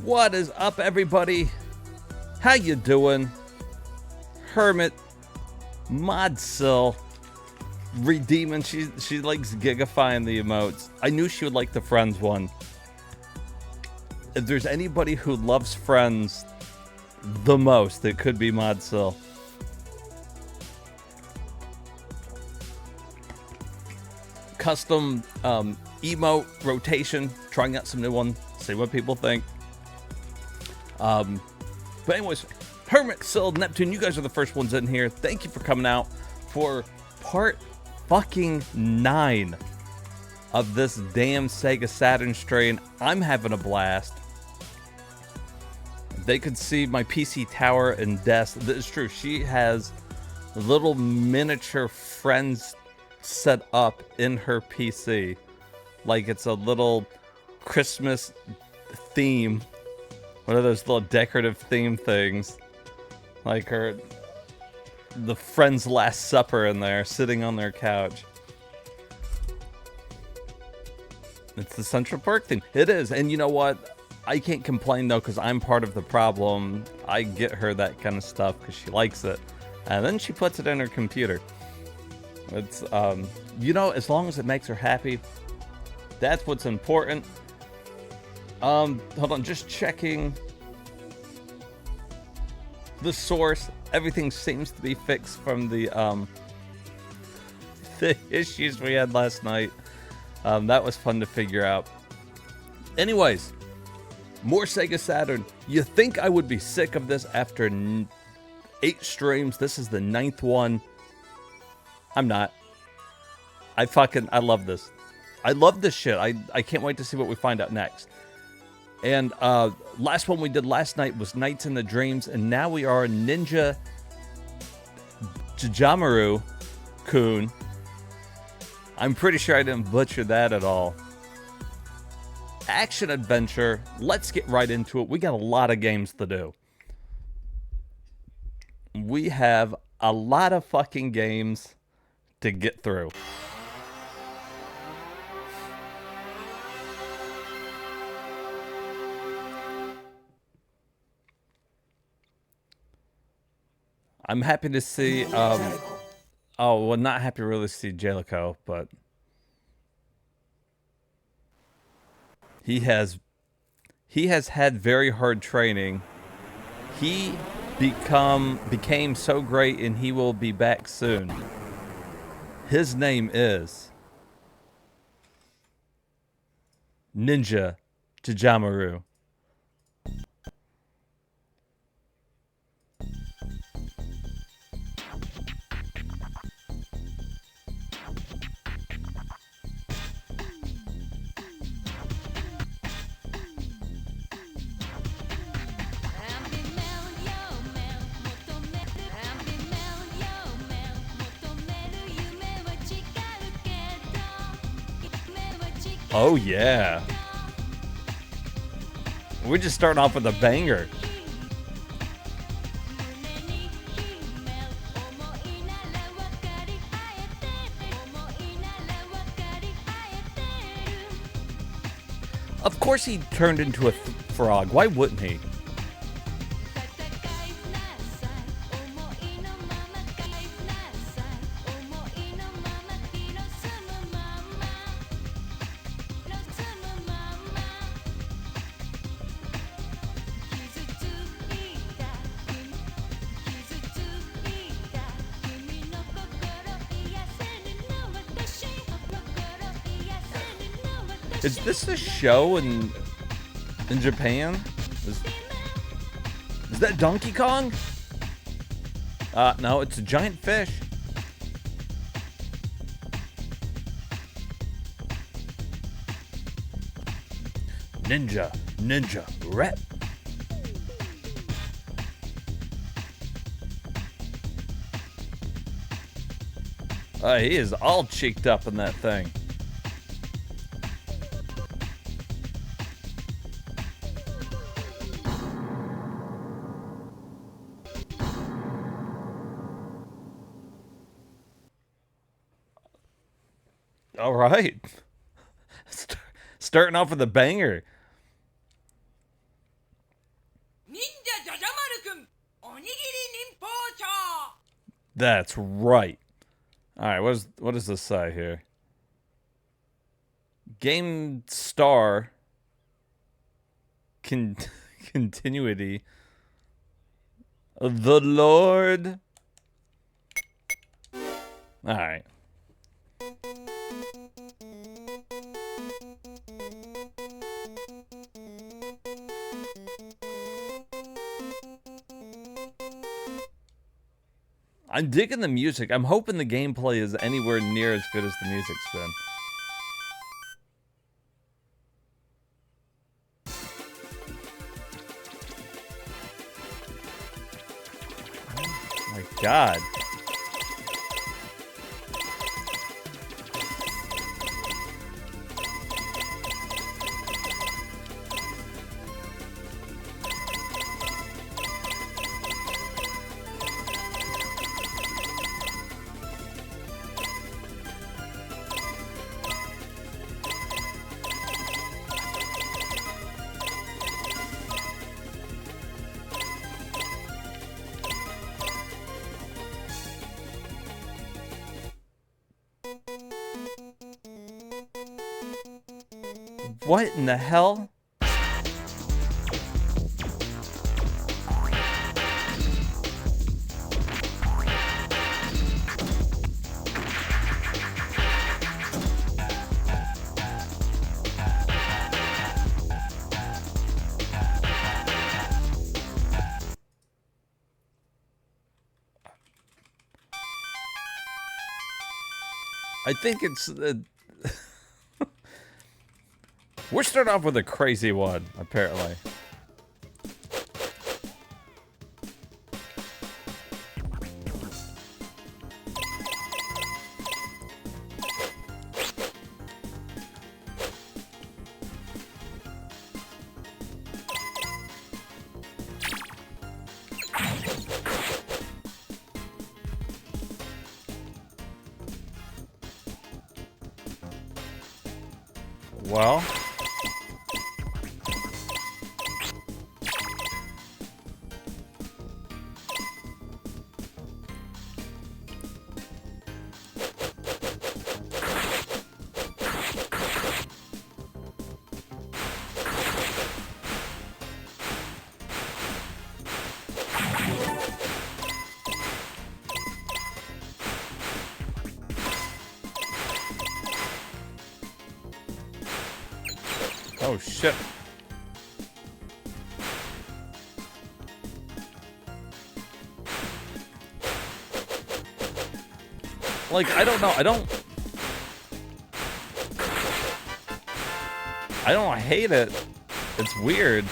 What is up, everybody? How you doing? Hermit, Modsil, redeeming. She likes gigifying the emotes. I knew she would like the Friends one. If there's anybody who loves Friends the most, it could be Modsil. Custom emote rotation, trying out some new ones, see what people think. But anyways, Hermit, Sil, Neptune, you guys are the first ones in here. Thank you for coming out for part fucking 9 of this damn Sega Saturn strain. I'm having a blast. They could see my PC tower and desk. This is true. She has little miniature Friends set up in her PC. Like it's a little Christmas theme. One of those little decorative theme things. Like the Friends' Last Supper in there, sitting on their couch. It's the Central Park theme. It is, and you know what? I can't complain though, because I'm part of the problem. I get her that kind of stuff because she likes it. And then she puts it in her computer. It's, you know, as long as it makes her happy, that's what's important. Hold on, just checking the source. Everything seems to be fixed from the issues we had last night. That was fun to figure out. Anyways, more Sega Saturn. You think I would be sick of this after 8 streams? This is the 9th one. I'm not. I love this. I love this shit. I can't wait to see what we find out next. And last one we did last night was Nights in the Dreams, and now we are Ninja Jijamaru-kun. I'm pretty sure I didn't butcher that at all. Action adventure. Let's get right into it. We got a lot of games to do. We have a lot of fucking games to get through. I'm happy to see, oh, well, not happy to really see Jellicoe, but he has had very hard training. He became so great, and he will be back soon. His name is Ninja Jijamaru. Oh yeah. We're just starting off with a banger. Of course he turned into a frog. Why wouldn't he? Is this a show in Japan? Is that Donkey Kong? No, it's a giant fish. Ninja rep. He is all cheeked up in that thing. All right. Starting off with a banger. That's right. All right, what does this say here? Game star continuity. The Lord. All right. I'm digging the music. I'm hoping the gameplay is anywhere near as good as the music's been. Oh my God. What in the hell? I think it's... We're starting off with a crazy one, apparently. Well... Oh, shit. Like, I don't know. I don't hate it. It's weird.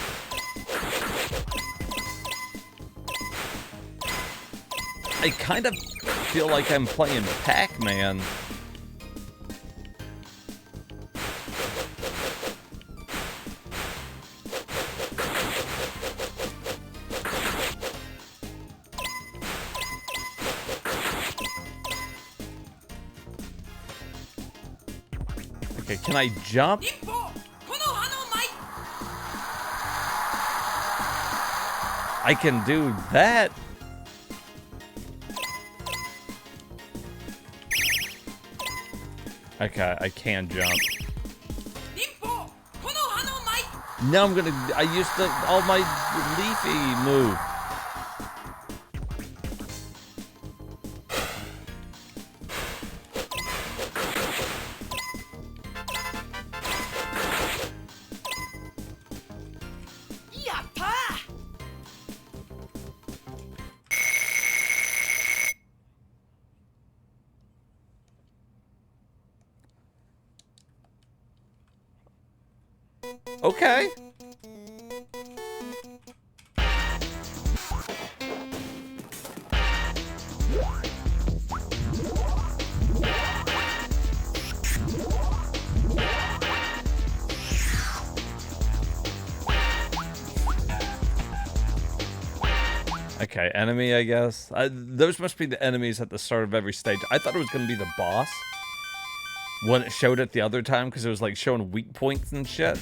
I kind of feel like I'm playing Pac-Man. Okay, can I jump? I can do that. Okay, I can jump. Now I'm gonna... I used all my leafy move. Okay. Okay, enemy, I guess. Those must be the enemies at the start of every stage. I thought it was going to be the boss when it showed it the other time, because it was like showing weak points and shit.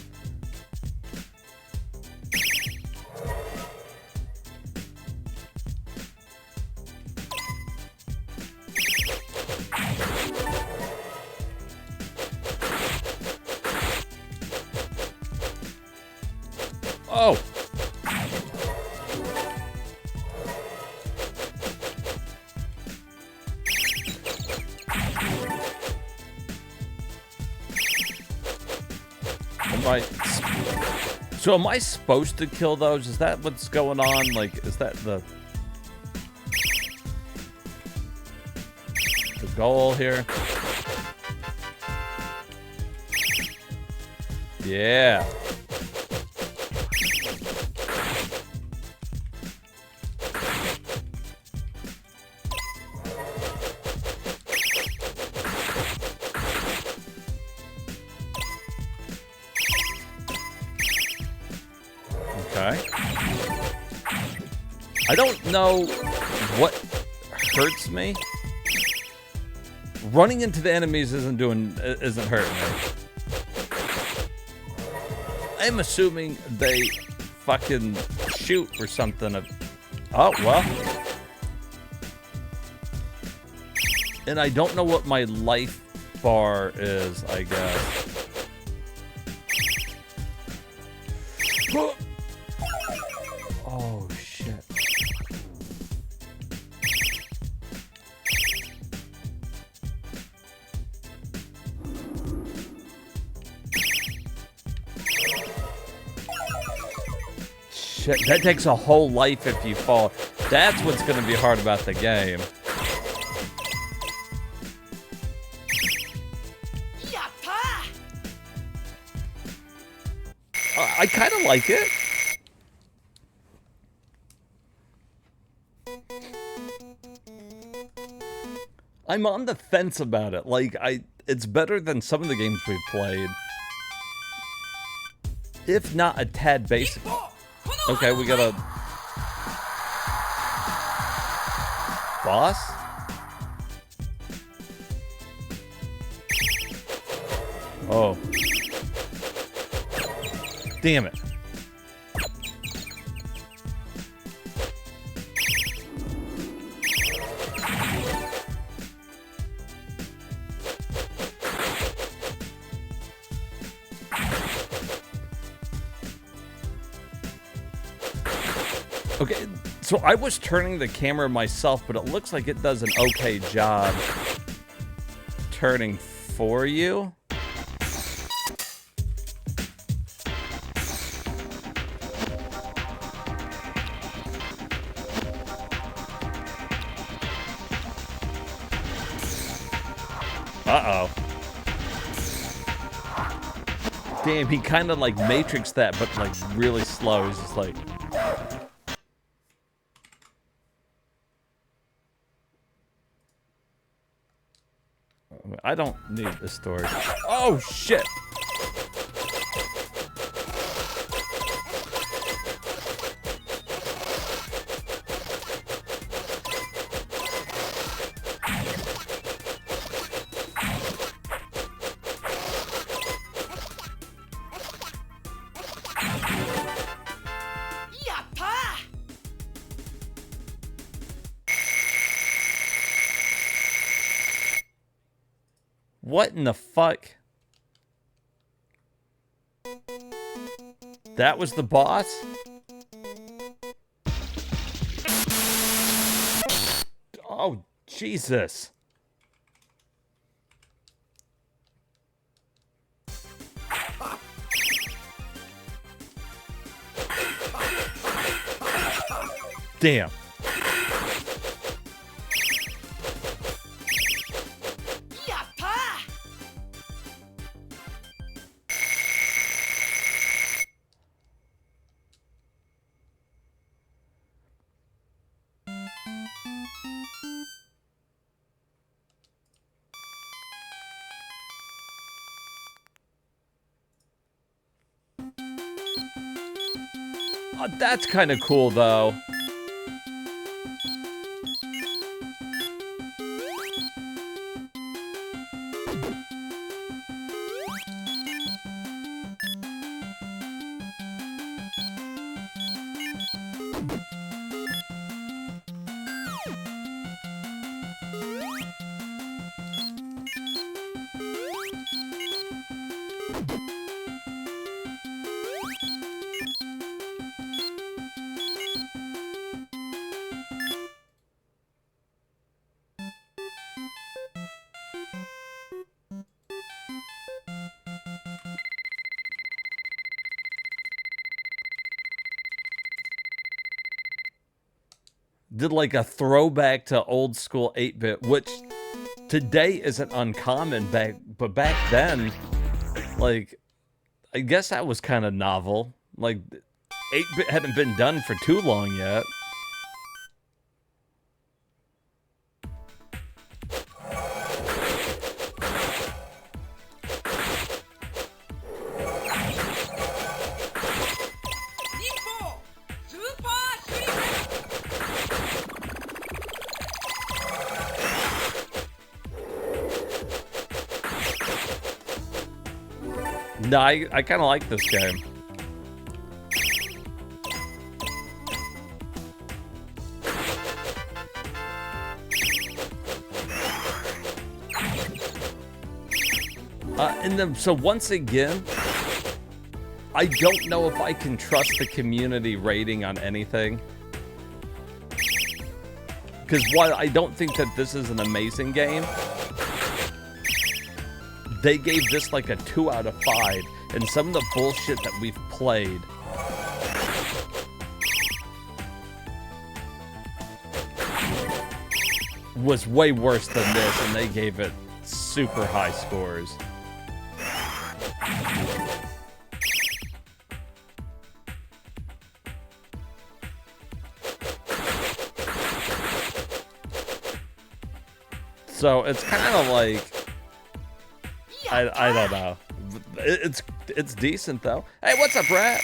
Right. So am I supposed to kill those? Is that what's going on? Like, is that the goal here? Yeah. Okay. I don't know what hurts me. Running into the enemies isn't hurting me. I'm assuming they fucking shoot or something. Oh, well. And I don't know what my life bar is, I guess. Oh, shit. Shit, that takes a whole life if you fall. That's what's going to be hard about the game. I kind of like it. I'm on the fence about it. Like, it's better than some of the games we've played. If not a tad basic. Okay, we got a boss? Oh. Damn it. Okay, so I was turning the camera myself, but it looks like it does an okay job turning for you. Uh-oh. Damn, he kind of like Matrixed that, but like really slow. He's just like... I don't need this story. Oh, shit! What in the fuck? That was the boss? Oh, Jesus. Damn. Oh, that's kind of cool, though. did like a throwback to old school 8-bit, which today isn't uncommon, but back then, like, I guess that was kind of novel. Like, 8-bit hadn't been done for too long yet. No, I kind of like this game. And then, so once again, I don't know if I can trust the community rating on anything. Because while I don't think that this is an amazing game, they gave this like a 2 out of 5, and some of the bullshit that we've played was way worse than this, and they gave it super high scores. So it's kind of like, I don't know. It's decent though. Hey, what's up, Rat?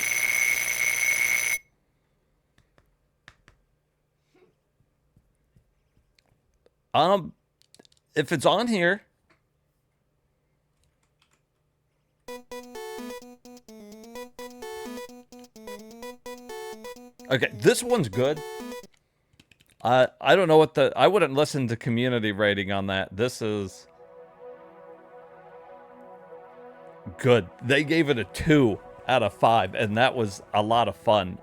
If it's on here. Okay, this one's good. I don't know what I wouldn't listen to community rating on that. This is good. They gave it a 2 out of 5, and that was a lot of fun.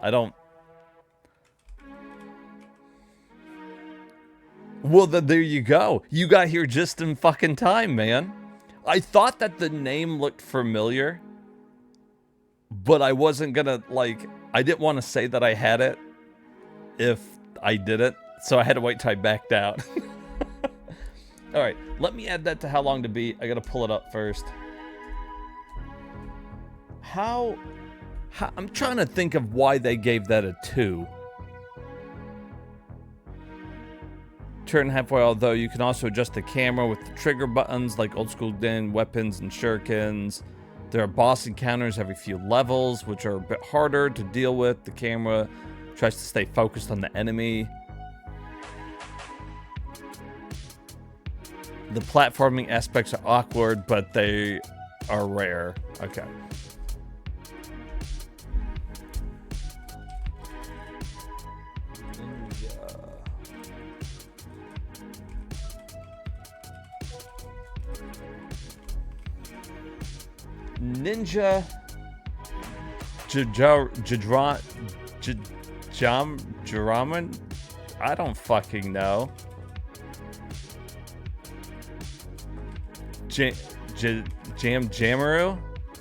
Well, then there you go. You got here just in fucking time, man. I thought that the name looked familiar, but I wasn't gonna, like, I didn't want to say that I had it if I didn't, so I had to wait till I backed out. Alright, let me add that to how long to beat. I gotta pull it up first. How I'm trying to think of why they gave that a 2. Turn halfway, although you can also adjust the camera with the trigger buttons like old school den, weapons, and shurikens. There are boss encounters every few levels, which are a bit harder to deal with. The camera tries to stay focused on the enemy. The platforming aspects are awkward, but they are rare. Okay. Ninja Jaraman? I don't fucking know. Jamaru?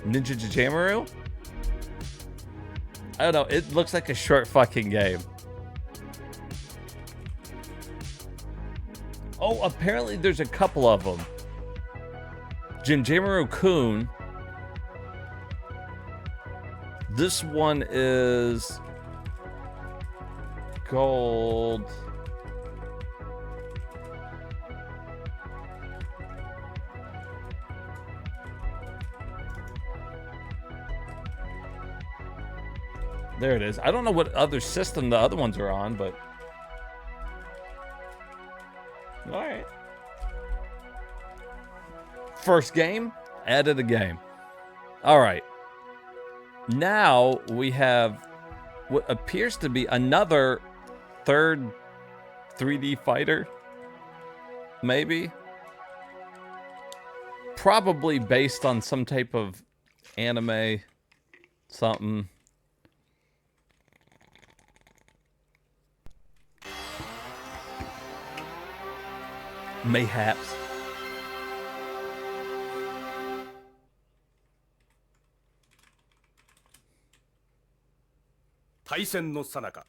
Ninja Jamaru? I don't know. It looks like a short fucking game. Oh, apparently there's a couple of them. Jamaru-kun. This one is gold. There it is. I don't know what other system the other ones are on, but all right. First game, added a game. All right. Now we have what appears to be another third 3D fighter. Maybe. Probably based on some type of anime, something. Mayhaps. Taisen no sanaka.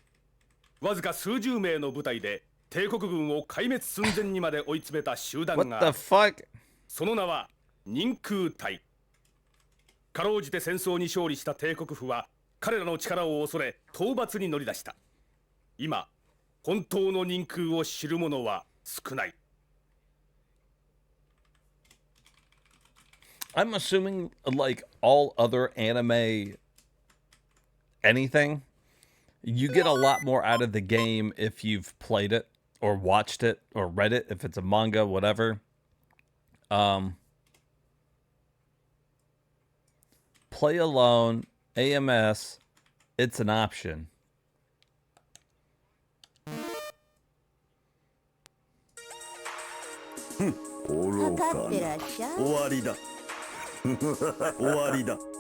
わずか数十名の部隊で帝国軍を壊滅寸前にまで追い詰めた集団 What が the fuck? その名は人空隊。かろうじて戦争に勝利した帝国府は彼らの力を恐れ討伐に乗り出した。今本当の人空を知る者は少ない。 I'm assuming, like all other anime anything, you get a lot more out of the game if you've played it or watched it or read it, if it's a manga, whatever. Play alone, AMS, it's an option.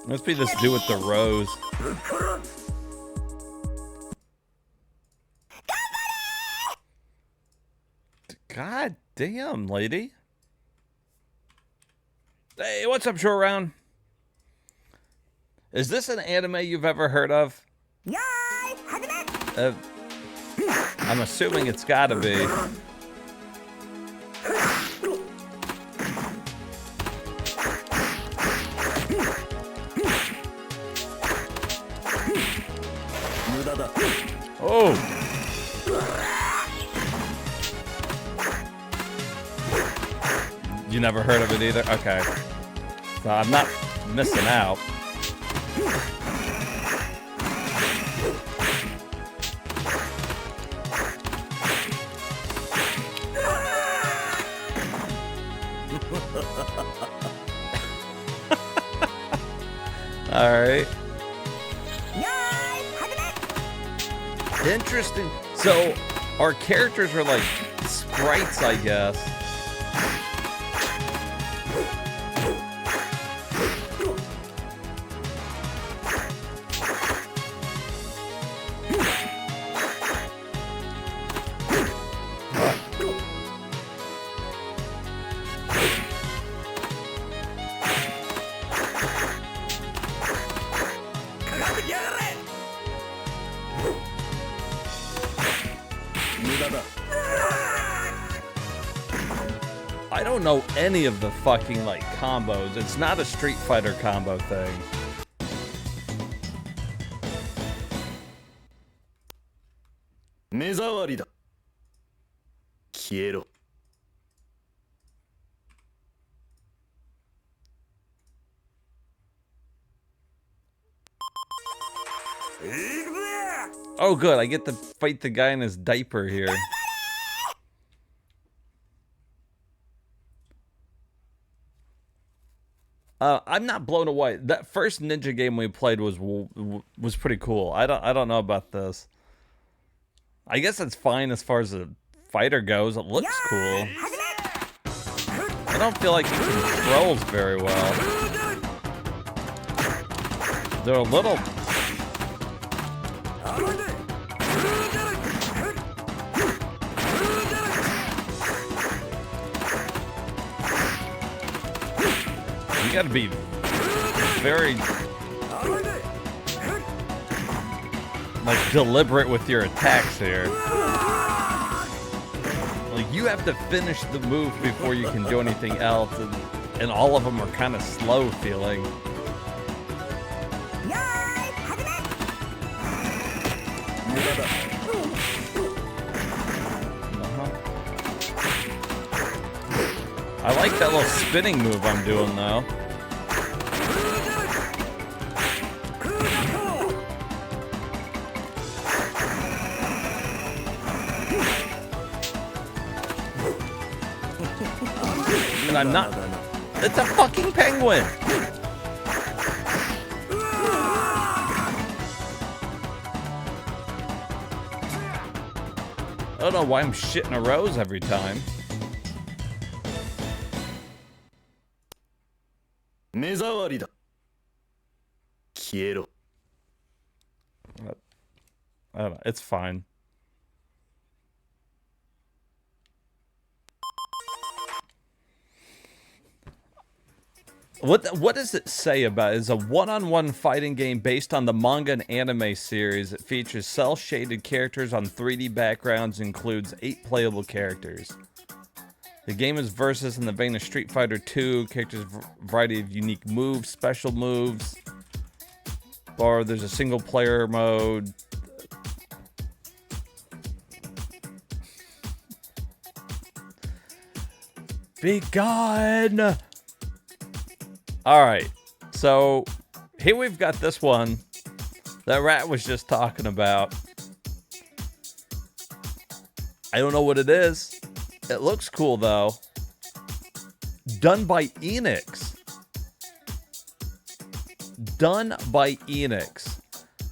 Must be this dude with the rose. God damn, lady. Hey, what's up, Short Round? Is this an anime you've ever heard of? I'm assuming it's gotta be. Oh! You never heard of it either? Okay. So I'm not missing out. All right. Interesting. So our characters are like sprites, I guess. I don't know any of the fucking like combos. It's not a Street Fighter combo thing. Oh good, I get to fight the guy in his diaper here. I'm not blown away. That first ninja game we played was pretty cool. I don't know about this. I guess it's fine as far as the fighter goes. It looks cool. I don't feel like it controls very well. They're a little. You gotta be very like deliberate with your attacks here. Like you have to finish the move before you can do anything else, and all of them are kind of slow feeling. I like that little spinning move I'm doing though. And I'm not. It's a fucking penguin. I don't know why I'm shitting a rose every time. I don't know. It's fine. What does it say about it? It's a one-on-one fighting game based on the manga and anime series. It features cel-shaded characters on 3D backgrounds and includes 8 playable characters. The game is versus in the vein of Street Fighter 2. Characters variety of unique moves, special moves. Or there's a single player mode. Be gone! Alright, so here we've got this one that Rat was just talking about. I don't know what it is. It looks cool though. Done by Enix. Done by Enix.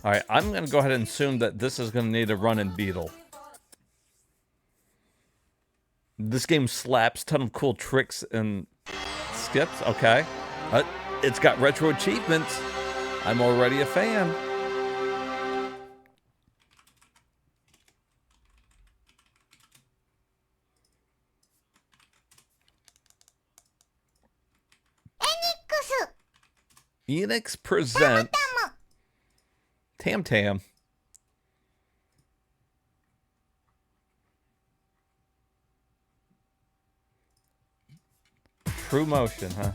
Alright, I'm going to go ahead and assume that this is going to need a run and beetle. This game slaps, ton of cool tricks and skips. Okay. It's got retro achievements. I'm already a fan. Enix presents Tam Tam. True motion, huh?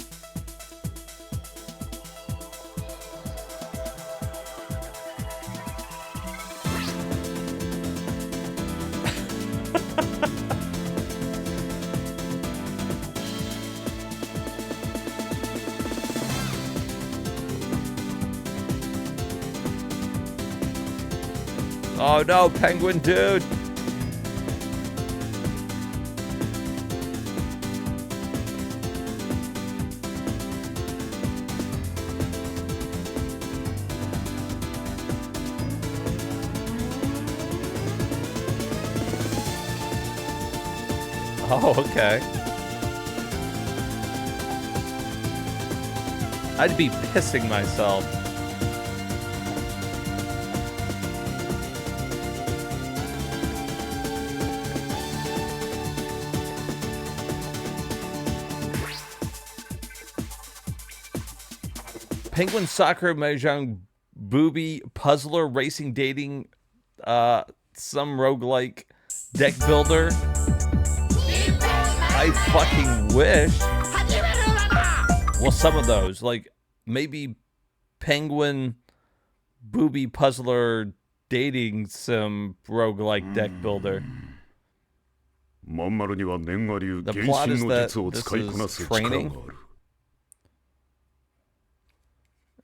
Oh no, penguin dude. Oh, okay. I'd be pissing myself. Penguin Soccer, Mahjong, Booby, Puzzler, Racing, Dating, some roguelike deck builder. I fucking wish. Well, some of those, like maybe Penguin, Booby, Puzzler, Dating, some roguelike deck builder. The plot is that this is training.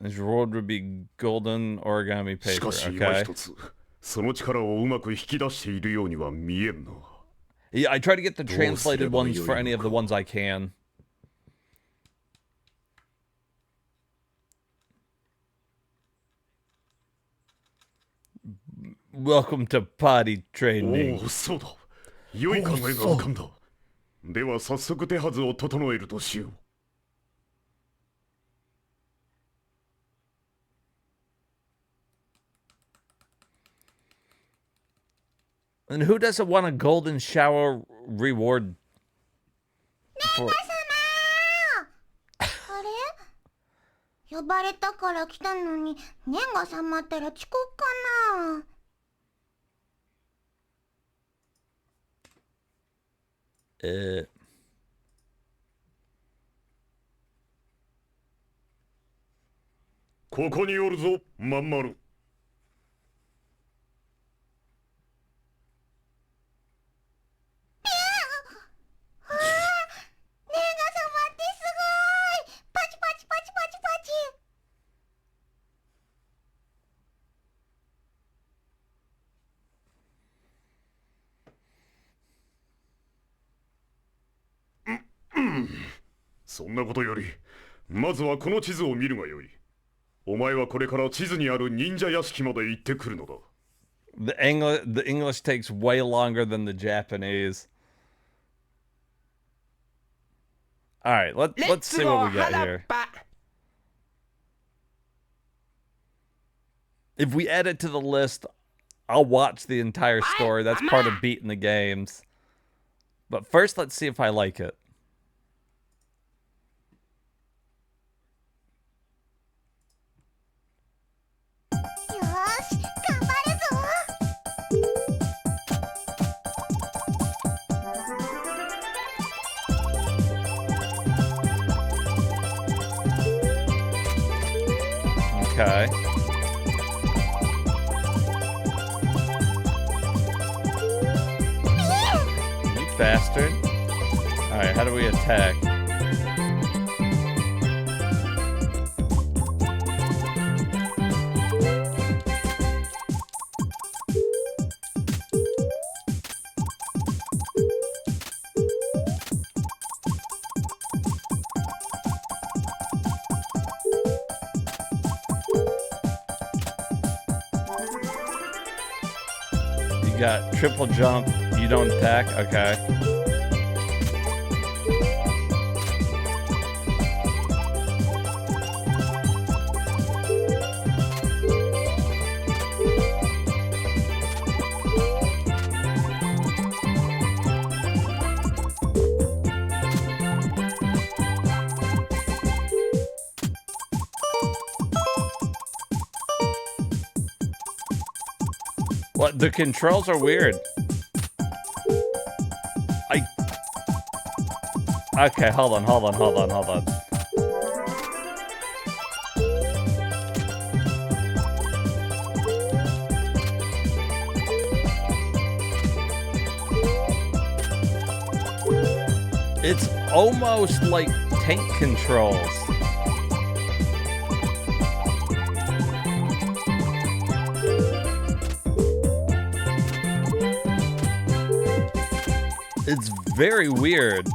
His reward would be golden origami paper. Okay. Yeah, I try to get the translated ones for any of the ones I can. Welcome to potty training. And who doesn't want a golden shower reward for... 呼ばれたから来たのに、念が覚まったら遅刻かな。ここにおるぞ、まんまる。そんなことより、まずはこの地図を見るがよい。お前はこれから地図にある忍者屋敷まで行ってくるのだ。The English takes way longer than the Japanese. All right, let's see what we got here. If we add it to the list, I'll watch the entire story. That's part of beating the games. But first, let's see if I like it. Okay. You bastard. Alright, how do we attack? You got triple jump, you don't attack? Okay. What? The controls are weird. Okay, hold on. It's almost like tank controls. It's very weird.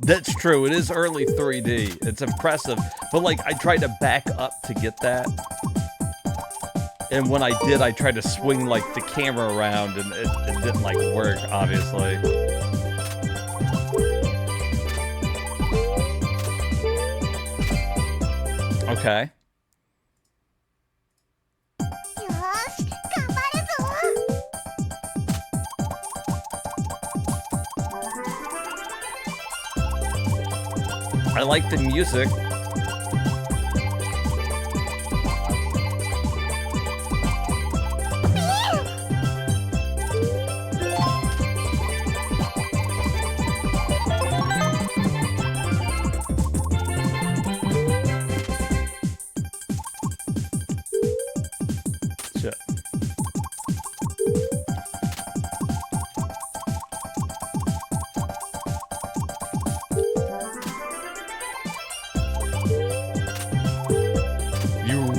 That's true. It is early 3D. It's impressive. But, like, I tried to back up to get that. And when I did, I tried to swing, like, the camera around, and it didn't, like, work, obviously. Okay. I like the music. Shit.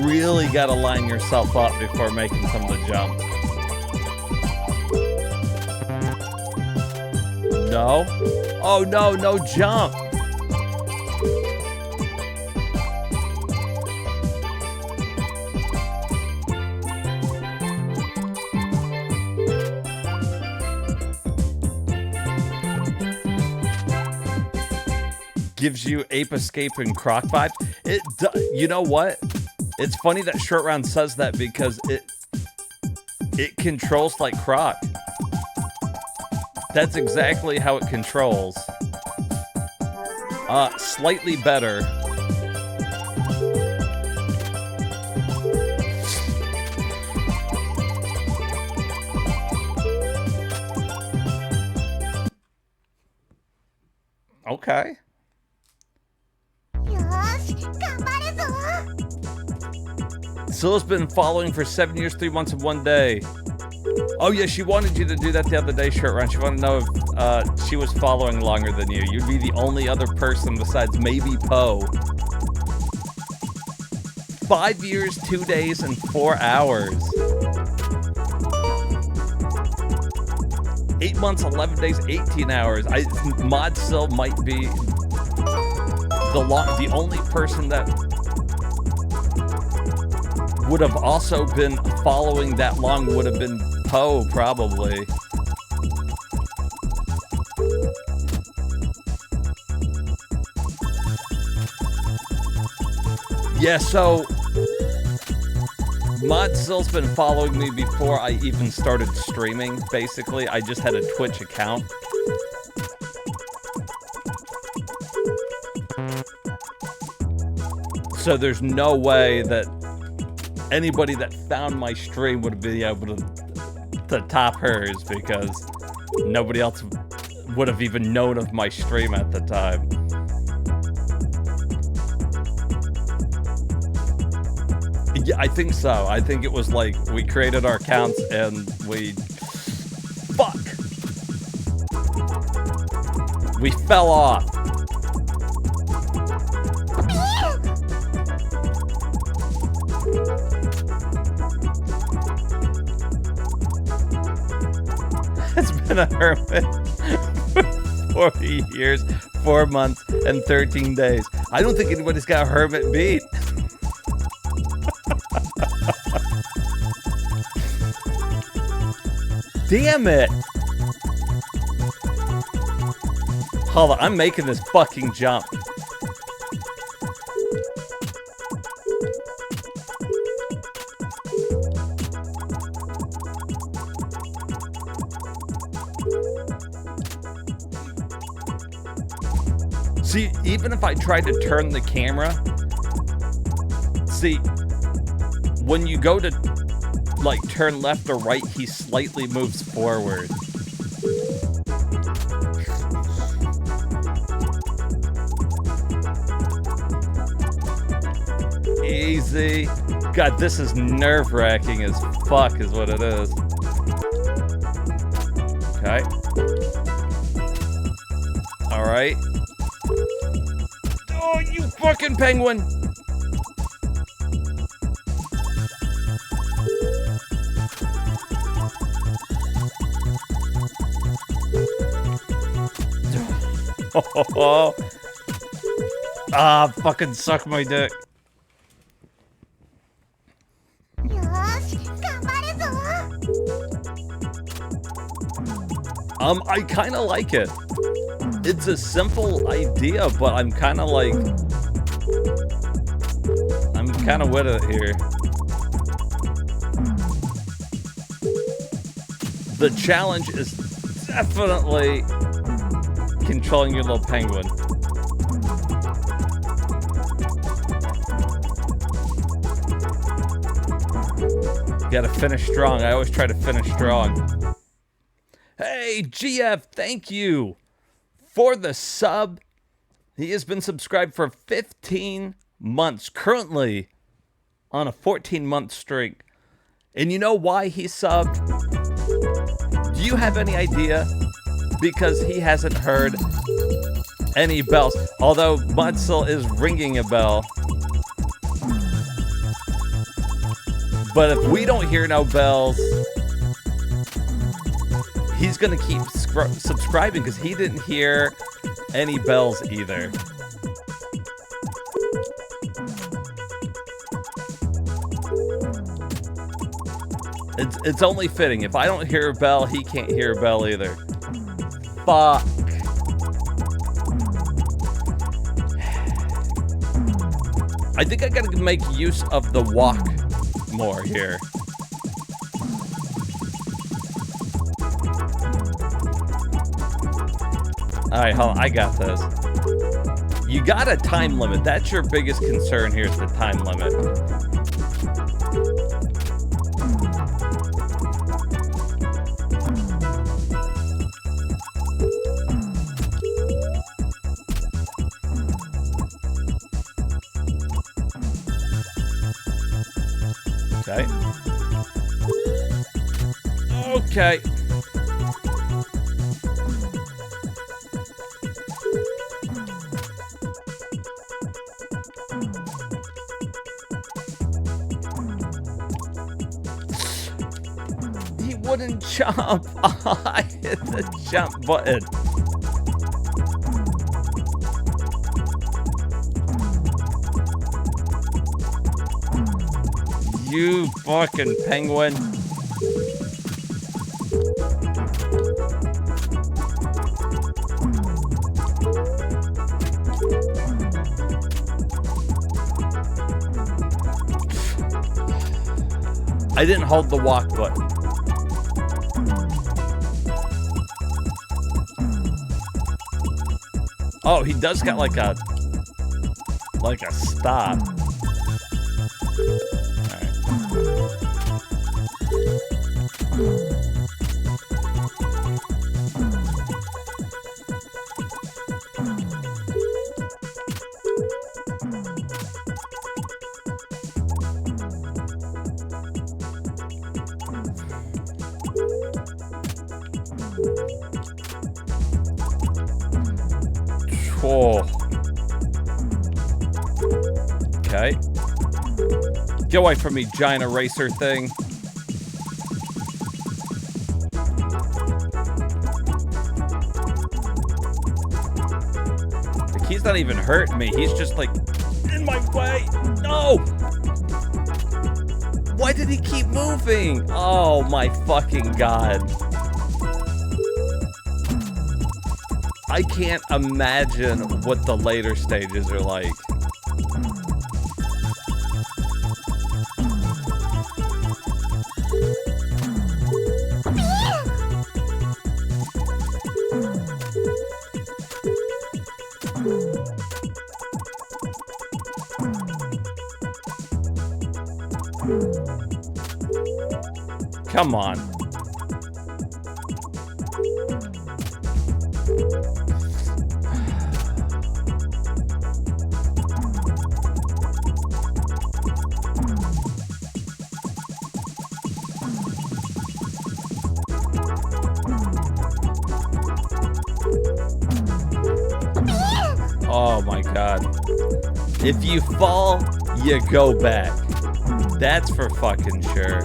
Really gotta line yourself up before making some of the jumps. No? Oh no, no jump! Gives you Ape Escape and Croc vibes. You know what? It's funny that Short Round says that because it controls like Croc. That's exactly how it controls. Slightly better. Okay. Scylla's been following for 7 years, 3 months, and 1 day. Oh yeah, she wanted you to do that the other day, Short Round. She wanted to know if she was following longer than you. You'd be the only other person besides maybe Poe. 5 years, 2 days, and 4 hours. 8 months, 11 days, 18 hours. Mod Syl might be the only person that would have also been following that long would have been Poe, probably. Yeah, so Mod Syl's been following me before I even started streaming, basically. I just had a Twitch account. So there's no way that anybody that found my stream would be able to top hers, because nobody else would have even known of my stream at the time. Yeah, I think so. I think it was like we created our accounts and we... Fuck! We fell off. Has been a hermit for 40 years, 4 months, and 13 days. I don't think anybody's got a hermit beat. Damn it! Hold on, I'm making this fucking jump. See, even if I tried to turn the camera, see, when you go to, like, turn left or right, he slightly moves forward. Easy. God, this is nerve-wracking as fuck is what it is. Okay. Alright. Oh, you fucking penguin! Oh. Ah, fucking suck my dick. I kind of like it. It's a simple idea, but I'm kind of like... I'm kind of with it here. The challenge is definitely controlling your little penguin. Gotta finish strong. I always try to finish strong. Hey, GF, thank you for the sub. He has been subscribed for 15 months, currently on a 14-month streak. And you know why he subbed? Do you have any idea? Because he hasn't heard any bells. Although Mutzel is ringing a bell. But if we don't hear no bells, he's gonna keep subscribing because he didn't hear any bells either. It's only fitting. If I don't hear a bell, he can't hear a bell either. Fuck. I think I gotta make use of the walk more here. Alright, hold on, I got this. You got a time limit. That's your biggest concern here is the time limit. Okay. Okay. He wouldn't jump. I hit the jump button. You fucking penguin. I didn't hold the walk button. Oh, he does got like a stop. Oh. Okay. Get away from me, giant eraser thing. Like, he's not even hurting me. He's just like in my way. No! Why did he keep moving? Oh my fucking god. I can't imagine what the later stages are like. Come on. Oh my god. If you fall, you go back. That's for fucking sure.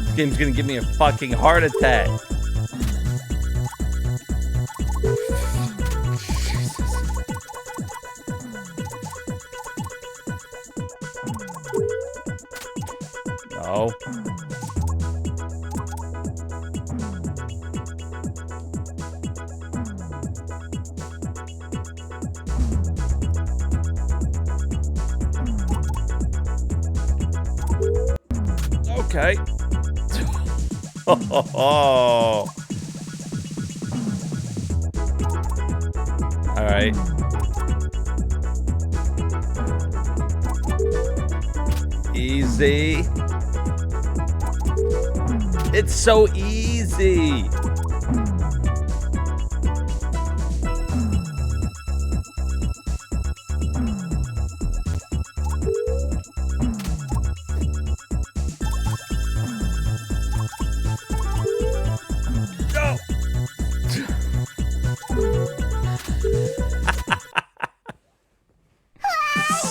This game's gonna give me a fucking heart attack. No. Okay. Oh. All right. Easy. It's so easy.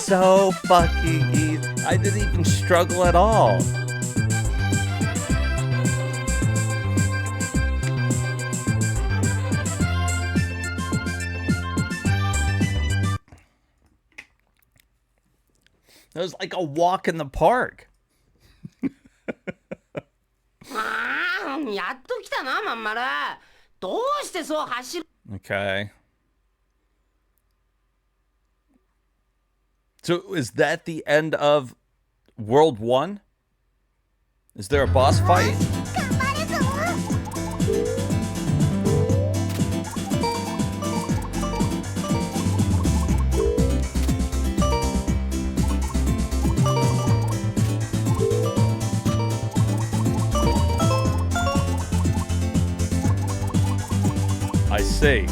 So fucking easy. I didn't even struggle at all. It was like a walk in the park. Okay. So is that the end of World 1? Is there a boss fight? I see.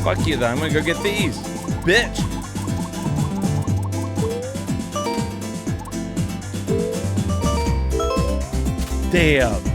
Fuck you then, I'm gonna go get these. Bitch! Damn.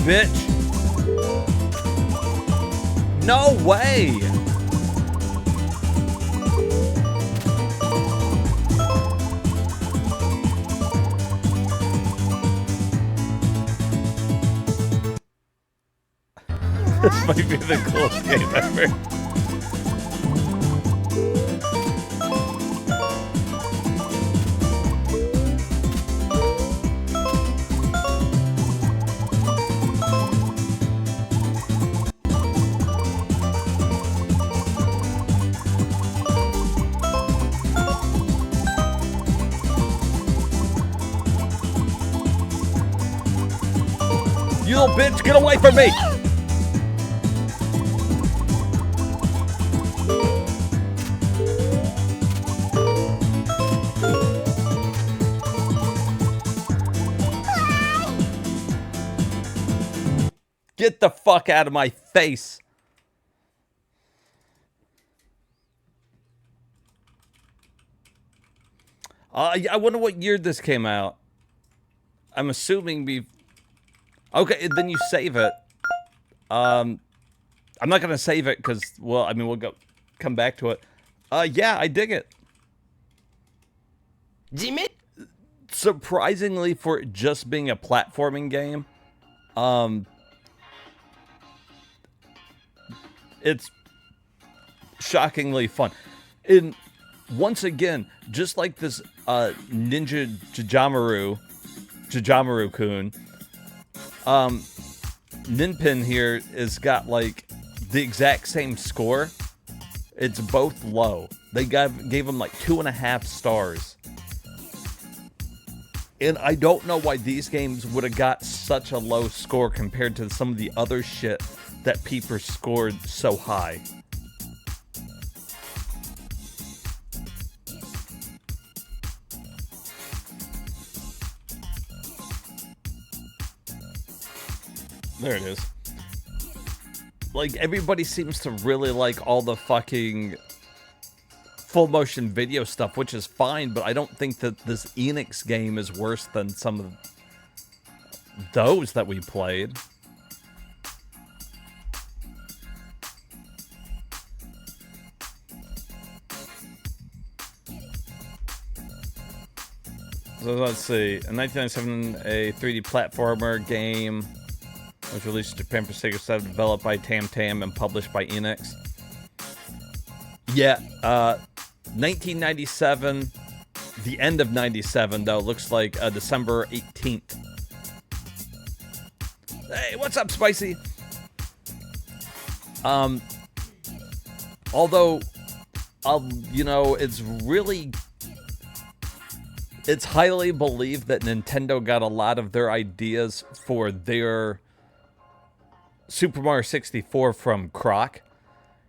Bitch. No way. This might be the coolest game ever. You little bitch, get away from me! Get the fuck out of my face. I wonder what year this came out. I'm assuming okay, then you save it. I'm not gonna save it because, well, I mean, we'll come back to it. Yeah, I dig it. Surprisingly, for it just being a platforming game, it's shockingly fun. And once again, just like this Ninja Jajamaru-kun, Ninpin here has got like the exact same score. It's both low. They gave him like 2.5 stars. And I don't know why these games would have got such a low score compared to some of the other shit that people scored so high. There it is. Like, everybody seems to really like all the fucking full motion video stuff, which is fine, but I don't think that this Enix game is worse than some of those that we played. So let's see. In 1997, a 3D platformer game was released in Japan for SEGA Saturn, developed by Tam Tam and published by Enix. Yeah, 1997, the end of 97, though, looks like December 18th. Hey, what's up, Spicy? Although, you know, it's highly believed that Nintendo got a lot of their ideas for their Super Mario 64 from Croc,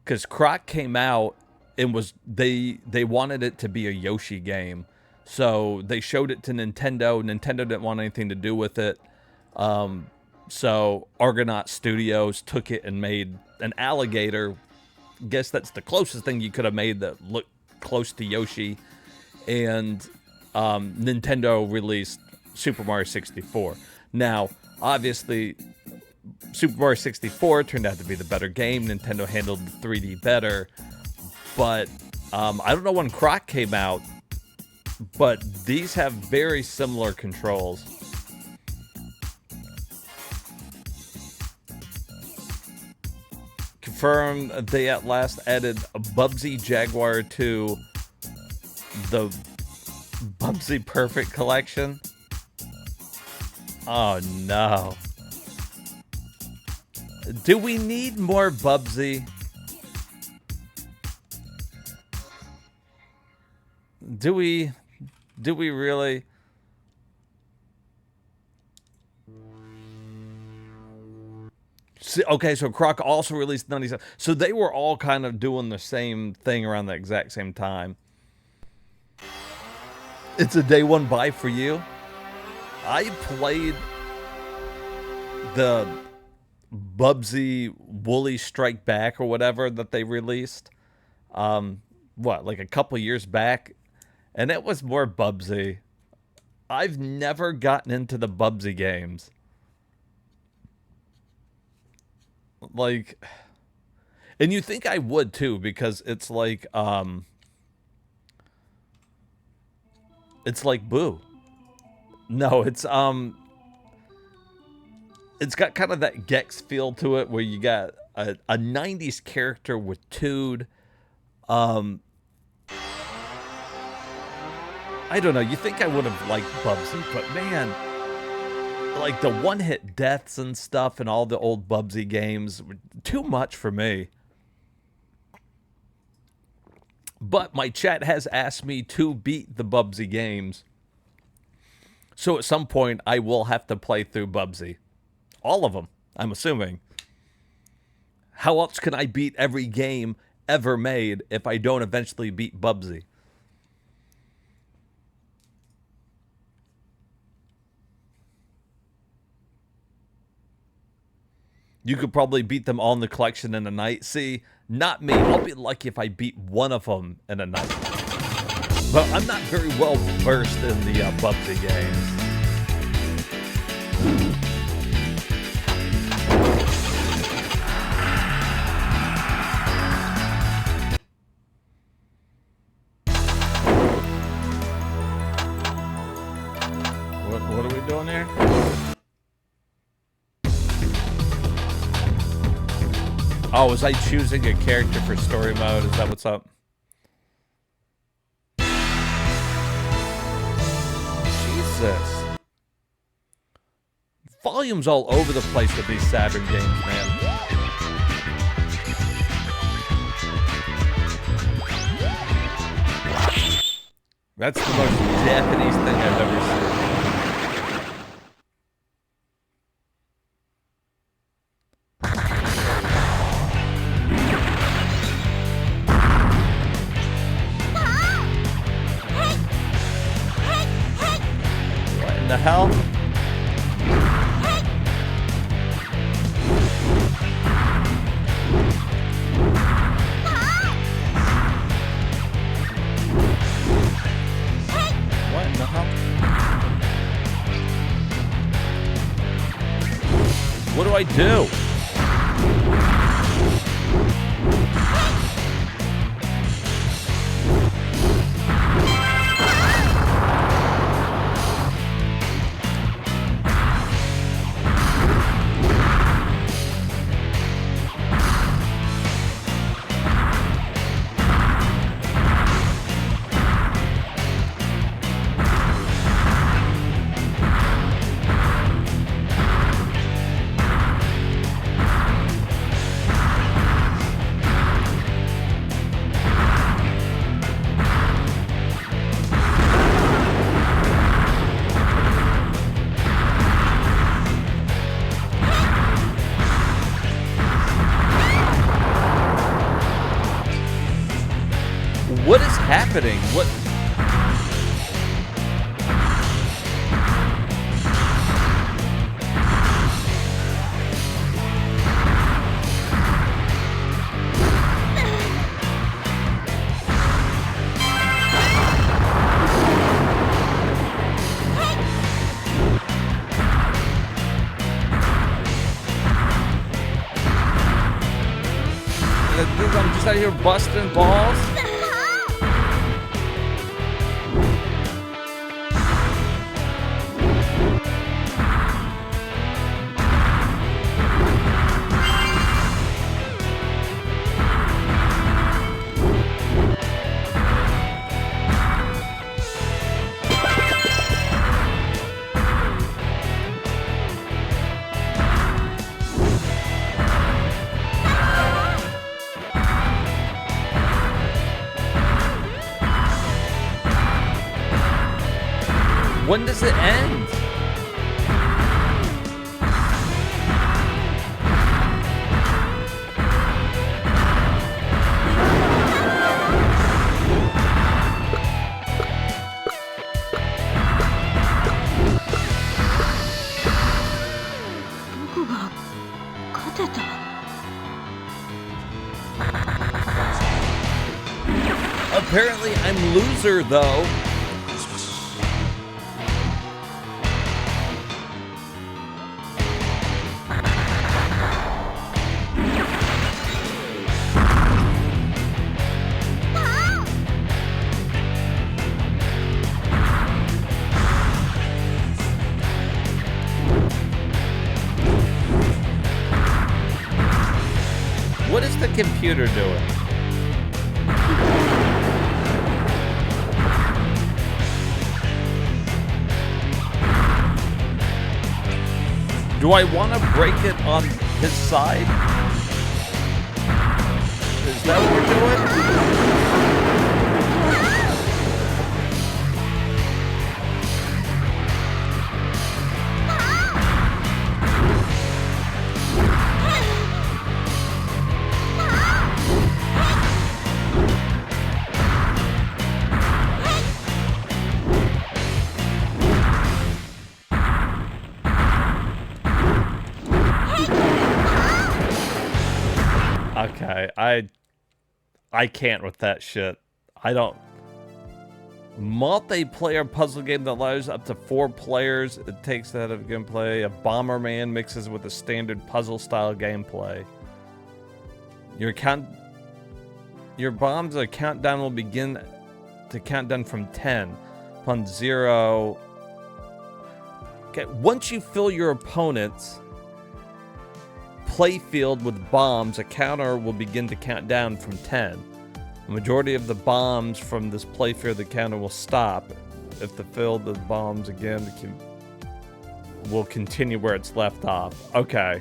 because Croc came out and they wanted it to be a Yoshi game, so they showed it to Nintendo. Nintendo didn't want anything to do with it, so Argonaut Studios took it and made an alligator. Guess that's the closest thing you could have made that looked close to Yoshi, and Nintendo released Super Mario 64. Now, obviously, Super Mario 64 turned out to be the better game. Nintendo handled the 3D better. But I don't know when Croc came out, but these have very similar controls. Confirmed they at last added a Bubsy Jaguar to the Bubsy Perfect collection. Oh no. Do we need more Bubsy? Do we really? See, okay, so Croc also released 97. So they were all kind of doing the same thing around the exact same time. It's a day one buy for you. I played the Bubsy Woolly Strike Back or whatever that they released. Like a couple years back, and it was more Bubsy. I've never gotten into the Bubsy games. Like, and you think I would too, because it's like Boo. No, it's got kind of that Gex feel to it, where you got a 90s character with Toad. I don't know. You think I would have liked Bubsy, but man, like the one-hit deaths and stuff and all the old Bubsy games were too much for me. But my chat has asked me to beat the Bubsy games. So at some point, I will have to play through Bubsy. All of them, I'm assuming. How else can I beat every game ever made if I don't eventually beat Bubsy? You could probably beat them all in the collection in a night. See, not me. I'll be lucky if I beat one of them in a night. But I'm not very well versed in the Bubsy games. What are we doing here? Oh, was I choosing a character for story mode? Is that what's up? Jesus. Volume's all over the place with these Saturn games, man. That's the most Japanese thing I've ever seen. What in the hell? What in the hell? What do I do? What is happening? What? I'm just out here busting balls. When does it end? Apparently, I'm loser though. What is the computer doing? Do I want to break it on his side? Is that what we're doing? Okay, I can't with that shit. I don't. Multiplayer puzzle game that allows up to 4 players. It takes out of gameplay. A Bomberman mixes with a standard puzzle style gameplay. Your bombs or countdown will begin to count down from 10. Upon 0. Okay, once you fill your opponent's playfield with bombs, a counter will begin to count down from 10. The majority of the bombs from this playfield, the counter will stop. If the fill the bombs again, will continue where it's left off. Okay.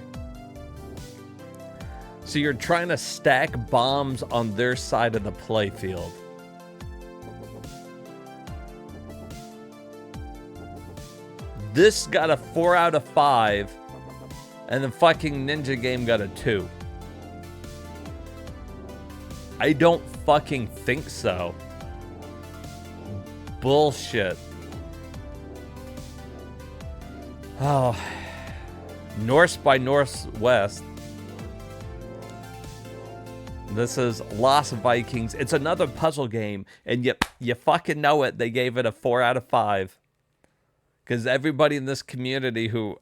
So you're trying to stack bombs on their side of the playfield. This got a 4 out of 5, and the fucking Ninja game got a 2. I don't fucking think so. Bullshit. Oh. North by Northwest. This is Lost Vikings. It's another puzzle game, and you fucking know it. They gave it a 4 out of 5. Because everybody in this community who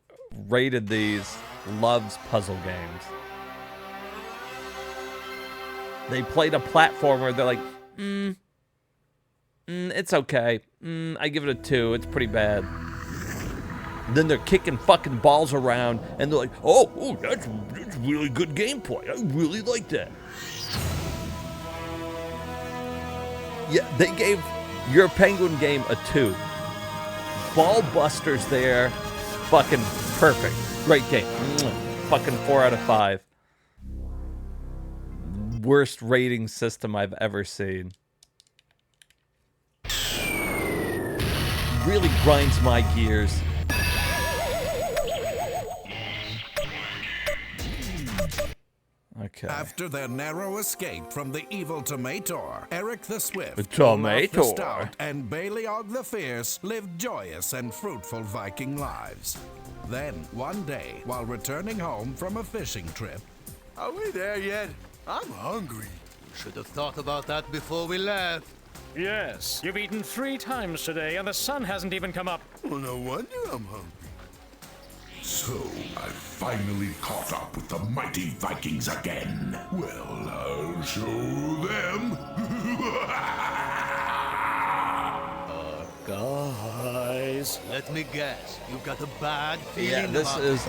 rated these loves puzzle games. They played a platformer. They're like, it's okay. I give it a 2. It's pretty bad. Then they're kicking fucking balls around, and they're like, oh, that's really good gameplay. I really like that. Yeah, they gave your Penguin game a 2. Ball busters there. Fucking perfect. Great game. Fucking 4 out of 5. Worst rating system I've ever seen. Really grinds my gears. Okay. After their narrow escape from the evil Tomator, Eric the Swift, The Tomator, Olaf the Stout, and Baleog the Fierce lived joyous and fruitful Viking lives. Then, one day, while returning home from a fishing trip, Are we there yet? I'm hungry. Should have thought about that before we left. Yes, you've eaten 3 times today, and the sun hasn't even come up. Well, no wonder I'm hungry. So, I finally caught up with the mighty Vikings again. Well, I'll show them. Guys, let me guess. You've got a bad feeling. Yeah, this about is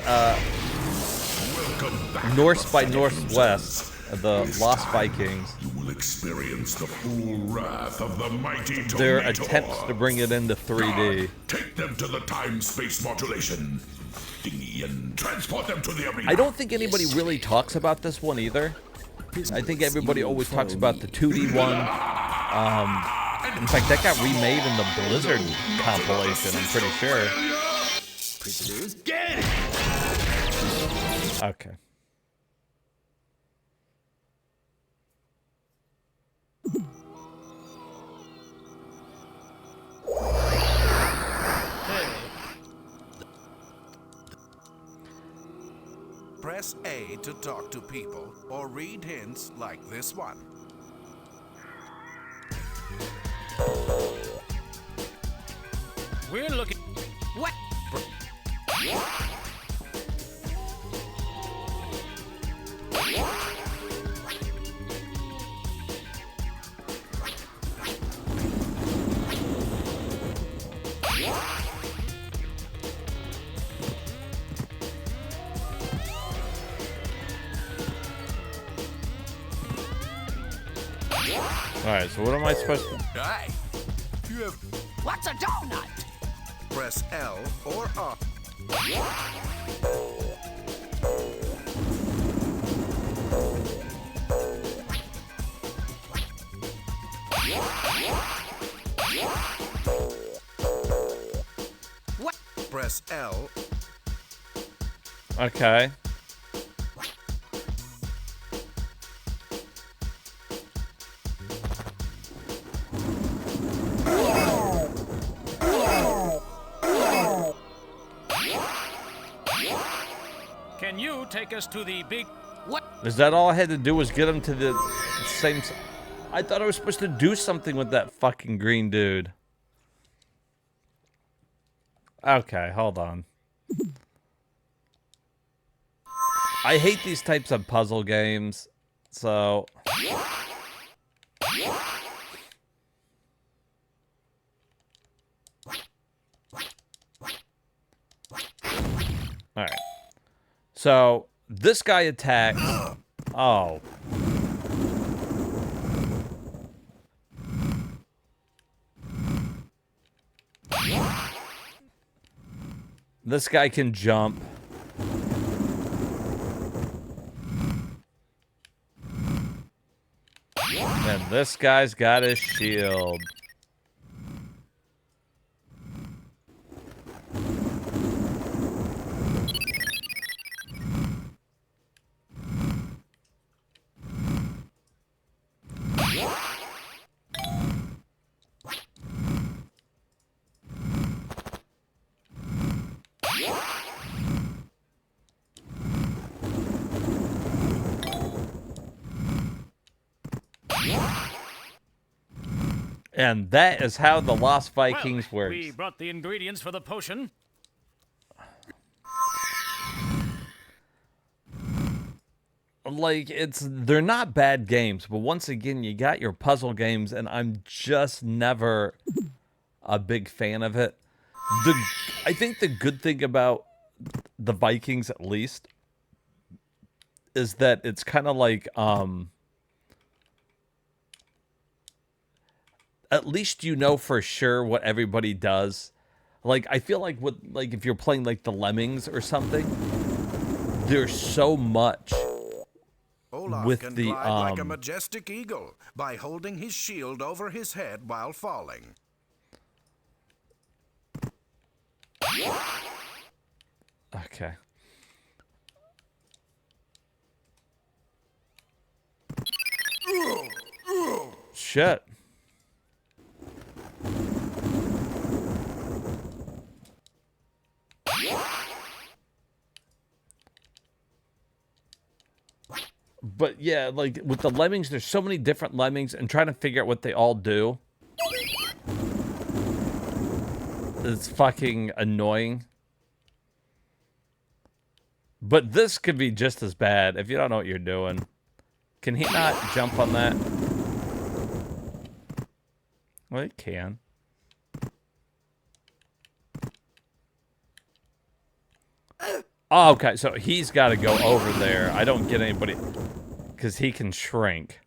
Welcome back, North by the Northwest of the This Lost time, Vikings. You will experience the full wrath of the mighty Tomator. Their attempts to bring it into 3D. Take them to the time-space modulation thingy and transport them to the arena. I don't think anybody really talks about this one either. I think everybody always talks about the 2D one. In fact, that got remade in the Blizzard compilation, I'm pretty sure. Prisoners, get it! Okay. press A to talk to people or read hints like this one. We're looking. What? Alright, so what am I supposed to... Hey, you have. What's a donut? Press L or R. What? Press L. Okay. Can you take us to the big? What? Is that all I had to do was get him to the same... I thought I was supposed to do something with that fucking green dude. Okay, hold on. I hate these types of puzzle games, so... Alright. So, this guy attacks... Oh. This guy can jump. And this guy's got his shield. And that is how the Lost Vikings works. We brought the ingredients for the potion. Like, they're not bad games, but once again, you got your puzzle games, and I'm just never a big fan of it. I think the good thing about the Vikings, at least, is that it's kind of like, at least you know for sure what everybody does. Like, I feel like if you're playing like the Lemmings or something, there's so much Olaf with can the glide like a majestic eagle by holding his shield over his head while falling. Okay. Shit. But yeah, like with the lemmings, there's so many different lemmings, and trying to figure out what they all do, it's fucking annoying. But this could be just as bad if you don't know what you're doing. Can he not jump on that? Well, he can. Oh, okay, so he's got to go over there. I don't get anybody... Because he can shrink.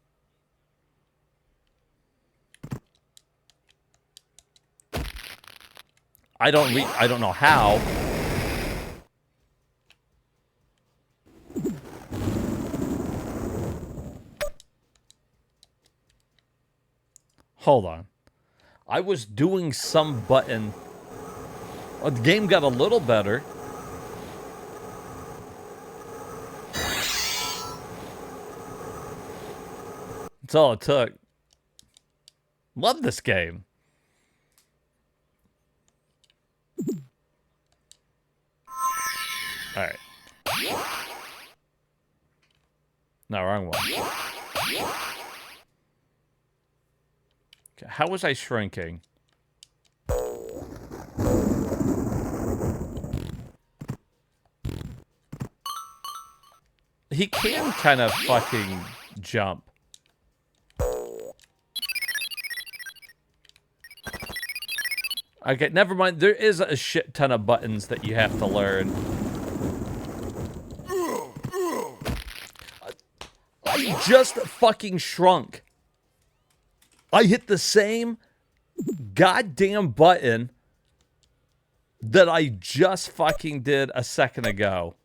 I don't know how. Hold on. I was doing some button. Well, the game got a little better. That's all it took. Love this game. All right. No, wrong one. Okay, how was I shrinking? He can kind of fucking jump. Okay, never mind. There is a shit ton of buttons that you have to learn. I just fucking shrunk. I hit the same goddamn button that I just fucking did a second ago.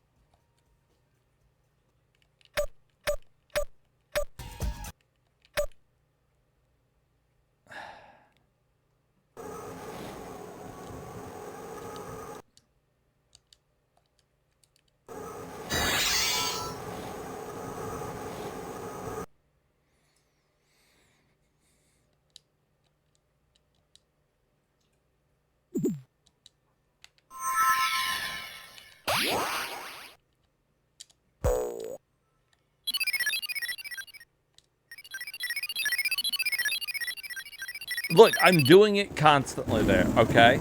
Look, I'm doing it constantly there, okay?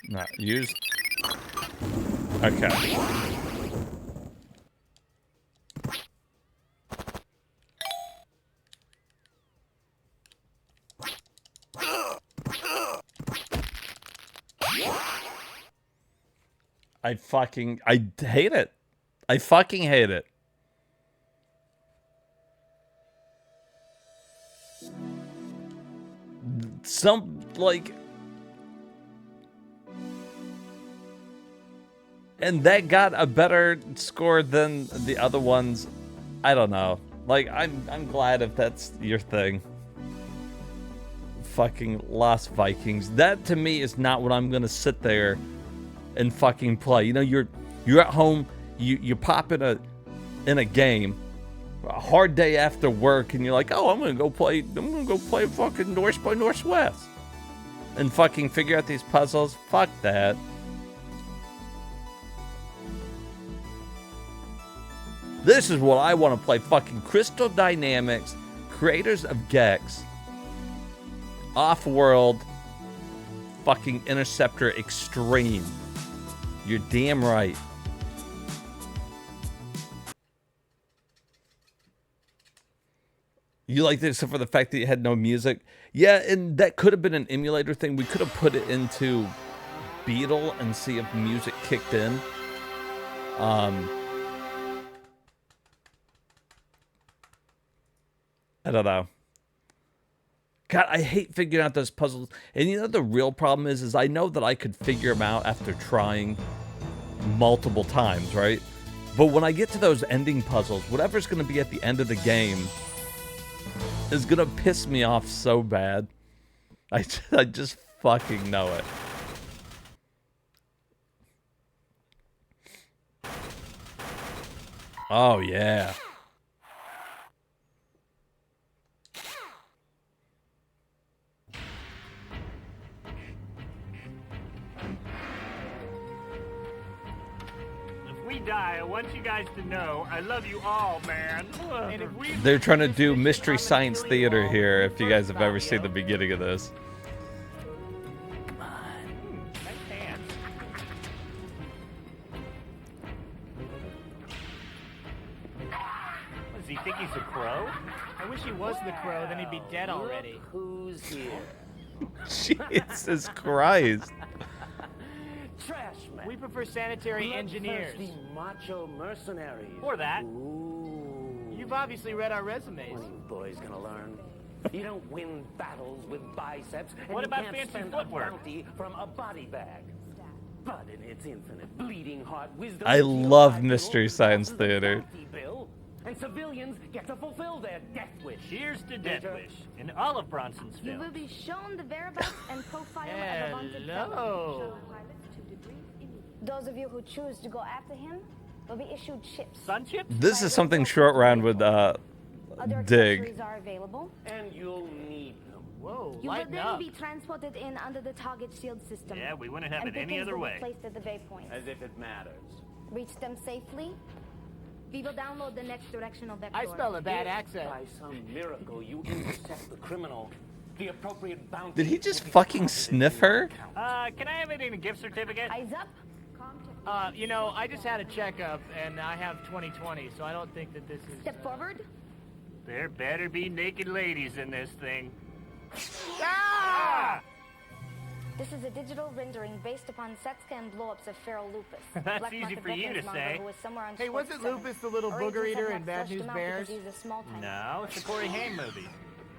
No, use. Okay. I hate it. I fucking hate it. And that got a better score than the other ones. I don't know. Like, I'm glad if that's your thing. Fucking Lost Vikings. That to me is not what I'm gonna sit there and fucking play. You know, you're at home, you pop in a game, a hard day after work, and you're like, oh, I'm gonna go play fucking North by Northwest. And fucking figure out these puzzles. Fuck that. This is what I want to play. Fucking Crystal Dynamics, creators of Gex, Off-World, fucking Interceptor Extreme. You're damn right. You liked it except for the fact that you had no music? Yeah, and that could have been an emulator thing. We could have put it into Beetle and see if music kicked in. I don't know. God, I hate figuring out those puzzles. And you know the real problem is I know that I could figure them out after trying multiple times, right? But when I get to those ending puzzles, whatever's going to be at the end of the game is going to piss me off so bad. I just fucking know it. Oh, yeah. Die. I want you guys to know I love you all, man. And if we They're trying to do Mystery Science Theater here, if you guys have ever seen the beginning of this. Come on. Nice hands. Does he think he's a crow? I wish he was the crow, then he'd be dead already. Who's here? Jesus Christ. Trash man. We prefer sanitary engineers. Macho mercenaries. Or that. Ooh. You've obviously read our resumes. What are you boys gonna learn? You don't win battles with biceps. And What you about can't fancy spend footwork? a bounty from a body bag. But in its infinite bleeding heart wisdom, I love Mystery Science Theater. And civilians get to fulfill their death wish. Here's to Death Wish in all of Bronson's You will films. be shown the whereabouts and profile of a wanted Hello. felon. Those of you who choose to go after him will be issued chips. Sun chips? This is something Short Round would Other dig. accessories are available. And you'll need them. Whoa, You will lighten then up. be transported in under the target shield system. Yeah, we wouldn't have and it any pickings other will be way. placed at the waypoints. As if it matters. Reach them safely. We will download the next directional vector. I spell a bad If accent. by some miracle you intercept the criminal, the appropriate bounty. Did he just fucking sniff her? Can I have it in a gift certificate? Eyes up. You know, I just had a checkup and I have 20/20, so I don't think that this is. Step forward. There better be naked ladies in this thing. Ah! This is a digital rendering based upon set scan blowups of feral lupus. That's Black easy market for you to veterans monger say. who was somewhere on Hey, Schwartz wasn't 7. Lupus the little Our booger agents have eater not in Bad flushed News him out Bears? because he's a small time. No, it's a Corey Haim movie.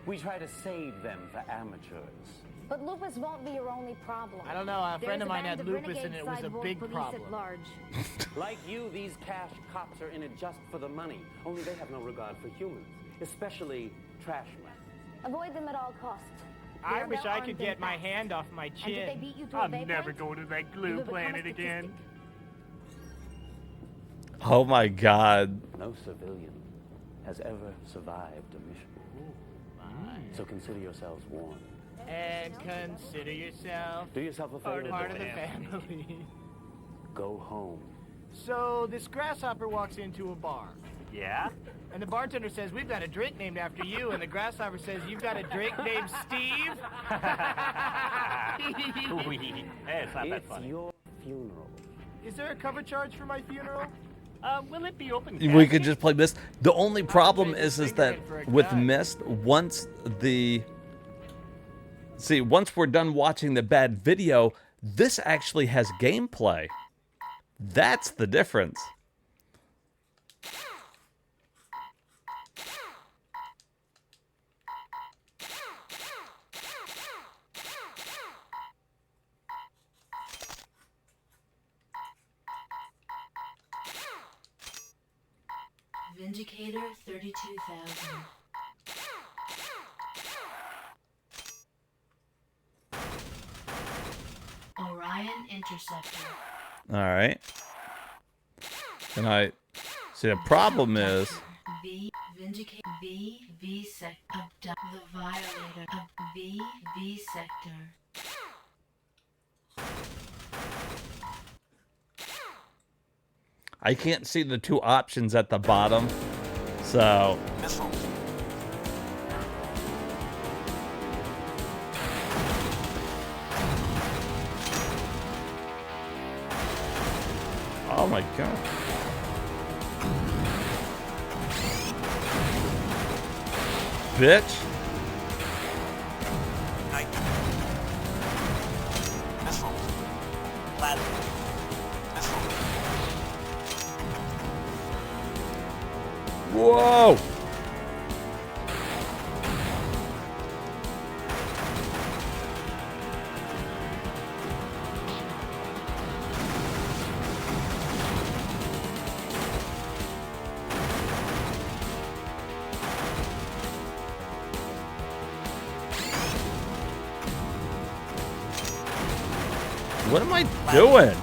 We try to save them for amateurs. But lupus won't be your only problem. I don't know, a There's friend of mine band had of lupus renegade and it was a cyborg big police problem. At large. Like you, these cash cops are in it just for the money. Only they have no regard for humans, especially trash men. Avoid them at all costs. They I are wish I well-armed could and get my fast. hand off my And if chin. they beat you to a I'm never waypoint, going to that you glue will become a planet again. statistic. Oh my God. No civilian has ever survived a mission. So consider yourselves warned. And consider yourself Do yourself a favor. part of the family. Go home. So this grasshopper walks into a bar. Yeah? And the bartender says, we've got a drink named after you. And the grasshopper says, you've got a drink named Steve? Hey, it's not that It's funny. your funeral. Is there a cover charge for my funeral? Will it be open? We could just play Myst. The only problem is that with Myst, once we're done watching the bad video, this actually has gameplay. That's the difference. Vindicator 32,000. Orion Interceptor. All right. And I see the problem is Vindicate V sector. The violator of V sector. I can't see the two options at the bottom. So oh my God. Bitch. Whoa. What am I doing?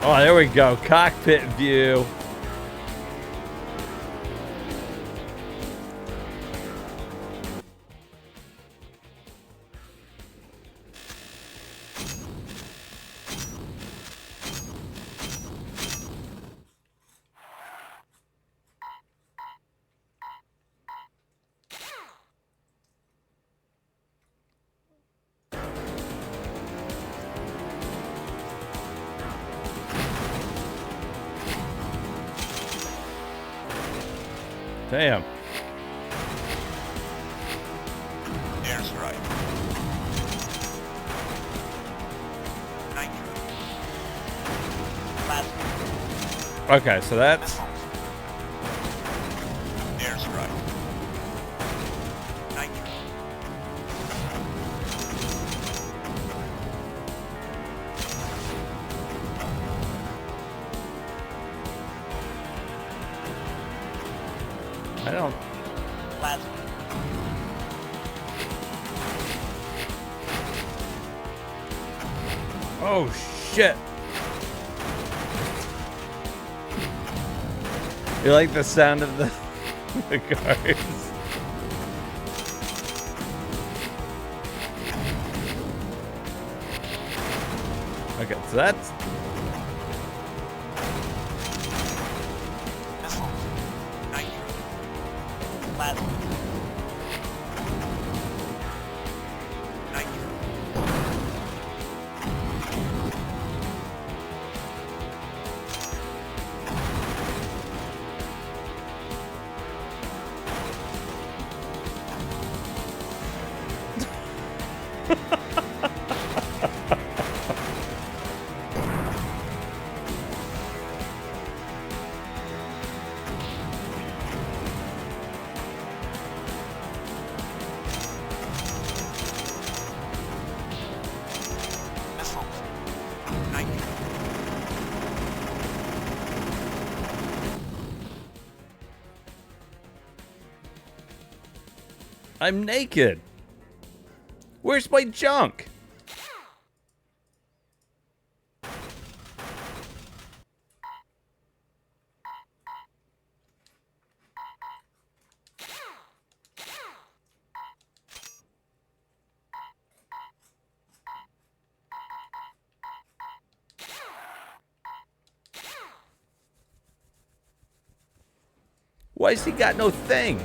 Oh, there we go. Cockpit view. Damn. There's right. Okay, so that's There's right. I don't. Oh shit. You like the sound of the cars? Okay, so that's I'm naked. Where's my junk? Why's he got no thing?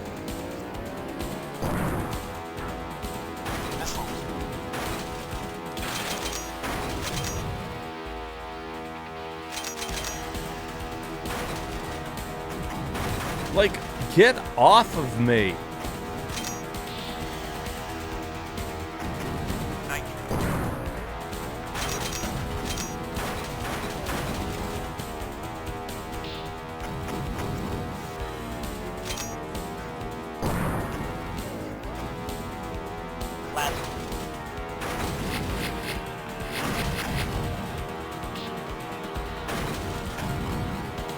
Like, get off of me.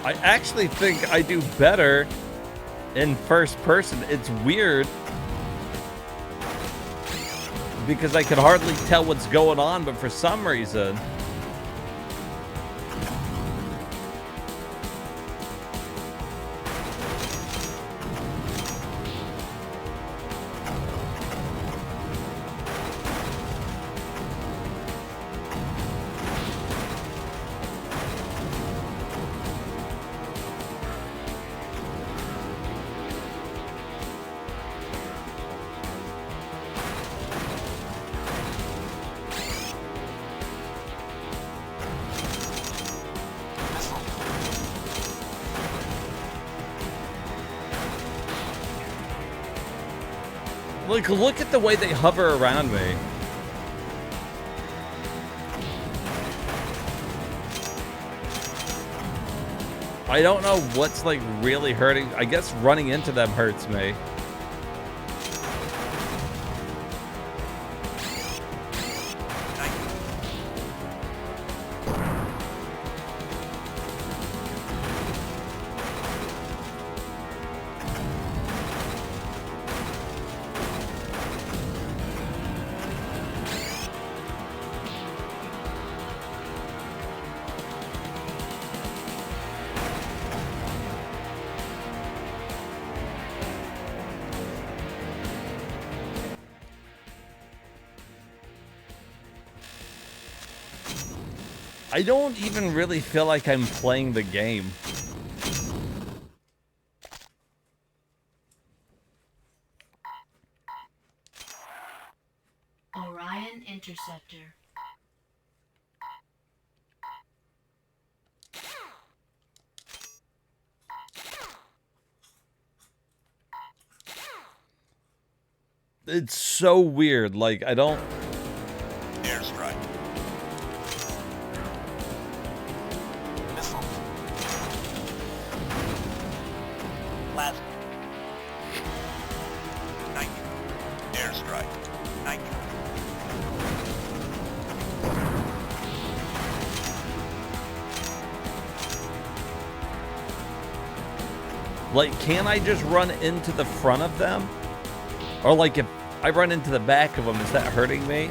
I actually think I do better in first person. It's weird because I can hardly tell what's going on, but for some reason like, look at the way they hover around me. I don't know what's, like, really hurting. I guess running into them hurts me. I don't even really feel like I'm playing the game. Orion Interceptor. It's so weird. Like, I don't... Airstrike. Missile. Plasma. Nitro. Airstrike. Nitro. Like, can't I just run into the front of them? Or, like, if I run into the back of them, is that hurting me?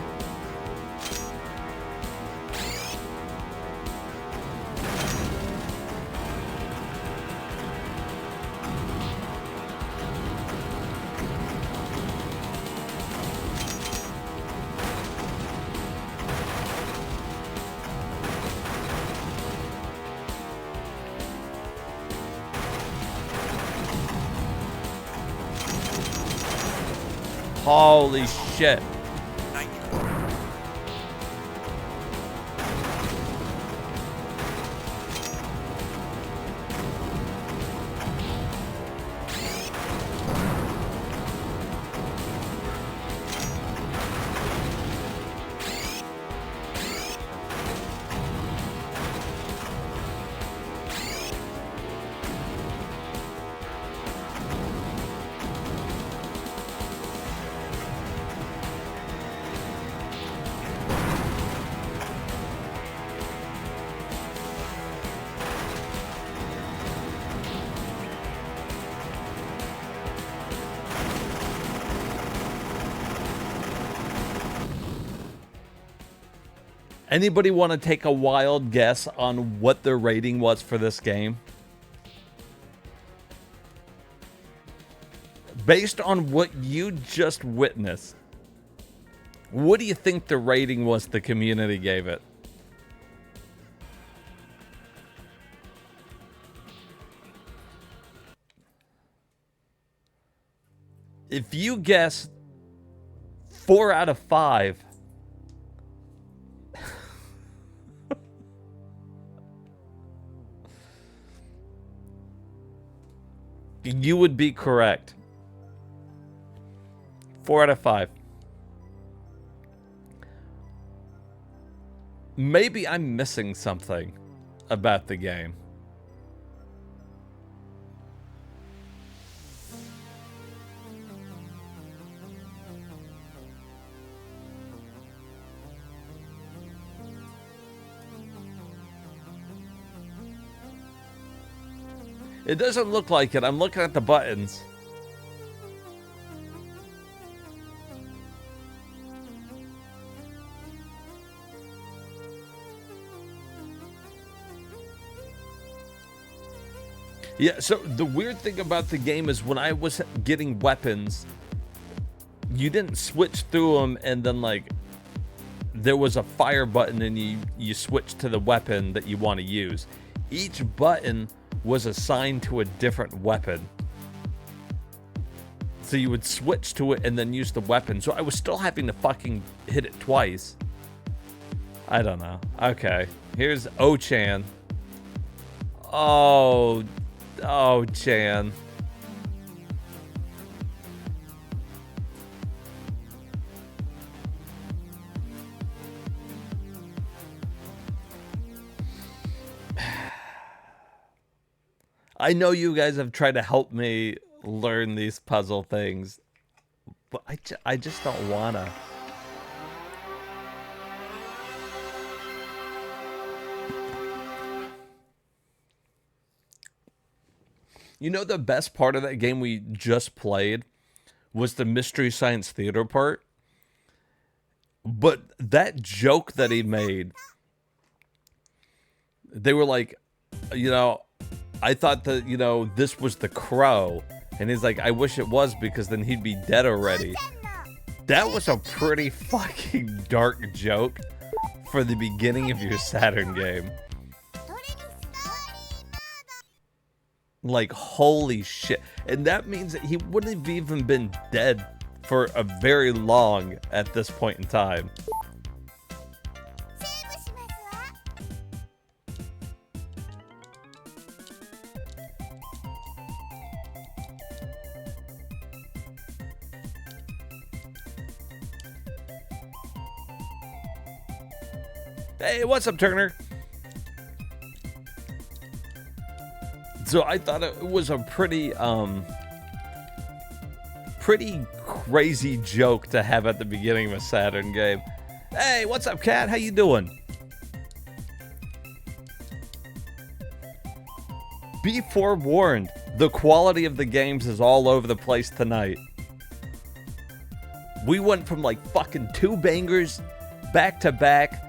Holy shit. Anybody want to take a wild guess on what the rating was for this game? Based on what you just witnessed, what do you think the rating was the community gave it? If you guess 4 out of 5, you would be correct. 4 out of 5. Maybe I'm missing something about the game. It doesn't look like it. I'm looking at the buttons. Yeah, so the weird thing about the game is when I was getting weapons, you didn't switch through them and then like there was a fire button and you switch to the weapon that you want to use. Each button was assigned to a different weapon. So you would switch to it and then use the weapon. So I was still having to fucking hit it twice. I don't know. Okay. Here's O-chan. Oh, Chan. I know you guys have tried to help me learn these puzzle things, but I just don't wanna. You know, the best part of that game we just played was the Mystery Science Theater part. But that joke that he made, they were like, you know, I thought that, you know, this was the crow. And he's like, I wish it was because then he'd be dead already. That was a pretty fucking dark joke for the beginning of your Saturn game. Like, holy shit. And that means that he wouldn't have even been dead for a very long at this point in time. Hey, what's up, Turner? So I thought it was a pretty crazy joke to have at the beginning of a Saturn game. Hey, what's up, Cat? How you doing? Be forewarned, the quality of the games is all over the place tonight. We went from like fucking 2 bangers back to back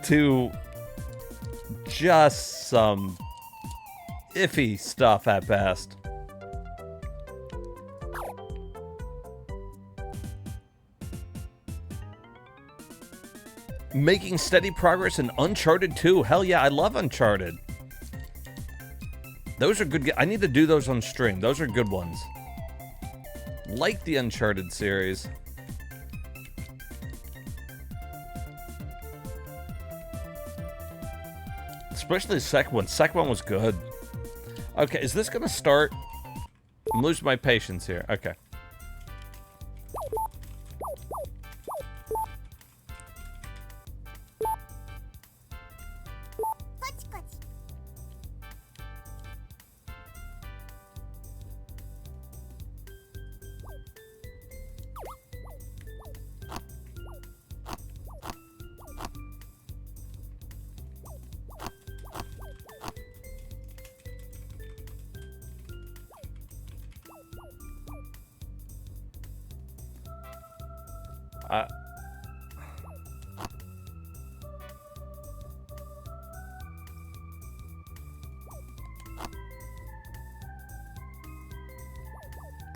to just some iffy stuff at best. Making steady progress in Uncharted 2. Hell yeah, I love Uncharted. Those are good. I need to do those on stream. Those are good ones. Like the Uncharted series. Especially the second one. Second one was good. Okay, is this gonna start? I'm losing my patience here. Okay.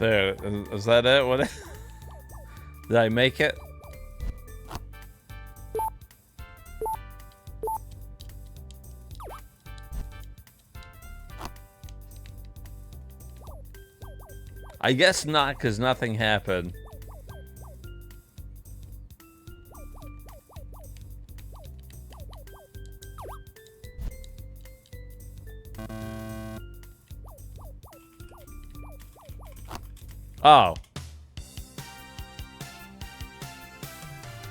There, is that it? What? Did I make it? I guess not, because nothing happened. Oh.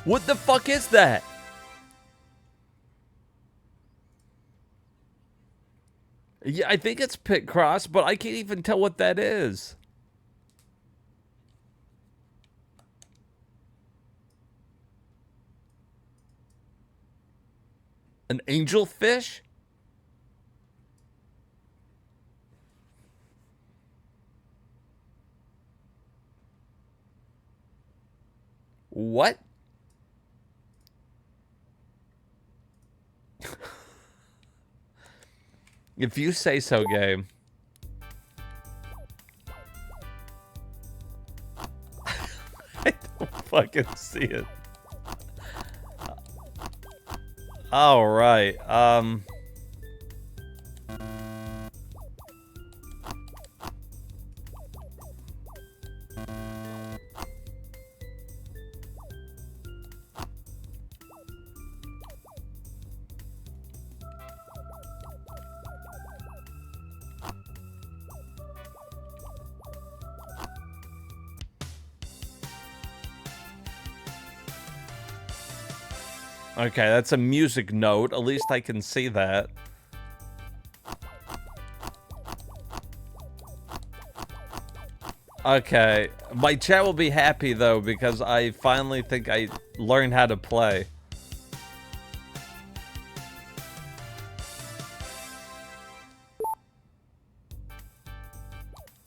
What the fuck is that? Yeah, I think it's Pit Cross, but I can't even tell what that is. An angelfish? What? If you say so, game. I don't fucking see it. All right. Okay, that's a music note. At least I can see that. Okay, my chat will be happy though because I finally think I learned how to play.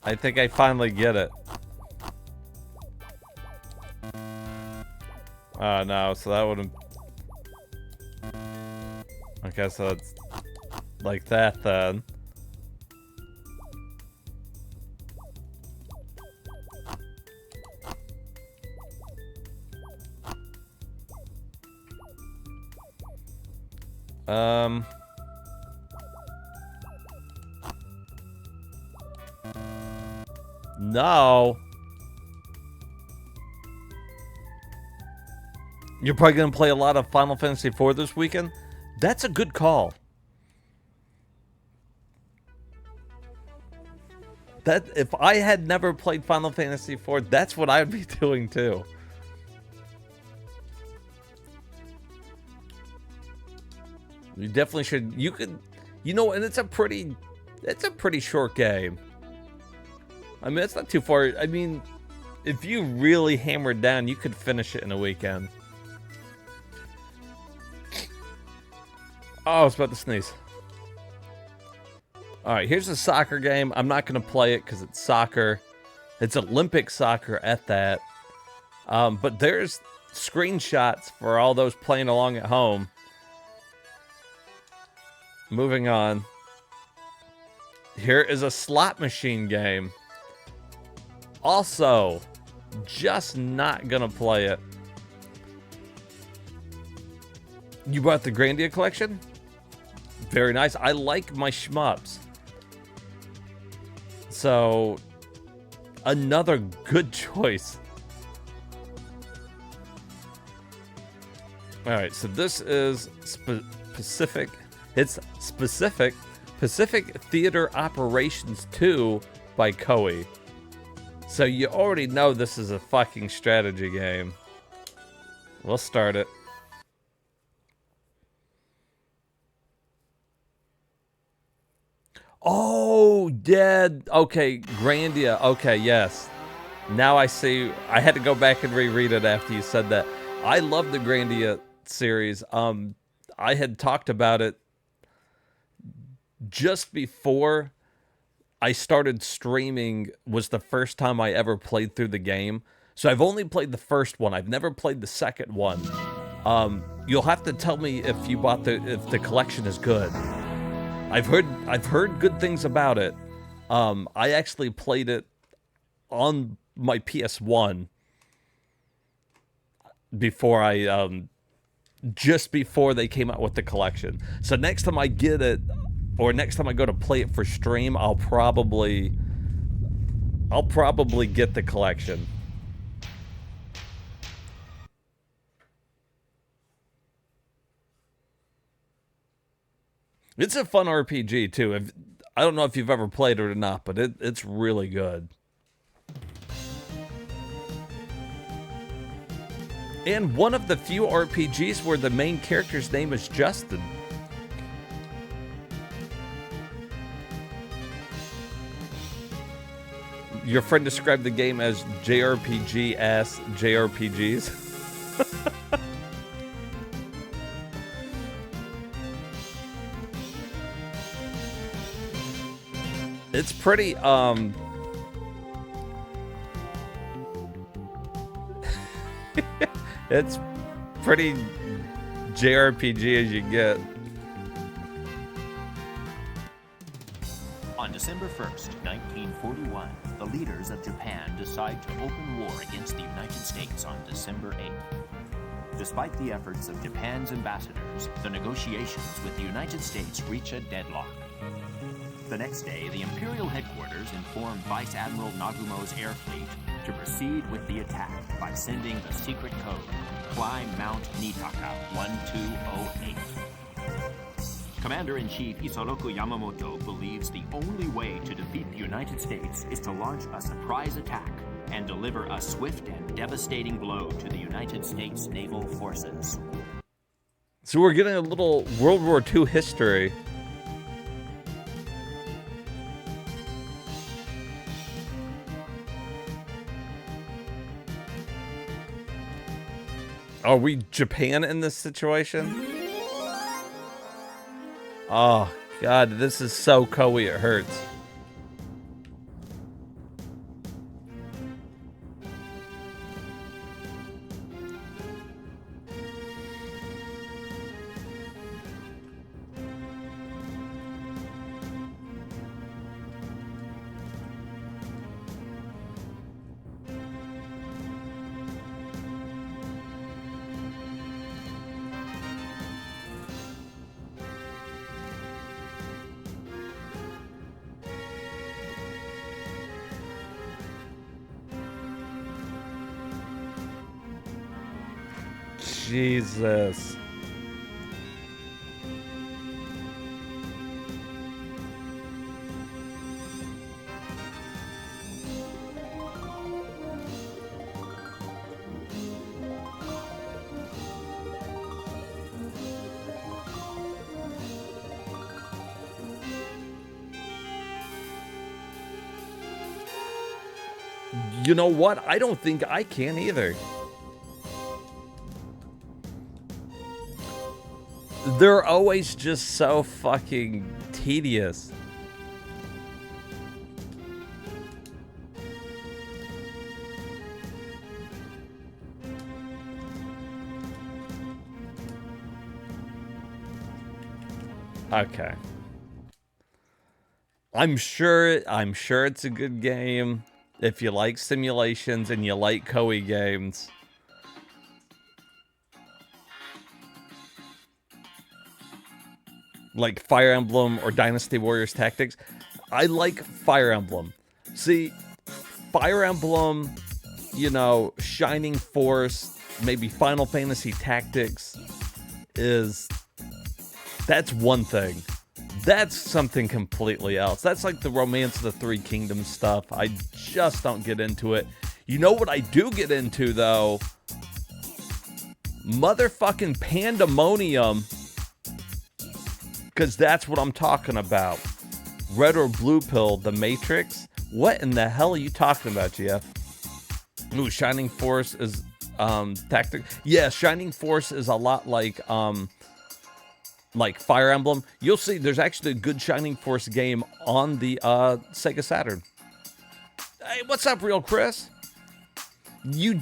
I think I finally get it. Oh no, so that wouldn't... Okay, so it's like that then. No. You're probably going to play a lot of Final Fantasy IV this weekend? That's a good call. That if I had never played Final Fantasy IV, that's what I would be doing too. You definitely should. You could, you know, and it's a pretty short game. I mean, it's not too far. I mean, if you really hammered down, you could finish it in a weekend. Oh, I was about to sneeze. Alright, here's a soccer game. I'm not going to play it because it's soccer. It's Olympic soccer at that. But there's screenshots for all those playing along at home. Moving on. Here is a slot machine game. Also, just not going to play it. You bought the Grandia collection? Very nice. I like my shmups. So, another good choice. Alright, so this is Pacific. It's Pacific Theater Operations 2 by Koei. So you already know this is a fucking strategy game. We'll start it. Oh, dead. Okay, Grandia. Okay, yes. Now I see. I had to go back and reread it after you said that. I love the Grandia series. I had talked about it just before I started streaming. Was the first time I ever played through the game. So I've only played the first one. I've never played the second one. You'll have to tell me if you bought if the collection is good. I've heard good things about it. I actually played it on my PS1 before I just before they came out with the collection. So next time I get it, or next time I go to play it for stream, I'll probably get the collection. It's a fun RPG too. I don't know if you've ever played it or not, but it's really good. And one of the few RPGs where the main character's name is Justin. Your friend described the game as JRPG-ass JRPGs. It's pretty, it's pretty JRPG as you get. On December 1st, 1941, the leaders of Japan decide to open war against the United States on December 8th. Despite the efforts of Japan's ambassadors, the negotiations with the United States reach a deadlock. The next day, the Imperial headquarters informed Vice Admiral Nagumo's air fleet to proceed with the attack by sending the secret code, Climb Mount Nitaka 1208. Commander-in-Chief Isoroku Yamamoto believes the only way to defeat the United States is to launch a surprise attack and deliver a swift and devastating blow to the United States naval forces. So we're getting a little World War II history. Are we Japan in this situation? Oh, God, this is so Koei, it hurts. Jesus. You know what? I don't think I can either. They're always just so fucking tedious. Okay. I'm sure it's a good game if you like simulations and you like Koei games. Like Fire Emblem or Dynasty Warriors Tactics. I like Fire Emblem. See, Fire Emblem, you know, Shining Force, maybe Final Fantasy Tactics that's one thing. That's something completely else. That's like the Romance of the Three Kingdoms stuff. I just don't get into it. You know what I do get into, though? Motherfucking Pandemonium. Because that's what I'm talking about. Red or Blue Pill, The Matrix. What in the hell are you talking about, Jeff? Ooh, Shining Force is tactic. Yeah, Shining Force is a lot like Fire Emblem. You'll see there's actually a good Shining Force game on the SEGA Saturn. Hey, what's up, Real Chris? You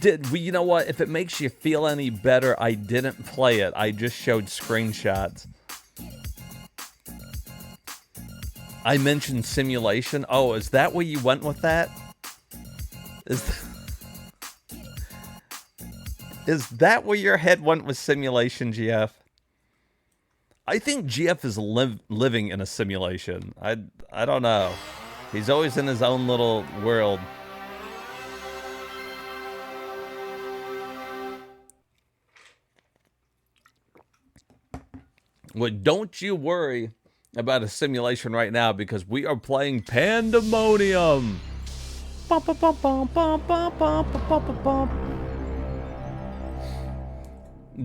know what? If it makes you feel any better, I didn't play it. I just showed screenshots. I mentioned simulation. Oh, is that where you went with that? Is that where your head went with simulation, GF? I think GF is living in a simulation. I don't know. He's always in his own little world. Well, don't you worry about a simulation right now, because we are playing Pandemonium. Bum, bum, bum, bum, bum, bum, bum, bum, bum.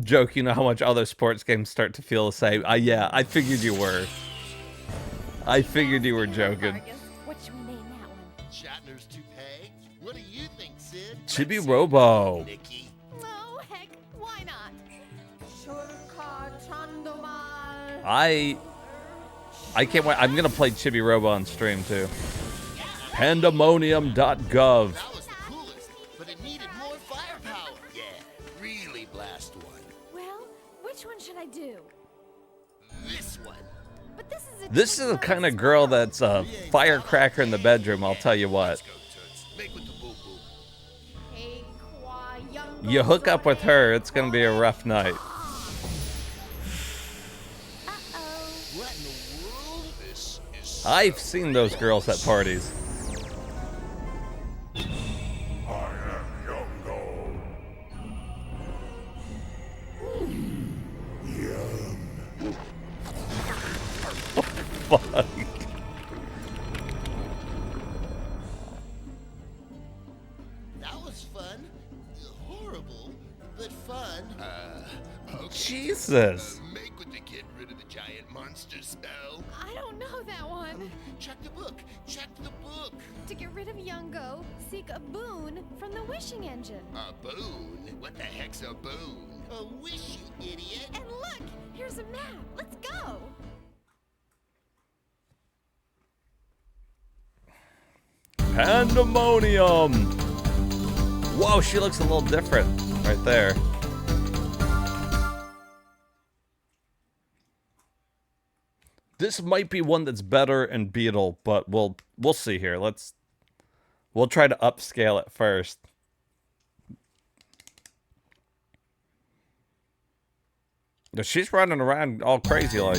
Joke, you know how much other sports games start to feel the same. Yeah, I figured you were. I figured you were joking. What should we name that one? Shatner's toupee? What do you think, Sid? Chibi Robo. Oh, heck, why not? I can't wait. I'm gonna play Chibi Robo on stream too. Pandemonium.gov. That was the coolest, but it needed more firepower. Yeah, really blast one. Well, which one should I do? This one. But This is the kind of girl that's a firecracker in the bedroom, I'll tell you what. You hook up with her, it's gonna be a rough night. I've seen those girls at parties. Fuck. That was fun. Horrible, but fun. Okay. Jesus. Make with the get rid of the giant monster spell. I don't know that one. Check the book. Check the book. To get rid of Youngo, seek a boon from the wishing engine. A boon? What the heck's a boon? A wish, you idiot. And look, here's a map. Let's go. Pandemonium. Whoa, she looks a little different right there. This might be one that's better in Beetle, but we'll see here. We'll try to upscale it first. She's running around all crazy like.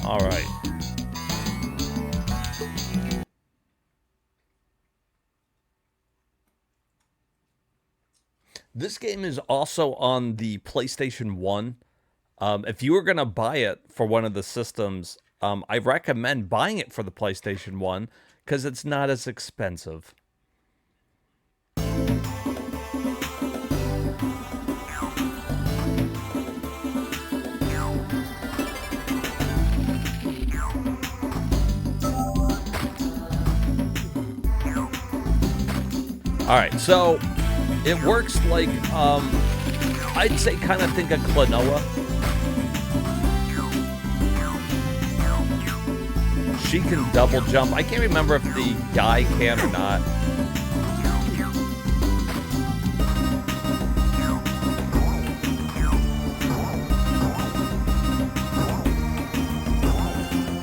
All right. This game is also on the PlayStation 1. If you were going to buy it for one of the systems, I recommend buying it for the PlayStation 1 because it's not as expensive. All right, so it works like, I'd say kind of think of Klonoa. She can double jump. I can't remember if the guy can or not.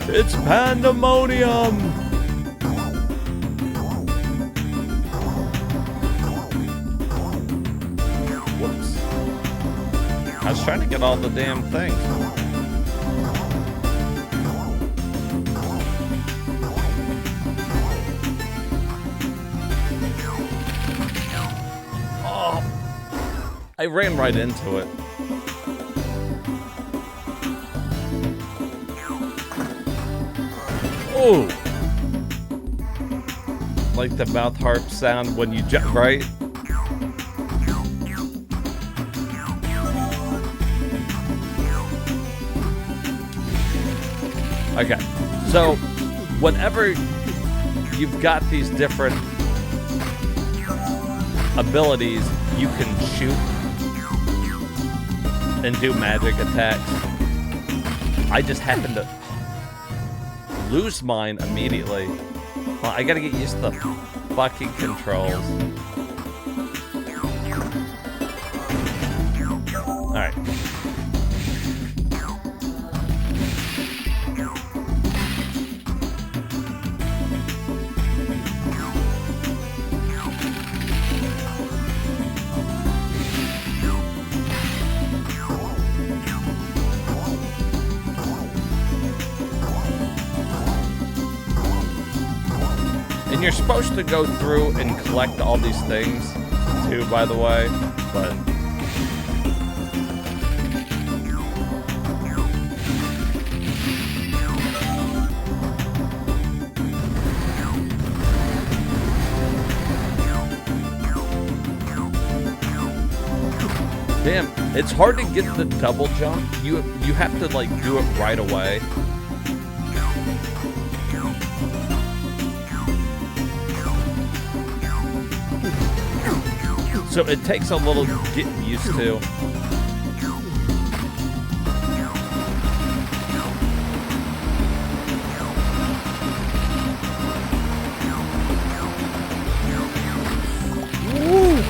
It's Pandemonium! I was trying to get all the damn things. Oh, I ran right into it. Oh, like the mouth harp sound when you jump, right? Okay, so whenever you've got these different abilities, you can shoot and do magic attacks. I just happen to lose mine immediately. Well, I gotta get used to the fucking controls. Alright. And you're supposed to go through and collect all these things, too, by the way, but... Damn, it's hard to get the double jump. You have to, like, do it right away. So it takes a little getting used to. Woo!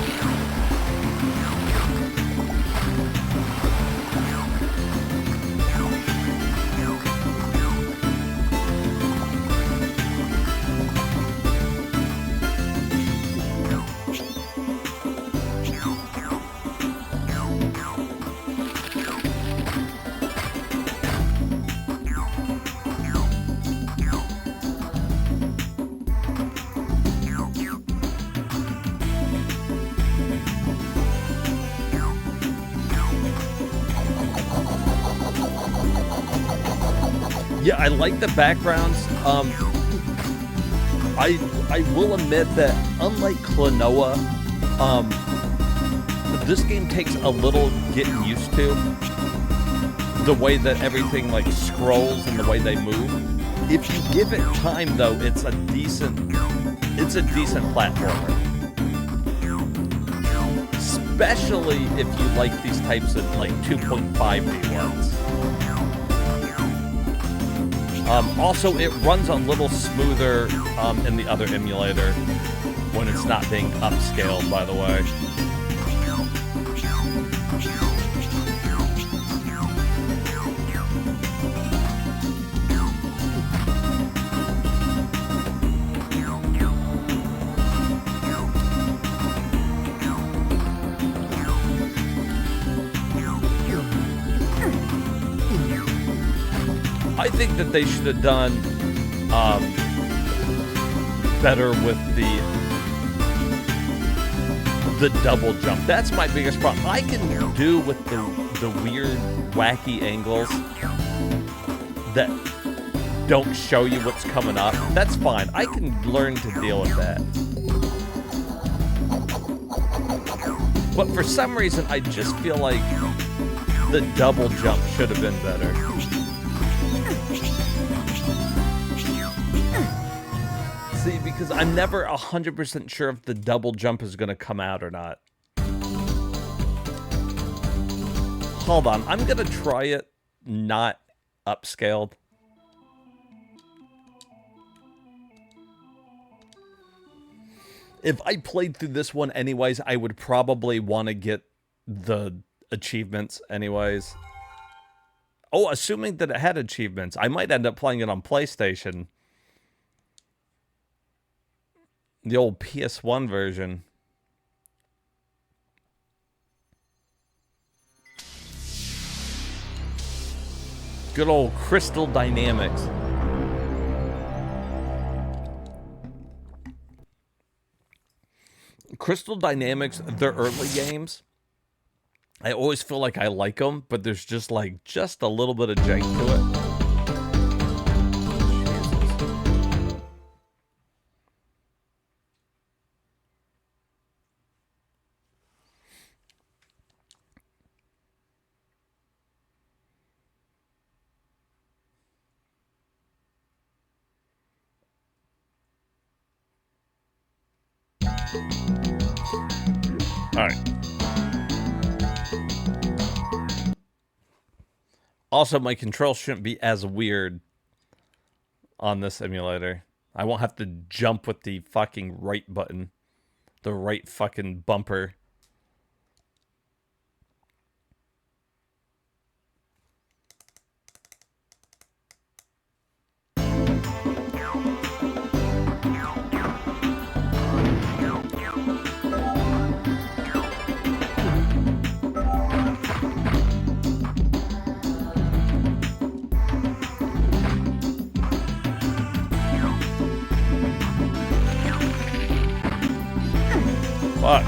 Yeah, I like the backgrounds. I will admit that unlike Klonoa, this game takes a little getting used to. The way that everything like scrolls and the way they move. If you give it time though, it's a decent platformer. Especially if you like these types of like 2.5D ones. Also, it runs a little smoother in the other emulator when it's not being upscaled, by the way. I think that they should have done better with the double jump. That's my biggest problem. I can do with the weird, wacky angles that don't show you what's coming up. That's fine. I can learn to deal with that. But for some reason, I just feel like the double jump should have been better. See, because I'm never 100% sure if the double jump is going to come out or not. Hold on, I'm going to try it not upscaled. If I played through this one anyways, I would probably want to get the achievements anyways. Oh, assuming that it had achievements, I might end up playing it on PlayStation. The old PS1 version. Good old Crystal Dynamics. Crystal Dynamics, their early games, I always feel like I like them, but there's just like just a little bit of jank to it. Alright. Also, my controls shouldn't be as weird on this emulator. I won't have to jump with the fucking right button. The right fucking bumper. Fuck.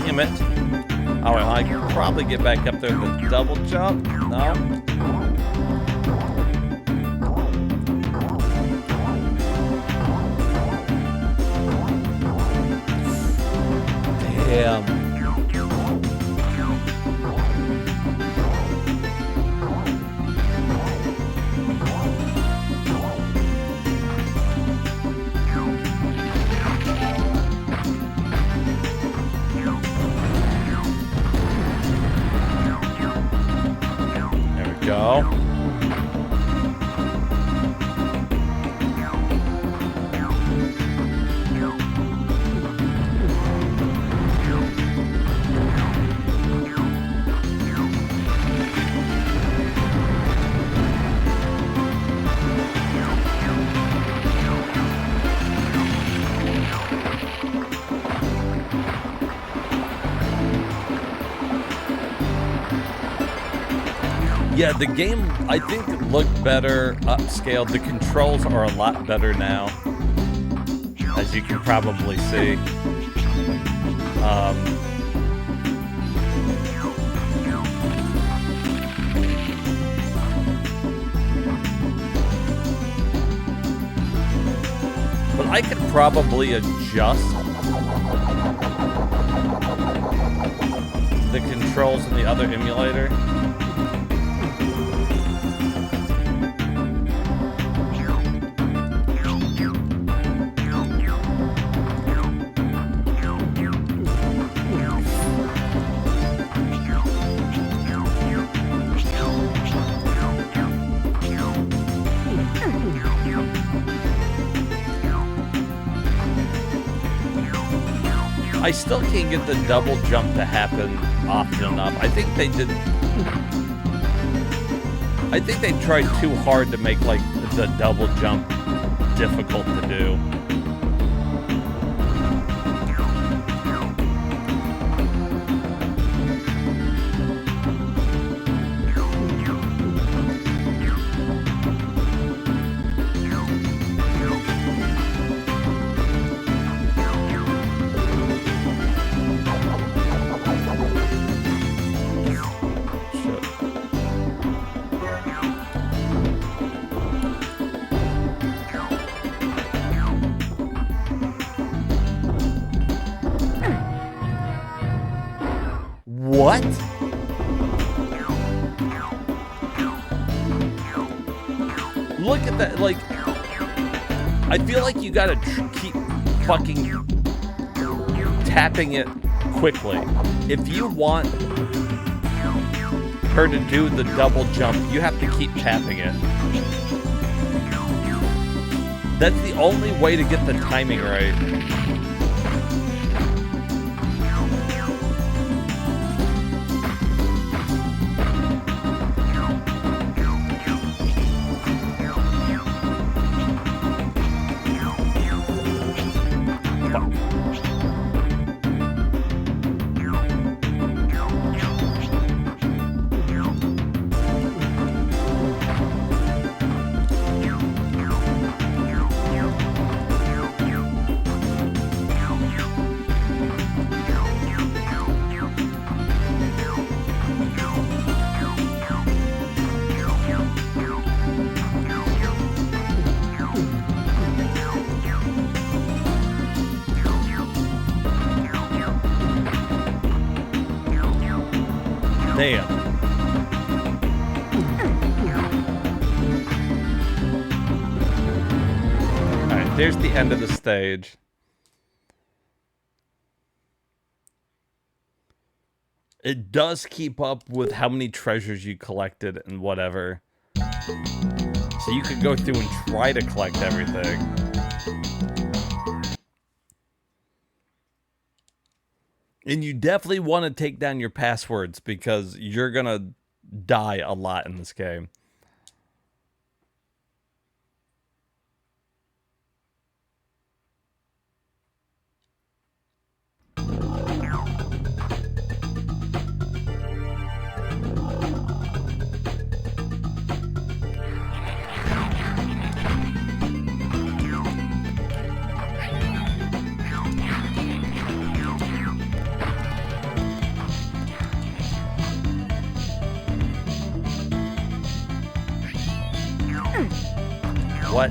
Damn it. Oh, I could probably get back up there with a double jump. No? Damn. Go. Yeah, the game, I think, looked better upscaled. The controls are a lot better now, as you can probably see. But I could probably adjust the controls in the other emulator. I still can't get the double jump to happen often enough. I think they did. I think they tried too hard to make like the double jump difficult to do. What? Look at that, like, I feel like you gotta keep fucking tapping it quickly. If you want her to do the double jump, you have to keep tapping it. That's the only way to get the timing right. Damn. Alright, there's the end of the stage. It does keep up with how many treasures you collected and whatever. So you could go through and try to collect everything. And you definitely want to take down your passwords because you're going to die a lot in this game. What?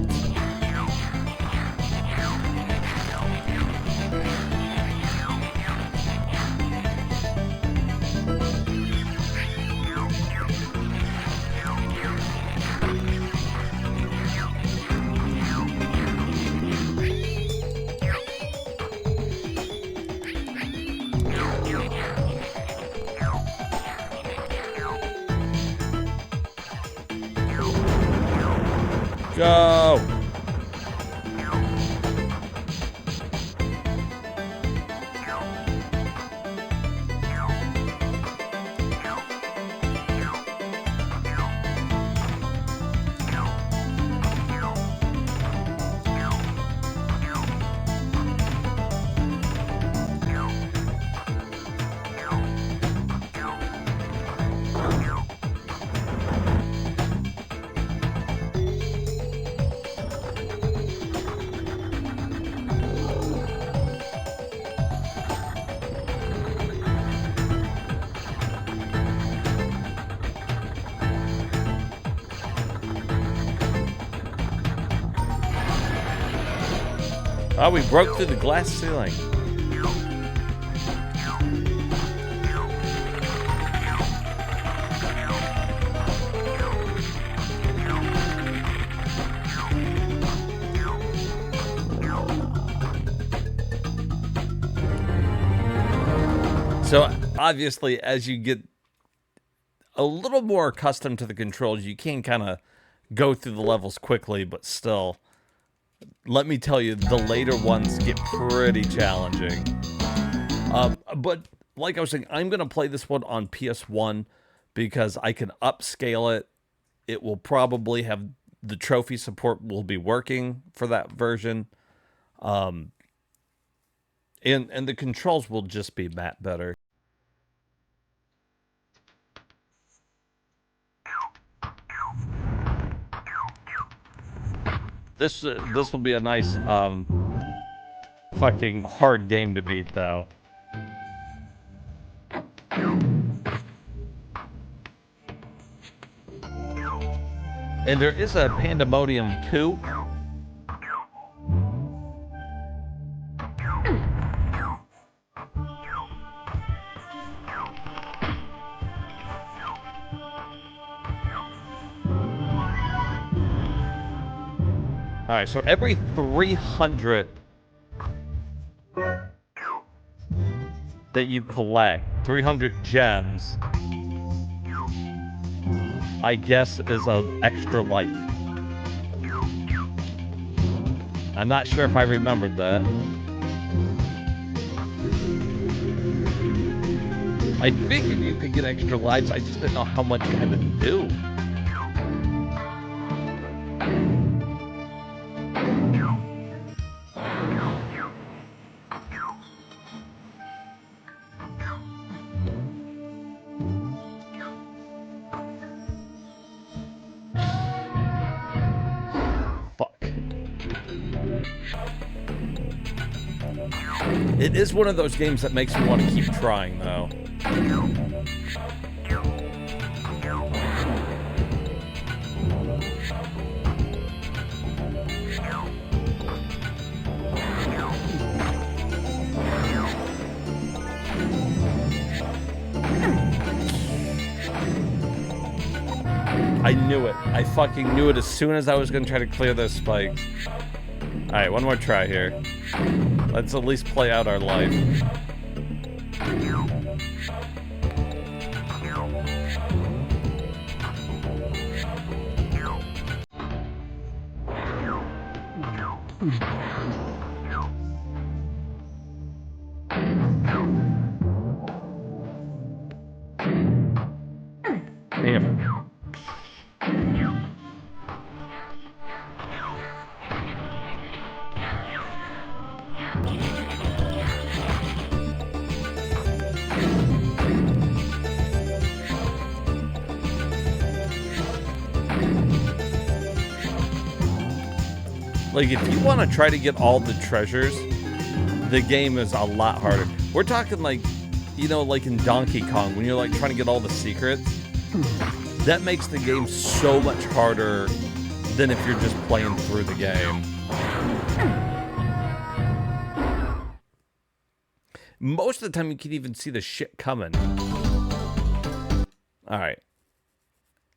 Go! Oh, we broke through the glass ceiling. So obviously, as you get a little more accustomed to the controls, you can kind of go through the levels quickly, but still, let me tell you, the later ones get pretty challenging. But like I was saying, I'm going to play this one on PS1 because I can upscale it. It will probably have the trophy support will be working for that version. And the controls will just be better. This will be a nice fucking hard game to beat though. And there is a Pandemonium 2. Alright, so every 300 that you collect, 300 gems, I guess is an extra life. I'm not sure if I remembered that. I figured you could get extra lives, I just didn't know how much you had to do. It is one of those games that makes me want to keep trying, though. I knew it. I fucking knew it as soon as I was going to try to clear those spikes. Alright, one more try here. Let's at least play out our life. Damn. Like, if you want to try to get all the treasures, the game is a lot harder. We're talking like, you know, like in Donkey Kong, when you're like trying to get all the secrets. That makes the game so much harder than if you're just playing through the game. Most of the time, you can even see the shit coming. All right.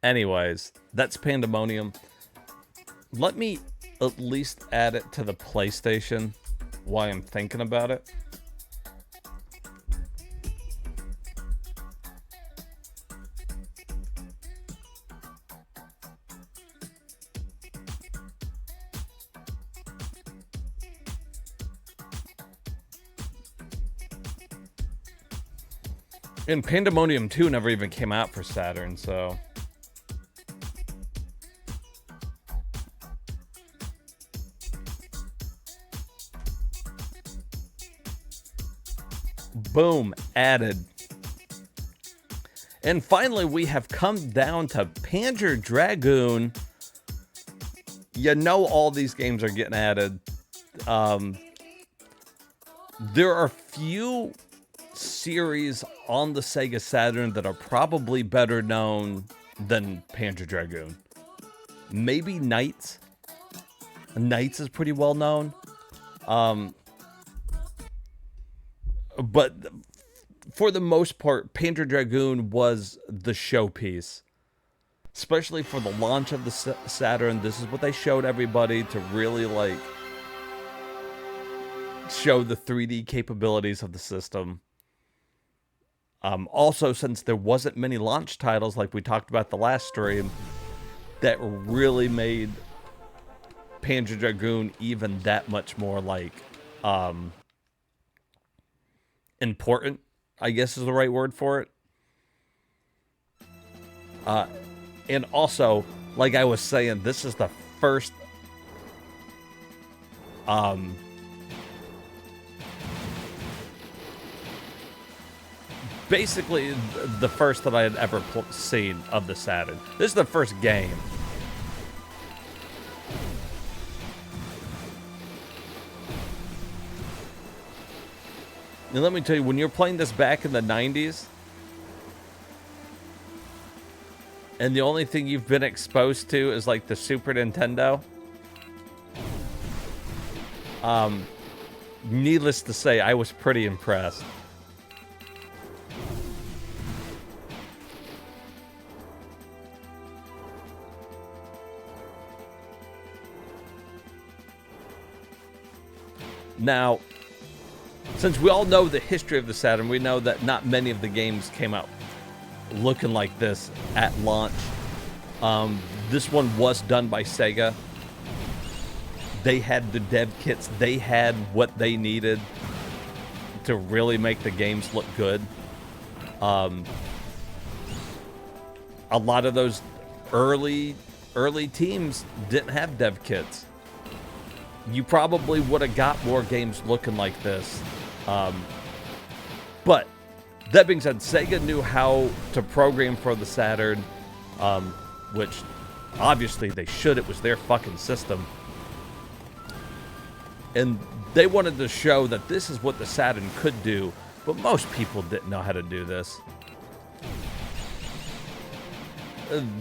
Anyways, that's Pandemonium. Let me at least add it to the PlayStation while I'm thinking about it. And Pandemonium 2 never even came out for Saturn, so... Boom, added. And finally, we have come down to Panzer Dragoon. You know all these games are getting added. There are few series on the Sega Saturn that are probably better known than Panzer Dragoon. Maybe Knights. Knights is pretty well known. But for the most part, Panzer Dragoon was the showpiece. Especially for the launch of the Saturn. This is what they showed everybody to really, like, show the 3D capabilities of the system. Also, since there wasn't many launch titles like we talked about the last stream, that really made Panzer Dragoon even that much more, like, important, I guess is the right word for it. And also, like I was saying, this is the first basically the first that I had ever seen of the Saturn. This is the first game. And let me tell you, when you're playing this back in the 90s, and the only thing you've been exposed to is like the Super Nintendo, needless to say, I was pretty impressed. Now, since we all know the history of the Saturn, we know that not many of the games came out looking like this at launch. This one was done by Sega. They had the dev kits. They had what they needed to really make the games look good. A lot of those early teams didn't have dev kits. You probably would have got more games looking like this. But that being said, Sega knew how to program for the Saturn, which obviously they should. It was their fucking system. And they wanted to show that this is what the Saturn could do, but most people didn't know how to do this.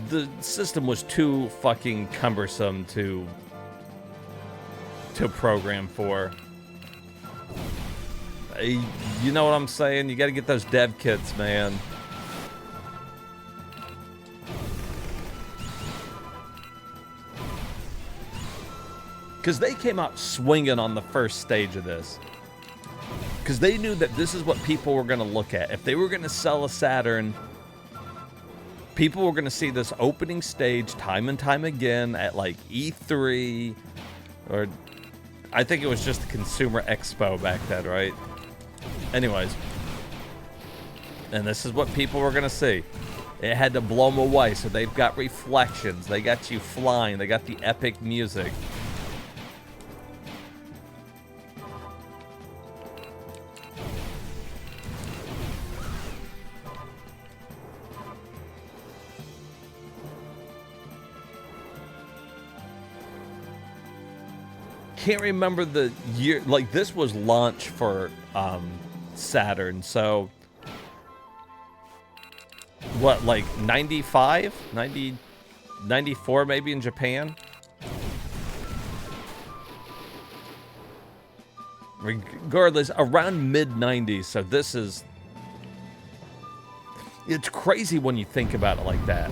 The system was too fucking cumbersome to program for. You know what I'm saying? You gotta get those dev kits, man. Because they came out swinging on the first stage of this. Because they knew that this is what people were going to look at. If they were going to sell a Saturn, people were going to see this opening stage time and time again at like E3, or I think it was just the Consumer Expo back then, right? Anyways. And this is what people were going to see. It had to blow them away, so they've got reflections. They got you flying. They got the epic music. Can't remember the year. Like, this was launch for Saturn, so what, like 95, 90, 94 maybe in Japan? regardless, around mid-90s, so this is... It's crazy when you think about it like that.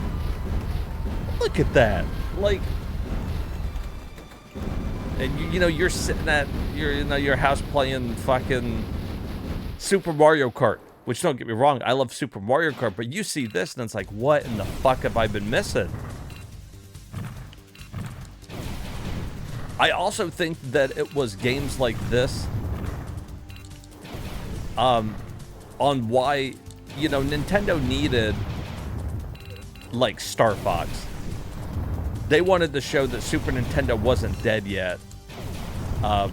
Look at that. Like... And you know, you're sitting at your house playing fucking Super Mario Kart. Which, don't get me wrong, I love Super Mario Kart, but you see this and it's like, what in the fuck have I been missing? I also think that it was games like this on why, you know, Nintendo needed, like, Star Fox. They wanted to show that Super Nintendo wasn't dead yet. Oh,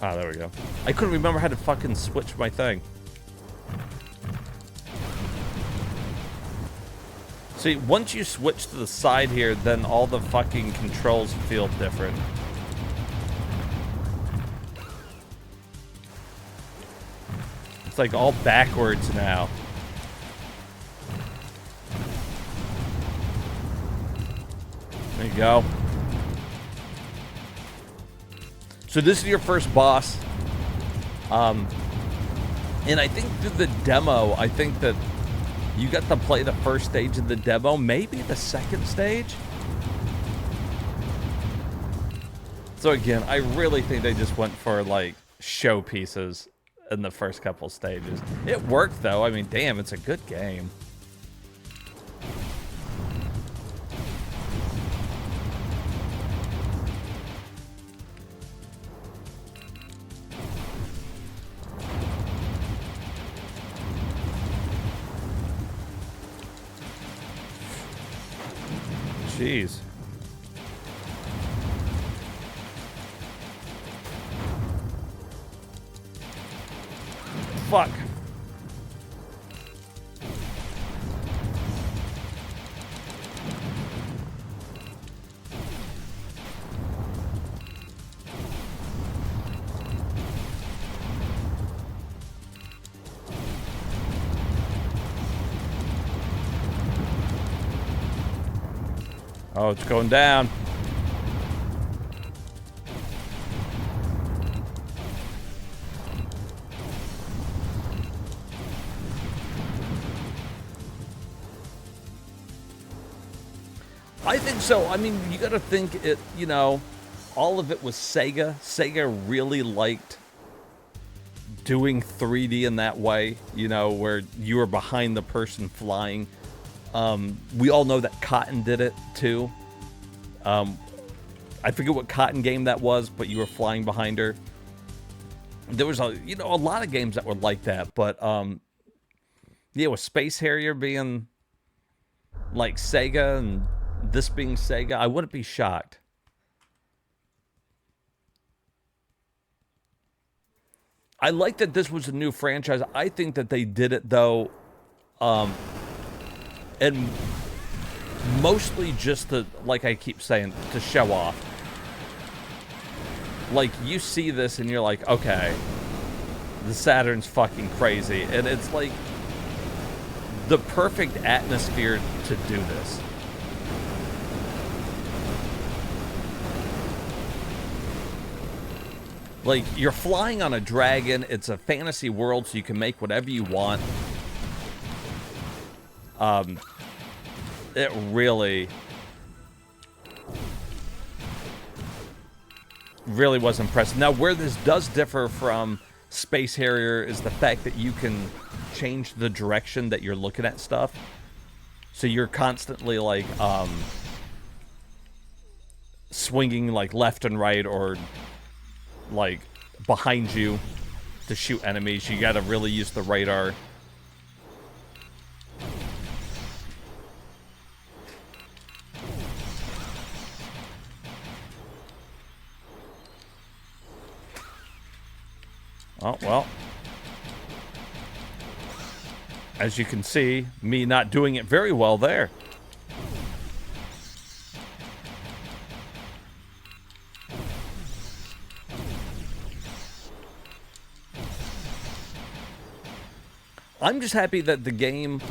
there we go. I couldn't remember how to fucking switch my thing. See, once you switch to the side here, then all the fucking controls feel different. It's like all backwards now. There you go. So this is your first boss. And I think through the demo, I think that you got to play the first stage of the demo, maybe the second stage. So again, I really think they just went for like showpieces in the first couple stages. It worked though. I mean, damn, it's a good game. Jeez. Fuck. Oh, it's going down. I think so. I mean, you gotta think it, you know, all of it was Sega. Sega really liked doing 3D in that way, you know, where you were behind the person flying. We all know that Cotton did it too. I forget what Cotton game that was, but you were flying behind her. There was a lot of games that were like that, but yeah, with Space Harrier being like Sega and this being Sega, I wouldn't be shocked. I like that this was a new franchise. I think that they did it though, and mostly just to, like I keep saying, to show off. Like, you see this and you're like, okay, the Saturn's fucking crazy. And it's like the perfect atmosphere to do this. Like, you're flying on a dragon. It's a fantasy world, so you can make whatever you want. It really was impressive. Now, where this does differ from Space Harrier is the fact that you can change the direction that you're looking at stuff. So you're constantly, like, swinging, like, left and right or, like, behind you to shoot enemies. You gotta really use the radar. Oh, well. As you can see, me not doing it very well there. I'm just happy that the game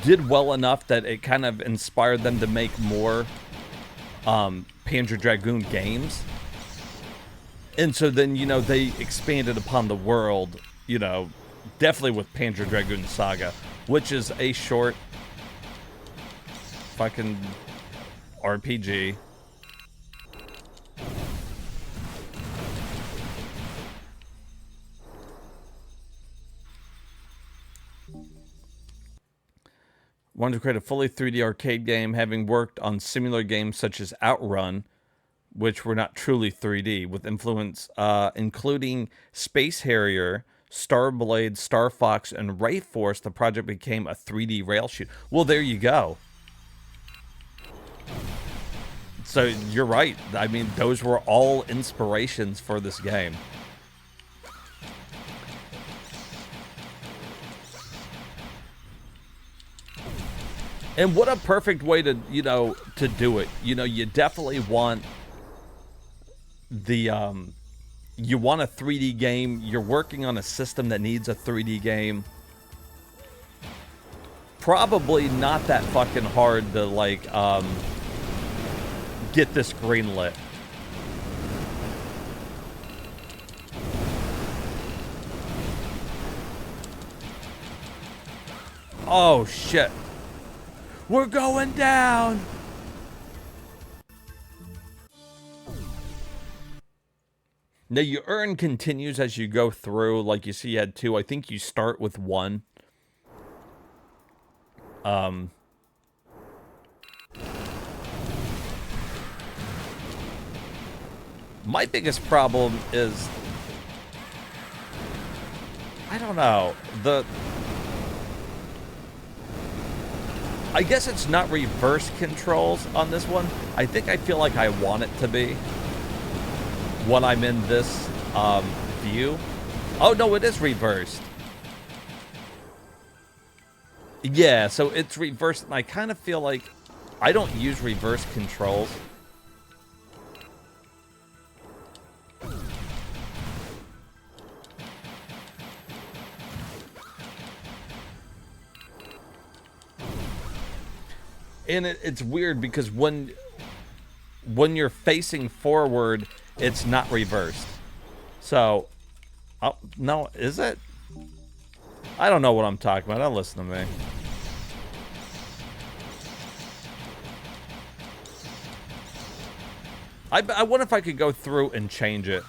did well enough that it kind of inspired them to make more Panzer Dragoon games. And so then, you know, they expanded upon the world, you know, definitely with Panzer Dragoon Saga, which is a short fucking RPG. Wanted to create a fully 3D arcade game, having worked on similar games such as Outrun, which were not truly 3D, with influence including Space Harrier, Starblade, Star Fox, and Ray Force. The project became a 3D rail shoot. Well, there you go. So you're right. I mean, those were all inspirations for this game. And what a perfect way to, you know, to do it. You know, you definitely want the, you want a 3D game. You're working on a system that needs a 3D game. Probably not that fucking hard to, like, get this greenlit. Oh, shit. We're going down. Now, your earn continues as you go through. Like you see, you had 2. I think you start with 1. My biggest problem is, I don't know, I guess it's not reverse controls on this one. I think I feel like I want it to be when I'm in this view. Oh, no, it is reversed. Yeah, so it's reversed, and I kind of feel like I don't use reverse controls. And it's weird because when you're facing forward, it's not reversed. So, oh, no, is it? I don't know what I'm talking about. Don't listen to me. I wonder if I could go through and change it.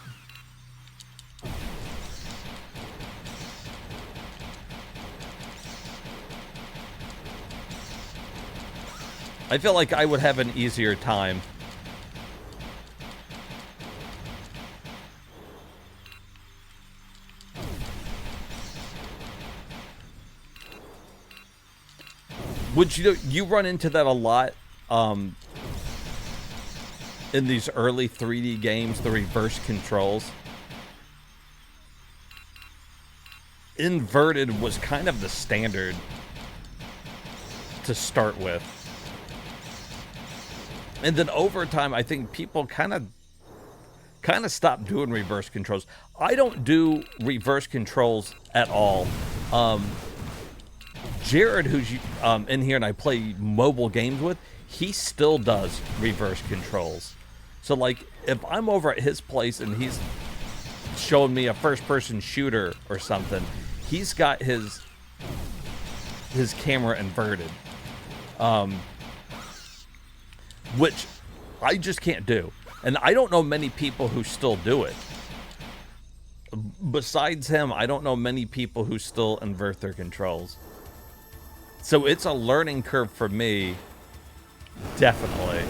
I feel like I would have an easier time. Would you run into that a lot in these early 3D games, the reverse controls? Inverted was kind of the standard to start with. And then over time, I think people kind of stopped doing reverse controls. I don't do reverse controls at all. Jared, who's in here and I play mobile games with, he still does reverse controls. So, like, if I'm over at his place and he's showing me a first-person shooter or something, he's got his camera inverted. Which I just can't do. And I don't know many people who still do it. Besides him, I don't know many people who still invert their controls. So it's a learning curve for me, definitely.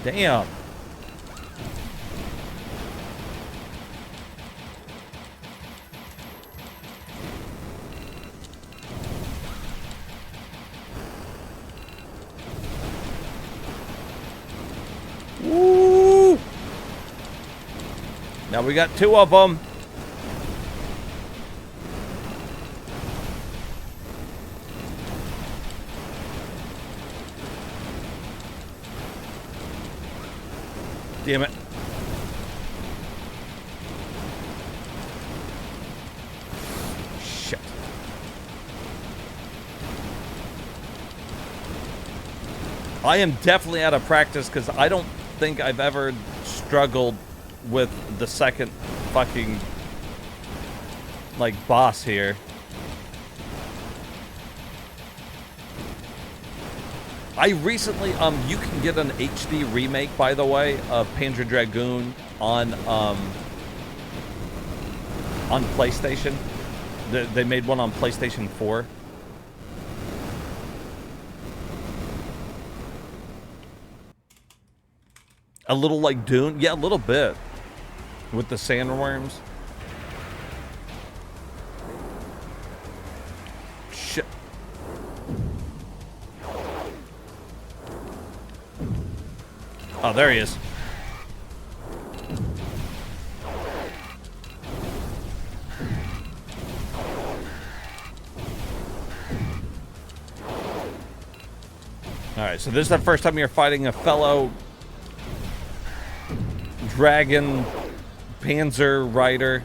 Damn. Woo! Now we got 2 of them. Damn it. I am definitely out of practice because I don't think I've ever struggled with the second fucking, like, boss here. I recently, you can get an HD remake, by the way, of Panzer Dragoon on PlayStation. They made one on PlayStation 4. A little like Dune? Yeah, a little bit. With the sandworms. Shit. Oh, there he is. Alright, so this is the first time you're fighting a fellow dragon panzer rider.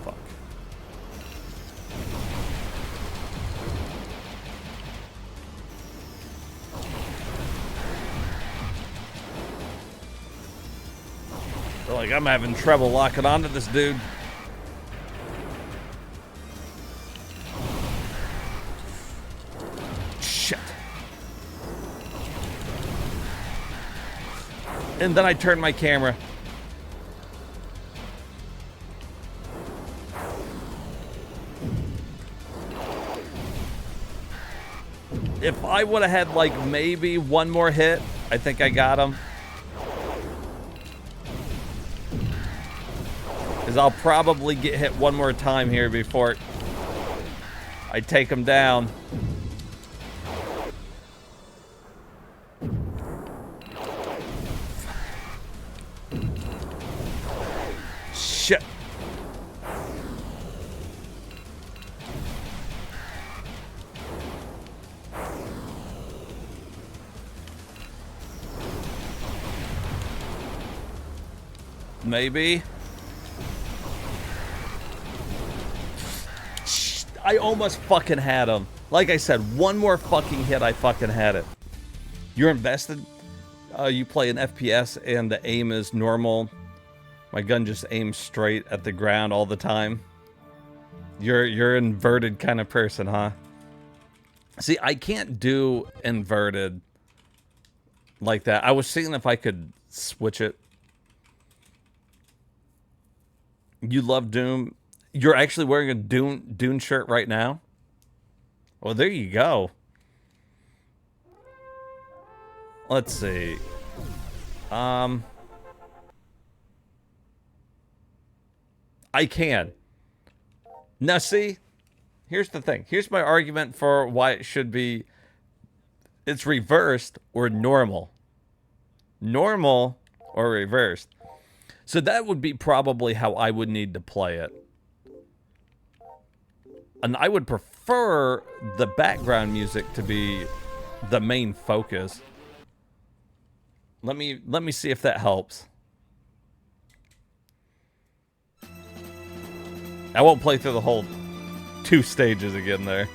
Fuck. Like, I'm having trouble locking onto this dude. Shit. And then I turn my camera. If I would have had, like, maybe one more hit, I think I got him. Because I'll probably get hit one more time here before I take him down. Shit. Maybe. I almost fucking had him. Like I said, one more fucking hit, I fucking had it. You're invested? You play an FPS and the aim is normal. My gun just aims straight at the ground all the time. You're an inverted kind of person, huh? See, I can't do inverted like that. I was seeing if I could switch it. You love Doom? You're actually wearing a Dune shirt right now? Well, there you go. Let's see. I can. Now, see, here's the thing. Here's my argument for why it should be. It's reversed or normal. Normal or reversed. So that would be probably how I would need to play it. And I would prefer the background music to be the main focus. Let me see if that helps. I won't play through the whole 2 stages again there.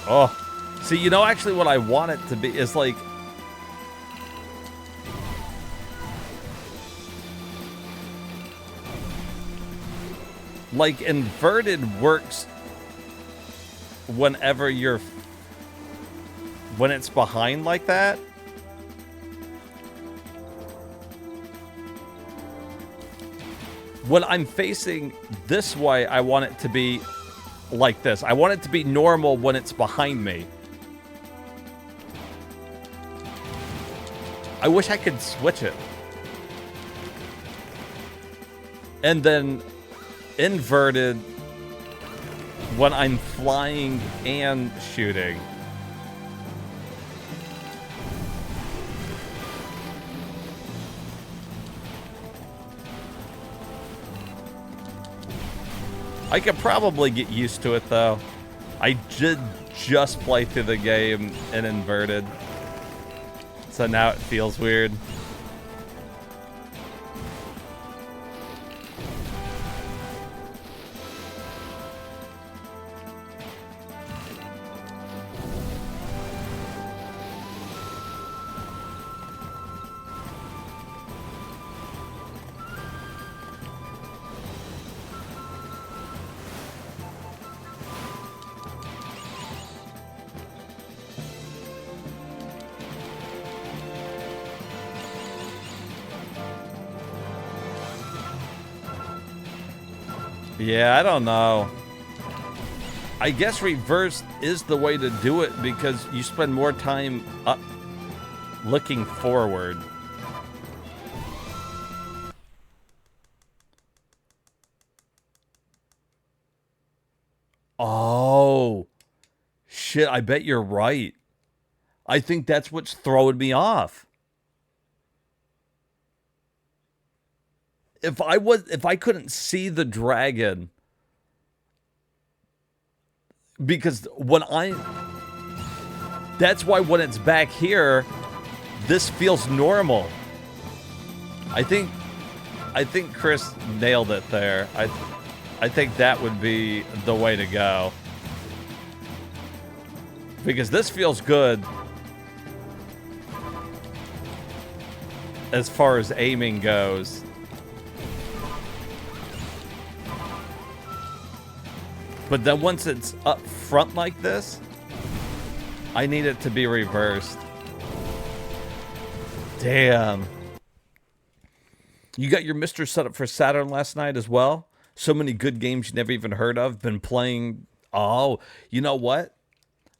Oh, see, you know, actually what I want it to be is like, inverted works whenever when it's behind like that. When I'm facing this way, I want it to be like this. I want it to be normal when it's behind me. I wish I could switch it. And then inverted when I'm flying and shooting. I could probably get used to it though. I did just play through the game in inverted, so now it feels weird. Yeah, I don't know. I guess reverse is the way to do it because you spend more time up looking forward. Oh, shit, I bet you're right. I think that's what's throwing me off. If I couldn't see the dragon, because that's why when it's back here, this feels normal. I think Chris nailed it there. I think that would be the way to go. Because this feels good as far as aiming goes. But then once it's up front like this, I need it to be reversed. Damn. You got your Mr. set up for Saturn last night as well? So many good games you never even heard of. Been playing. Oh, you know what?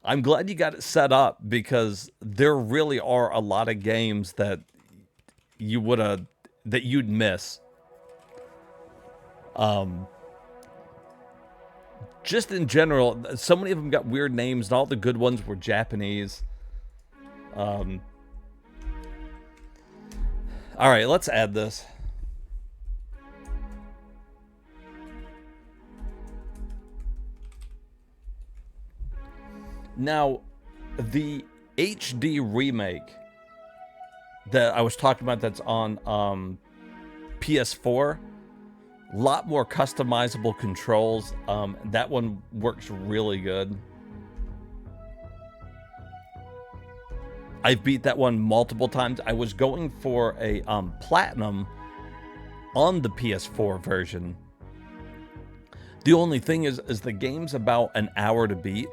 I'm glad you got it set up because there really are a lot of games that you'd miss. Just in general, so many of them got weird names, and all the good ones were Japanese. All right, let's add this. Now, the HD remake that I was talking about that's on PS4, a lot more customizable controls. That one works really good. I've beat that one multiple times. I was going for a platinum on the PS4 version. The only thing is the game's about an hour to beat.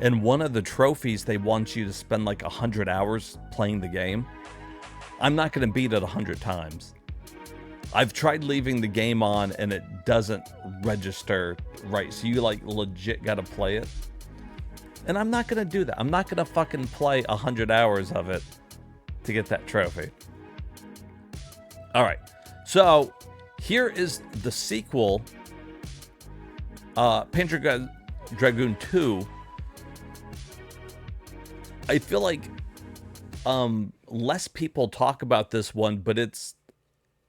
And one of the trophies, they want you to spend like 100 hours playing the game. I'm not going to beat it 100 times. I've tried leaving the game on and it doesn't register right. So you like legit got to play it. And I'm not going to do that. I'm not going to fucking play 100 hours of it to get that trophy. All right. So here is the sequel, Panzer Dragoon 2. I feel like less people talk about this one, but it's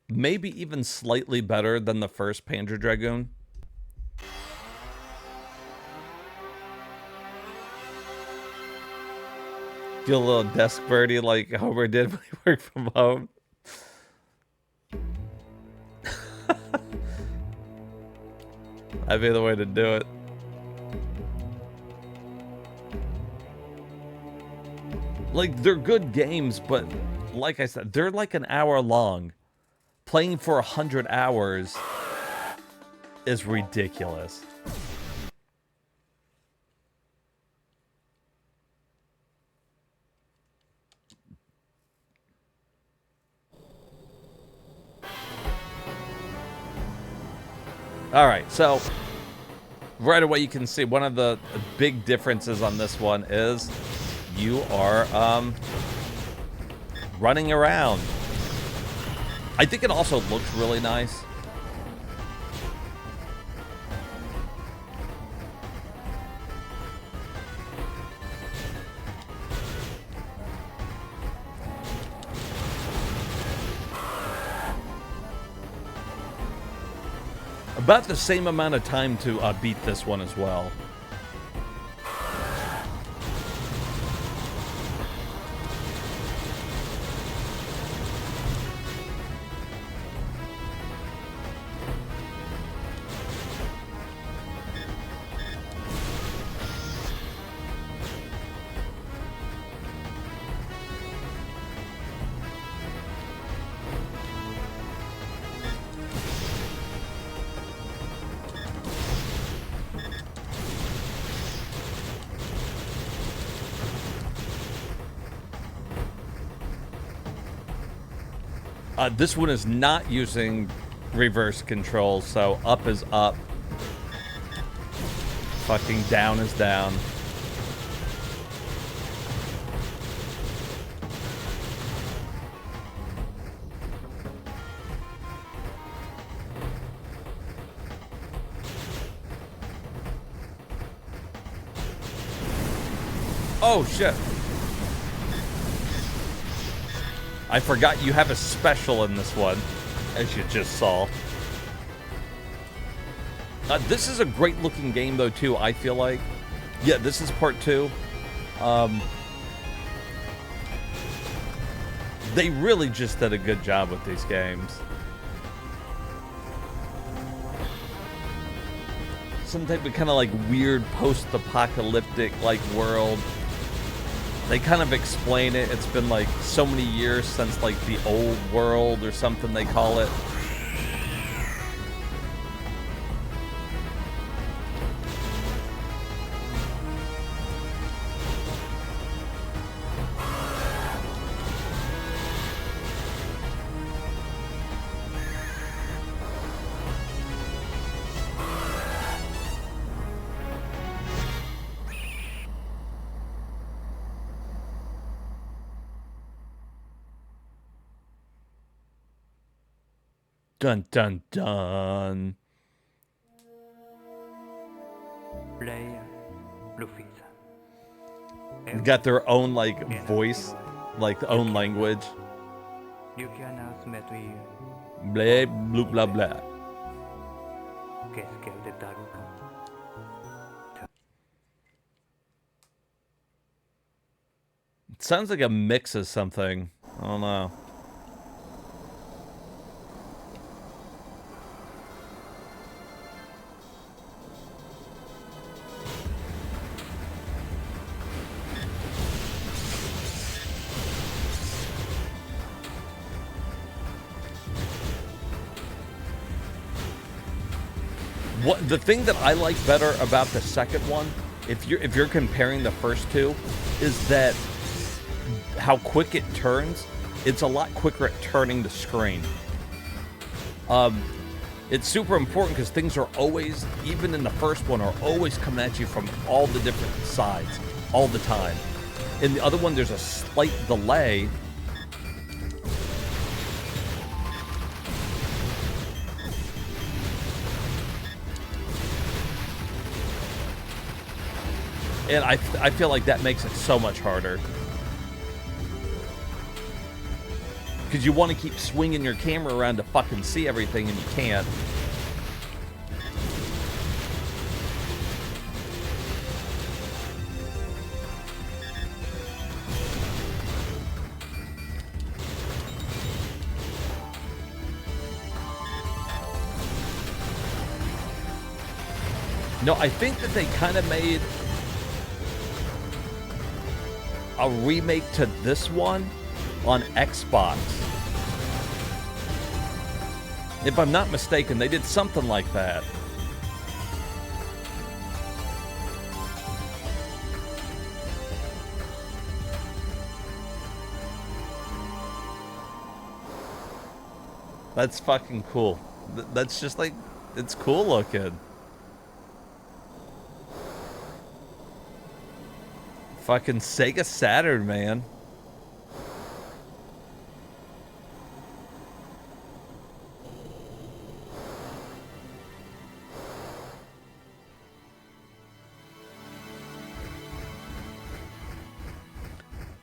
maybe even slightly better than the first Panzer Dragoon. Do a little desk birdie like Homer did when he worked from home. That'd be the way to do it. Like, they're good games, but like I said, they're like an hour long. Playing for 100 hours is ridiculous. All right, so right away you can see one of the big differences on this one is you are running around. I think it also looks really nice. About the same amount of time to beat this one as well. This one is not using reverse control, so up is up. Fucking down is down. Oh, shit. I forgot you have a special in this one, as you just saw. This is a great looking game, though, too, I feel like. Yeah, this is part 2. They really just did a good job with these games. Some type of kind of like weird post-apocalyptic like world. They kind of explain it. It's been like so many years since like the old world or something they call it. Dun dun dun. They got their own like voice, like their own language. Blah blah blah blah. It sounds like a mix of something. I don't know. What the thing that I like better about the second one, if you're comparing the first two, is that how quick it turns. It's a lot quicker at turning the screen. It's super important because things are always, even in the first one, are always coming at you from all the different sides, all the time. In the other one, there's a slight delay. And I feel like that makes it so much harder. Because you want to keep swinging your camera around to fucking see everything, and you can't. No, I think that they kind of made a remake to this one on Xbox. If I'm not mistaken, they did something like that. That's fucking cool. That's just like, it's cool looking. Fucking SEGA Saturn, man.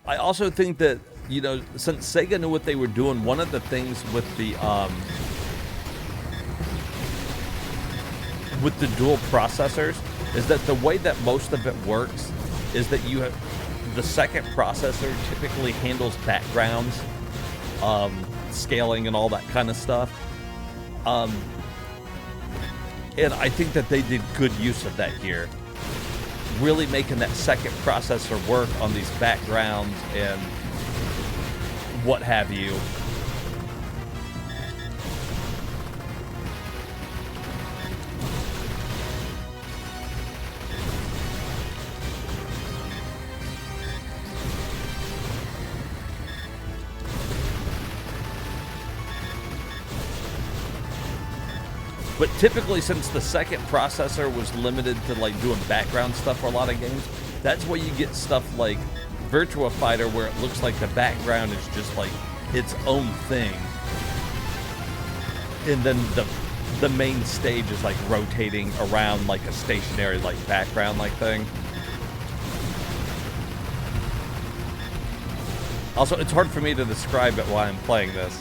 I also think that, you know, since Sega knew what they were doing, one of the things with the dual processors is that the way that most of it works is that you have the second processor typically handles backgrounds, scaling and all that kind of stuff. And I think that they did good use of that here. Really making that second processor work on these backgrounds and what have you. But typically, since the second processor was limited to like doing background stuff for a lot of games, that's where you get stuff like Virtua Fighter, where it looks like the background is just like its own thing, and then the main stage is like rotating around like a stationary like background like thing. Also, it's hard for me to describe it while I'm playing this,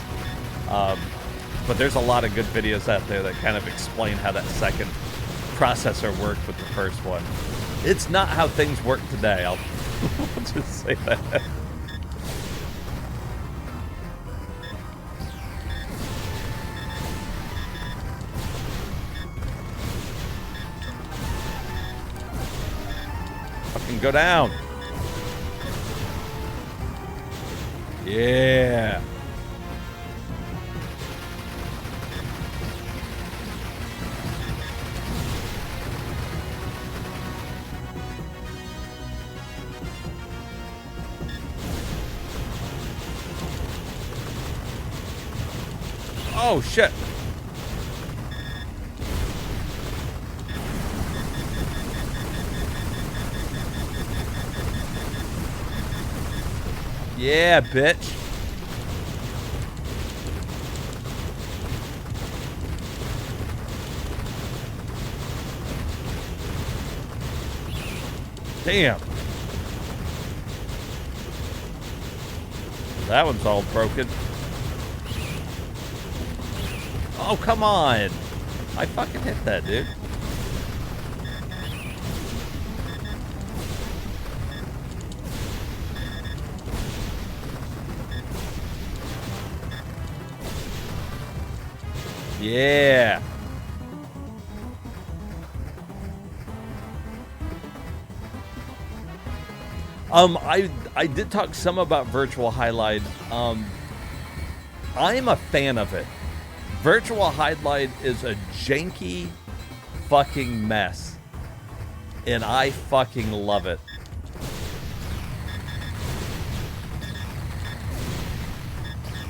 but there's a lot of good videos out there that kind of explain how that second processor worked with the first one. It's not how things work today, I'll just say that. Fucking go down. Yeah. Oh shit. Yeah, bitch. Damn. That one's all broken. Oh, come on. I fucking hit that, dude. Yeah. I did talk some about Virtual Highlight. I'm a fan of it. Virtual Highlight is a janky fucking mess, and I fucking love it.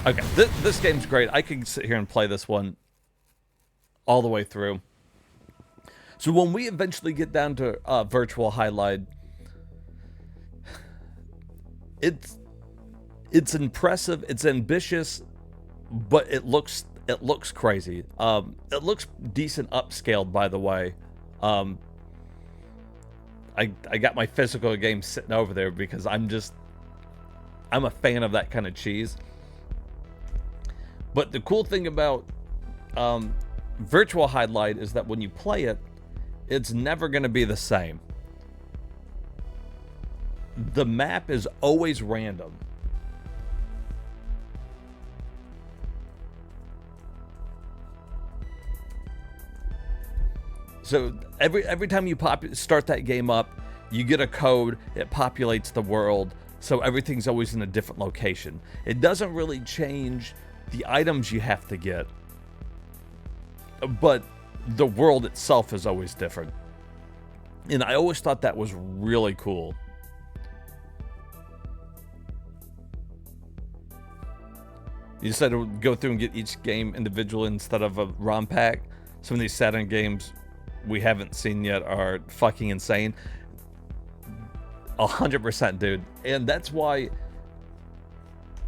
Okay, this game's great. I could sit here and play this one all the way through. So when we eventually get down to Virtual Highlight, it's impressive, it's ambitious, but it looks crazy. It looks decent upscaled, by the way. I got my physical game sitting over there because I'm a fan of that kind of cheese. But the cool thing about Virtual Highlight is that when you play it, it's never going to be the same. The map is always random. So every time you start that game up, you get a code, it populates the world, so everything's always in a different location. It doesn't really change the items you have to get, but the world itself is always different. And I always thought that was really cool. You said to go through and get each game individually instead of a ROM pack. Some of these Saturn games we haven't seen yet are fucking insane. 100%, dude. And that's why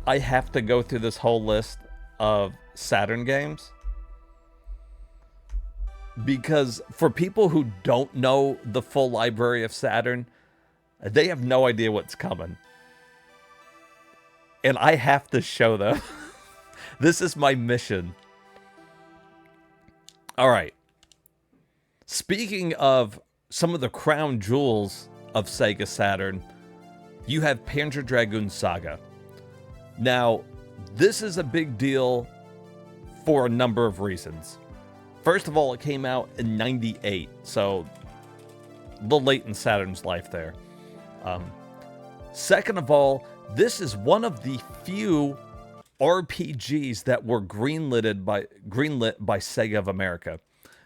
I have to go through this whole list of Saturn games. Because for people who don't know the full library of Saturn, they have no idea what's coming. And I have to show them. This is my mission. All right. Speaking of some of the crown jewels of Sega Saturn, you have Panzer Dragoon Saga. Now, this is a big deal for a number of reasons. First of all, it came out in '98, so a little late in Saturn's life there. Second of all, this is one of the few RPGs that were greenlit by Sega of America.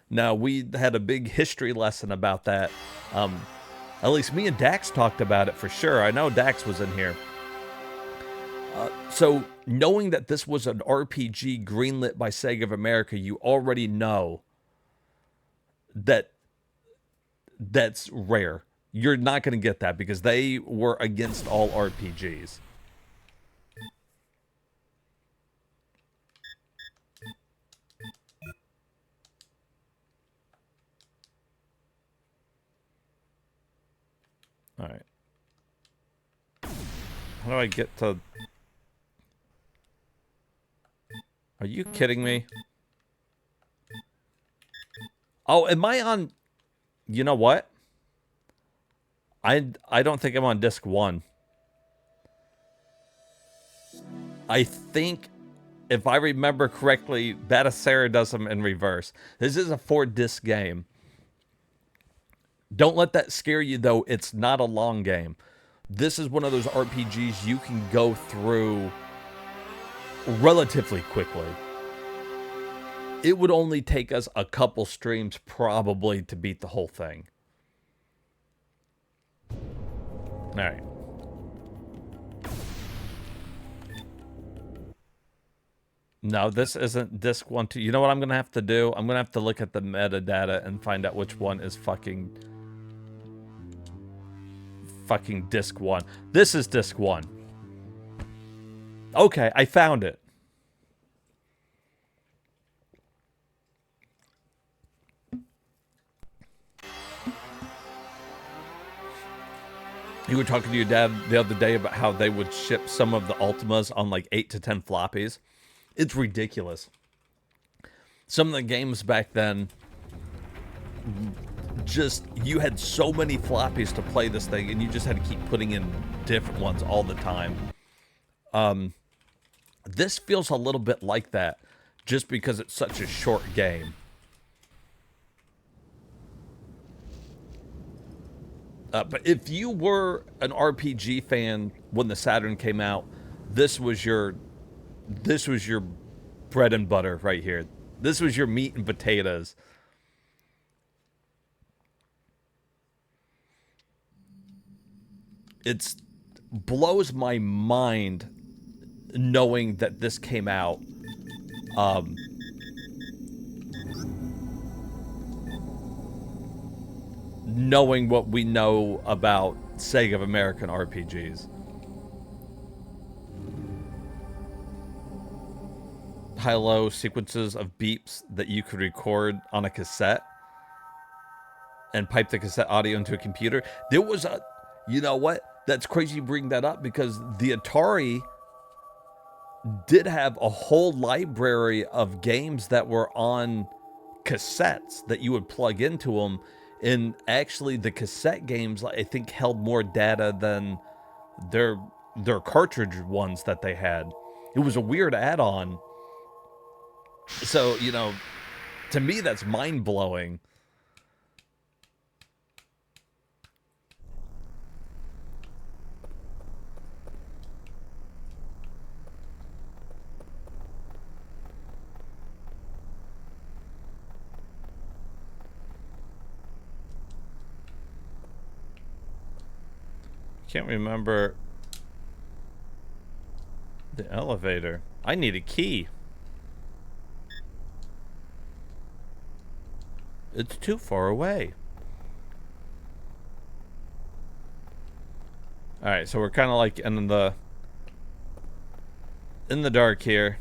Now, we had a big history lesson about that. At least me and Dax talked about it for sure. I know Dax was in here. So, knowing that this was an RPG greenlit by Sega of America, you already know that's rare. You're not going to get that because they were against all RPGs. All right. How do I get to... Are you kidding me? Oh, am I on... You know what? I don't think I'm on disc 1. I think, if I remember correctly, Batacera does them in reverse. This is a 4-disc game. Don't let that scare you, though. It's not a long game. This is one of those RPGs you can go through relatively quickly. It would only take us a couple streams probably to beat the whole thing. All right. No, this isn't disc 1, 2. You know what I'm going to have to do? I'm going to have to look at the metadata and find out which one is fucking disc 1. This is disc 1. Okay, I found it. You were talking to your dad the other day about how they would ship some of the Ultimas on like 8 to 10 floppies. It's ridiculous. Some of the games back then, just, you had so many floppies to play this thing, and you just had to keep putting in different ones all the time. This feels a little bit like that, just because it's such a short game. But if you were an RPG fan when the Saturn came out, this was your bread and butter right here. This was your meat and potatoes. It blows my mind knowing that this came out. Knowing what we know about Sega of American RPGs. High-low sequences of beeps that you could record on a cassette and pipe the cassette audio into a computer. There was a... You know what? That's crazy you bring that up because the Atari did have a whole library of games that were on cassettes that you would plug into them. And actually, the cassette games, I think, held more data than their cartridge ones that they had. It was a weird add-on. So, you know, to me, that's mind-blowing. Can't remember the elevator. I need a key. It's too far away. All right, so we're kind of like in the dark here.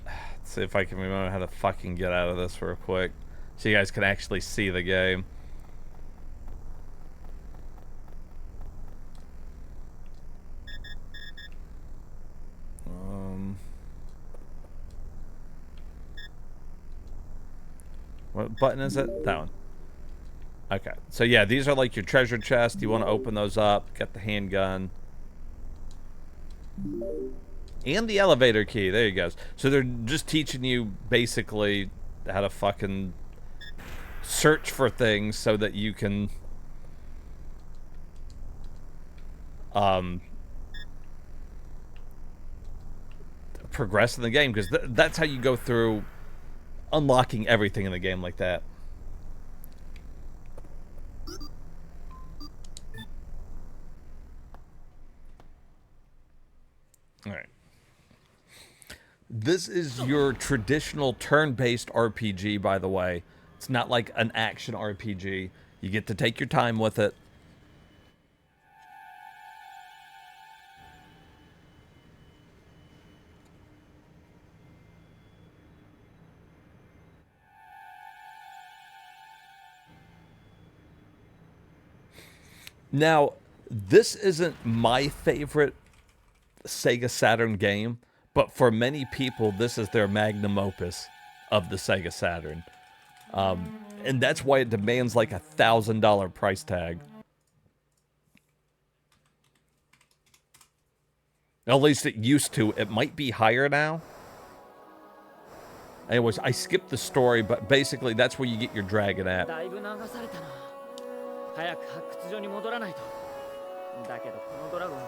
Let's see if I can remember how to fucking get out of this real quick, so you guys can actually see the game. What button is it? That one. Okay. So yeah, these are like your treasure chest. You want to open those up. Get the handgun. And the elevator key. There you go. So they're just teaching you basically how to fucking search for things so that you can progress in the game, because that's how you go through unlocking everything in the game like that. All right. This is your traditional turn-based RPG, by the way. It's not like an action RPG. You get to take your time with it. Now, this isn't my favorite Sega Saturn game, but for many people, this is their magnum opus of the Sega Saturn. And that's why it demands like $1,000 price tag. At least it used to. It might be higher now. Anyways, I skipped the story, but basically that's where you get your dragon at. 早く発掘所に戻らないと。だけどこのドラゴン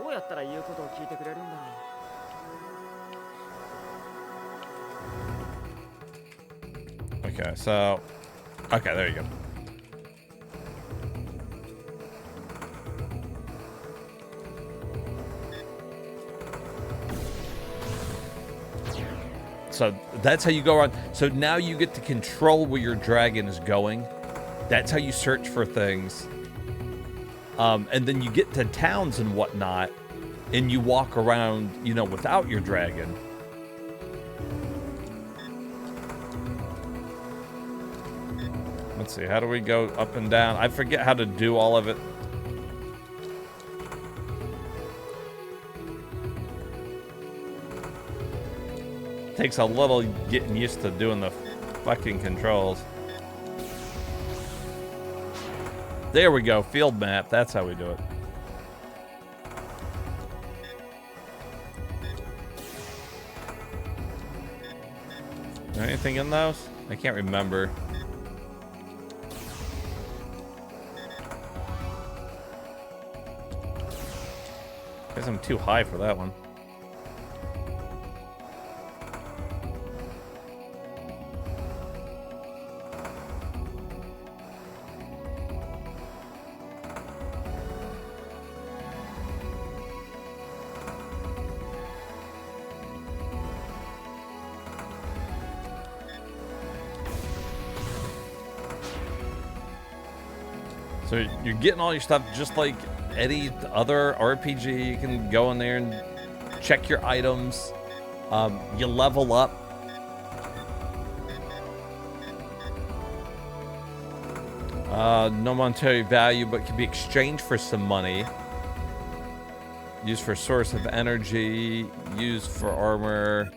どうやったら言うことを聞いてくれるんだろう。 Okay, so... Okay, there you go. So that's how you go around. So now you get to control where your dragon is going. That's how you search for things. And then you get to towns and whatnot, and you walk around, you know, without your dragon. Let's see, how do we go up and down? I forget how to do all of it. Takes a little getting used to doing the fucking controls. There we go, field map. That's how we do it. Is there anything in those? I can't remember. Guess I'm too high for that one. So you're getting all your stuff just like any other RPG. You can go in there and check your items. You level up. No monetary value, but can be exchanged for some money. Used for source of energy. Used for armor.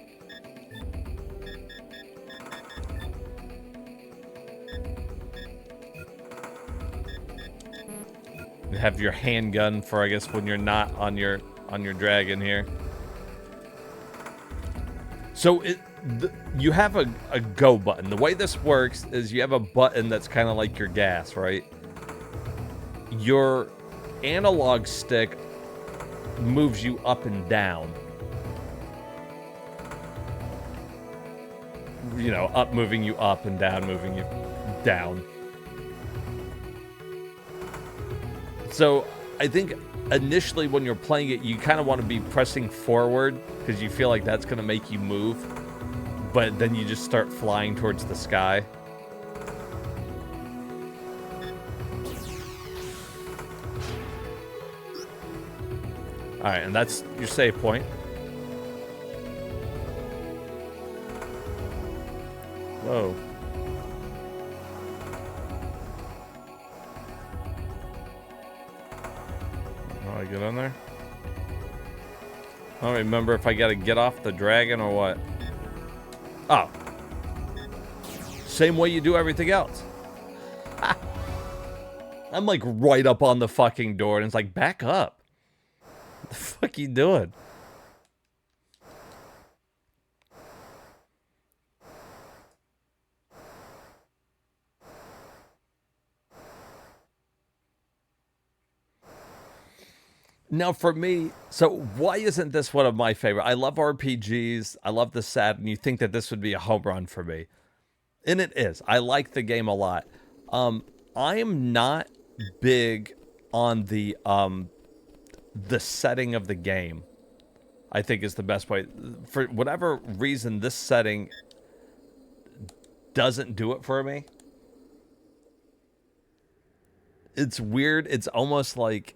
You have your handgun for, I guess, when you're not on your dragon here. So you have a go button. The way this works is you have a button that's kind of like your gas, right? Your analog stick moves you up and down. You know, up moving you up and down moving you down. So I think initially when you're playing it, you kind of want to be pressing forward because you feel like that's going to make you move. But then you just start flying towards the sky. All right, and that's your save point. Whoa. How do I get on there? I don't remember if I got to get off the dragon or what. Oh. Same way you do everything else. I'm like right up on the fucking door and it's like, back up. What the fuck you doing? Now, for me, so why isn't this one of my favorite? I love RPGs. I love the Saturn. You think that this would be a home run for me. And it is. I like the game a lot. I am not big on the setting of the game. I think is the best way. For whatever reason, this setting doesn't do it for me. It's weird. It's almost like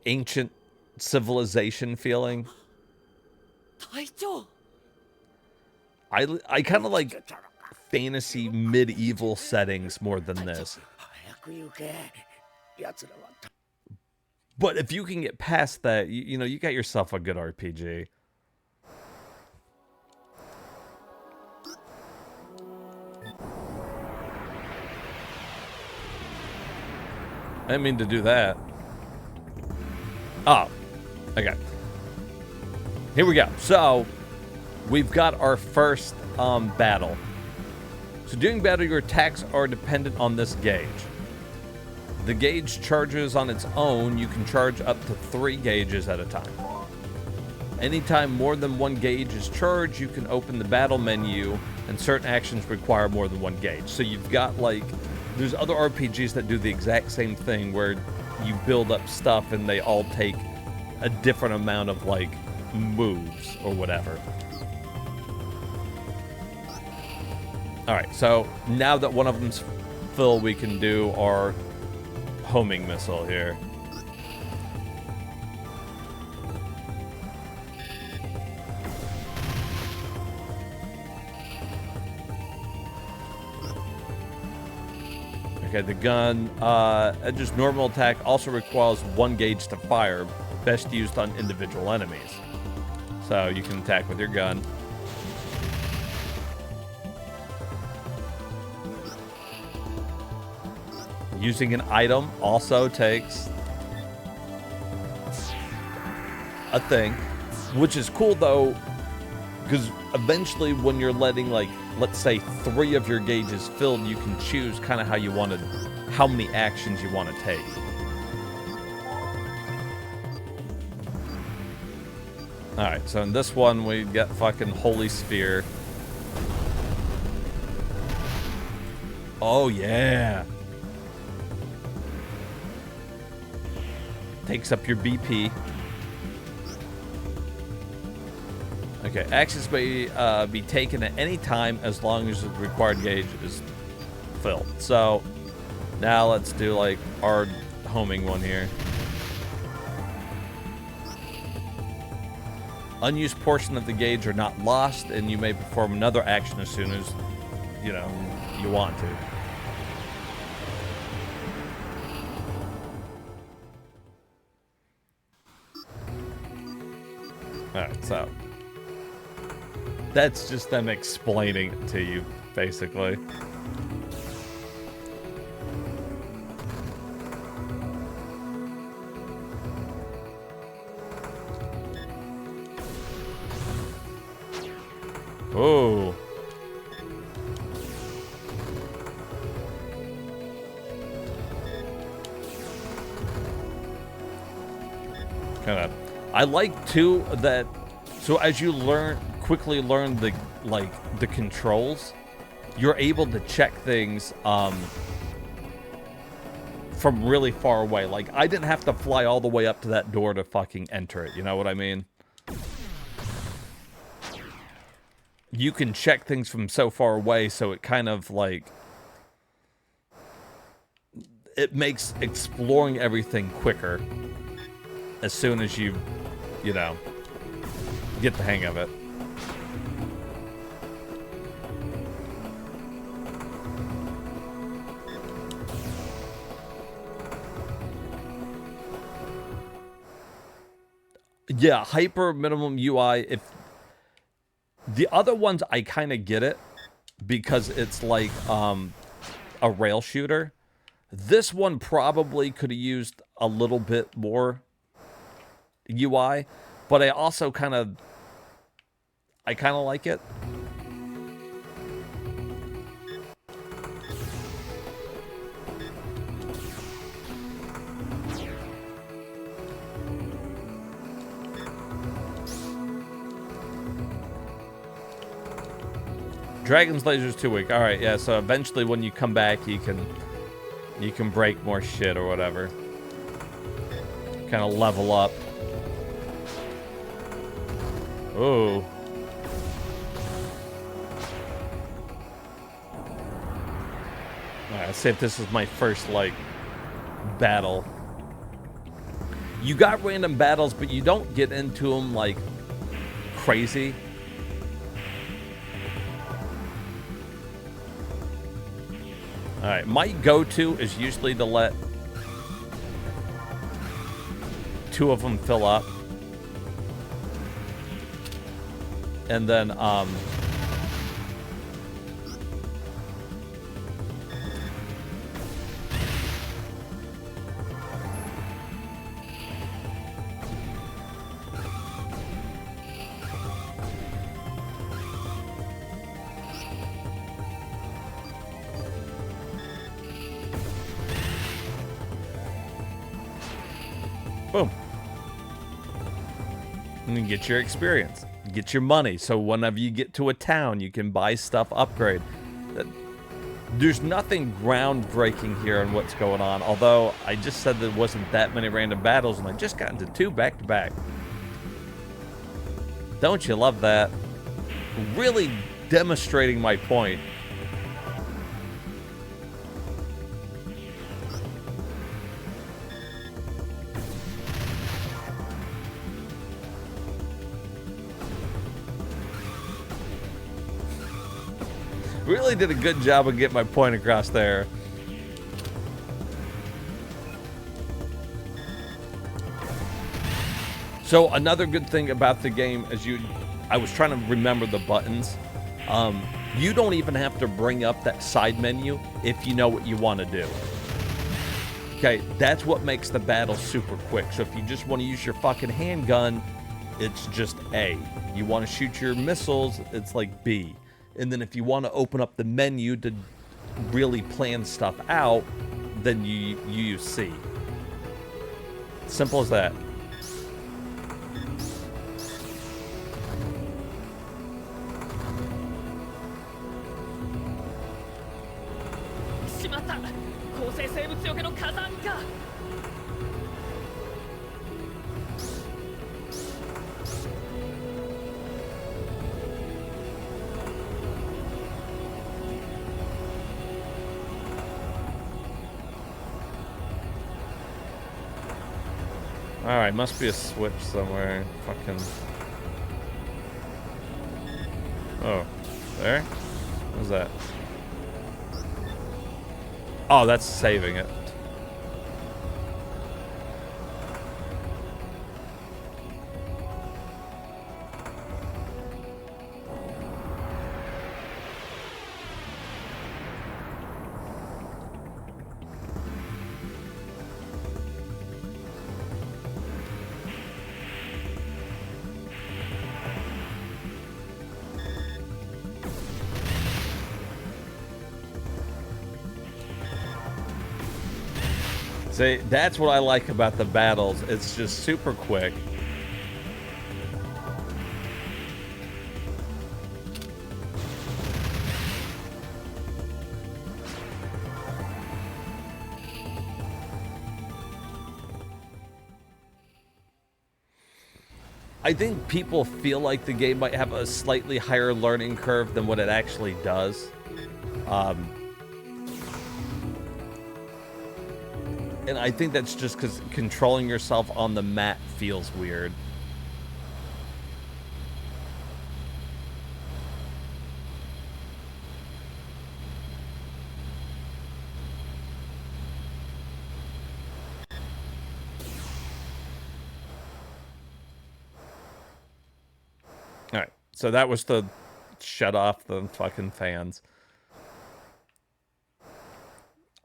ancient civilization feeling. I kind of like fantasy medieval settings more than this. But if you can get past that, you know, you got yourself a good RPG. I didn't mean to do that. Oh, okay. Here we go. So, we've got our first battle. So during battle, your attacks are dependent on this gauge. The gauge charges on its own. You can charge up to 3 gauges at a time. Anytime more than 1 gauge is charged, you can open the battle menu, and certain actions require more than 1 gauge. So you've got, like, there's other RPGs that do the exact same thing where you build up stuff and they all take a different amount of, like, moves or whatever. Alright, so now that one of them's full, we can do our homing missile here. Okay, the gun, just normal attack also requires 1 gauge to fire, best used on individual enemies. So you can attack with your gun. Using an item also takes a thing, which is cool though, because eventually when you're letting, like, let's say 3 of your gauges filled, you can choose kind of how you want to, how many actions you want to take. Alright, so in this one we get fucking Holy Sphere. Oh yeah. Takes up your BP. Okay, actions may be taken at any time as long as the required gauge is filled. So now let's do like our homing one here. Unused portion of the gauge are not lost, and you may perform another action as soon as, you know, you want to. Alright, so that's just them explaining it to you, basically. Oh. Kind of. I like too that, so as you quickly learn the controls, you're able to check things from really far away. Like, I didn't have to fly all the way up to that door to fucking enter it. You know what I mean? You can check things from so far away, so it kind of like, it makes exploring everything quicker as soon as you know, get the hang of it. Yeah, hyper minimum UI. If the other ones, I kind of get it because it's like a rail shooter. This one probably could have used a little bit more UI, but I also kind of like it. Dragon's laser's too weak. All right, yeah. So eventually, when you come back, you can break more shit or whatever. Kind of level up. Oh. Alright, let's see if this is my first, like, battle. You got random battles, but you don't get into them, like, crazy. Alright, my go-to is usually to let 2 of them fill up. And then, boom. And you get your experience. You get your money. So whenever you get to a town, you can buy stuff, upgrade. There's nothing groundbreaking here on what's going on. Although, I just said there wasn't that many random battles, and I just got into 2 back-to-back. Don't you love that? Really demonstrating my point. Really did a good job of getting my point across there. So another good thing about the game is I was trying to remember the buttons. You don't even have to bring up that side menu if you know what you want to do. Okay, that's what makes the battle super quick. So if you just want to use your fucking handgun, it's just A. You want to shoot your missiles, it's like B. And then if you want to open up the menu to really plan stuff out, then you use C. Simple as that. Alright, must be a switch somewhere. Fucking. Oh. There? What's that? Oh, that's saving it. See, that's what I like about the battles. It's just super quick. I think people feel like the game might have a slightly higher learning curve than what it actually does. And I think that's just because controlling yourself on the map feels weird. Alright, so that was the shut off the fucking fans.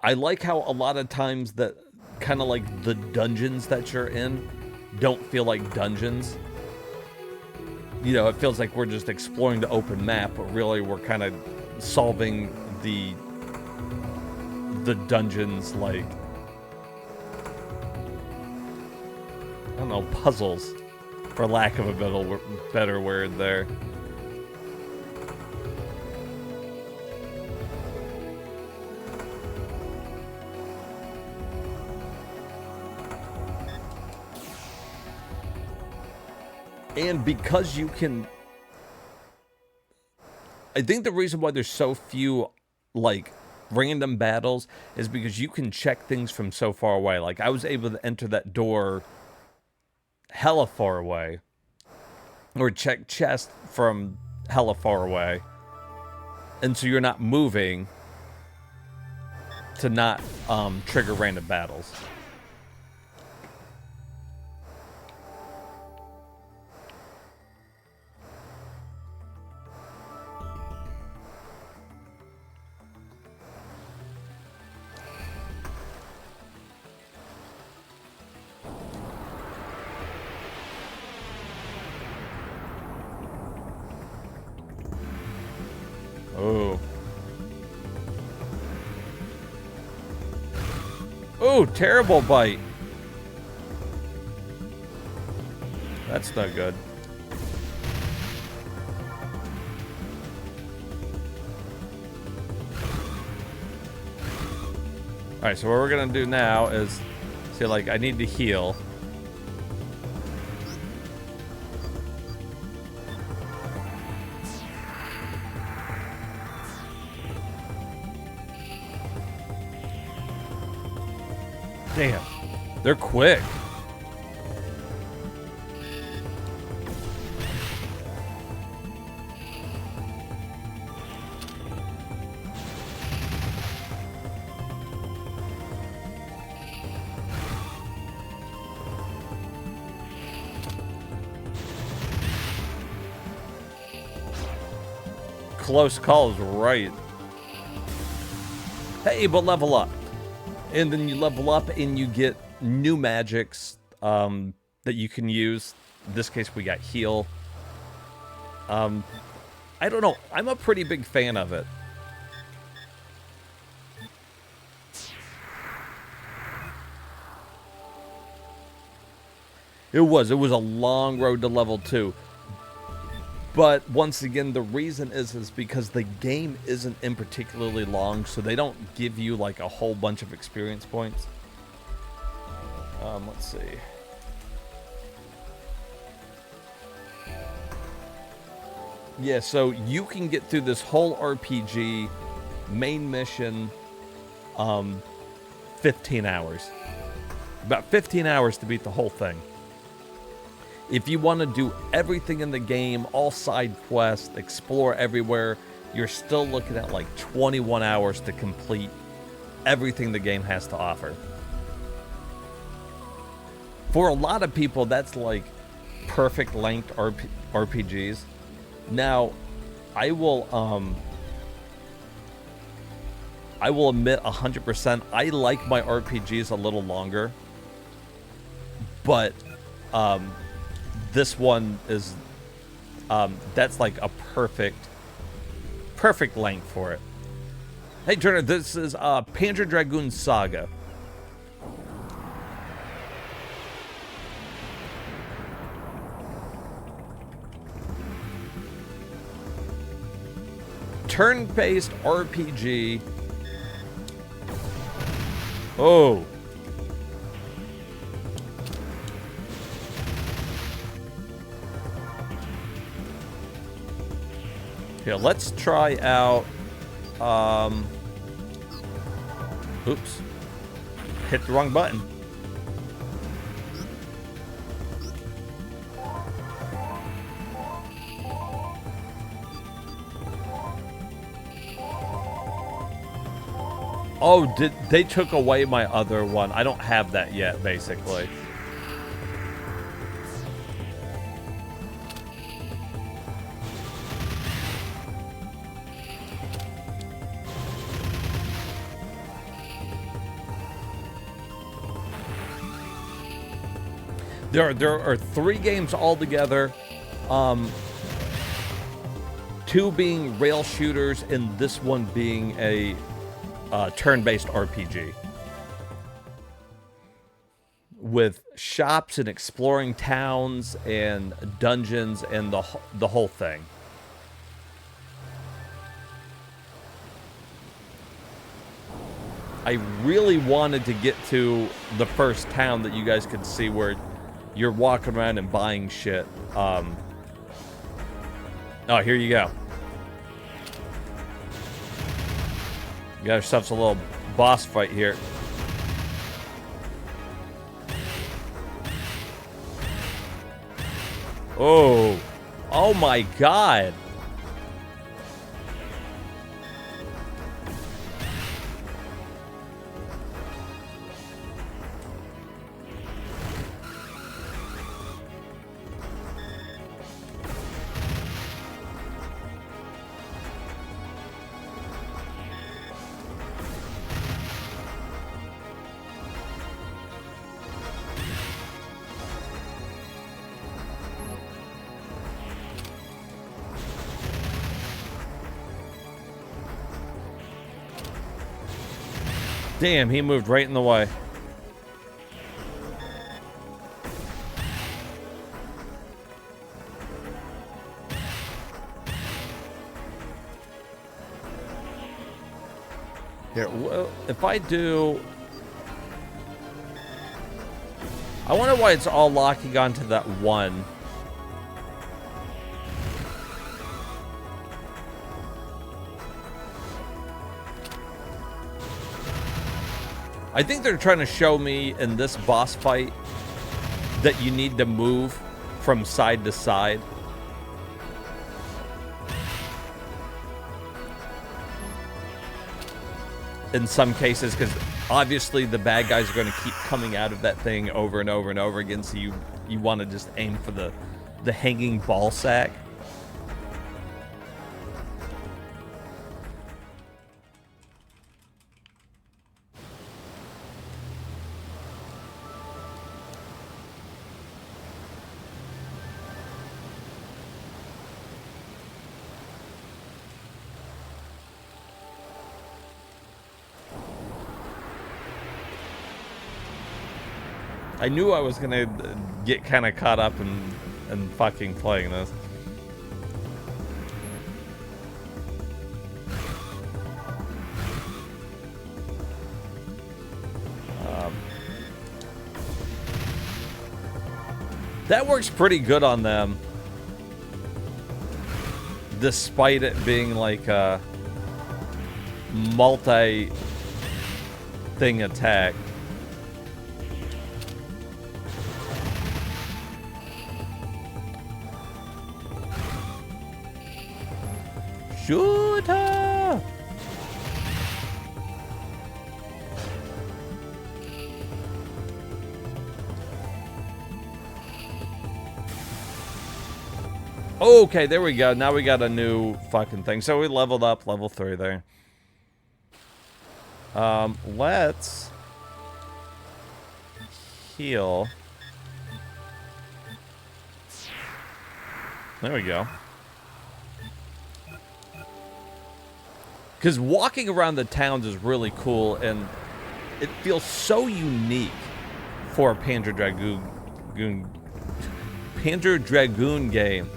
I like how a lot of times that kind of like the dungeons that you're in don't feel like dungeons. You know, it feels like we're just exploring the open map, but really we're kind of solving the dungeons, like, I don't know, puzzles, for lack of a better word there. And because you can... I think the reason why there's so few, like, random battles is because you can check things from so far away. Like, I was able to enter that door hella far away. Or check chest from hella far away. And so you're not moving to not trigger random battles. Oh. Oh, terrible bite. That's not good. Alright, so what we're gonna do now is see, like, I need to heal. Damn, they're quick. Close calls, right? Hey, but level up. And then you level up and you get new magics that you can use. In this case, we got heal. I don't know. I'm a pretty big fan of it. It was a long road to level 2. But once again, the reason is because the game isn't in particularly long, so they don't give you like a whole bunch of experience points. Let's see. Yeah, so you can get through this whole RPG main mission 15 hours. About 15 hours to beat the whole thing. If you want to do everything in the game, all side quests, explore everywhere, you're still looking at like 21 hours to complete everything the game has to offer. For a lot of people, that's like perfect length RPGs. Now, I will admit 100%, I like my RPGs a little longer, but this one is, that's like a perfect length for it. Hey, Turner, this is Panzer Dragoon Saga. Turn-based RPG. Oh. Here, let's try out, oops, hit the wrong button. Oh, they took away my other one. I don't have that yet, basically. There are 3 games altogether, 2 being rail shooters and this one being a turn-based RPG with shops and exploring towns and dungeons and the whole thing. I really wanted to get to the first town that you guys could see where you're walking around and buying shit. Oh, here you go. You got yourself a little boss fight here. Oh. Oh my god. Damn, he moved right in the way. Here, well, if I do... I wonder why it's all locking onto that one. I think they're trying to show me in this boss fight that you need to move from side to side. In some cases, because obviously the bad guys are going to keep coming out of that thing over and over and over again, so you want to just aim for the hanging ball sack. I knew I was gonna get kind of caught up in fucking playing this. That works pretty good on them, despite it being like a multi-thing attack. Shooter! Okay, there we go. Now we got a new fucking thing. So we leveled up, level 3 there. Let's heal. There we go. Because walking around the towns is really cool, and it feels so unique for a Panzer Dragoon game.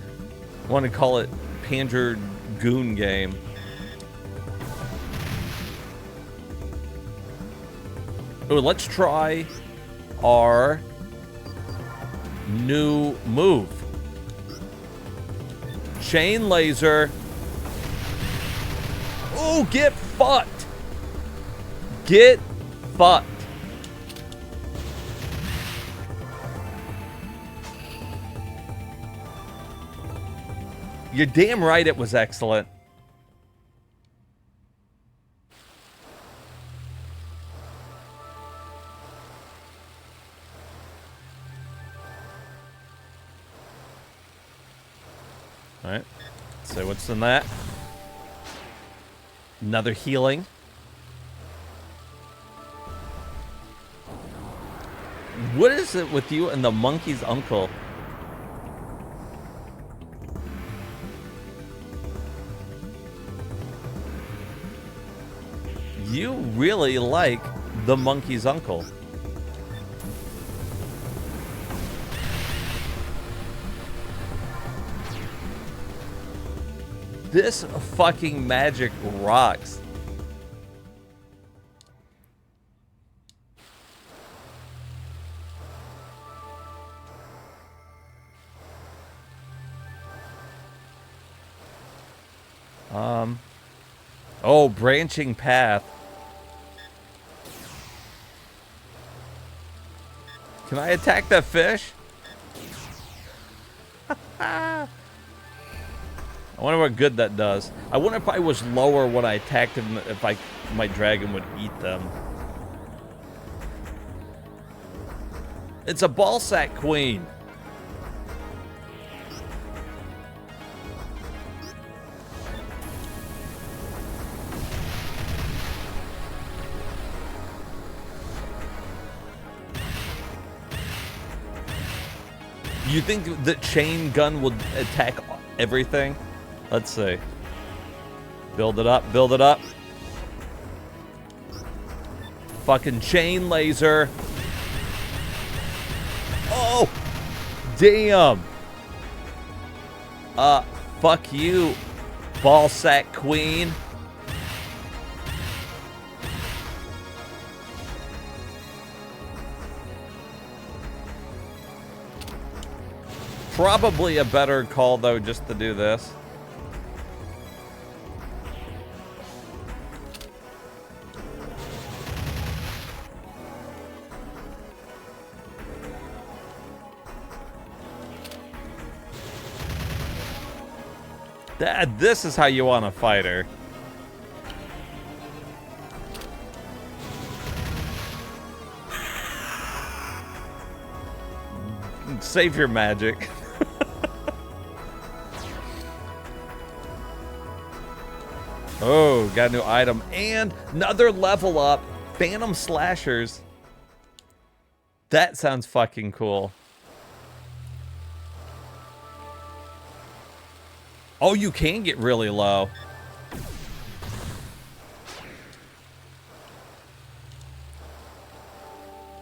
I want to call it Panzer Goon game. Oh, let's try our new move. Chain laser. Oh, get fucked. Get fucked. You're damn right it was excellent. All right. So what's in that? Another healing. What is it with you and the monkey's uncle? You really like the monkey's uncle. This fucking magic rocks. Oh, branching path. Can I attack that fish? I wonder what good that does. I wonder if I was lower when I attacked him, if my dragon would eat them. It's a ballsack queen. You think the chain gun would attack everything? Let's see. Build it up, build it up. Fucking chain laser. Oh! Damn! Fuck you, ballsack queen. Probably a better call, though, just to do this. This is how you want to fight her. Save your magic. Oh, got a new item and another level up. Phantom slashers. That sounds fucking cool. Oh, you can get really low.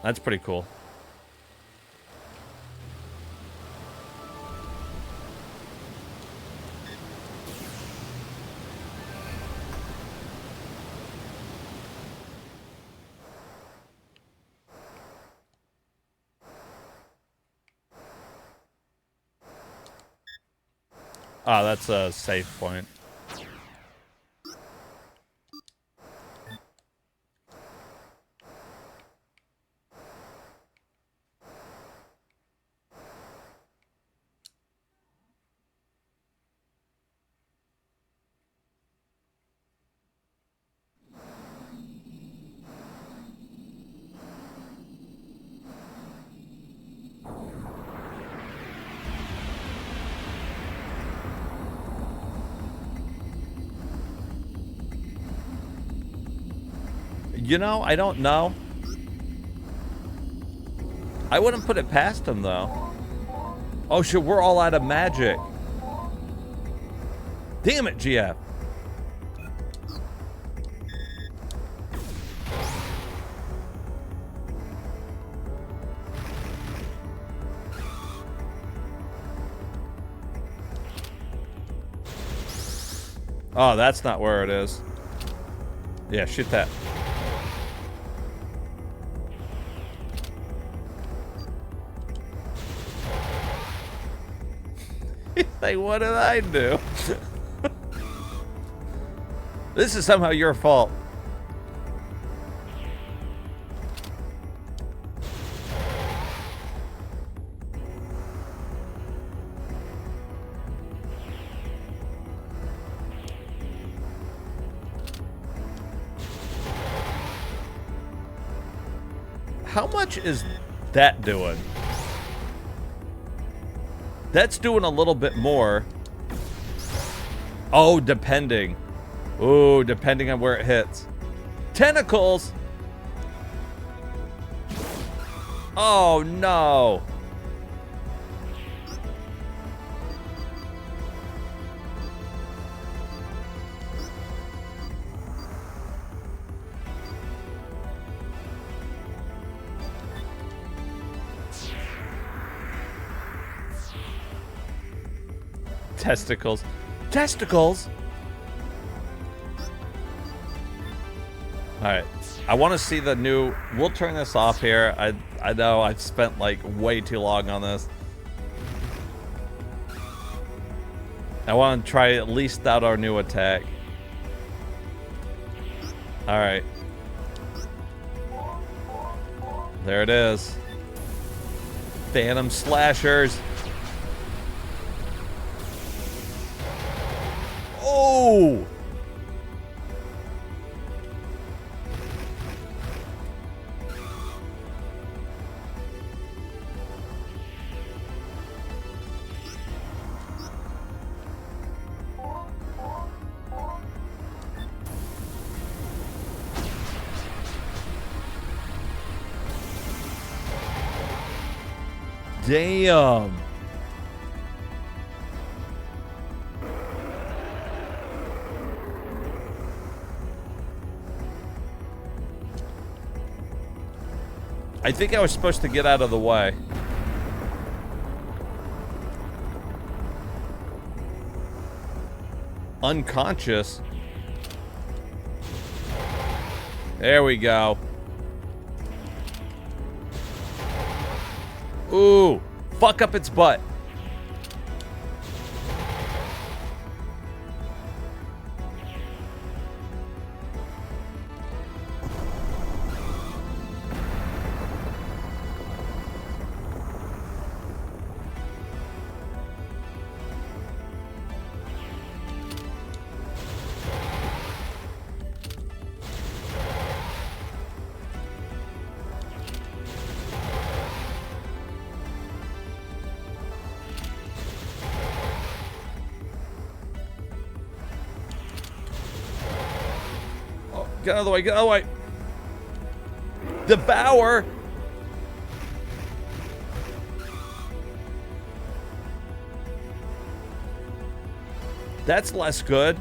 That's pretty cool. Oh, that's a safe point. You know, I don't know. I wouldn't put it past him, though. Oh, shit, we're all out of magic. Damn it, GF. Oh, that's not where it is. Yeah, shoot that. Like, what did I do? This is somehow your fault. How much is that doing? That's doing a little bit more. Oh, depending. Ooh, depending on where it hits. Tentacles! Oh, no. Testicles. Testicles? Alright. I want to see the new... We'll turn this off here. I know I've spent, like, way too long on this. I want to try at least out our new attack. Alright. There it is. Phantom slashers. Oh! Damn. I think I was supposed to get out of the way. Unconscious. There we go. Ooh, fuck up its butt. Get out of the way, get out of the way. Devour. That's less good.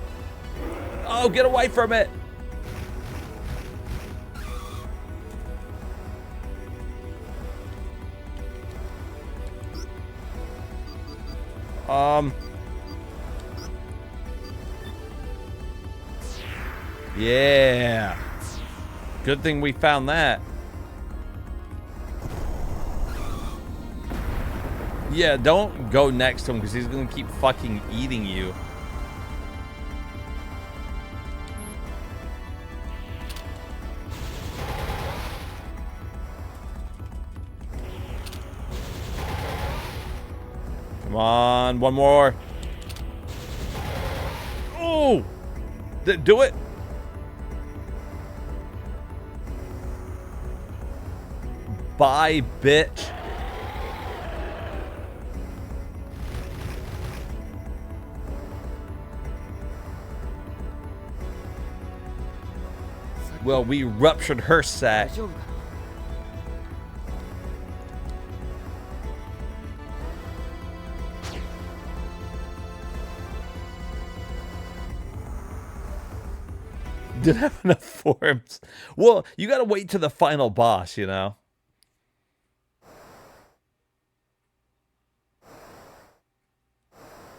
Oh, get away from it. Yeah. Good thing we found that. Yeah, don't go next to him because he's gonna keep fucking eating you. Come on, one more. Oh! Do it. Bye, bitch. Well, we ruptured her sack. Didn't have enough forms. Well, you gotta wait to the final boss, you know?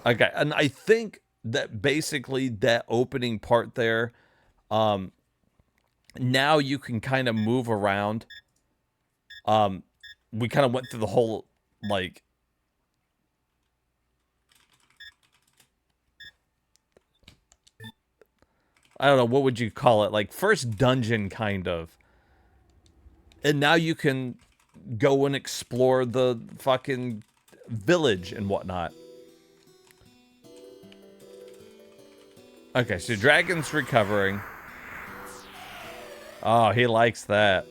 Okay, and I think that basically that opening part there, now you can kind of move around. We kind of went through the whole, like, I don't know, what would you call it? Like, first dungeon, kind of. And now you can go and explore the fucking village and whatnot. Okay, so Dragon's recovering. Oh, he likes that.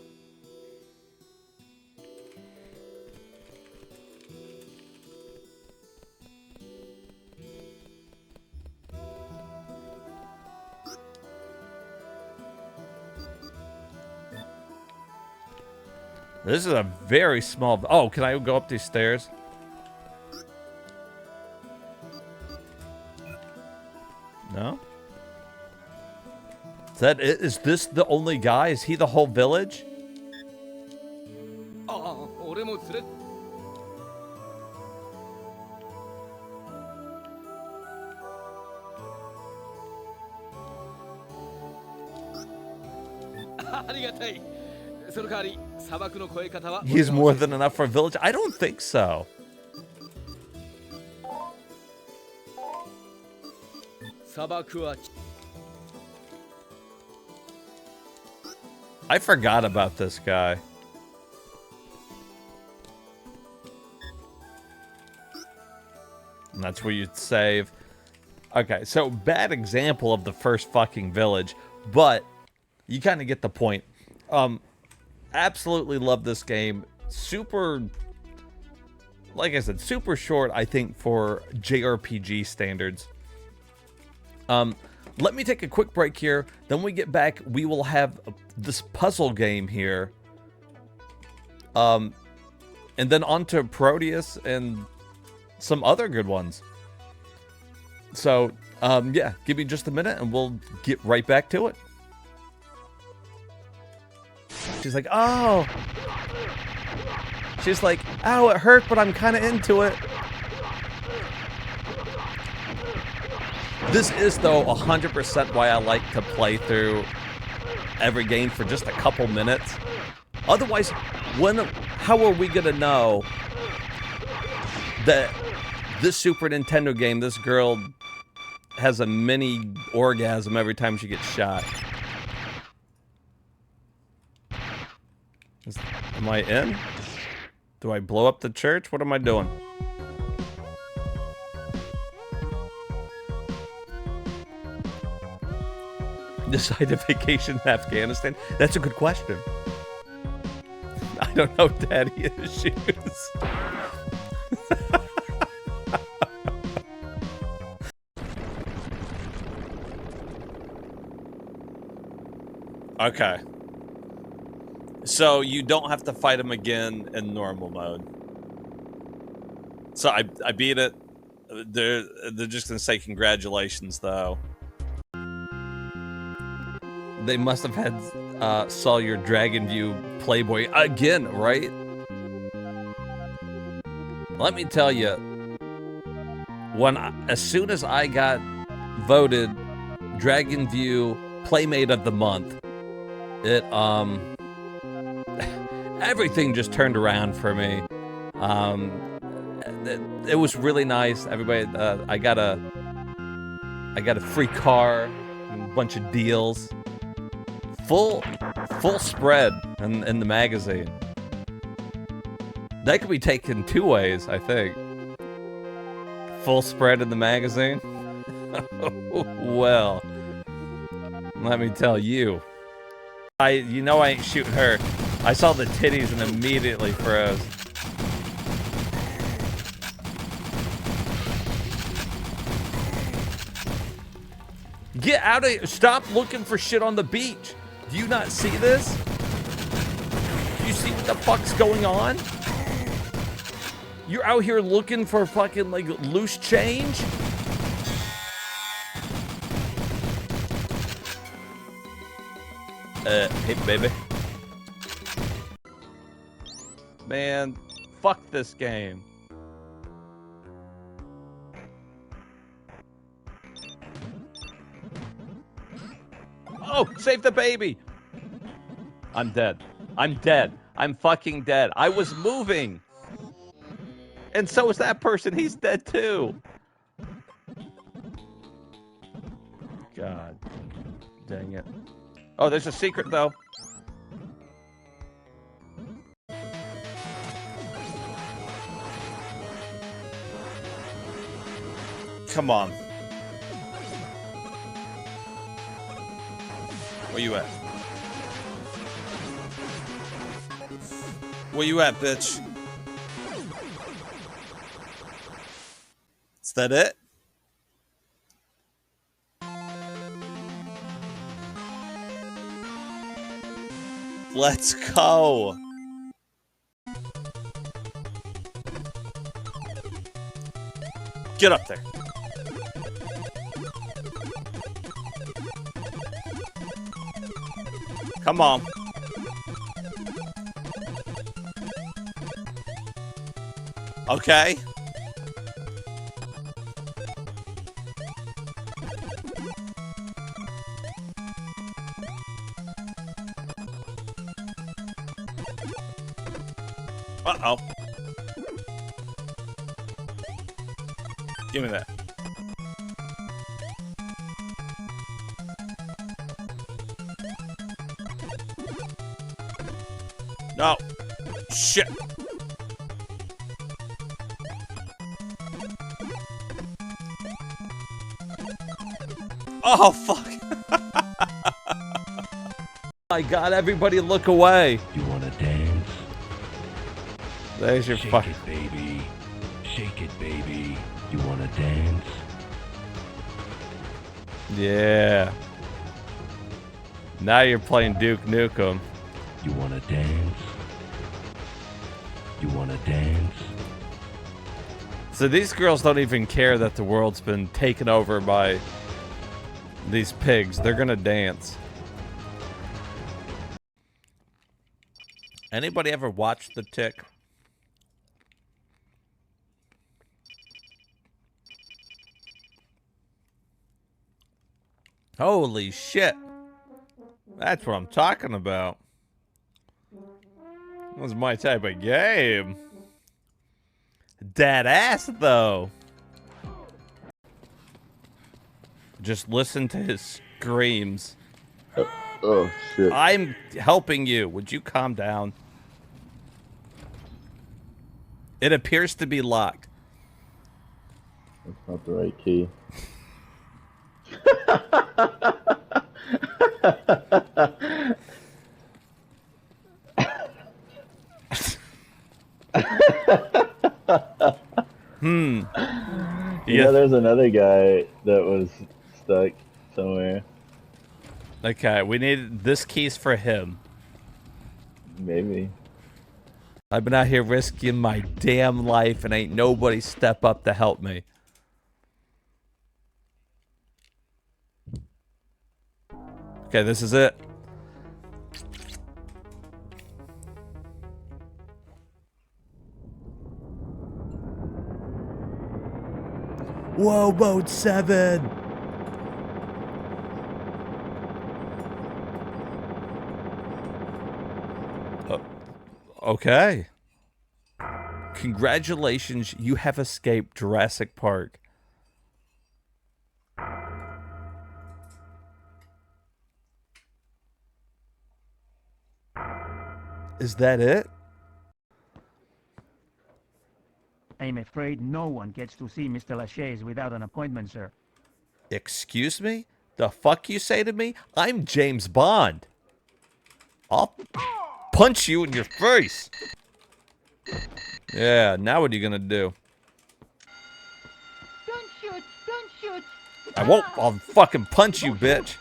This is a very small... Oh, can I go up these stairs? No? Is that it? Is this the only guy? Is he the whole village? He's more than enough for a village? I don't think so. I forgot about this guy. And that's where you'd save. Okay, so bad example of the first fucking village, but you kind of get the point. Absolutely love this game. Super, like I said, super short, I think, for JRPG standards. Let me take a quick break here. Then when we get back, we will have this puzzle game here. And then on to Proteus and some other good ones. So, yeah, give me just a minute and we'll get right back to it. She's like, oh. She's like, ow, it hurt, but I'm kind of into it. This is, though, 100% why I like to play through every game for just a couple minutes. Otherwise, how are we going to know that this Super Nintendo game, this girl has a mini orgasm every time she gets shot? Am I in? Do I blow up the church? What am I doing? Decide a vacation in Afghanistan? That's a good question. I don't know, daddy issues. Okay. So you don't have to fight him again in normal mode. So I beat it. They're just gonna say congratulations though. They must have had saw your Dragon View Playboy again, right? Let me tell you, as soon as I got voted Dragon View Playmate of the Month, it everything just turned around for me. It was really nice. Everybody, I got a free car, and a bunch of deals. Full spread in the magazine. That could be taken two ways, I think. Full spread in the magazine? Well, let me tell you. You know I ain't shooting her. I saw the titties and immediately froze. Get out of here. Stop looking for shit on the beach. Do you not see this? Do you see what the fuck's going on? You're out here looking for fucking, like, loose change? Hey, baby. Man, fuck this game. Oh, save the baby! I'm dead. I'm dead. I'm fucking dead. I was moving. And so is that person. He's dead too. God. Dang it. Oh, there's a secret though. Come on. Where you at? Where you at, bitch? Is that it? Let's go. Get up there. Come on. Okay. Uh-oh. Give me that. Oh, shit. Oh, fuck. My God, everybody look away. You wanna dance? There's your fuck. Shake it, baby. Shake it, baby. You wanna dance? Yeah. Now you're playing Duke Nukem. You wanna dance? You wanna dance? So these girls don't even care that the world's been taken over by these pigs. They're gonna dance. Anybody ever watched The Tick? Holy shit. That's what I'm talking about. That was my type of game. Dead ass, though. Just listen to his screams. Oh, shit. I'm helping you. Would you calm down? It appears to be locked. That's not the right key. Yeah, there's another guy that was stuck somewhere. Okay, we need this key's for him. Maybe. I've been out here risking my damn life and ain't nobody step up to help me. Okay, this is it. Whoa, mode 7. Okay. Congratulations, you have escaped Jurassic Park. Is that it? I'm afraid no one gets to see Mr. Lachey's without an appointment, sir. Excuse me? The fuck you say to me? I'm James Bond. I'll punch you in your face. Yeah, now what are you gonna do? Don't shoot! Don't shoot! I won't. I'll fucking punch you, bitch.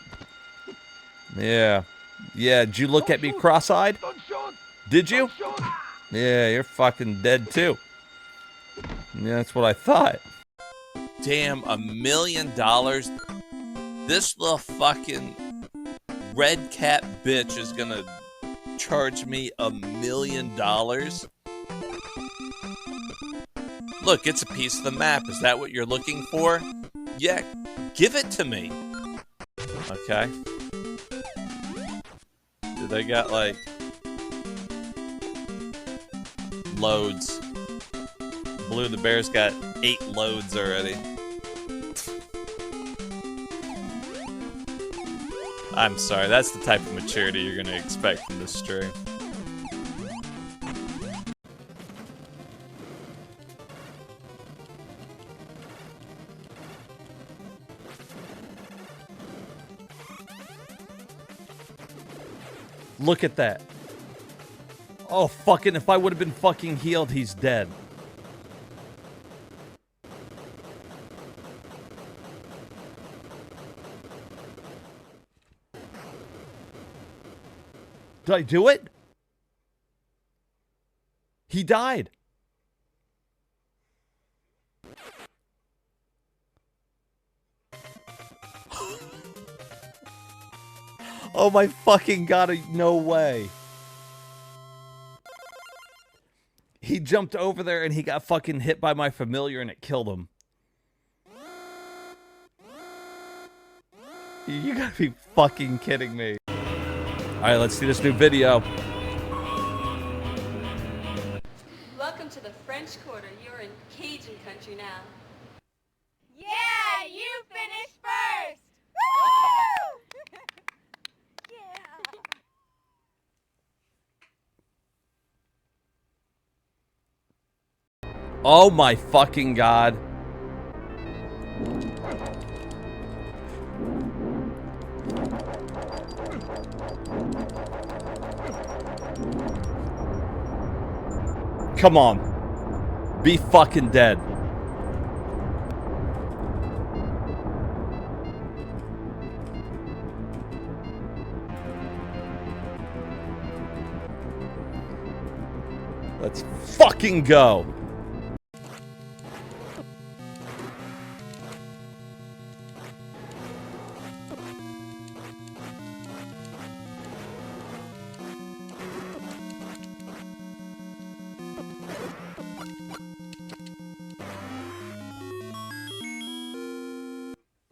Yeah. Yeah, did you look at me cross-eyed? Did you? Yeah, you're fucking dead too. Yeah, that's what I thought. Damn, $1 million? This little fucking red cat bitch is gonna charge me $1 million? Look, it's a piece of the map. Is that what you're looking for? Yeah, give it to me. Okay. They got like loads. Blue the Bear's got 8 loads already. I'm sorry, that's the type of maturity you're gonna expect from this stream. Look at that. Oh, fucking, if I would have been fucking healed, he's dead. Did I do it? He died. Oh my fucking god, no way. He jumped over there and he got fucking hit by my familiar and it killed him. You gotta be fucking kidding me. Alright, let's see this new video. Welcome to the French Quarter. You're in Cajun country now. Yeah, you finished first! Woo! Yeah! Oh my fucking god. Come on. Be fucking dead. Let's fucking go.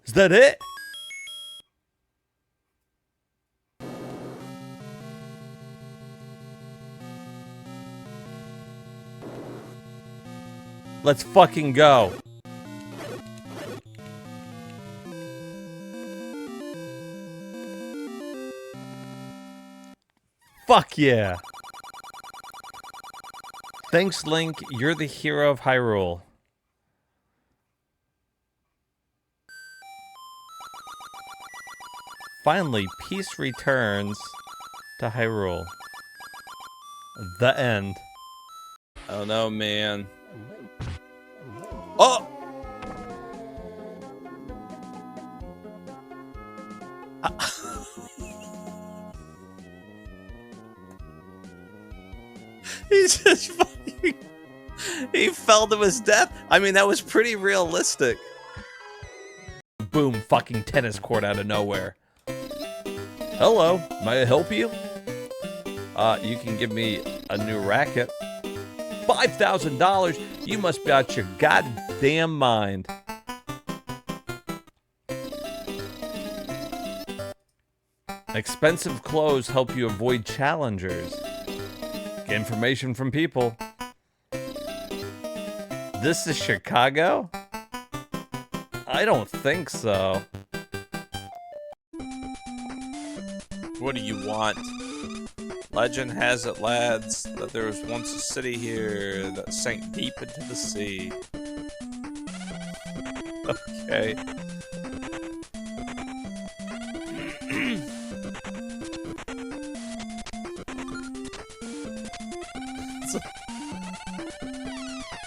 Is that it? Let's fucking go. Fuck yeah. Thanks, Link. You're the hero of Hyrule. Finally, peace returns to Hyrule. The end. Oh no, man. Oh! He's just fucking... He fell to his death. I mean, that was pretty realistic. Boom, fucking tennis court out of nowhere. Hello, may I help you? You can give me a new racket. $5,000? You must be out your goddamn mind. Expensive clothes help you avoid challengers. Get information from people. This is Chicago? I don't think so. What do you want? Legend has it, lads, that there was once a city here that sank deep into the sea. Okay.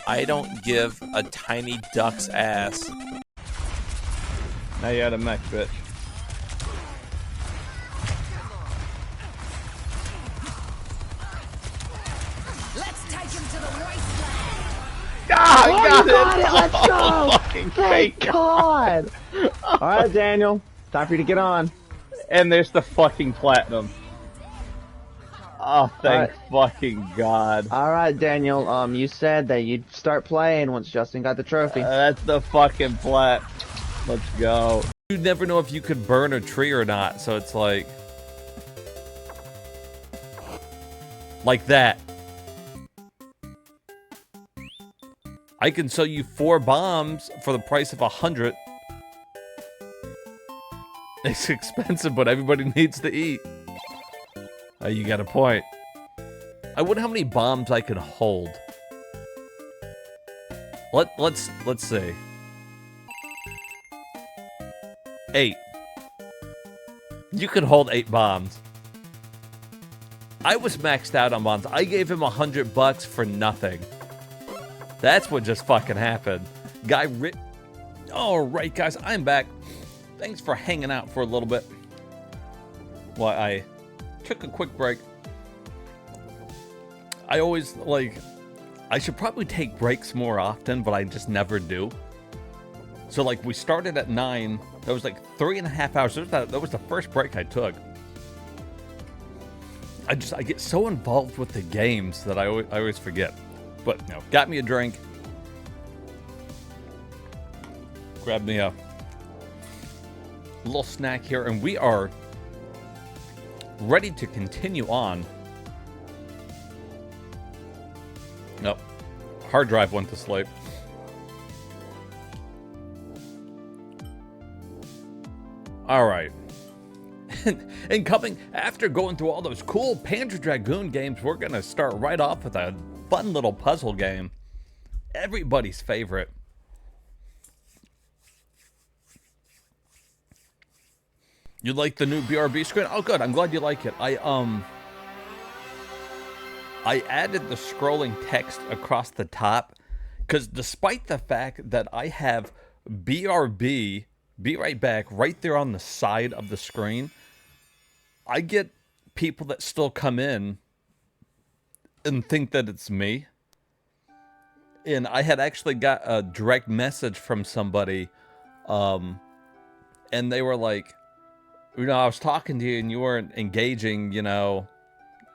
I don't give a tiny duck's ass. Now you got a mech, bitch. Let's take him to the wasteland. Ah, Oh, I got you got it, let's Oh, go. fucking Thank fake God. All right, Daniel. Time for you to get on. And there's the fucking platinum. Oh, thank fucking God. All right, Daniel. You said that you'd start playing once Justin got the trophy. That's the fucking plat. Let's go. You never know if you could burn a tree or not, so it's like that. I can sell you 4 bombs for the price of 100. It's expensive, but everybody needs to eat. You got a point. I wonder how many bombs I could hold. Let's see. 8. You could hold 8 bombs. I was maxed out on bombs. I gave him $100 for nothing. That's what just fucking happened. Guy ripped. All right, guys, I'm back. Thanks for hanging out for a little bit. Well, I took a quick break. I always I should probably take breaks more often, but I just never do. So we started at 9. That was 3.5 hours. That was the first break I took. I get so involved with the games that I always forget. But no, got me a drink. Grabbed me a little snack here, and we are ready to continue on. Nope. Hard drive went to sleep. All right. And coming after going through all those cool Panzer Dragoon games, we're going to start right off with a fun little puzzle game. everybody's favorite. You like the new BRB screen? Oh, good. I'm glad you like it. I added the scrolling text across the top because despite the fact that I have BRB, be right back, right there on the side of the screen, I get people that still come in and think that it's me. And I had actually got a direct message from somebody, and they were like, you know, I was talking to you and you weren't engaging, you know,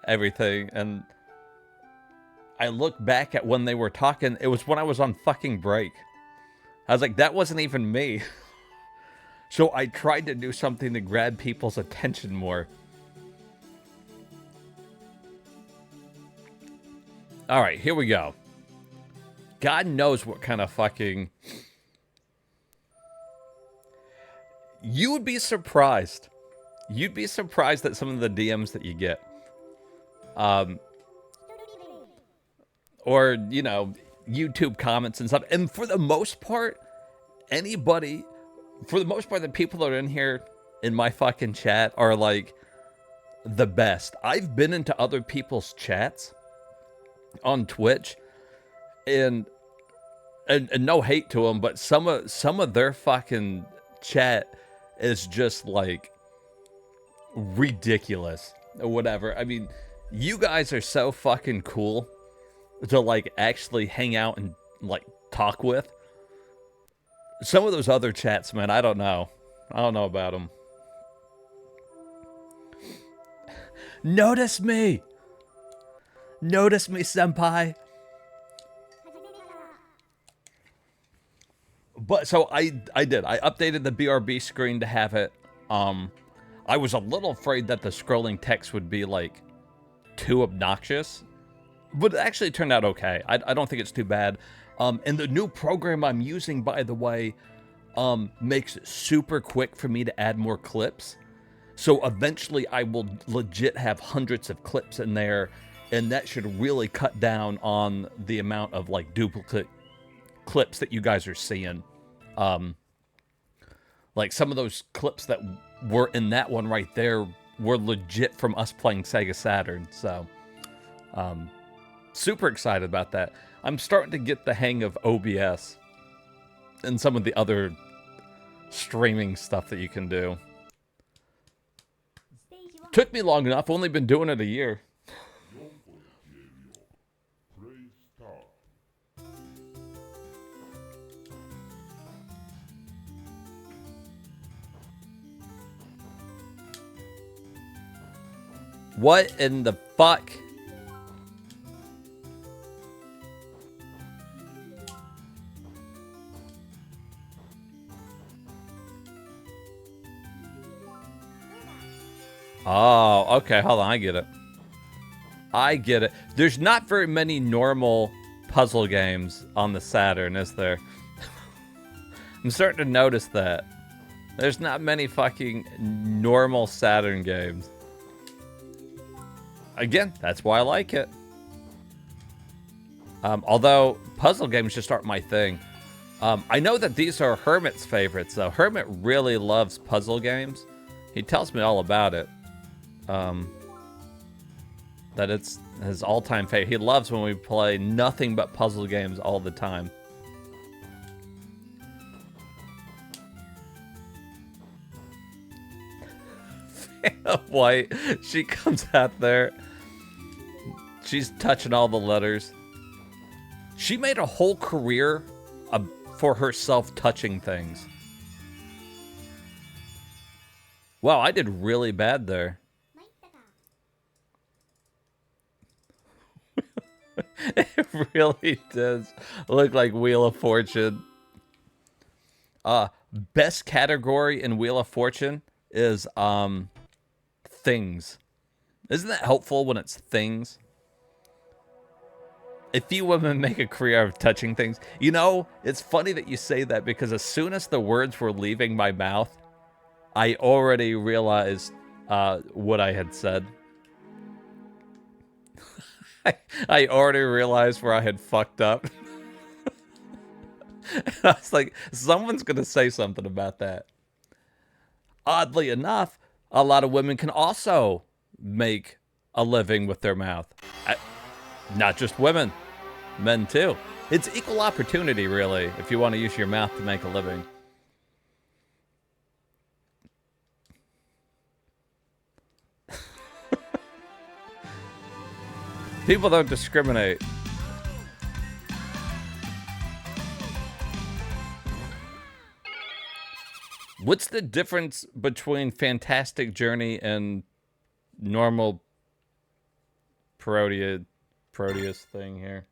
everything. And I looked back at when they were talking. It was when I was on fucking break. I was like, that wasn't even me. So I tried to do something to grab people's attention more. All right, here we go. God knows what kind of fucking... You would be surprised. You'd be surprised at some of the DMs that you get. Or, you know, YouTube comments and stuff. And for the most part, anybody... For the most part, the people that are in here in my fucking chat are, like, the best. I've been into other people's chats on Twitch, and no hate to them, but some of their fucking chat is just, like, ridiculous or whatever. I mean, you guys are so fucking cool to, like, actually hang out and, like, talk with. Some of those other chats, man, I don't know. I don't know about them. Notice me! Notice me, senpai! But, so, I did. I updated the BRB screen to have it. I was a little afraid that the scrolling text would be, like, too obnoxious. But it actually turned out okay. I don't think it's too bad. And the new program I'm using, by the way, makes it super quick for me to add more clips. So eventually I will legit have hundreds of clips in there, and that should really cut down on the amount of, like, duplicate clips that you guys are seeing. Like, some of those clips that were in that one right there were legit from us playing Sega Saturn. So, super excited about that. I'm starting to get the hang of OBS and some of the other streaming stuff that you can do. Took me long enough. Only been doing it a year. What in the fuck? Oh, okay, hold on, I get it. I get it. There's not very many normal puzzle games on the Saturn, is there? I'm starting to notice that. There's not many fucking normal Saturn games. Again, that's why I like it. Although, puzzle games just aren't my thing. I know that these are Hermit's favorites, though. Hermit really loves puzzle games. He tells me all about it. That it's his all-time favorite. He loves when we play nothing but puzzle games all the time. White, she comes out there. She's touching all the letters. She made a whole career for herself touching things. Wow, I did really bad there. It really does look like Wheel of Fortune. Best category in Wheel of Fortune is things. Isn't that helpful when it's things? A few women make a career of touching things. You know, it's funny that you say that because as soon as the words were leaving my mouth, I already realized what I had said. I already realized where I had fucked up. I was like, someone's going to say something about that. Oddly enough, a lot of women can also make a living with their mouth. Not just women, men too. It's equal opportunity, really, if you want to use your mouth to make a living. People don't discriminate. What's the difference between Fantastic Journey and normal Proteus thing here?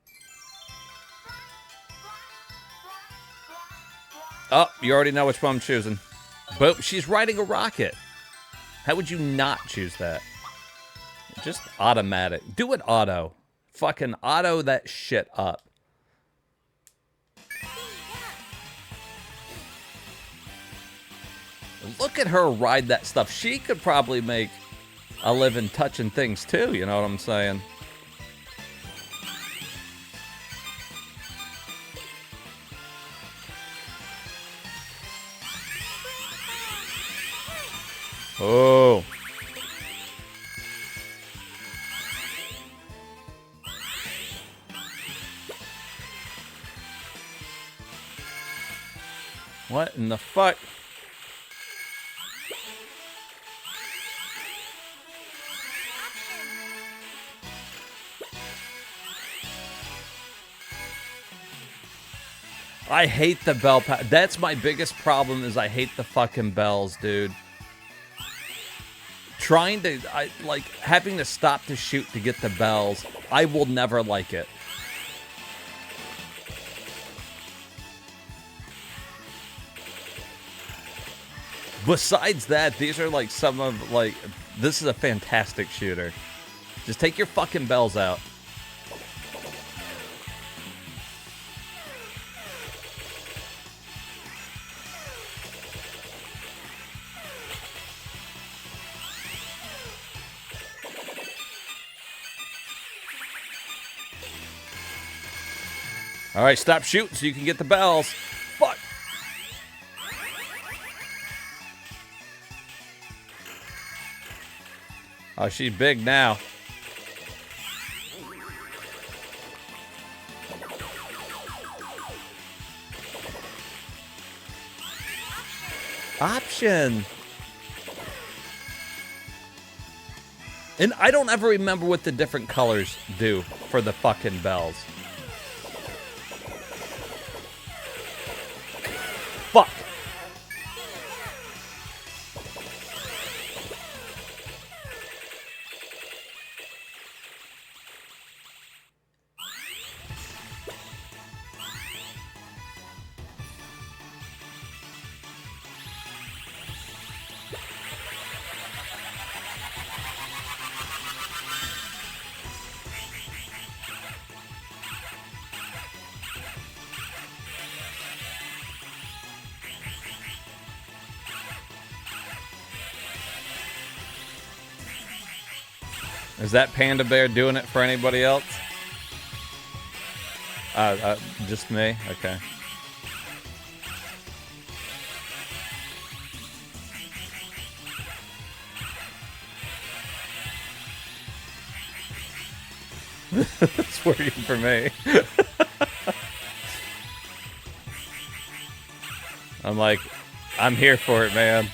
Oh, you already know which one I'm choosing. But she's riding a rocket. How would you not choose that? Just automatic. Do it auto. Fucking auto that shit up. Look at her ride that stuff. She could probably make a living touching things too, you know what I'm saying? Oh. What in the fuck? I hate the bell. That's my biggest problem is I hate the fucking bells, dude. Trying to, like, having to stop to shoot to get the bells, I will never like it. Besides that, these are like some of, like, this is a fantastic shooter. Just take your fucking bells out. All right, stop shooting so you can get the bells. Fuck. Oh, she's big now. Option. And I don't ever remember what the different colors do for the fucking bells. Fuck. Is that Panda Bear doing it for anybody else? Just me? Okay. That's working for me. I'm like, I'm here for it, man.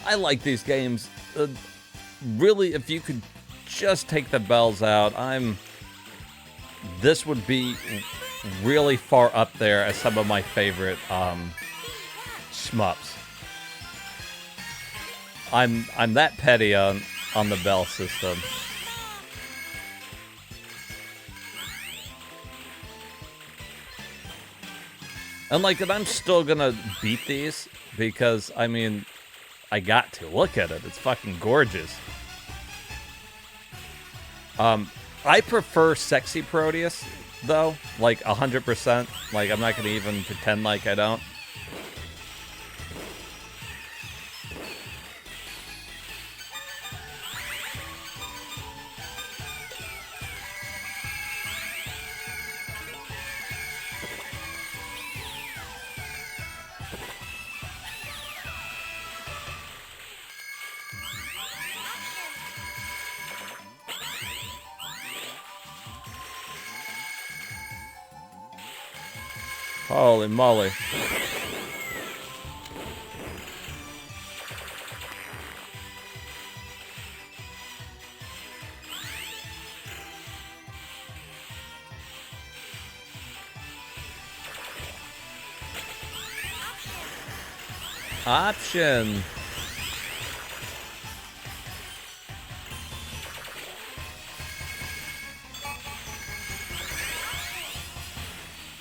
I like these games. Really, if you could just take the bells out, this would be really far up there as some of my favorite shmups. I'm that petty on the bell system. And like, I'm still gonna beat these because I mean, I got to look at it. It's fucking gorgeous. I prefer Sexy Proteus though, like 100%. Like, I'm not gonna even pretend like I don't. Holy moly. Option.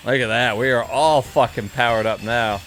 Look at that. We are all fucking powered up now.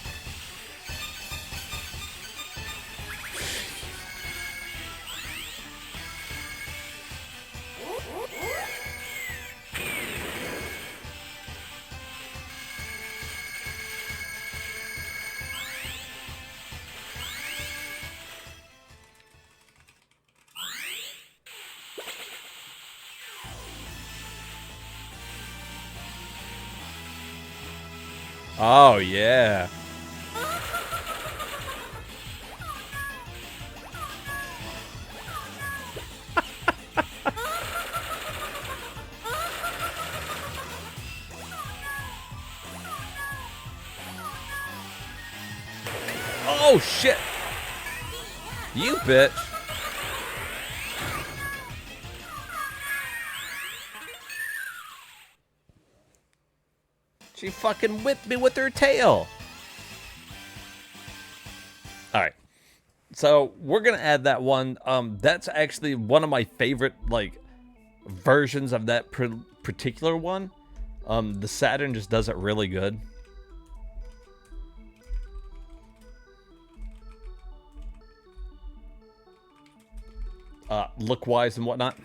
Oh, yeah. Oh, shit. You bitch. She fucking whipped me with her tail. All right. So we're going to add that one. That's actually one of my favorite, like, versions of that particular one. The Saturn just does it really good. Look-wise and whatnot.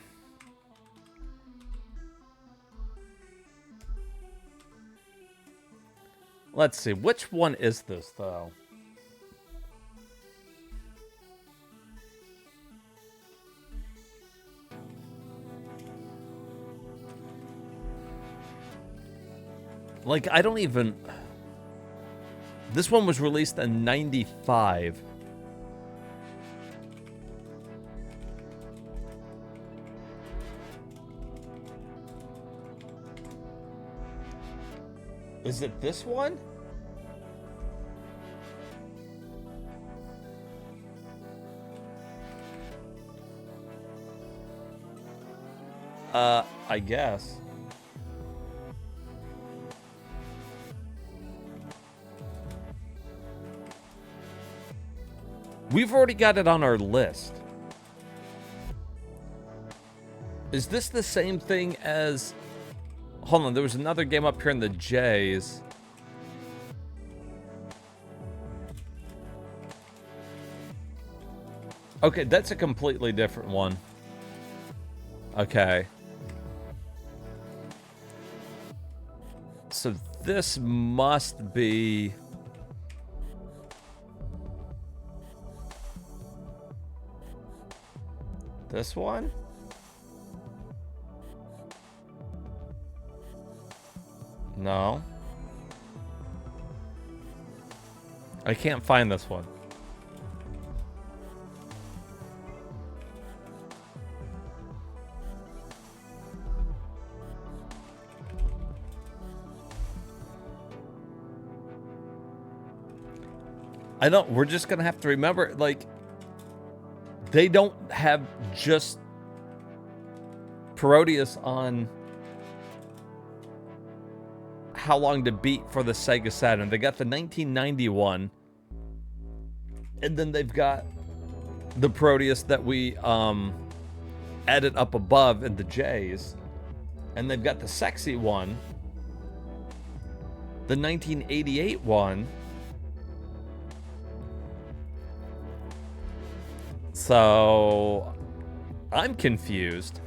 Let's see. Which one is this, though? Like, I don't even... This one was released in '95. Is it this one? I guess. We've already got it on our list. Is this the same thing as... Hold on, there was another game up here in the J's. Okay, that's a completely different one. Okay. So this must be... This one? No. I can't find this one. I don't, we're just gonna have to remember, like, they don't have just Proteus on How Long to Beat for the Sega Saturn. They got the 1991, and then they've got the Proteus that we added up above in the J's, and they've got the sexy one, the 1988 one. So I'm confused.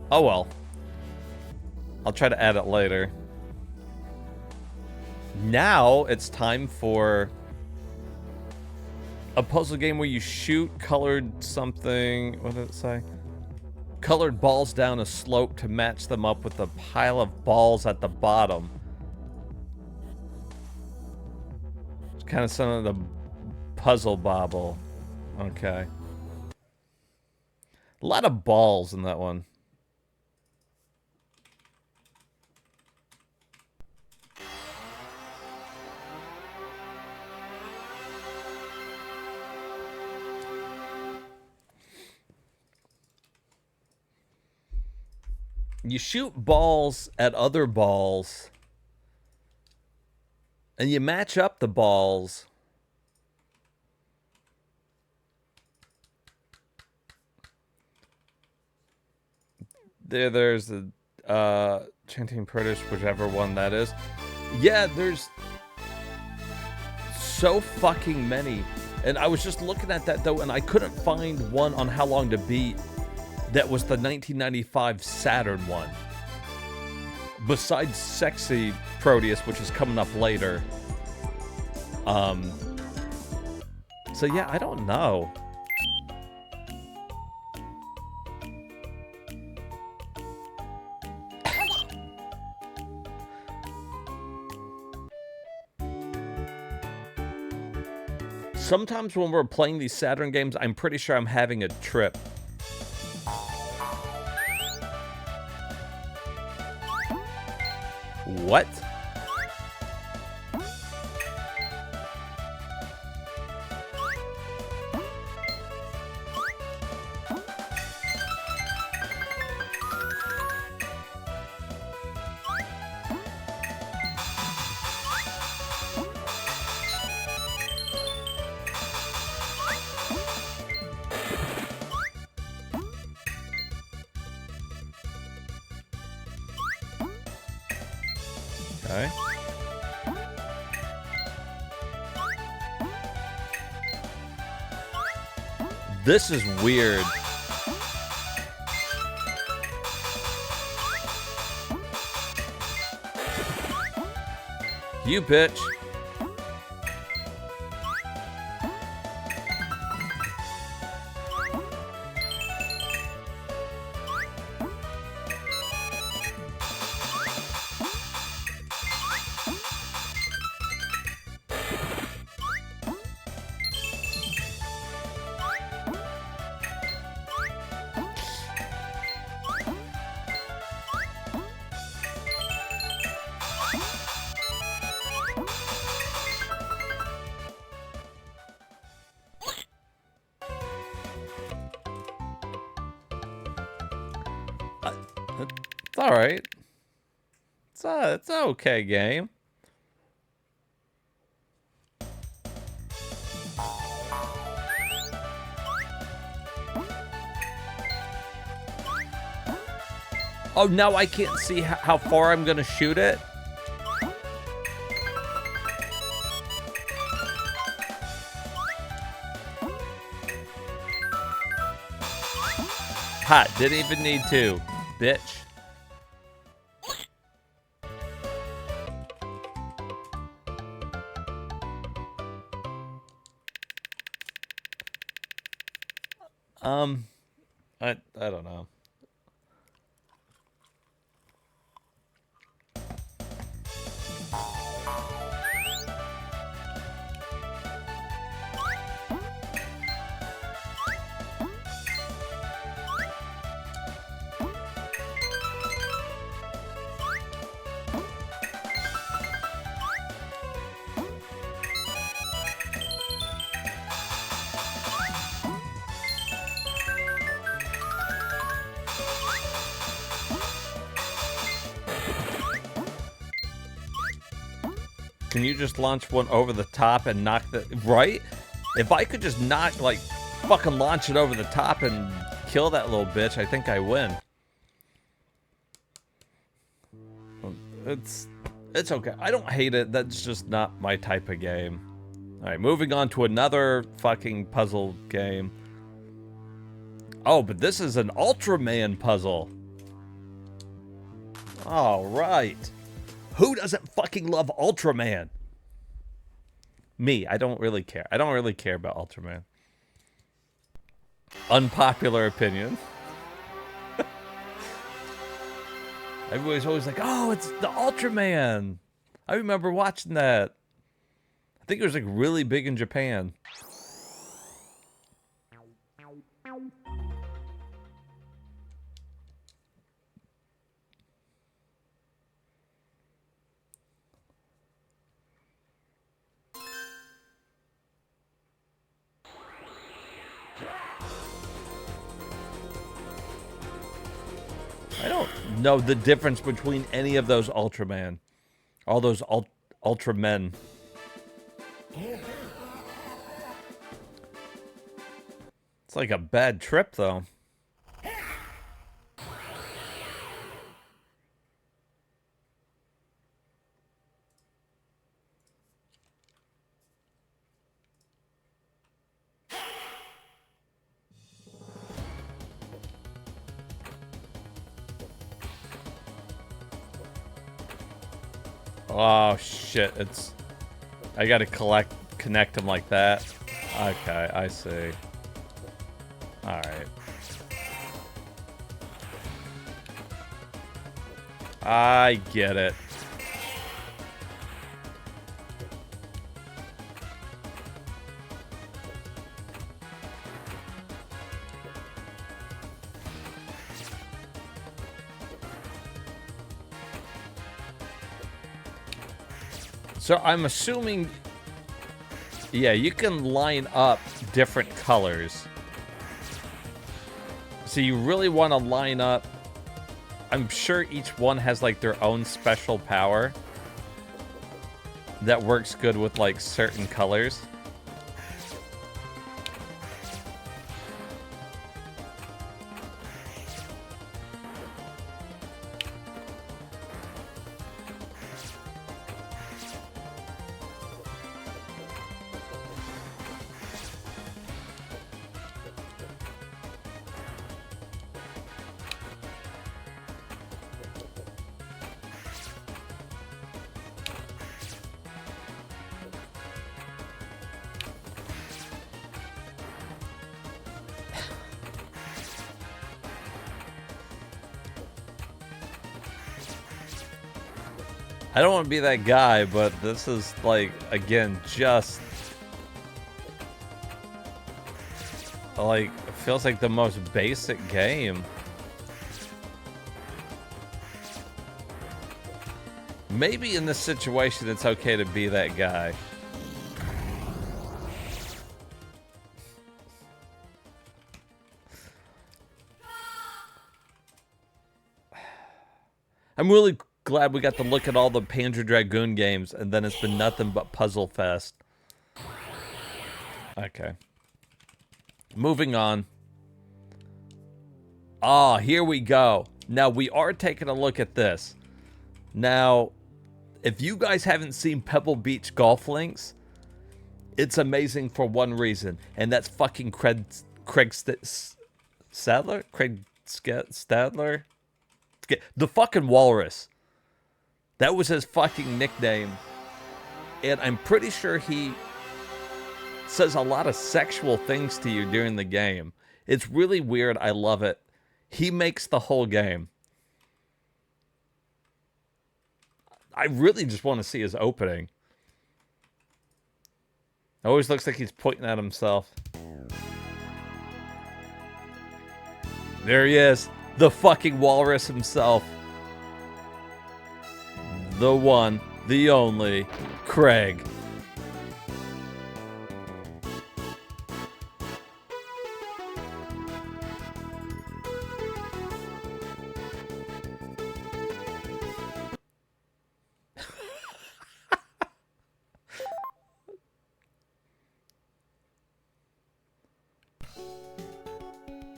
Oh well. I'll try to add it later. Now it's time for a puzzle game where you shoot colored something. What did it say? Colored balls down a slope to match them up with a pile of balls at the bottom. It's kind of some of the puzzle bobble. Okay. A lot of balls in that one. You shoot balls at other balls, and you match up the balls. There's the chanting British, whichever one that is. Yeah, there's so fucking many. And I was just looking at that though, and I couldn't find one on How Long to Beat that was the 1995 Saturn one. Besides Sexy Proteus, which is coming up later. So yeah, I don't know. Sometimes when we're playing these Saturn games, I'm pretty sure I'm having a trip. What? Okay. This is weird. You bitch. It's all right. It's an okay game. Oh, now I can't see how far I'm gonna shoot it. Ha! Didn't even need to, bitch. I don't know. Can you just launch one over the top and knock the... Right? If I could just not, like, fucking launch it over the top and kill that little bitch, I think I win. It's okay. I don't hate it. That's just not my type of game. Alright, moving on to another fucking puzzle game. Oh, but this is an Ultraman puzzle. Alright. Who doesn't fucking love Ultraman? Me, I don't really care. I don't really care about Ultraman. Unpopular opinion. Everybody's always like, oh, it's the Ultraman. I remember watching that. I think it was like really big in Japan. I don't No, the difference between any of those Ultraman. All those Ultramen. It's like a bad trip, though. Oh shit, it's... I gotta connect them like that. Okay, I see. Alright. I get it. So I'm assuming, yeah, you can line up different colors. So you really want to line up, I'm sure each one has like their own special power that works good with like certain colors. I don't want to be that guy, but this is like, again, just like, it feels like the most basic game. Maybe in this situation, it's okay to be that guy. I'm really glad we got to look at all the Panzer Dragoon games, and then it's been nothing but Puzzle Fest. Okay. Moving on. Ah, here we go. Now, we are taking a look at this. Now, if you guys haven't seen Pebble Beach Golf Links, it's amazing for one reason, and that's fucking Craig Stadler? Craig Stadler? The fucking walrus. That was his fucking nickname. And I'm pretty sure he says a lot of sexual things to you during the game. It's really weird. I love it. He makes the whole game. I really just want to see his opening. It always looks like he's pointing at himself. There he is. The fucking walrus himself. The one, the only, Craig.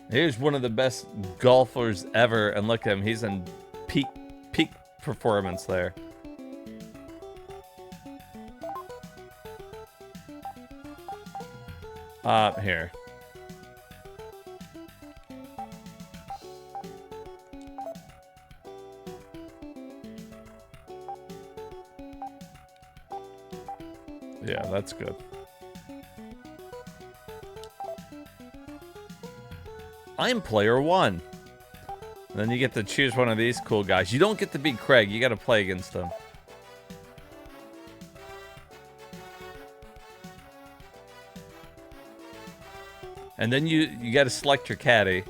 Here's one of the best golfers ever, and look at him. He's in peak performance there. Here. Yeah, that's good. I'm player one. And then you get to choose one of these cool guys. You don't get to beat Craig. You got to play against him. And then you got to select your caddy.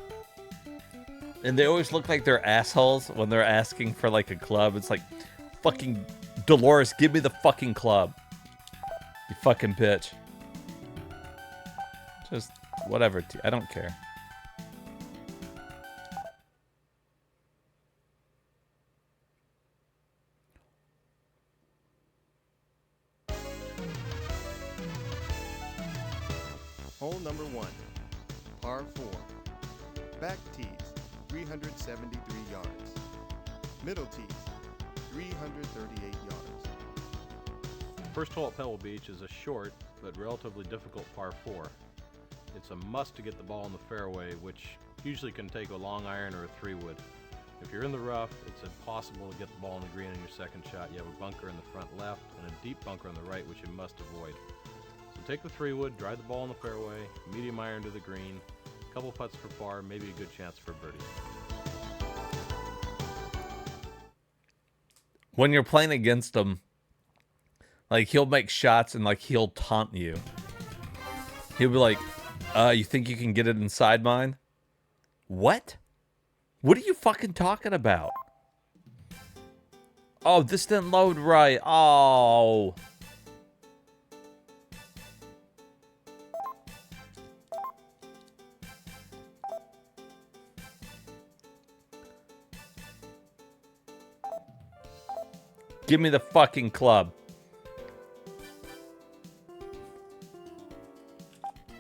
And they always look like they're assholes when they're asking for like a club. It's like, fucking Dolores, give me the fucking club. You fucking bitch. Just whatever. I don't care. Hole number 1, par 4. Back tees, 373 yards. Middle tees, 338 yards. First hole at Pebble Beach is a short but relatively difficult par 4. It's a must to get the ball in the fairway, which usually can take a long iron or a 3-wood. If you're in the rough, it's impossible to get the ball in the green on your second shot. You have a bunker in the front left and a deep bunker on the right, which you must avoid. So take the 3-wood, drive the ball in the fairway, medium iron to the green, a couple putts for par, maybe a good chance for birdie. When you're playing against him, like, he'll make shots and, like, he'll taunt you. He'll be like, you think you can get it inside mine? What? What are you fucking talking about? Oh, this didn't load right. Oh. Give me the fucking club.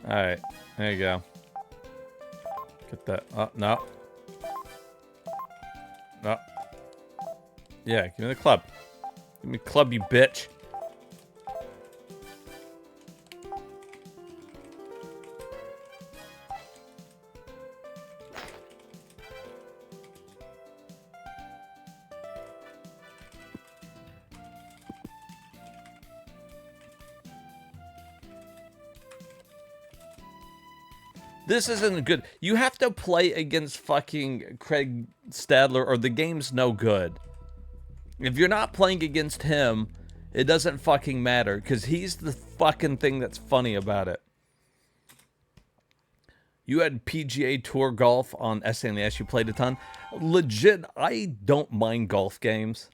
Alright, there you go. Get that. Oh, no. No. Yeah, give me the club. Give me the club, you bitch. This isn't good. You have to play against fucking Craig Stadler or the game's no good. If you're not playing against him, it doesn't fucking matter because he's the fucking thing that's funny about it. You had PGA Tour golf on SNES. You played a ton. Legit, I don't mind golf games.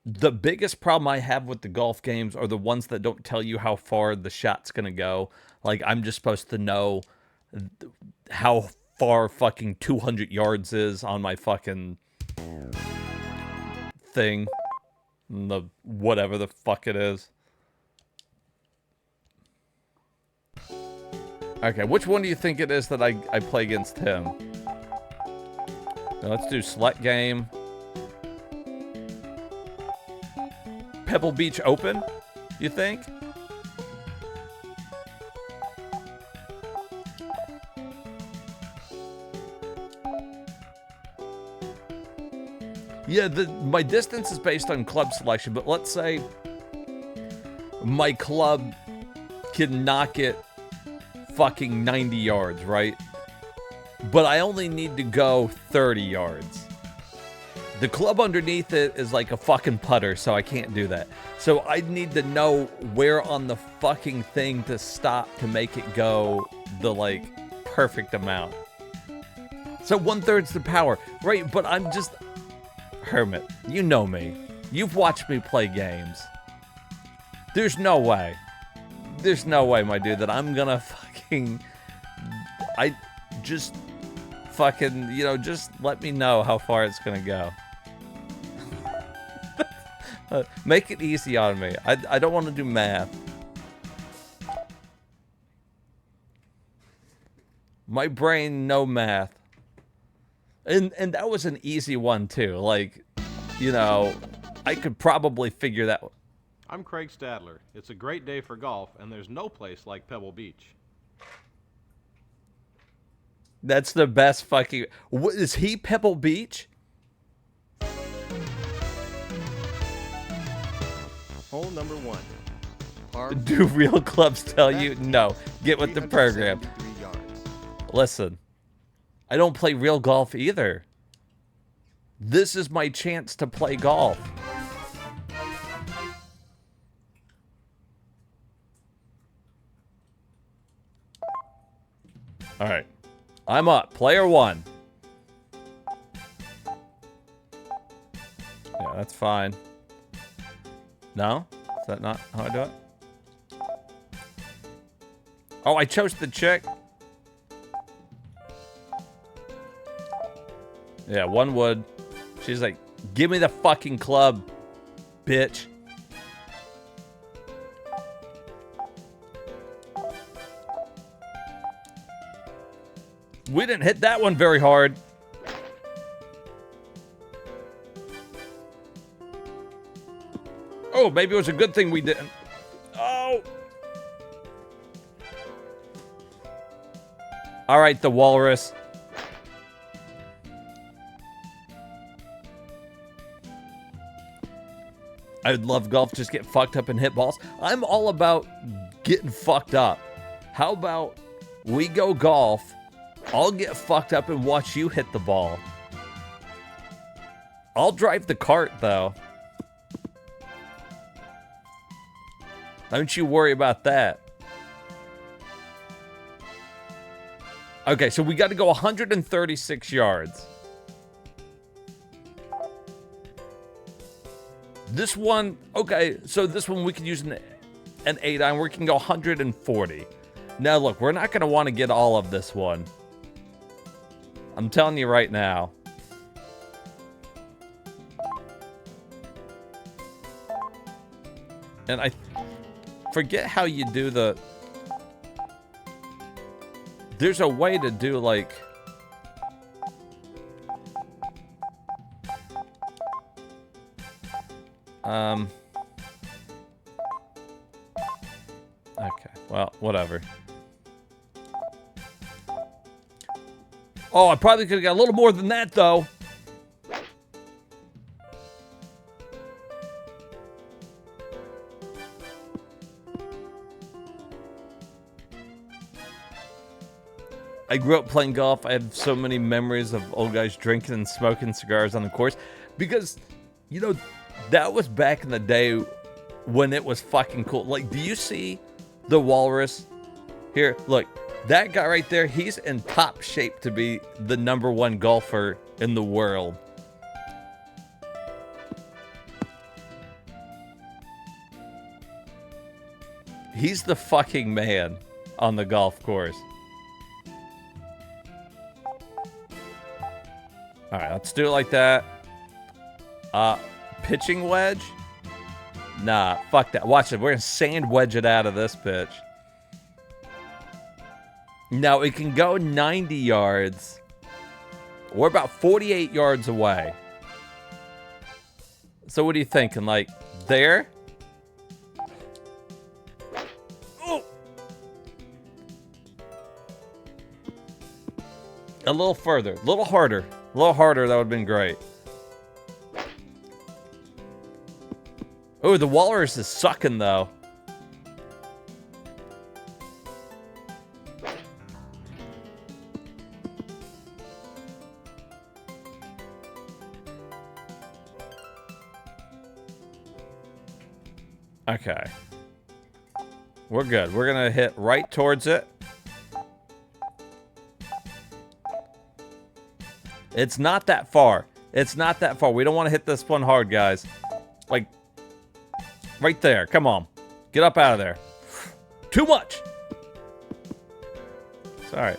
The biggest problem I have with the golf games are the ones that don't tell you how far the shot's gonna go. Like, I'm just supposed to know how far fucking 200 yards is on my fucking thing. The whatever the fuck it is. Okay, which one do you think it is that I play against him? Now, let's do select game. Pebble Beach Open, you think? Yeah, my distance is based on club selection, but let's say my club can knock it fucking 90 yards, right? But I only need to go 30 yards. The club underneath it is like a fucking putter, so I can't do that. So I need to know where on the fucking thing to stop to make it go the, like, perfect amount. So 1/3's the power, right? But I'm just... Hermit, you know me. You've watched me play games. There's no way. There's no way, my dude, that I'm gonna fucking... I just fucking, you know, just let me know how far it's gonna go. Make it easy on me. I don't want to do math. My brain, no math. And that was an easy one too. Like, you know, I could probably figure that. I'm Craig Stadler. It's a great day for golf, and there's no place like Pebble Beach. That's the best fucking... What, is he Pebble Beach? Hole number 1. Par Do real clubs tell you? No. Get with the program. yards. Listen, I don't play real golf either. This is my chance to play golf. All right. I'm up. Player 1. Yeah, that's fine. No? Is that not how I do it? Oh, I chose the chick. Yeah, 1 wood. She's like, give me the fucking club, bitch. We didn't hit that one very hard. Oh, maybe it was a good thing we didn't. Oh. All right, the walrus. I would love golf, just get fucked up and hit balls. I'm all about getting fucked up. How about we go golf, I'll get fucked up and watch you hit the ball. I'll drive the cart, though. Don't you worry about that. Okay, so we got to go 136 yards. This one, okay, so this one we can use an 8-iron. We can go 140. Now, look, we're not going to want to get all of this one. I'm telling you right now. And I forget how you do the... There's a way to do, like... Okay, well, whatever. Oh, I probably could have got a little more than that, though. I grew up playing golf. I have so many memories of old guys drinking and smoking cigars on the course. Because, you know, that was back in the day when it was fucking cool. Like, do you see the walrus? Here, look. That guy right there, he's in top shape to be the #1 golfer in the world. He's the fucking man on the golf course. All right, let's do it like that. Pitching wedge? Nah, fuck that. Watch it. We're going to sand wedge it out of this pitch. Now, it can go 90 yards. We're about 48 yards away. So what are you thinking? Like, there? Oh. A little further. A little harder. A little harder, that would have been great. Oh, the walrus is sucking, though. Okay. We're good. We're going to hit right towards it. It's not that far. It's not that far. We don't want to hit this one hard, guys. Like, right there. Come on. Get up out of there. Too much. Sorry.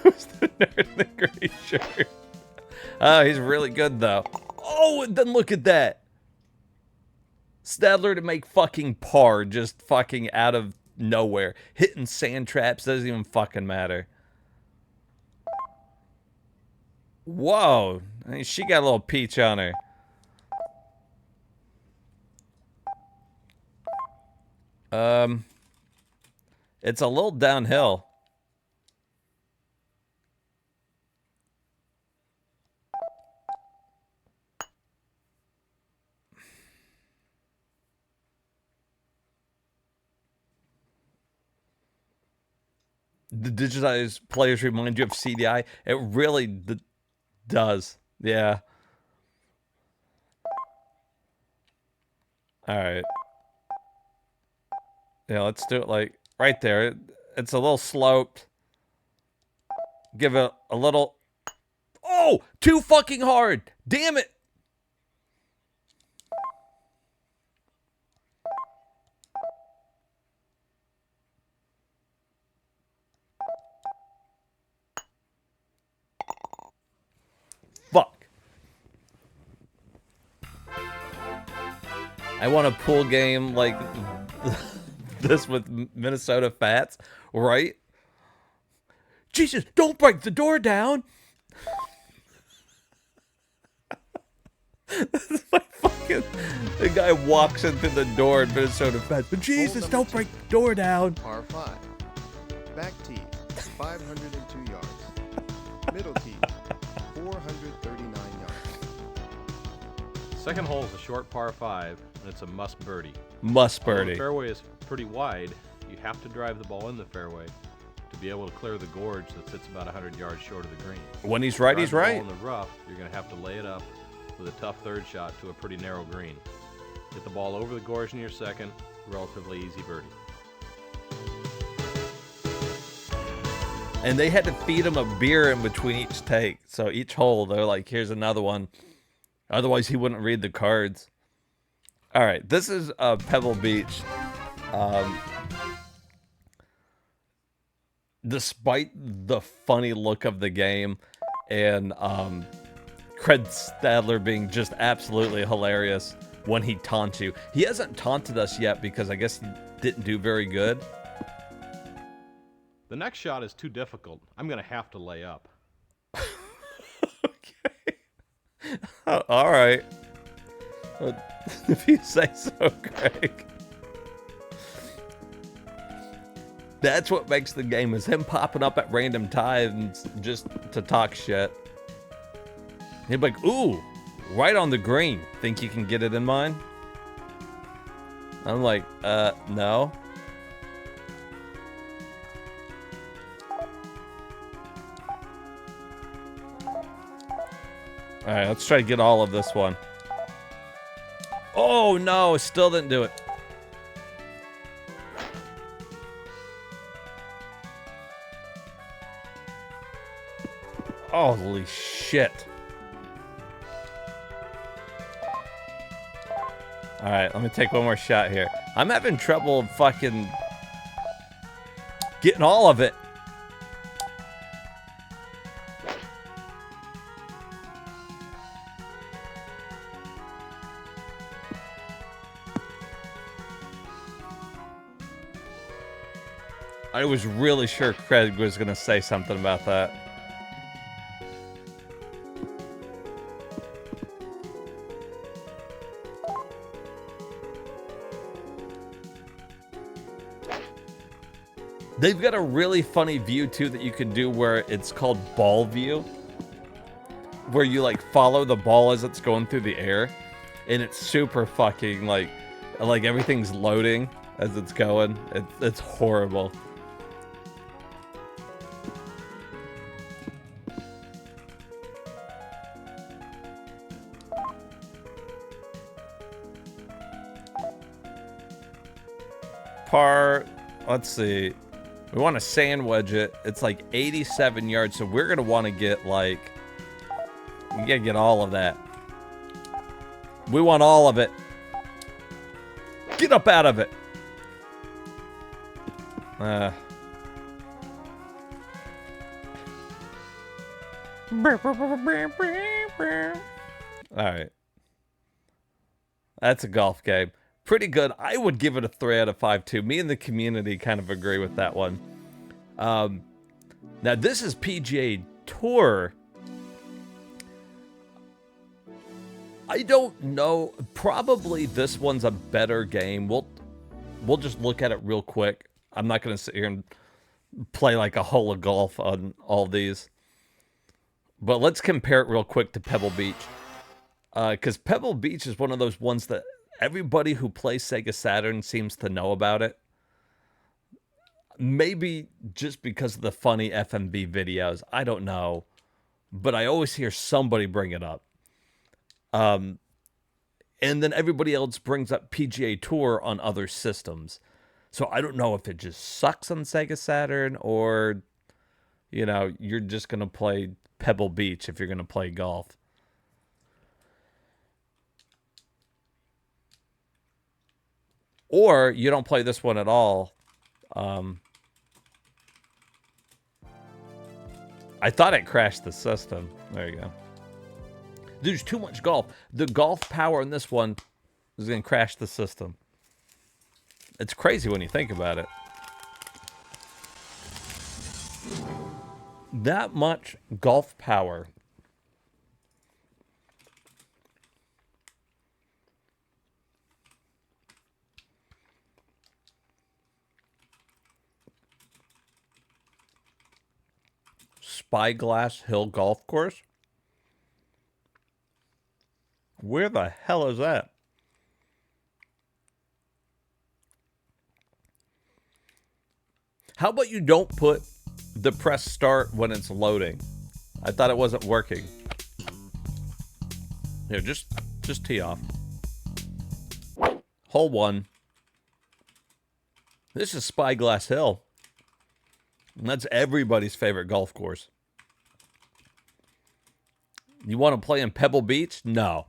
Who's the nerd in the gray shirt? Oh, he's really good, though. Oh, and then look at that. Stadler to make fucking par just fucking out of nowhere. Hitting sand traps doesn't even fucking matter. Whoa. I mean, she got a little peach on her. It's a little downhill. The digitized players remind you of CDI. It really does. Yeah. All right. Yeah, let's do it like right there. It's a little sloped. Give it a little... Oh! Too fucking hard! Damn it! Fuck. I want a pool game like this with Minnesota Fats, right? Jesus, don't break the door down. The guy walks into the door in Minnesota fence. But Jesus, don't break the door down. Par 5. Back tees, 502 yards. Middle tees, 439 yards. Second hole is a short par 5, and it's a must birdie. Must Although birdie. The fairway is pretty wide. You have to drive the ball in the fairway to be able to clear the gorge that sits about 100 yards short of the green. When he's right, he's right. In the rough, you're going to have to lay it up with a tough third shot to a pretty narrow green. Get the ball over the gorge in your second, relatively easy birdie. And they had to feed him a beer in between each take. So each hole, they're like, here's another one. Otherwise, he wouldn't read the cards. All right, this is Pebble Beach. Despite the funny look of the game and Craig Stadler being just absolutely hilarious when he taunts you. He hasn't taunted us yet because I guess he didn't do very good. The next shot is too difficult. I'm going to have to lay up. Oh, all right. If you say so, Craig. That's what makes the game, is him popping up at random times just to talk shit. He'd be like, ooh, right on the green. Think you can get it in mine? I'm like, no. All right, let's try to get all of this one. Oh, no, still didn't do it. Holy shit. All right, let me take one more shot here. I'm having trouble fucking getting all of it. I was really sure Craig was going to say something about that. They've got a really funny view too that you can do where it's called ball view, where you like follow the ball as it's going through the air, and it's super fucking like everything's loading as it's going. It's horrible. Let's see. We want to sand wedge it. It's like 87 yards, so we're going to want to get like... We got to get all of that. We want all of it. Get up out of it. Alright. That's a golf game. Pretty good. I would give it a 3 out of 5 too. Me and the community kind of agree with that one. Now this is PGA Tour. I don't know. Probably this one's a better game. We'll just look at it real quick. I'm not going to sit here and play like a hole of golf on all these. But let's compare it real quick to Pebble Beach. Because Pebble Beach is one of those ones that everybody who plays Sega Saturn seems to know about it. Maybe just because of the funny FMV videos. I don't know. But I always hear somebody bring it up. And then everybody else brings up PGA Tour on other systems. So I don't know if it just sucks on Sega Saturn or, you know, you're just going to play Pebble Beach if you're going to play golf. Or you don't play this one at all. I thought it crashed the system. There you go. There's too much golf. The golf power in this one is going to crash the system. It's crazy when you think about it. that much golf power. Spyglass Hill Golf Course? Where the hell is that? How about you don't put the press start when it's loading? I thought it wasn't working. Here, just tee off. Hole 1. This is Spyglass Hill. And that's everybody's favorite golf course. You want to play in Pebble Beach? No.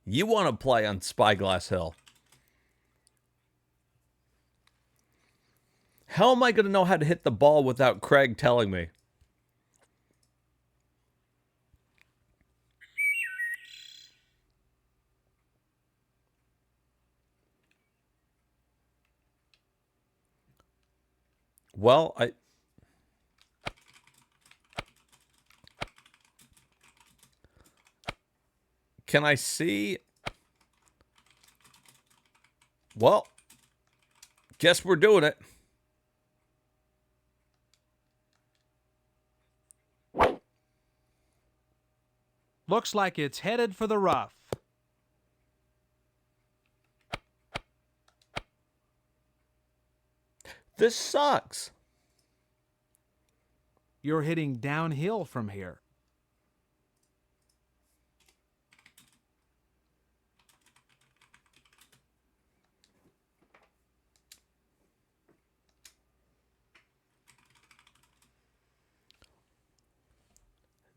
You want to play on Spyglass Hill. How am I going to know how to hit the ball without Craig telling me? Well, Can I see? Well, guess we're doing it. Looks like it's headed for the rough. This sucks. You're hitting downhill from here.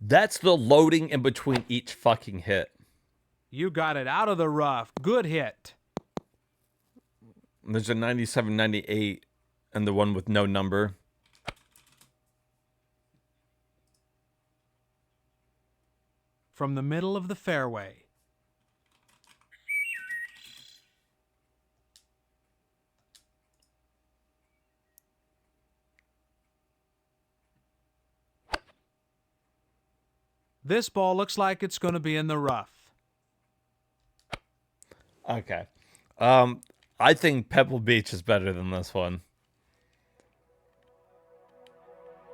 That's the loading in between each fucking hit. You got it out of the rough. Good hit. There's a 97, 98, and the one with no number. From the middle of the fairway. This ball looks like it's going to be in the rough. Okay. I think Pebble Beach is better than this one.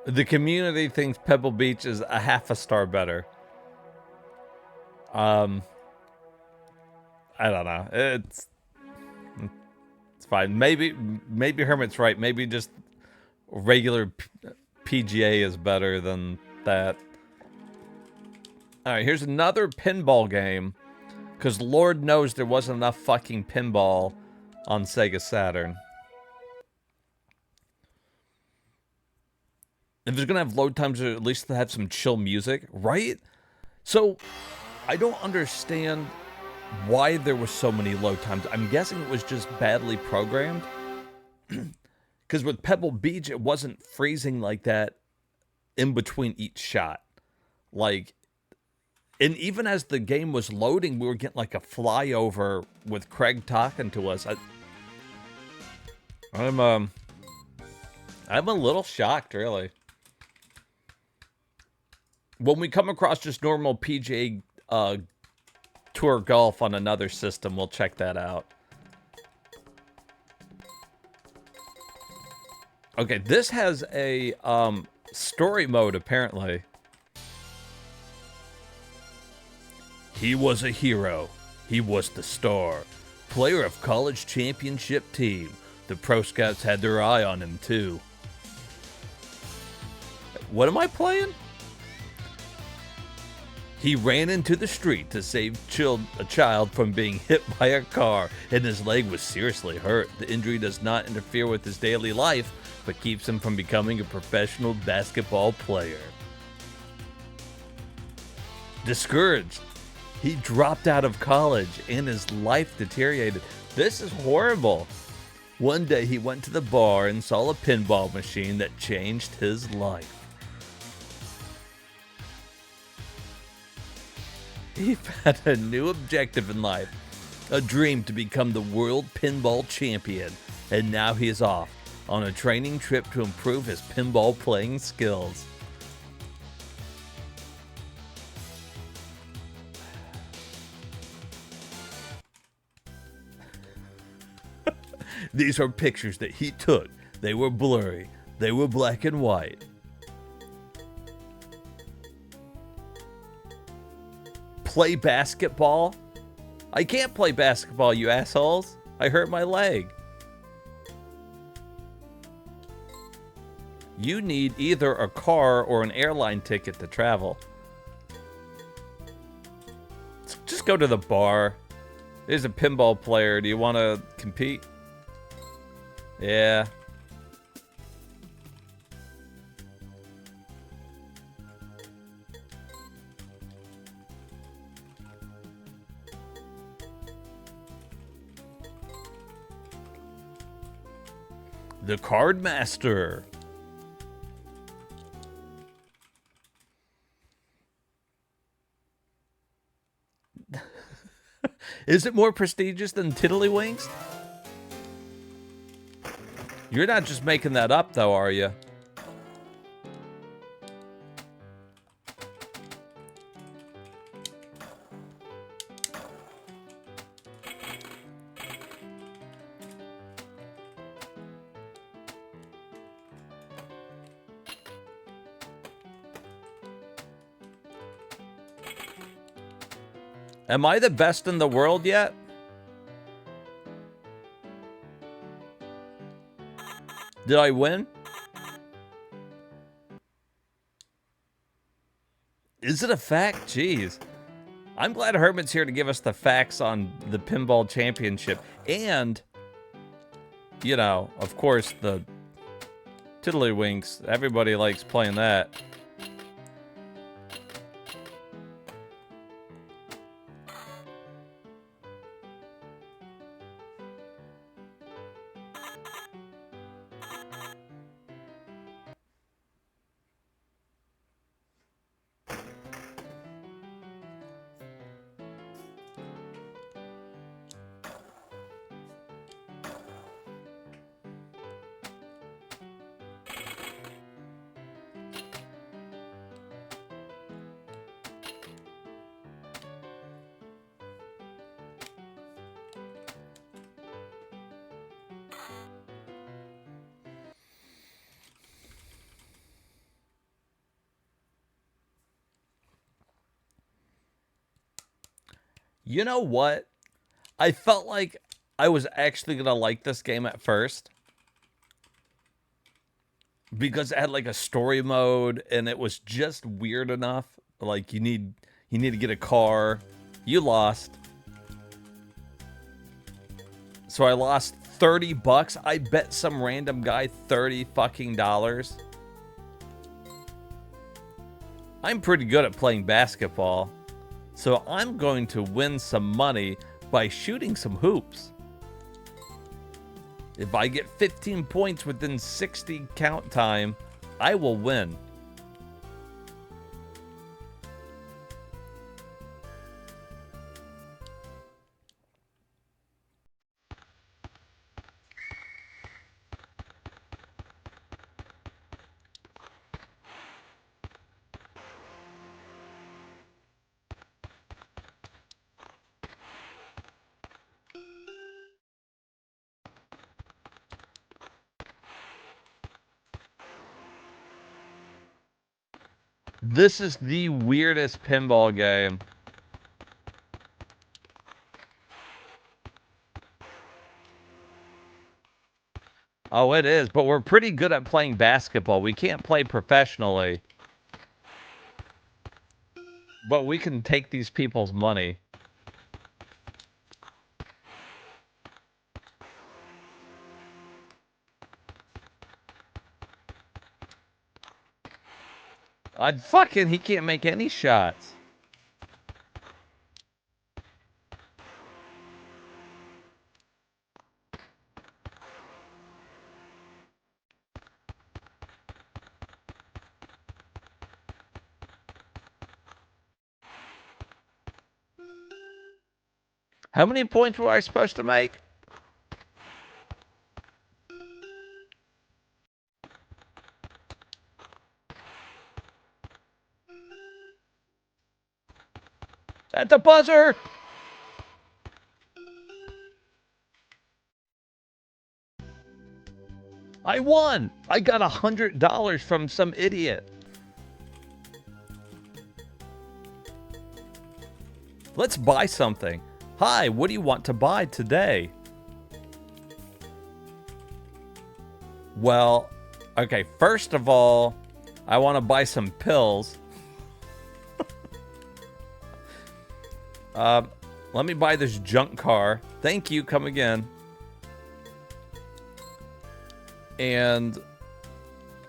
The community thinks Pebble Beach is a half a star better. I don't know. It's fine. Maybe Hermit's right. Maybe just regular PGA is better than that. All right, here's another pinball game, because Lord knows there wasn't enough fucking pinball on Sega Saturn. If it's gonna have load times, or at least have some chill music, right? So I don't understand why there were so many load times. I'm guessing it was just badly programmed. Because with Pebble Beach, it wasn't freezing like that in between each shot. Like, and even as the game was loading, we were getting like a flyover with Craig talking to us. I'm a little shocked, really. When we come across just normal PGA Tour Golf on another system, we'll check that out. Okay, this has a story mode, apparently. He was a hero. He was the star. Player of college championship team. The Pro Scouts had their eye on him, too. What am I playing? He ran into the street to save a child from being hit by a car, and his leg was seriously hurt. The injury does not interfere with his daily life, but keeps him from becoming a professional basketball player. Discouraged, he dropped out of college, and his life deteriorated. This is horrible. One day he went to the bar and saw a pinball machine that changed his life. He had a new objective in life, a dream to become the world pinball champion, and now he is off on a training trip to improve his pinball playing skills. These are pictures that he took. They were blurry. They were black and white. Play basketball? I can't play basketball, you assholes. I hurt my leg. You need either a car or an airline ticket to travel. Just go to the bar. There's a pinball player. Do you want to compete? Yeah. The Card Master. Is it more prestigious than Tiddlywinks? You're not just making that up, though, are you? Am I the best in the world yet? Did I win? Is it a fact? Jeez. I'm glad Hermit's here to give us the facts on the Pinball Championship. And, you know, of course, the Tiddlywinks. Everybody likes playing that. You know what? I felt like I was actually going to like this game at first. Because it had like a story mode and it was just weird enough. Like you need to get a car. You lost. So I lost 30 bucks. I bet some random guy 30 fucking dollars. I'm pretty good at playing basketball. So I'm going to win some money by shooting some hoops. If I get 15 points within 60 count time, I will win. This is the weirdest pinball game. Oh, it is, but we're pretty good at playing basketball. We can't play professionally. But we can take these people's money. He can't make any shots. How many points were I supposed to make? At the buzzer! I won! I got $100 from some idiot. Let's buy something. Hi, what do you want to buy today? Well, okay, first of all, I want to buy some pills. Let me buy this junk car. Thank you, come again. And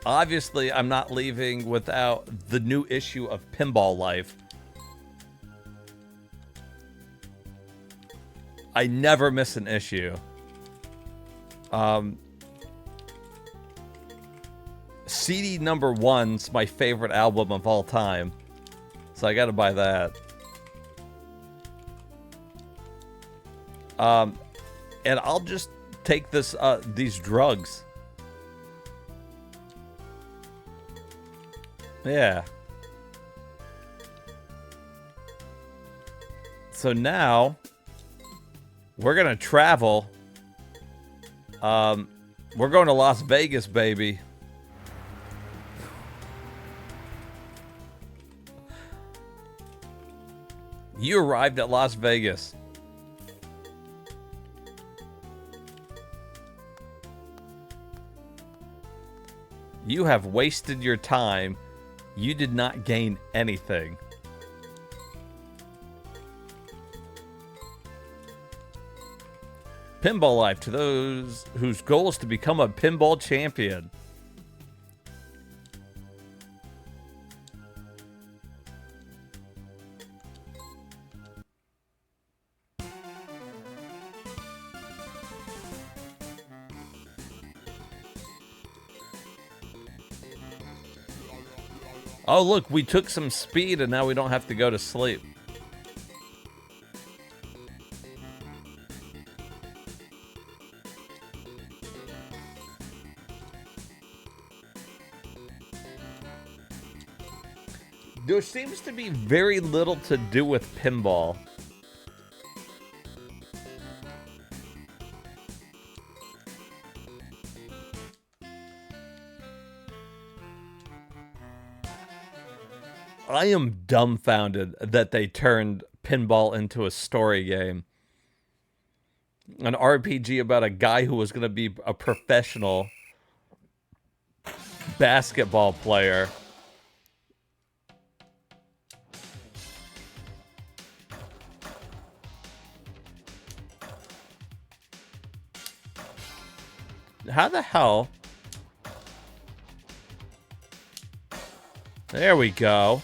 obviously, I'm not leaving without the new issue of Pinball Life. I never miss an issue. CD number 1's my favorite album of all time. So I gotta buy that. And I'll just take this these drugs. Yeah. So now we're gonna travel. We're going to Las Vegas, baby. You arrived at Las Vegas. You have wasted your time. You did not gain anything. Pinball Life to those whose goal is to become a pinball champion. Oh, look, we took some speed and now we don't have to go to sleep. There seems to be very little to do with pinball. I am dumbfounded that they turned pinball into a story game. An RPG about a guy who was going to be a professional basketball player. How the hell? There we go.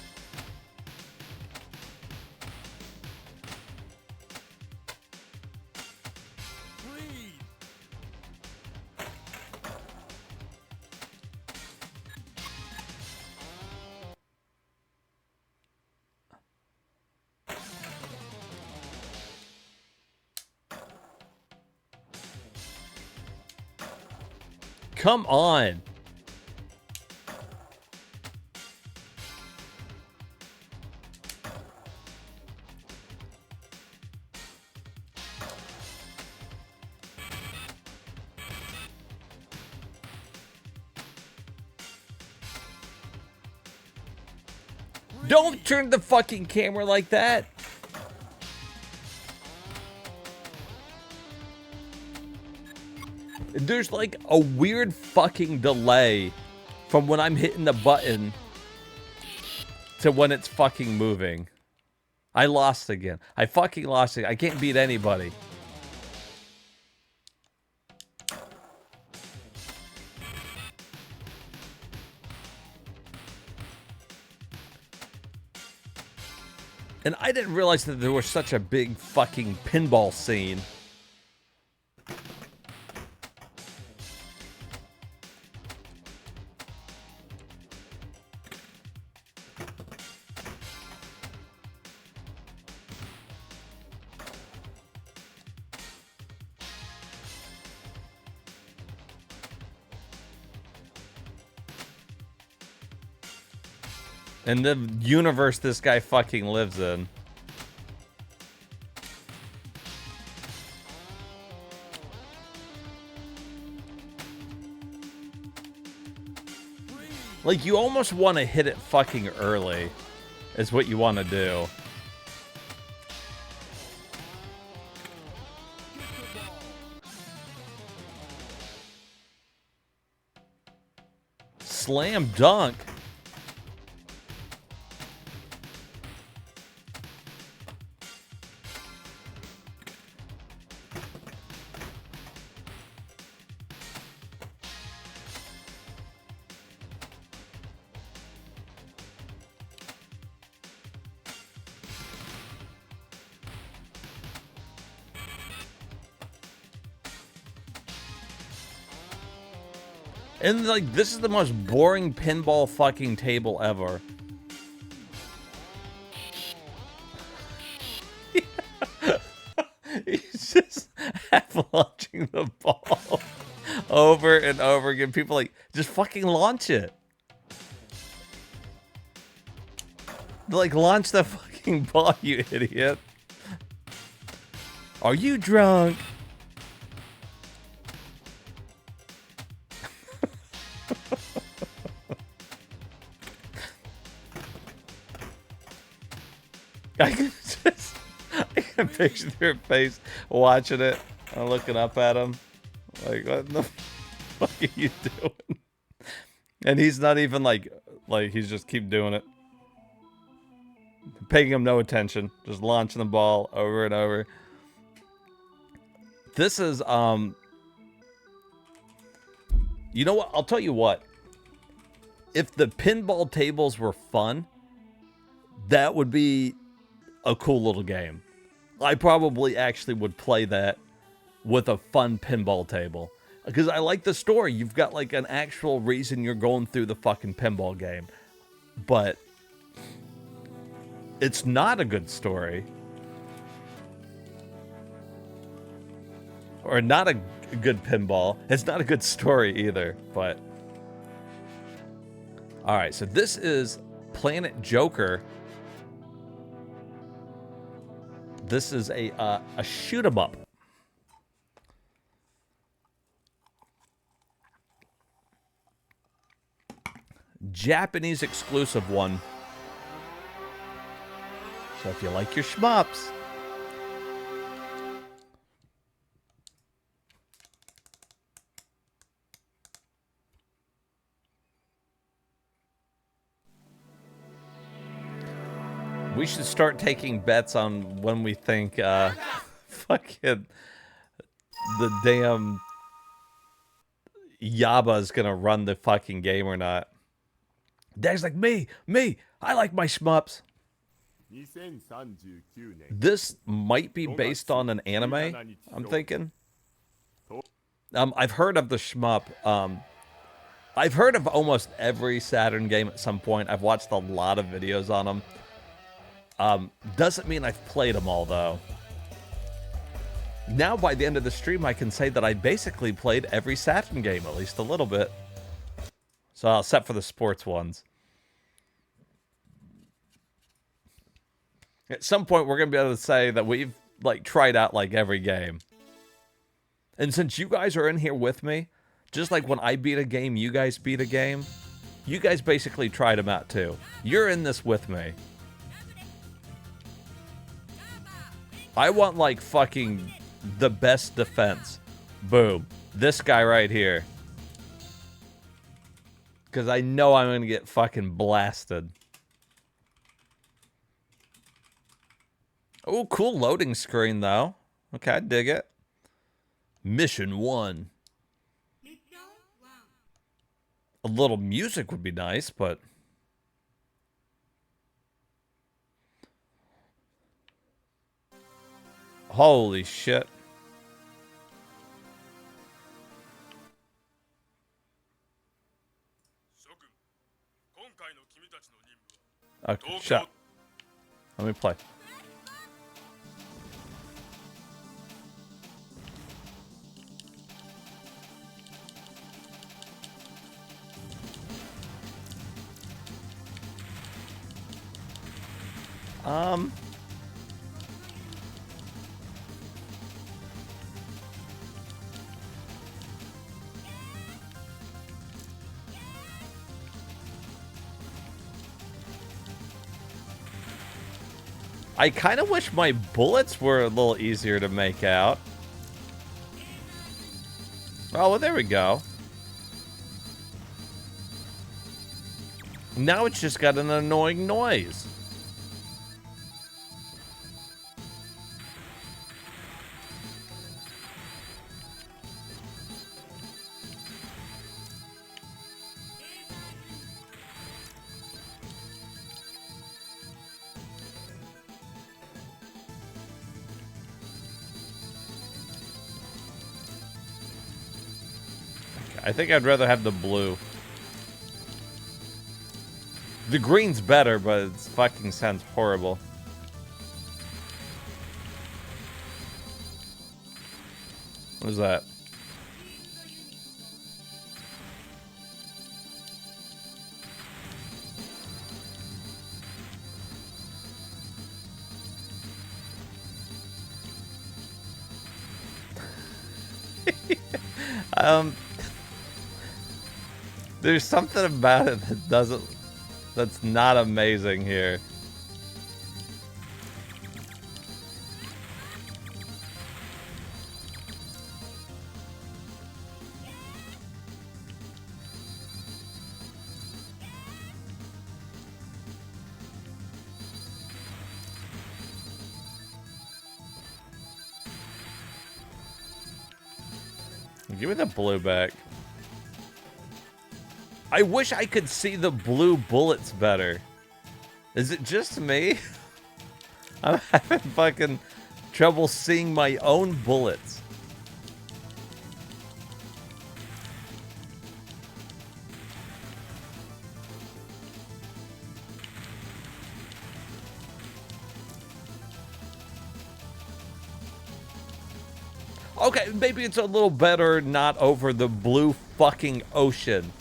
Come on. Don't turn the fucking camera like that. There's like a weird fucking delay from when I'm hitting the button to when it's fucking moving. I lost again. I fucking lost again. I can't beat anybody. And I didn't realize that there was such a big fucking pinball scene. And the universe this guy fucking lives in. Like, you almost want to hit it fucking early, is what you want to do. Slam dunk. And, like, this is the most boring pinball fucking table ever. He's just launching the ball over and over again. People like, just fucking launch it. Like, launch the fucking ball, you idiot. Are you drunk? I can picture their face watching it and looking up at him. Like, what the fuck are you doing? And he's not even like he's just keep doing it. Paying him no attention. Just launching the ball over and over. This is, you know what? I'll tell you what. If the pinball tables were fun, that would be a cool little game. I probably actually would play that with a fun pinball table. Because I like the story. You've got like an actual reason you're going through the fucking pinball game. But it's not a good story. Or not a good pinball. It's not a good story either, but... Alright, so this is Planet Joker. This is a shoot 'em up. Japanese exclusive one. So if you like your shmups, we should start taking bets on when we think fucking the damn Yaba is gonna run the fucking game or not. Dad's like, me, I like my shmups. This might be based on an anime, I'm thinking. I've heard of the shmup. I've heard of almost every Saturn game at some point. I've watched a lot of videos on them. Doesn't mean I've played them all, though. Now, by the end of the stream, I can say that I basically played every Saturn game, at least a little bit. So, except for the sports ones. At some point, we're going to be able to say that we've, like, tried out, like, every game. And since you guys are in here with me, just like when I beat a game, you guys beat a game, you guys basically tried them out, too. You're in this with me. I want, like, fucking the best defense. Boom. This guy right here. Because I know I'm going to get fucking blasted. Oh, cool loading screen, though. Okay, I dig it. Mission 1. A little music would be nice, but... Holy shit. Okay, shut up. Let me play. I kind of wish my bullets were a little easier to make out. Oh, well, there we go. Now it's just got an annoying noise. I think I'd rather have the blue. The green's better, but it fucking sounds horrible. What is that? There's something about it that's not amazing here. Give me the blue back. I wish I could see the blue bullets better. Is it just me? I'm having fucking trouble seeing my own bullets. Okay, maybe it's a little better not over the blue fucking ocean.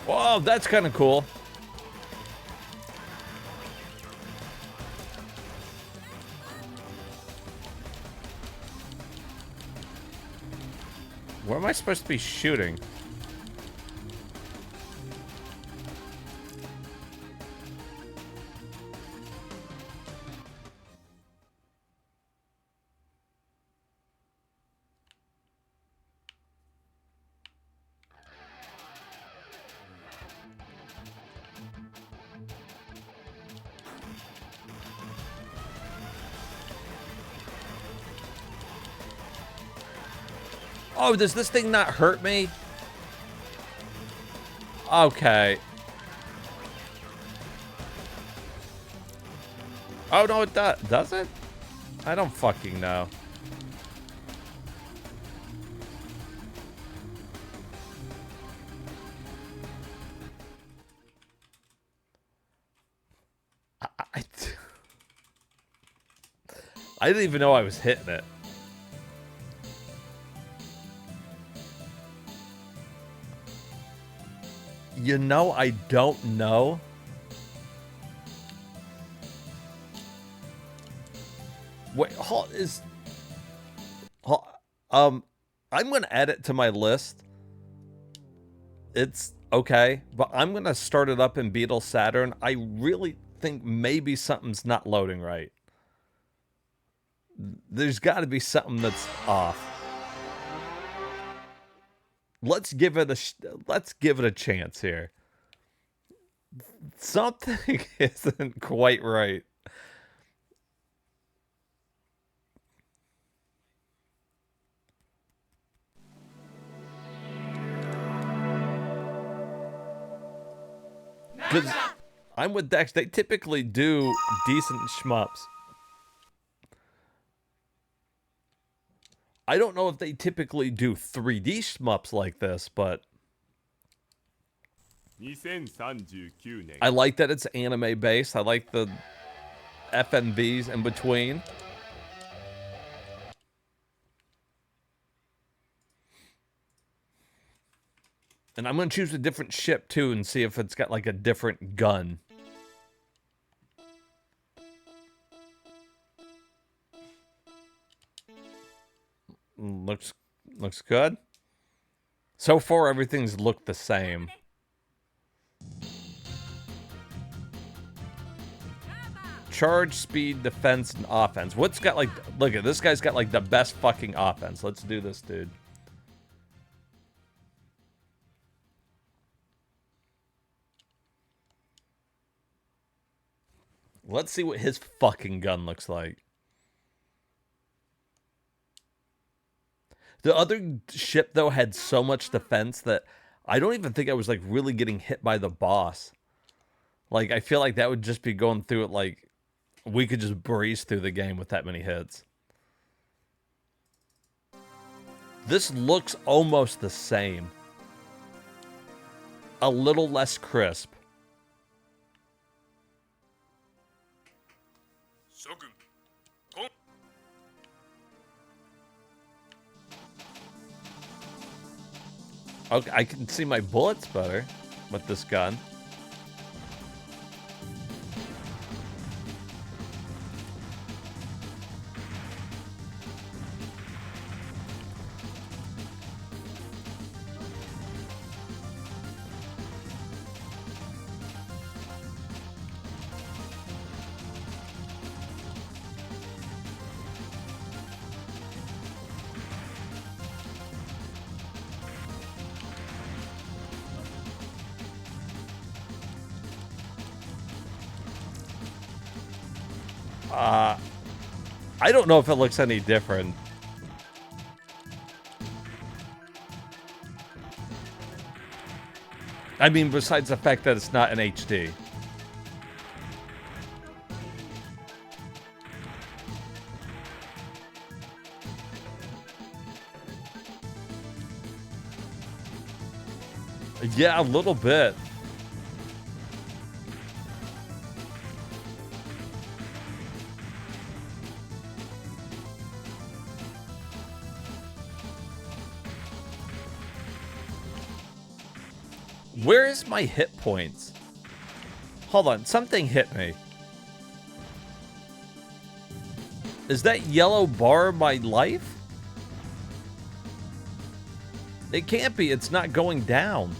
Whoa, that's kind of cool. Where am I supposed to be shooting? Oh, does this thing not hurt me? Okay. Oh, no, it does. Does it? I don't fucking know. I didn't even know I was hitting it. You know, I don't know. Wait, I'm gonna add it to my list. It's okay, but I'm gonna start it up in Beetle Saturn. I really think maybe something's not loading right. There's got to be something that's off. Let's give it a chance here. Something isn't quite right. Because I'm with Dex. They typically do decent shmups. I don't know if they typically do 3D shmups like this, but I like that it's anime based. I like the FNVs in between. And I'm going to choose a different ship too and see if it's got like a different gun. Looks good. So far, everything's looked the same. Charge, speed, defense, and offense. What's got like... Look at this guy's got like the best fucking offense. Let's do this, dude. Let's see what his fucking gun looks like. The other ship, though, had so much defense that I don't even think I was, like, really getting hit by the boss. Like, I feel like that would just be going through it like we could just breeze through the game with that many hits. This looks almost the same. A little less crisp. Okay, I can see my bullets better with this gun. I don't know if it looks any different. I mean, besides the fact that it's not in HD. Yeah, a little bit. Where is my hit points? Hold on, something hit me. Is that yellow bar my life? It can't be, it's not going down.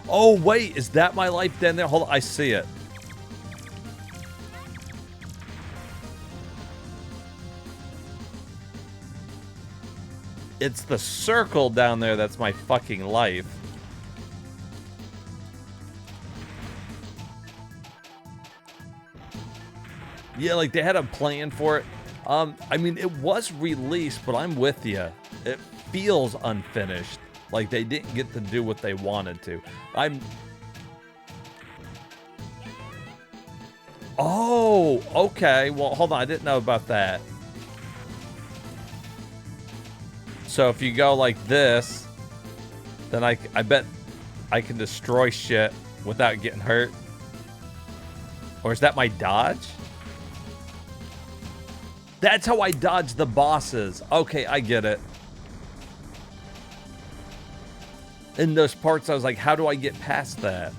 Oh wait, is that my life down there? Hold on, I see it. It's the circle down there that's my fucking life. Yeah, like they had a plan for it. I mean, it was released, but I'm with you. It feels unfinished. Like they didn't get to do what they wanted to. Oh, okay. Well, hold on. I didn't know about that. So if you go like this, then I bet I can destroy shit without getting hurt. Or is that my dodge? That's how I dodge the bosses. Okay, I get it. In those parts, I was like, how do I get past that?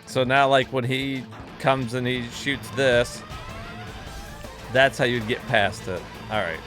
So now, like, when he comes and he shoots this, that's how you'd get past it. All right.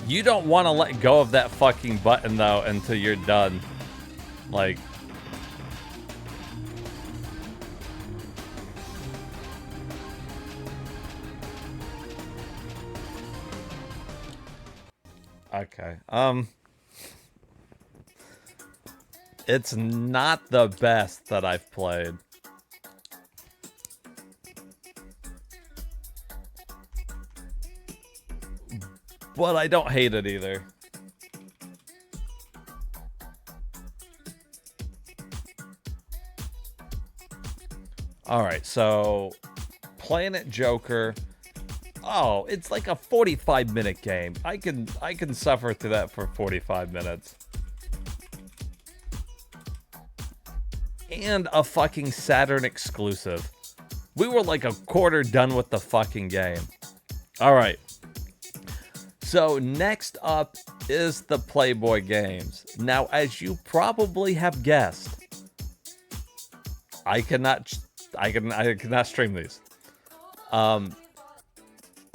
You don't want to let go of that fucking button, though, until you're done. Like... Okay, it's not the best that I've played. But I don't hate it either. Alright, so Planet Joker. Oh, it's like a 45-minute game. I can suffer through that for 45 minutes. And a fucking Saturn exclusive. We were like a quarter done with the fucking game. Alright. So next up is the Playboy games. Now, as you probably have guessed, I cannot stream these.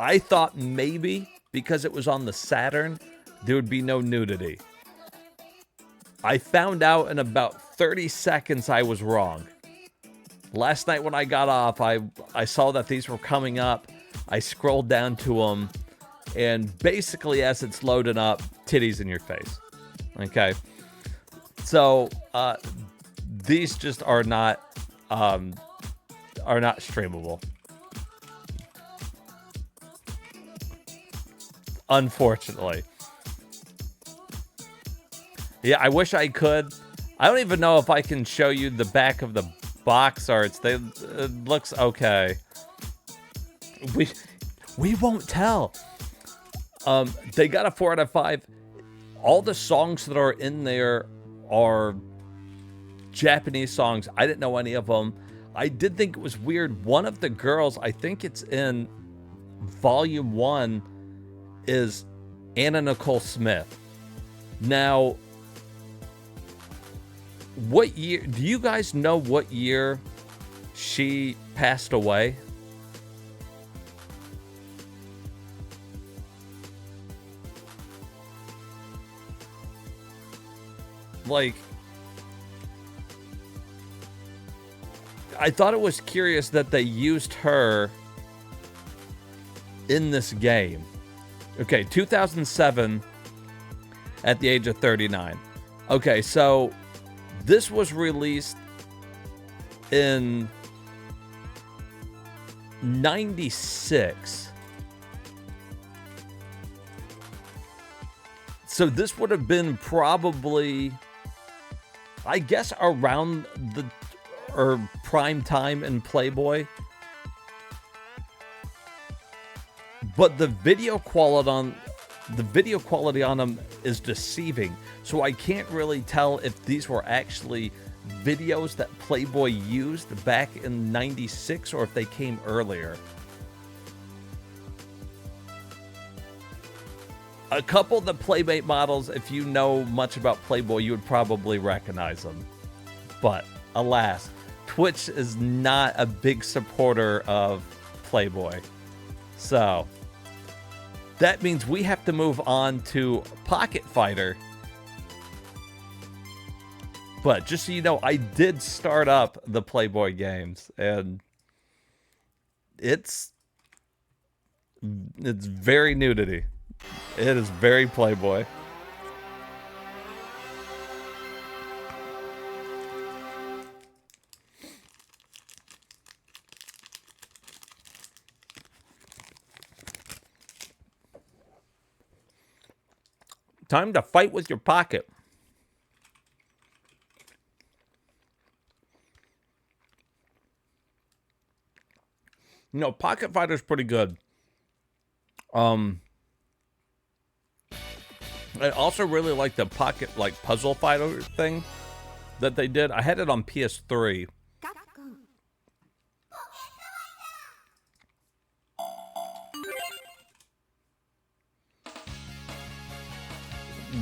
I thought maybe because it was on the Saturn, there would be no nudity. I found out in about 30 seconds I was wrong. Last night when I got off, I saw that these were coming up. I scrolled down to them, and basically as it's loading up, titties in your face. Okay. So, these just are not streamable. Unfortunately. Yeah, I wish I could. I don't even know if I can show you the back of the box arts. It looks okay. We won't tell. They got a 4 out of 5. All the songs that are in there are Japanese songs. I didn't know any of them. I did think it was weird. One of the girls, I think it's in Volume 1, is Anna Nicole Smith. Now, what year, do you guys know what year she passed away? Like, I thought it was curious that they used her in this game. Okay, 2007 at the age of 39. Okay, so this was released in 96. So this would have been probably, I guess, around the prime time in Playboy. But the video quality on them is deceiving. So I can't really tell if these were actually videos that Playboy used back in 96 or if they came earlier. A couple of the Playmate models, if you know much about Playboy, you would probably recognize them. But alas, Twitch is not a big supporter of Playboy. So that means we have to move on to Pocket Fighter. But just so you know, I did start up the Playboy games, and it's very nudity. It is very Playboy. Time to fight with your pocket. You know, Pocket Fighter's pretty good. I also really like the Pocket, like, Puzzle Fighter thing that they did. I had it on PS3.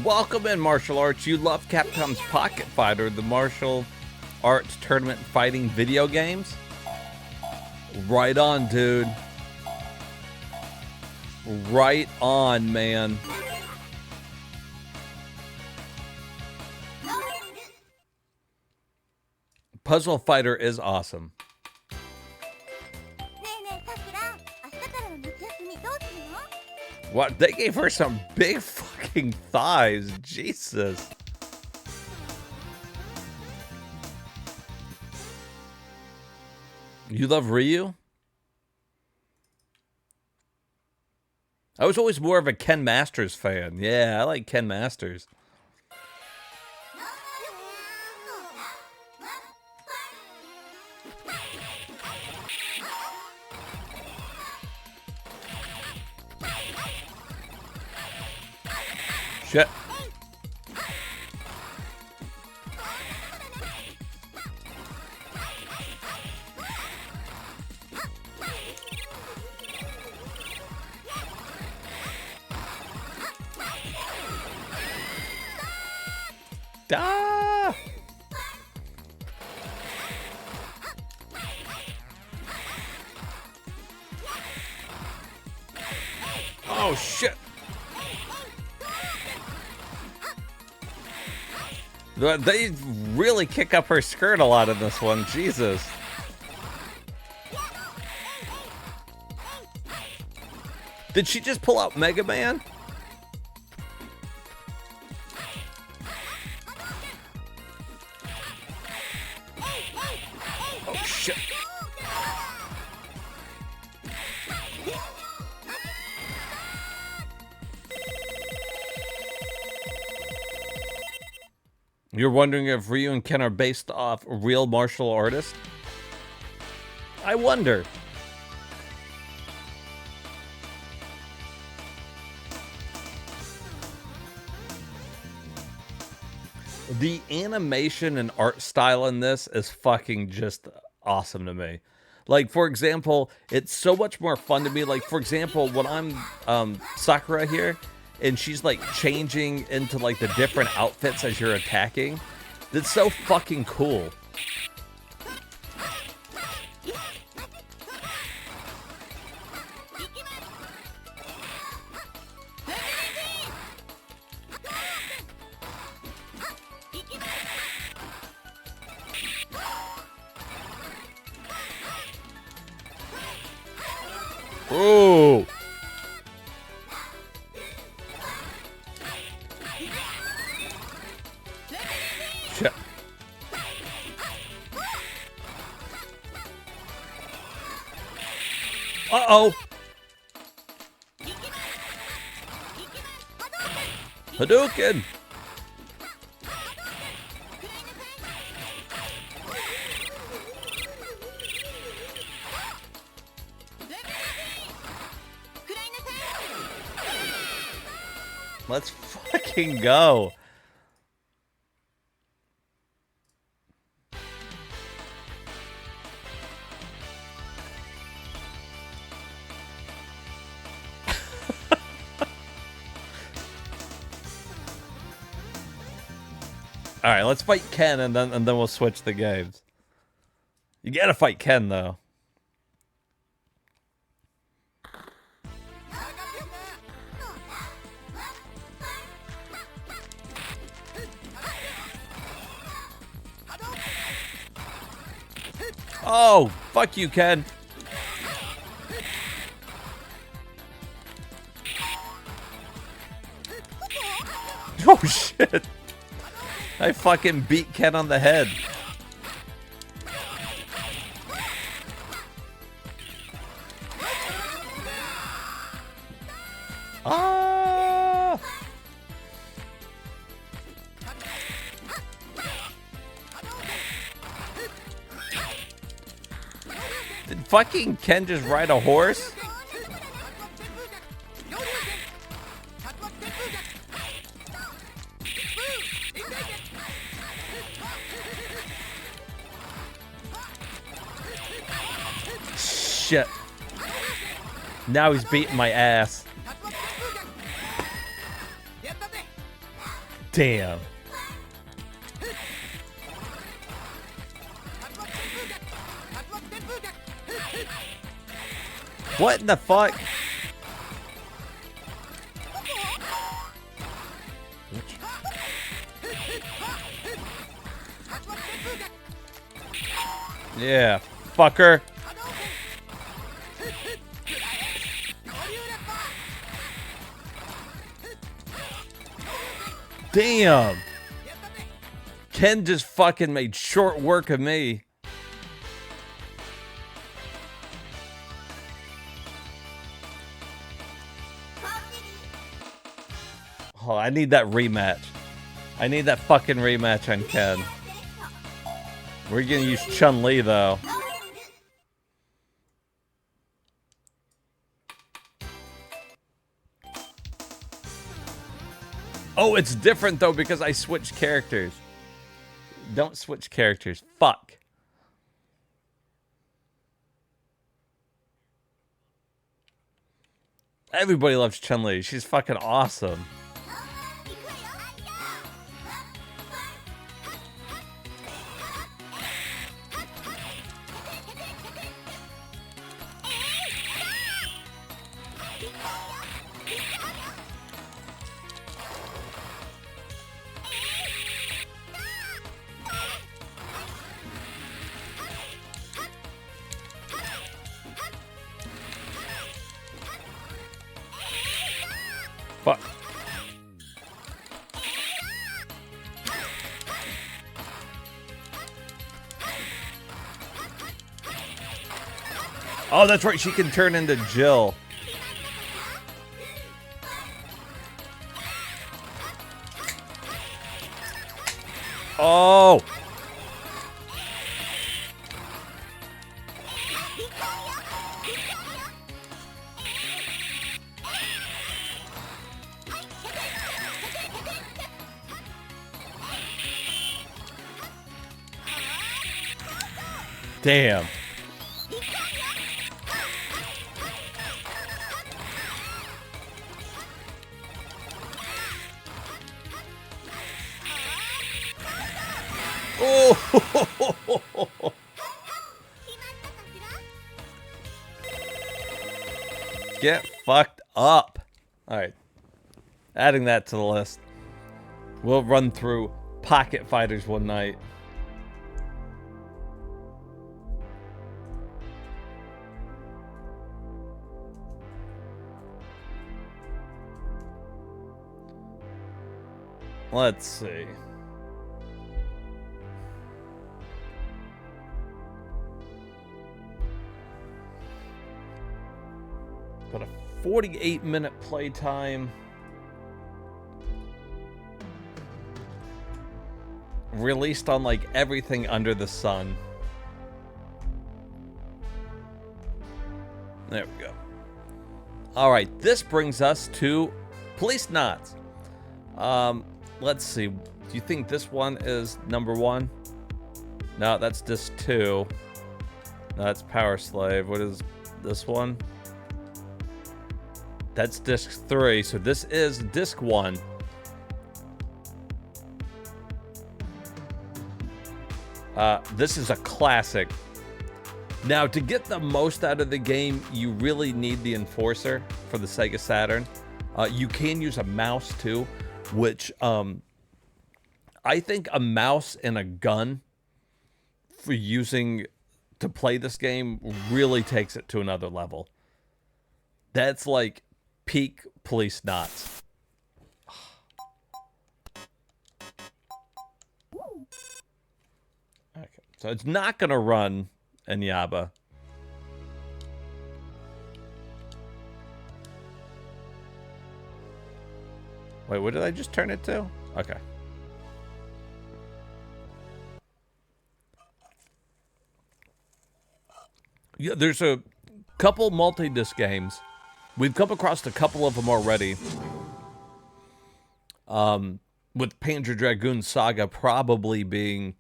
Welcome in, Martial Arts. You love Capcom's Pocket Fighter, the martial arts tournament fighting video games? Right on, dude. Right on, man. Puzzle Fighter is awesome. What? They gave her some big fucking thighs. Jesus. You love Ryu? I was always more of a Ken Masters fan. Yeah, I like Ken Masters. Shit. Ah! Oh shit. They really kick up her skirt a lot in this one. Jesus. Did she just pull out Mega Man? Oh shit. You're wondering if Ryu and Ken are based off real martial artists? I wonder. The animation and art style in this is fucking just awesome to me. Like, for example, it's so much more fun to me. Like, for example, when I'm Sakura here, and she's like changing into like the different outfits as you're attacking. That's so fucking cool. Ooh. Shit. Uh-oh. Hadouken. Let's fucking go. All right, let's fight Ken and then we'll switch the games. You gotta fight Ken though. Oh, fuck you, Ken. Oh shit. I fucking beat Ken on the head. Ah! Did fucking Ken just ride a horse? Shit. Now he's beating my ass. Damn. What in the fuck? Yeah, fucker. Damn. Ken just fucking made short work of me. Oh, I need that rematch. I need that fucking rematch on Ken. We're gonna use Chun-Li though. Oh, it's different though because I switched characters. Don't switch characters. Fuck. Everybody loves Chun-Li. She's fucking awesome. Fuck. Oh, that's right. She can turn into Jill. Oh. Damn. Oh. Get fucked up. All right. Adding that to the list. We'll run through Pocket Fighters one night. Let's see. Got a 48-minute playtime. Released on like everything under the sun. There we go. All right, this brings us to Police Knots. Let's see. Do you think this one is number 1? No, that's disc 2. No, that's Power Slave. What is this one? That's disc 3. So this is disc 1. This is a classic. Now, to get the most out of the game, you really need the Enforcer for the Sega Saturn. You can use a mouse too, which I think a mouse and a gun for using to play this game really takes it to another level. That's like peak Police Knots. Okay, so it's not going to run in Yaba. Wait, what did I just turn it to? Okay. Yeah, there's a couple multi-disc games. We've come across a couple of them already. With Panzer Dragoon Saga probably being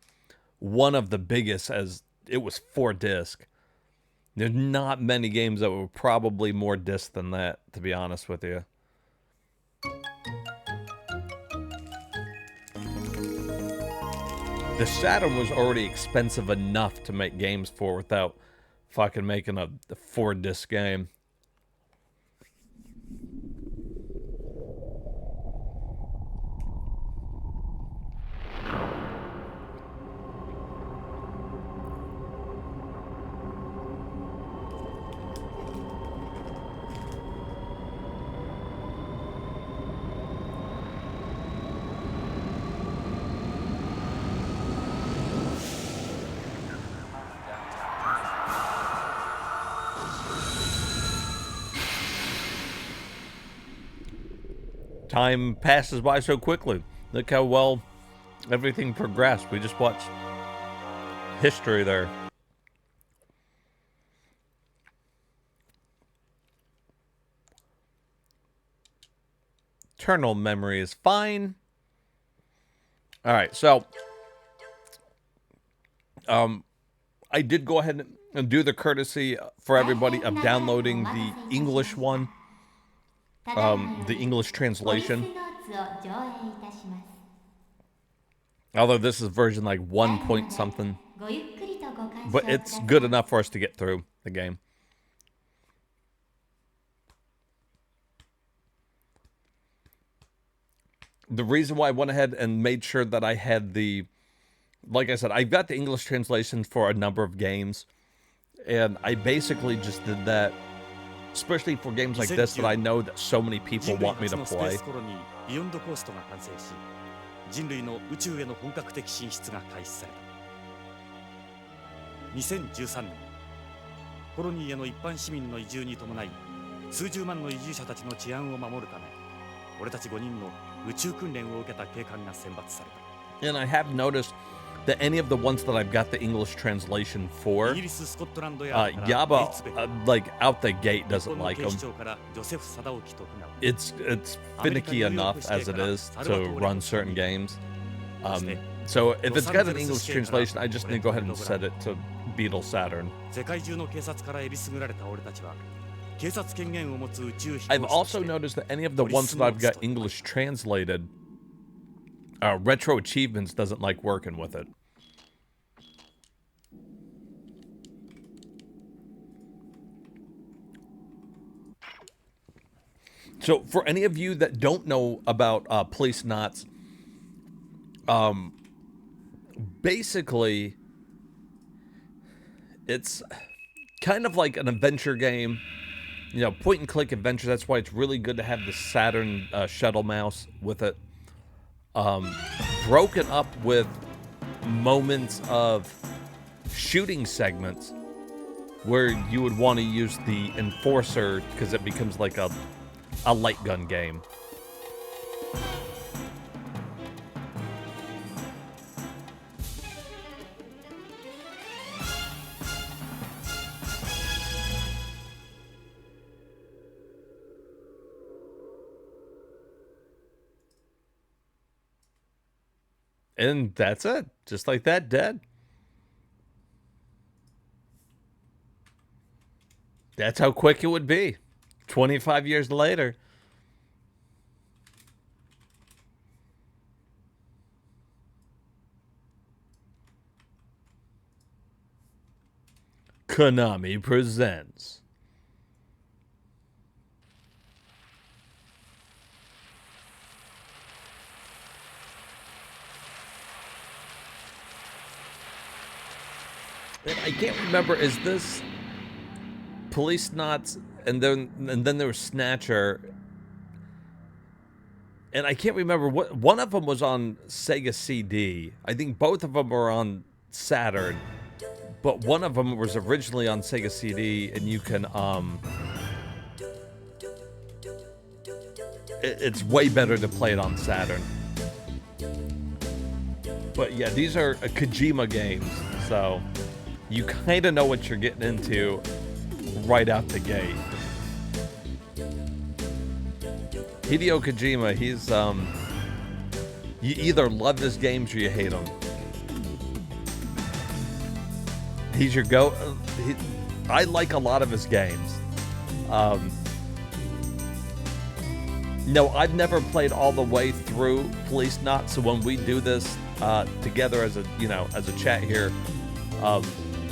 one of the biggest, as it was 4 disc. There's not many games that were probably more disc than that, to be honest with you. The Saturn was already expensive enough to make games for without fucking making a 4 disc game. time passes by so quickly. Look how well everything progressed. We just watched history there. Eternal memory is fine. All right, so I did go ahead and do the courtesy for everybody of downloading the English one, the English translation. Although this is version like 1 point something, but it's good enough for us to get through the game. The reason why I went ahead and made sure that I had the, like I said, I've got the English translation for a number of games, and I basically just did that, especially for games like this that I know that so many people want me to play. 人類の宇宙への本格的進出が開始された。2013年、コロニーへの一般市民の移住に伴い、数十万の移住者たちの治安を守るため、俺たち5人の宇宙訓練を受けた警官が選抜された。And I have noticed that any of the ones that I've got the English translation for, Yaba, like out the gate doesn't like them. It's finicky enough as it is to run certain games. So if it's got an English translation, I just need to go ahead and set it to Beetle Saturn. I've also noticed that any of the ones that I've got English translated, Retro Achievements doesn't like working with it. So for any of you that don't know about Police Knots, basically it's kind of like an adventure game, you know, point and click adventure. That's why it's really good to have the Saturn shuttle mouse with it. Broken up with moments of shooting segments where you would want to use the Enforcer because it becomes like a light gun game. And that's it. Just like that, dead. That's how quick it would be. 25 years later. Konami presents. And I can't remember, is this Police Knots and then there was Snatcher, and I can't remember what one of them was on Sega CD. I think both of them were on Saturn, but one of them was originally on Sega CD, and you can it's way better to play it on Saturn. But yeah, these are Kojima games, so you kind of know what you're getting into right out the gate. Hideo Kojima, he's you either love his games or you hate them. He's your I like a lot of his games. No, I've never played all the way through Police Knots, so when we do this together as a chat here,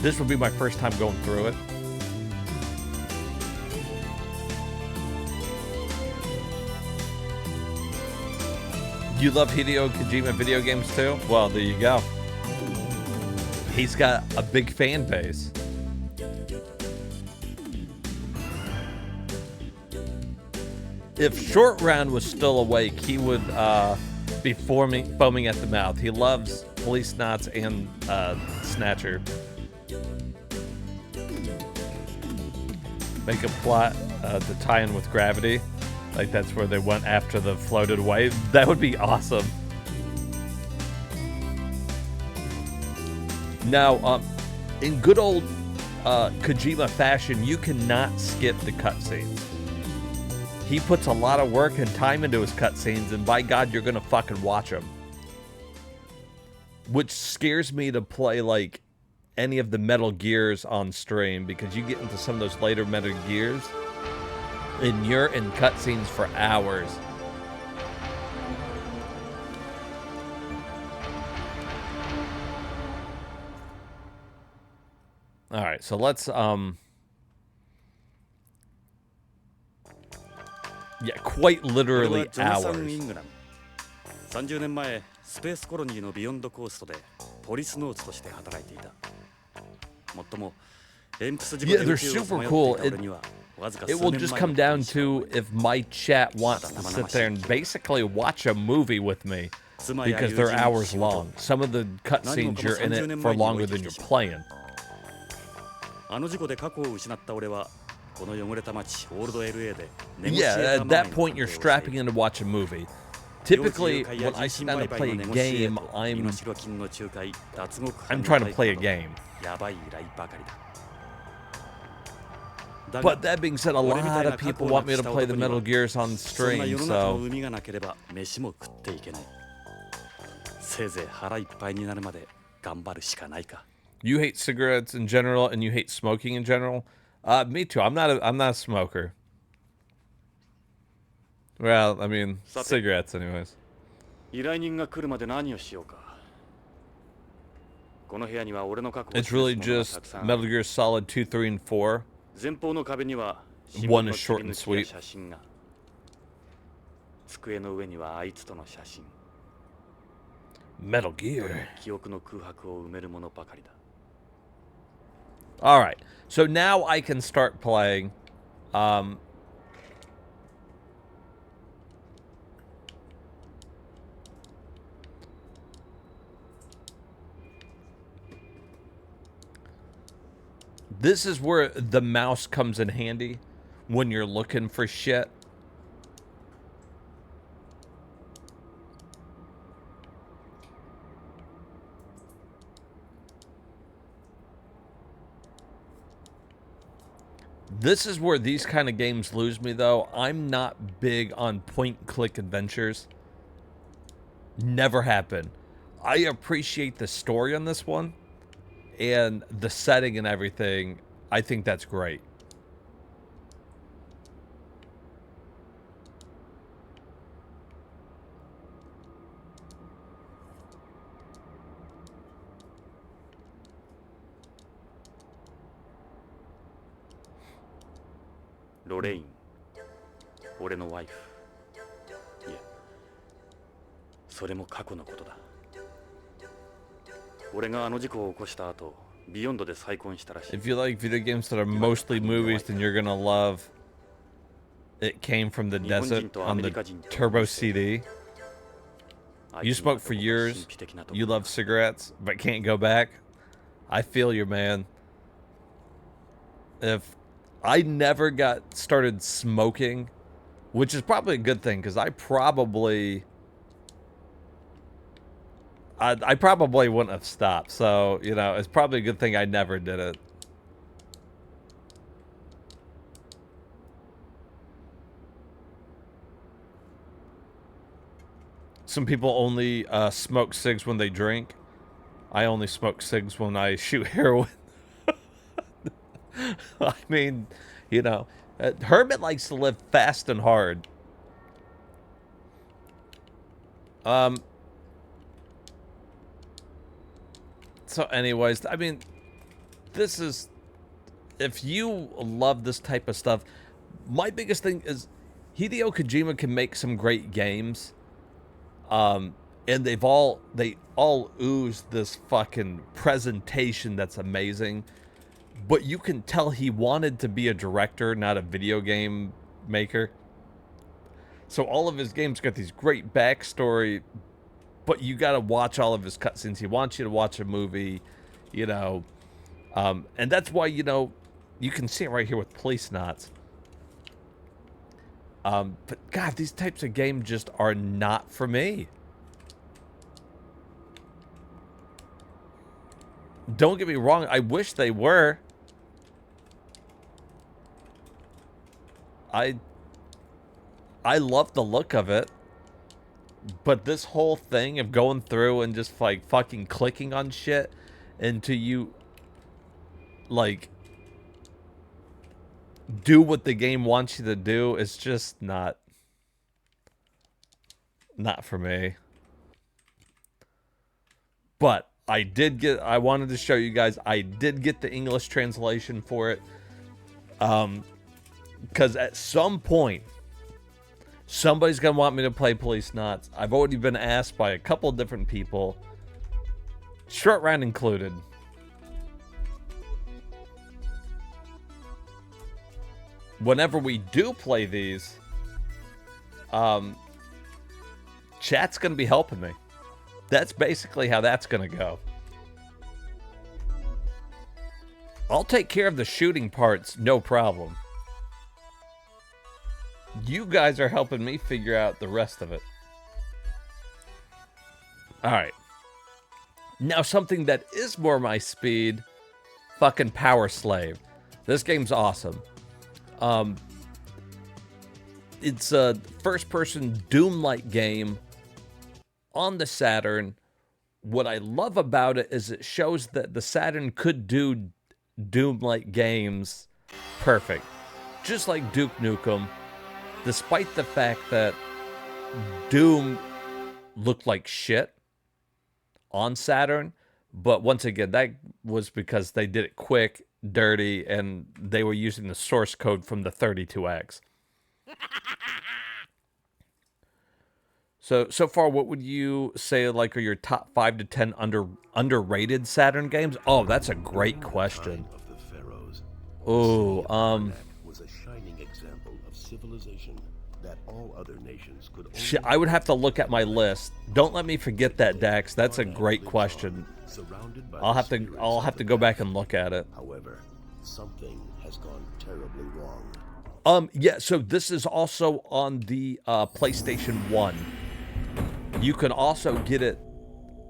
this will be my first time going through it. You love Hideo Kojima video games too? Well, there you go. He's got a big fan base. If Short Round was still awake, he would be foaming at the mouth. He loves Police Knots and Snatcher. Make a plot to tie in with Gravity. Like that's where they went after the floated away. That would be awesome. Now, in good old Kojima fashion, you cannot skip the cutscenes. He puts a lot of work and time into his cutscenes, and by God, you're gonna fucking watch them. Which scares me to play like any of the Metal Gears on stream, because you get into some of those later Metal Gears, and you're in cutscenes for hours. All right, so let's yeah, quite literally hours. 30年前スペースコロニーのビヨンドコーストでポリスノーツとして働いていた。もっとも鉛筆事故 Yeah, で they're 宇宙をさ super まよ cool. っていた俺にはわずか It 数 will 年 just 前 come の down to if my chat wants to sit there and basically watch a movie with me, because they're hours long. Some of the cutscenes you're in it for longer than you're playing. あの事故で過去を失った俺はこの汚れた街オールド LA で Yeah, at that point you're strapping in to watch a movie. Typically, when I sit down to play a game, I'm trying to play a game. But that being said, a lot of people want me to play the Metal Gears on stream, so... せいぜい腹いっぱいになるまで頑張るしかないか。 You hate cigarettes in general, and you hate smoking in general? Me too. I'm not a smoker. Well, I mean, cigarettes anyways. 依頼人が来るまで何をしようか。この部屋には俺の過去を It's really just Metal Gear Solid 2, 3, and 4. 前方の壁には One is short and sweet. 写真が。机の上にはあいつとの写真。 Metal Gear. 記憶の空白を埋めるものばかりだ。 All right, so now I can start playing. This is where the mouse comes in handy when you're looking for shit. This is where these kind of games lose me, though. I'm not big on point-click adventures. Never happened. I appreciate the story on this one, and the setting and everything. I think that's great. Lorraine, 俺のワイフ。いや、それも過去のことだ。俺があの事故を起こした後、ビヨンドで再婚したらしい。 If you like video games that are mostly movies, then you're gonna love It Came from the Desert on the Turbo CD. You smoked for years, you love cigarettes, but can't go back. I feel you, man. If I never got started smoking, which is probably a good thing, because I probably wouldn't have stopped. So, you know, it's probably a good thing I never did it. Some people only smoke cigs when they drink. I only smoke cigs when I shoot heroin. I mean, you know, Hermit likes to live fast and hard. So anyways, I mean, this is, if you love this type of stuff, my biggest thing is Hideo Kojima can make some great games. And they all ooze this fucking presentation that's amazing. But you can tell he wanted to be a director, not a video game maker. So all of his games got these great backstory, but you got to watch all of his cutscenes. He wants you to watch a movie, you know. And that's why, you know, you can see it right here with Police Knots. But God, these types of games just are not for me. Don't get me wrong, I wish they were. I love the look of it. But this whole thing of going through and just like fucking clicking on shit until you like do what the game wants you to do is just not for me. But I wanted to show you guys, I did get the English translation for it. Because at some point, somebody's going to want me to play Police Knots. I've already been asked by a couple of different people, short round included. Whenever we do play these, chat's going to be helping me. That's basically how that's going to go. I'll take care of the shooting parts, no problem. You guys are helping me figure out the rest of it. Alright. Now something that is more my speed, fucking Power Slave. This game's awesome. It's a first-person Doom-like game on the Saturn. What I love about it is it shows that the Saturn could do Doom-like games perfect. Just like Duke Nukem. Despite the fact that Doom looked like shit on Saturn. But once again, that was because they did it quick, dirty, and they were using the source code from the 32X. So far, what would you say like are your top 5 to 10 underrated Saturn games? Oh, that's a great question. Oh, was a shining example of civilization that all other nations could I would have to look at my list. Don't let me forget that, Dax. That's a great question. I'll have to go back and look at it. However, something has gone terribly wrong. Yeah, so this is also on the PlayStation 1. You can also get it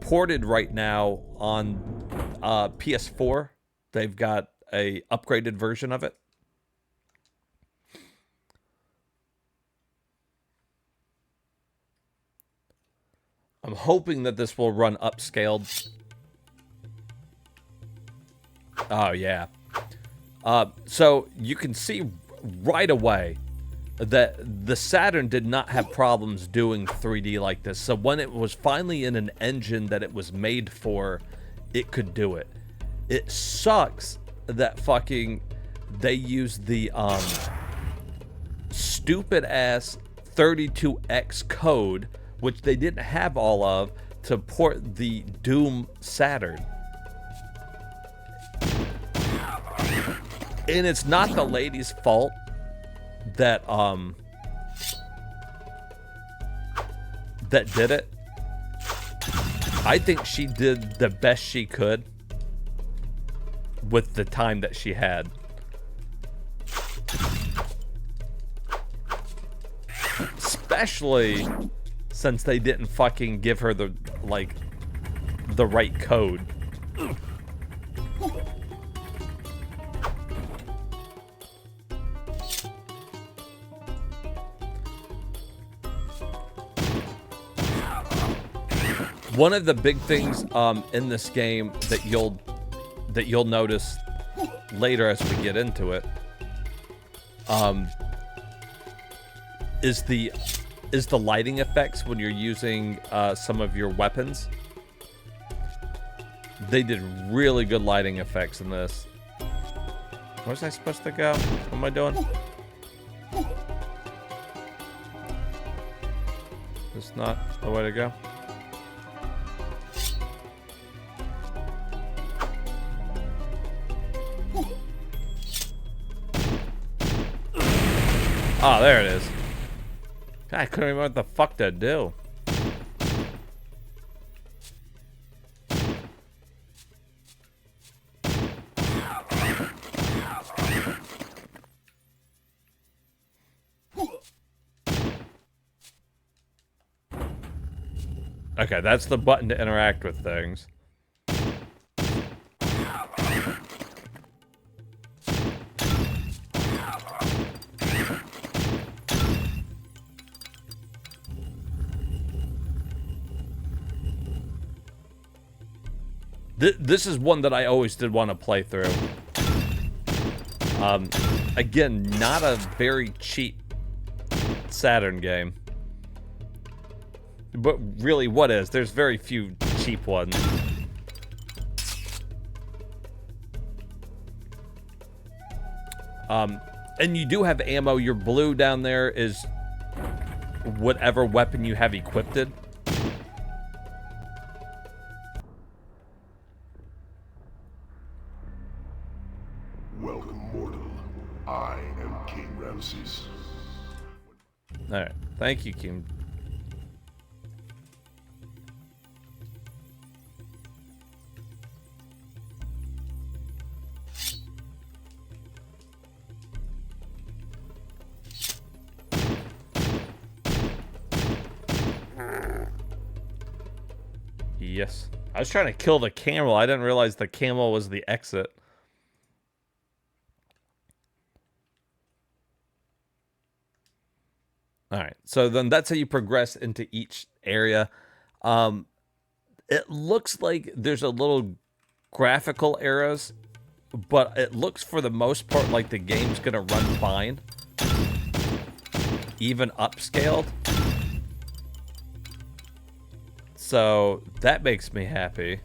ported right now on PS4. They've got a upgraded version of it. I'm hoping that this will run upscaled. Oh, yeah. So you can see right away that the Saturn did not have problems doing 3D like this. So when it was finally in an engine that it was made for, it could do it. It sucks that fucking they used the stupid ass 32X code, which they didn't have all of, to port the Doom Saturn. And it's not the lady's fault that that did it. I think she did the best she could with the time that she had. Especially since they didn't fucking give her the right code. One of the big things in this game that you'll notice later as we get into it is the lighting effects when you're using some of your weapons. They did really good lighting effects in this. Where's I supposed to go? What am I doing? It's not the way to go. Oh, there it is. I couldn't remember what the fuck to do. Okay, that's the button to interact with things. This is one that I always did want to play through. Again, not a very cheap Saturn game. But really, what is? There's very few cheap ones. And you do have ammo. Your blue down there is whatever weapon you have equipped. Welcome, mortal. I am King Ramses. Alright, thank you, King. Yes. I was trying to kill the camel. I didn't realize the camel was the exit. Alright, so then that's how you progress into each area. It looks like there's a little graphical errors, but it looks for the most part like the game's gonna run fine. Even upscaled. So that makes me happy.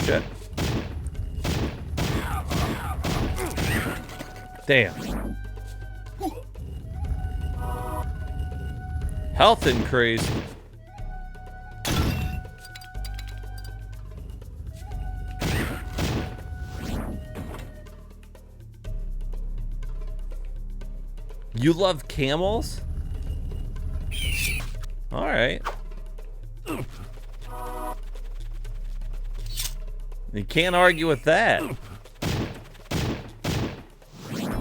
Shit. Damn. Health increase. You love camels? All right. You can't argue with that. Do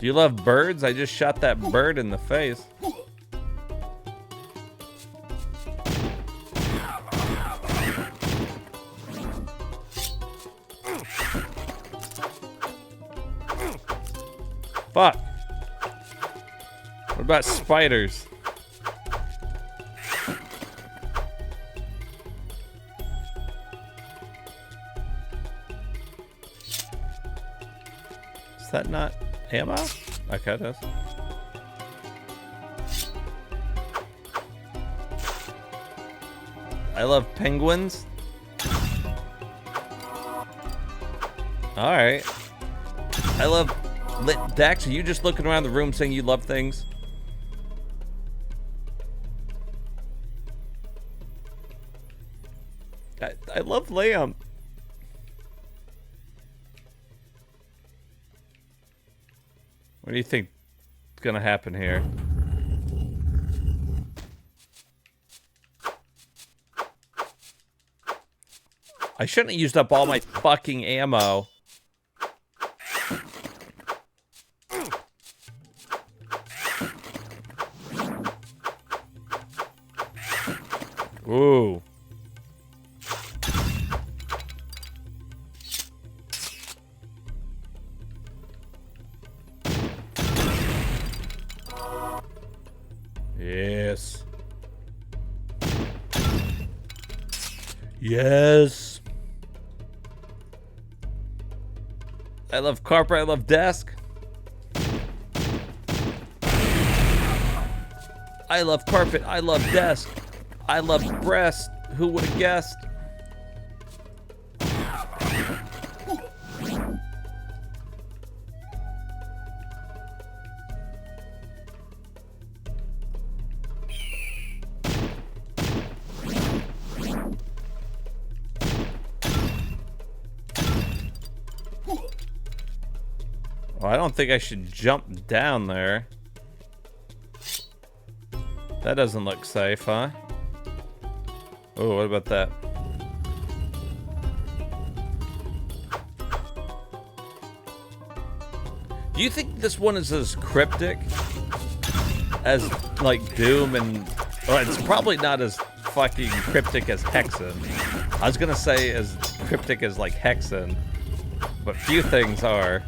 you love birds? I just shot that bird in the face. Fuck. What about spiders? Is that not ammo? Okay, it is. I love penguins. Alright. I love... Dax, are you just looking around the room saying you love things? I love lamb. What do you think is gonna happen here? I shouldn't have used up all my fucking ammo. Ooh. Yes. Yes. I love carpet, I love desk. I love carpet, I love desk. I love breast. Who would have guessed? Well, I don't think I should jump down there. That doesn't look safe, huh? Oh, what about that? Do you think this one is as cryptic as, like, Doom and... Well, it's probably not as fucking cryptic as Hexen. I was gonna say as cryptic as, like, Hexen, but few things are.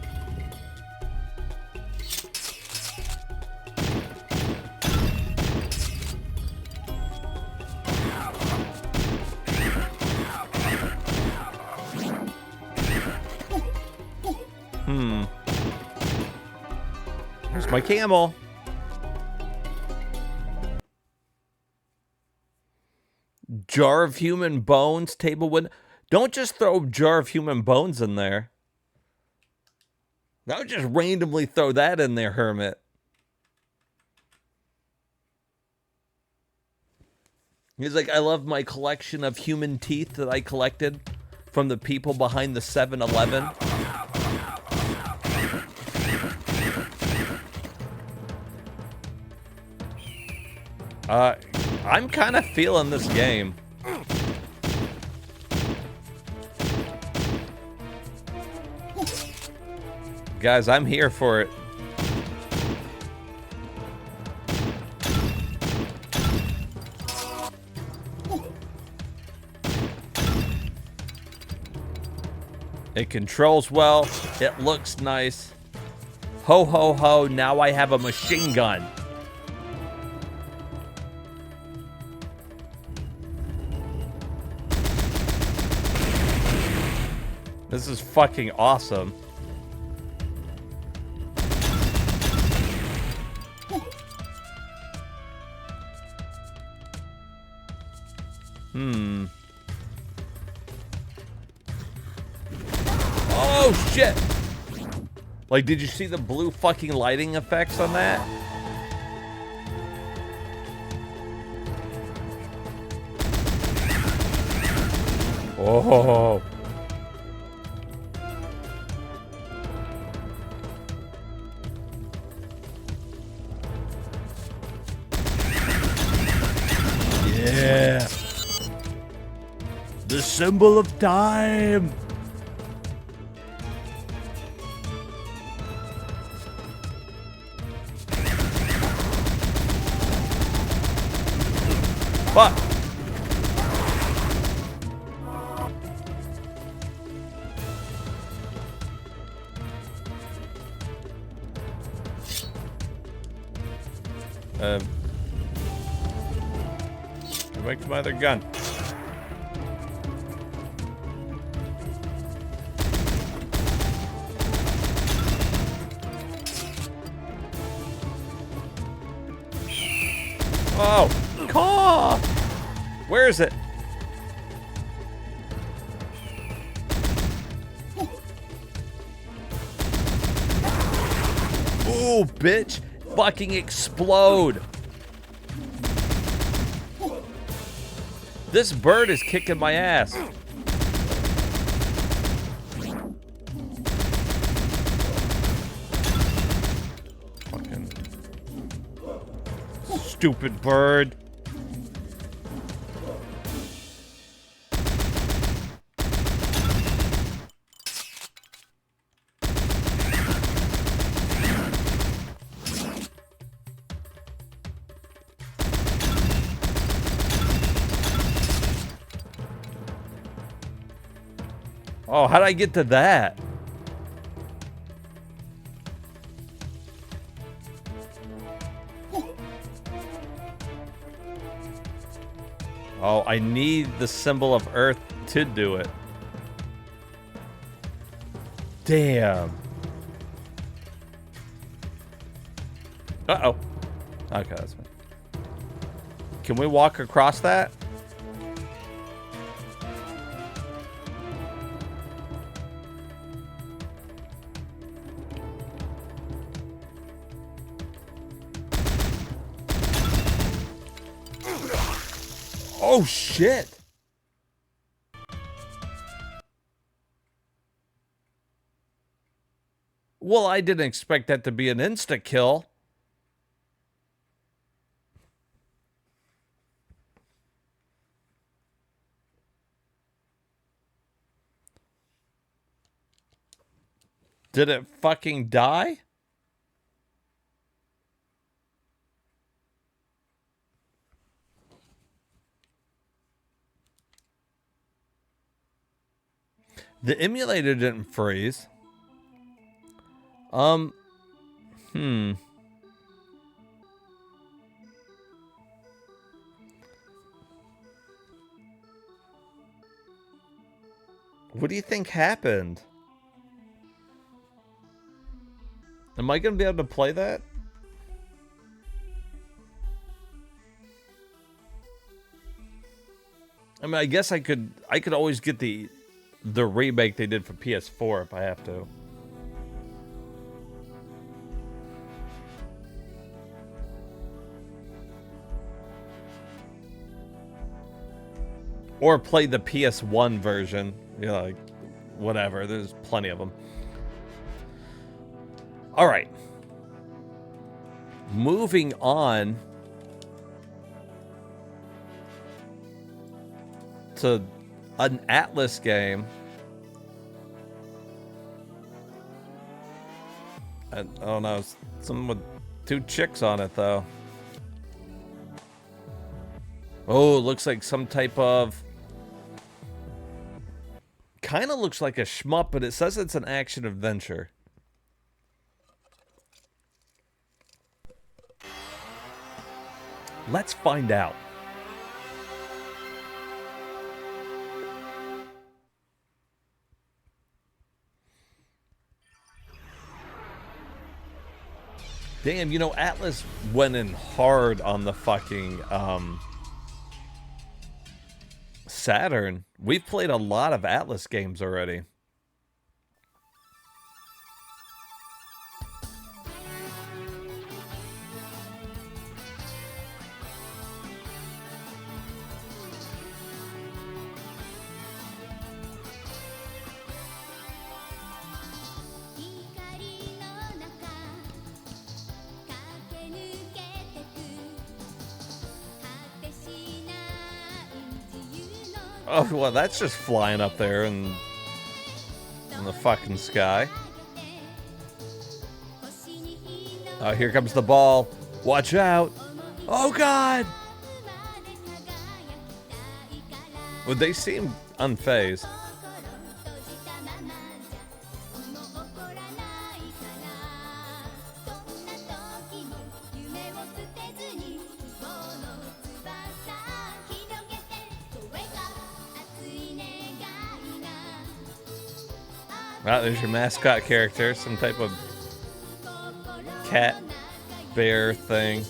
Here's my camel. Jar of human bones, table window. Don't just throw jar of human bones in there. Don't just randomly throw that in there, Hermit. He's like, I love my collection of human teeth that I collected from the people behind the 7-Eleven. I'm kind of feeling this game. Guys, I'm here for it. It controls well. It looks nice. Ho, ho, ho. Now I have a machine gun. This is fucking awesome. Oh, shit! Like, did you see the blue fucking lighting effects on that? Oh. Yeah. The symbol of time. Fuck. Go back to my other gun. Oh, caw! Where is it? Ooh, bitch! Fucking explode! This bird is kicking my ass. Fucking stupid bird. Oh, how'd I get to that? Oh, I need the symbol of Earth to do it. Damn. Uh-oh. Okay, that's fine. Can we walk across that? Oh, shit. Well, I didn't expect that to be an insta-kill. Did it fucking die? The emulator didn't freeze. What do you think happened? Am I going to be able to play that? I mean, I guess I could always get the remake they did for PS4 if I have to. Or play the PS1 version. You know, like, whatever. There's plenty of them. All right. Moving on to an Atlas game. I don't know. Something with 2 chicks on it, though. Oh, it looks like some type of... Kind of looks like a shmup, but it says it's an action-adventure. Let's find out. Damn, you know, Atlas went in hard on the fucking Saturn. We've played a lot of Atlas games already. Oh, well, that's just flying up there in the fucking sky. Oh, here comes the ball. Watch out. Oh, God. Well, they seem unfazed. Wow, there's your mascot character, some type of cat, bear thing.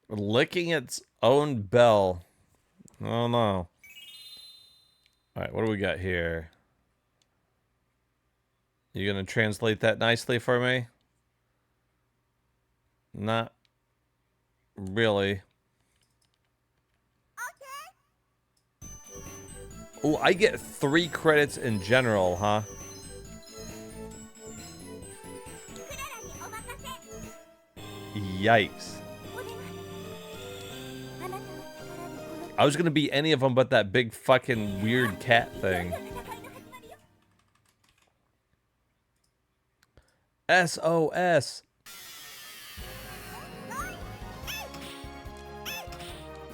Licking its own bell. Oh no. Alright, what do we got here? You gonna translate that nicely for me? Not really. Oh, I get 3 credits in general, huh? Yikes. I was gonna be any of them but that big fucking weird cat thing. SOS.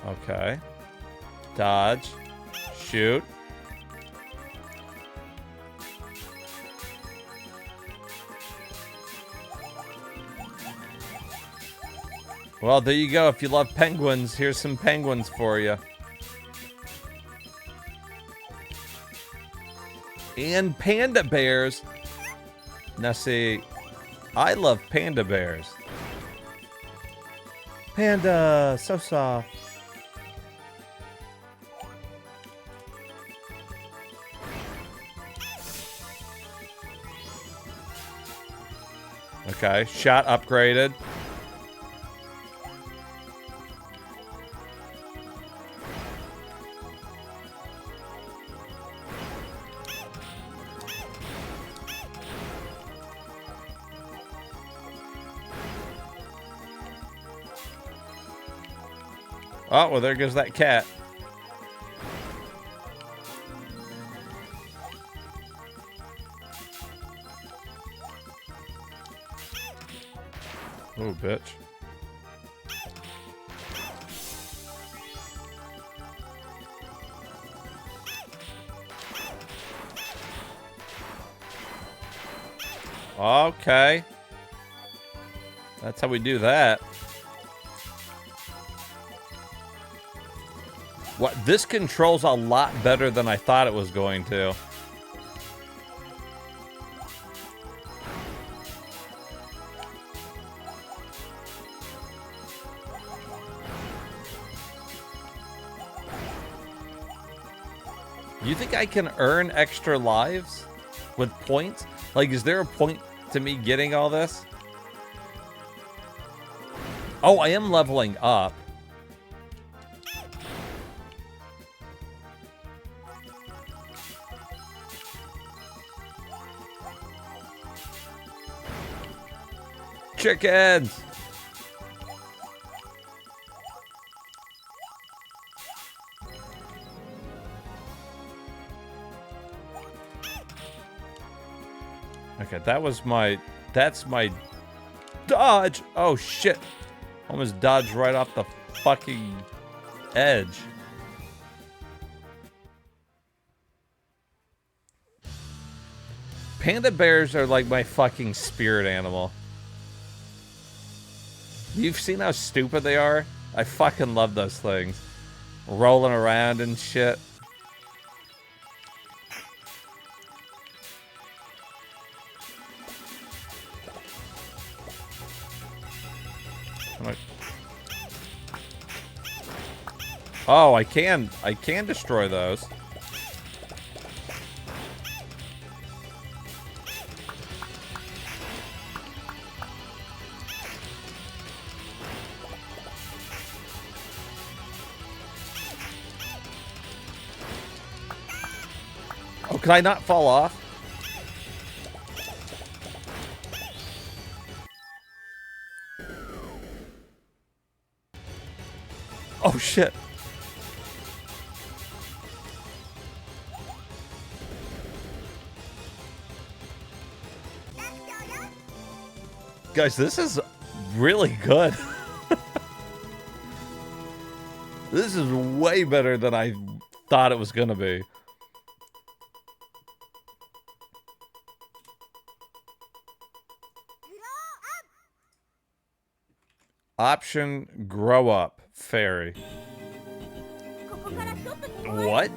Okay. Dodge. Shoot. Well, there you go. If you love penguins, here's some penguins for you. And panda bears. Now see, I love panda bears. Panda, so soft. Okay, shot upgraded. Oh, well, there goes that cat. Oh, bitch. Okay. That's how we do that. What? This controls a lot better than I thought it was going to. You think I can earn extra lives with points? Like, is there a point to me getting all this? Oh, I am leveling up. Chickens! Okay, that's my dodge. Oh shit. Almost dodged right off the fucking edge. Panda bears are like my fucking spirit animal. You've seen how stupid they are? I fucking love those things. Rolling around and shit. Oh, I can destroy those. Oh, can I not fall off? Oh shit. Guys, this is really good. This is way better than I thought it was gonna be. Option grow up fairy. What?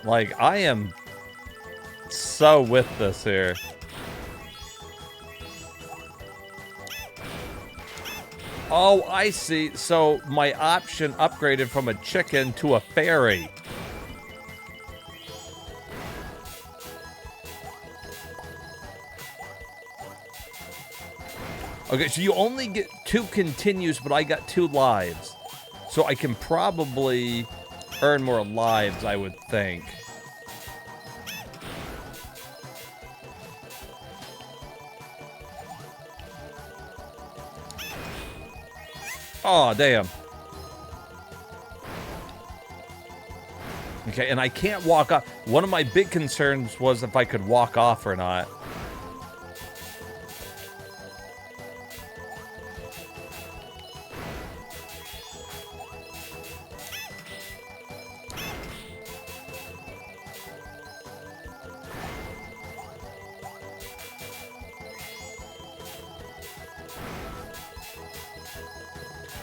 Like, I am so with this here. Oh, I see. So my option upgraded from a chicken to a fairy. Okay, so you only get 2 continues, but I got 2 lives. So I can probably earn more lives, I would think. Oh, damn. Okay, and I can't walk off. One of my big concerns was if I could walk off or not.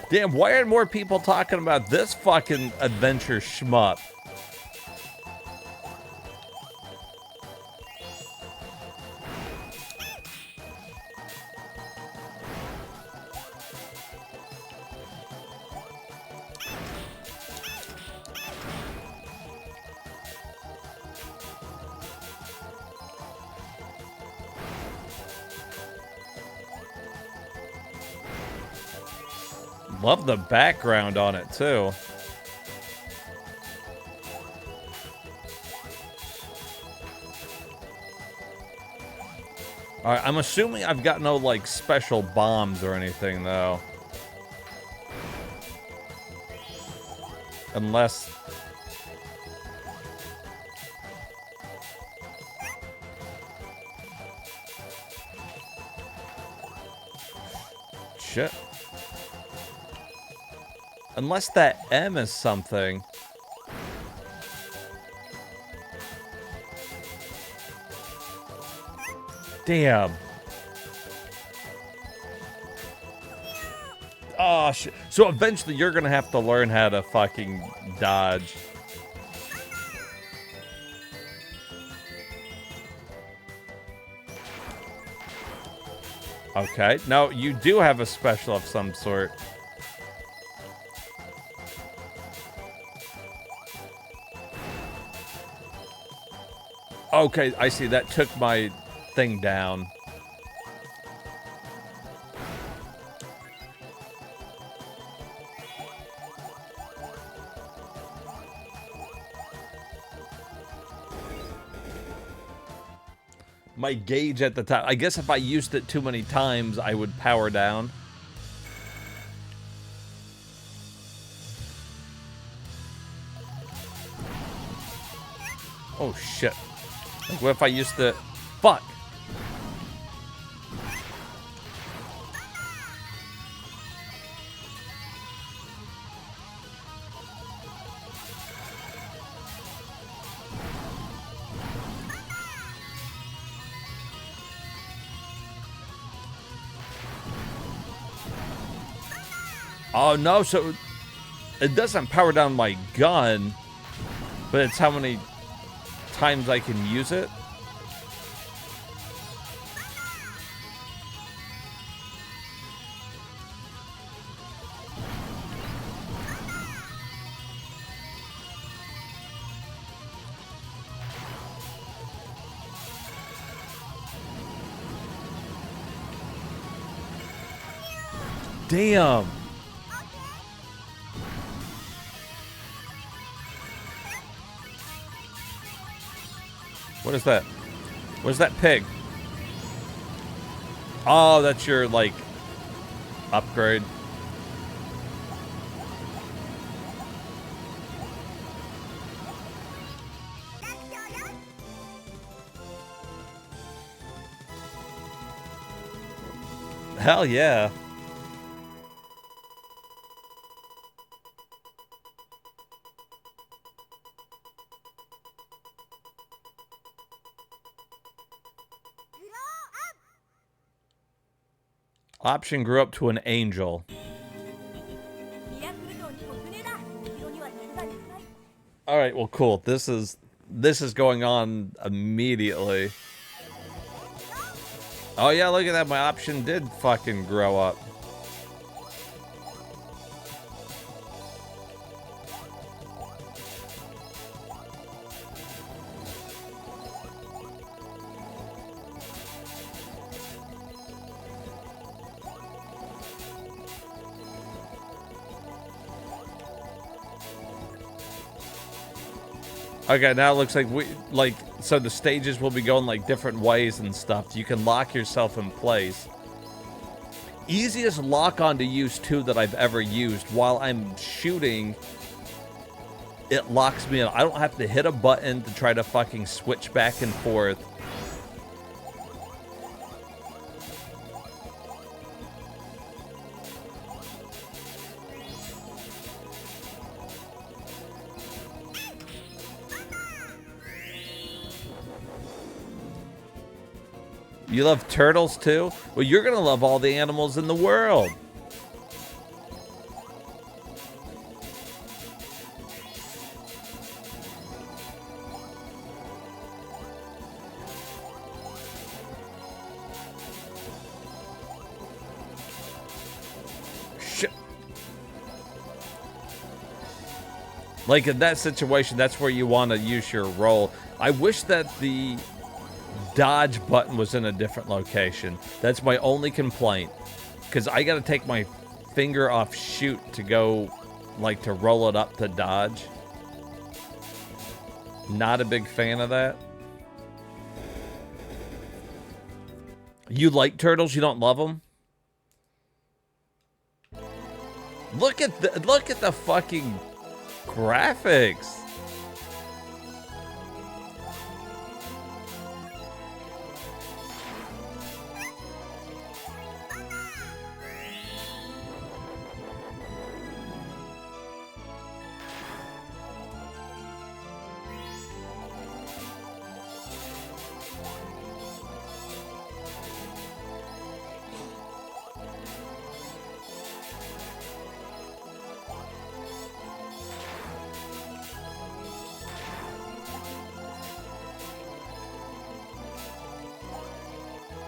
Damn, why aren't more people talking about this fucking adventure shmup? Love the background on it, too. Alright, I'm assuming I've got no, like, special bombs or anything, though. Unless... Shit. Unless that M is something. Damn. Oh, shit. So eventually you're gonna have to learn how to fucking dodge. Okay. No, you do have a special of some sort. Okay, I see. That took my thing down. My gauge at the time. I guess if I used it too many times, I would power down. Oh, shit. Like, what if I used to... Fuck! Oh, no, so... It doesn't power down my gun, but it's how many times I can use it. Damn. What is that? What is that pig? Oh, that's your, like, upgrade. Hell yeah. Option grew up to an angel. All right, well, cool. This is going on immediately. Oh yeah, look at that. My option did fucking grow up. Okay, now it looks like so the stages will be going like different ways and stuff. You can lock yourself in place. Easiest lock on to use too that I've ever used. While I'm shooting, it locks me in. I don't have to hit a button to try to fucking switch back and forth. You love turtles too? Well, you're gonna love all the animals in the world. Shit. Like in that situation, that's where you want to use your roll. I wish that the dodge button was in a different location. That's my only complaint, because I got to take my finger off shoot to go, like, to roll it up to dodge. Not a big fan of that. You like turtles? You don't love them? Look at the fucking graphics.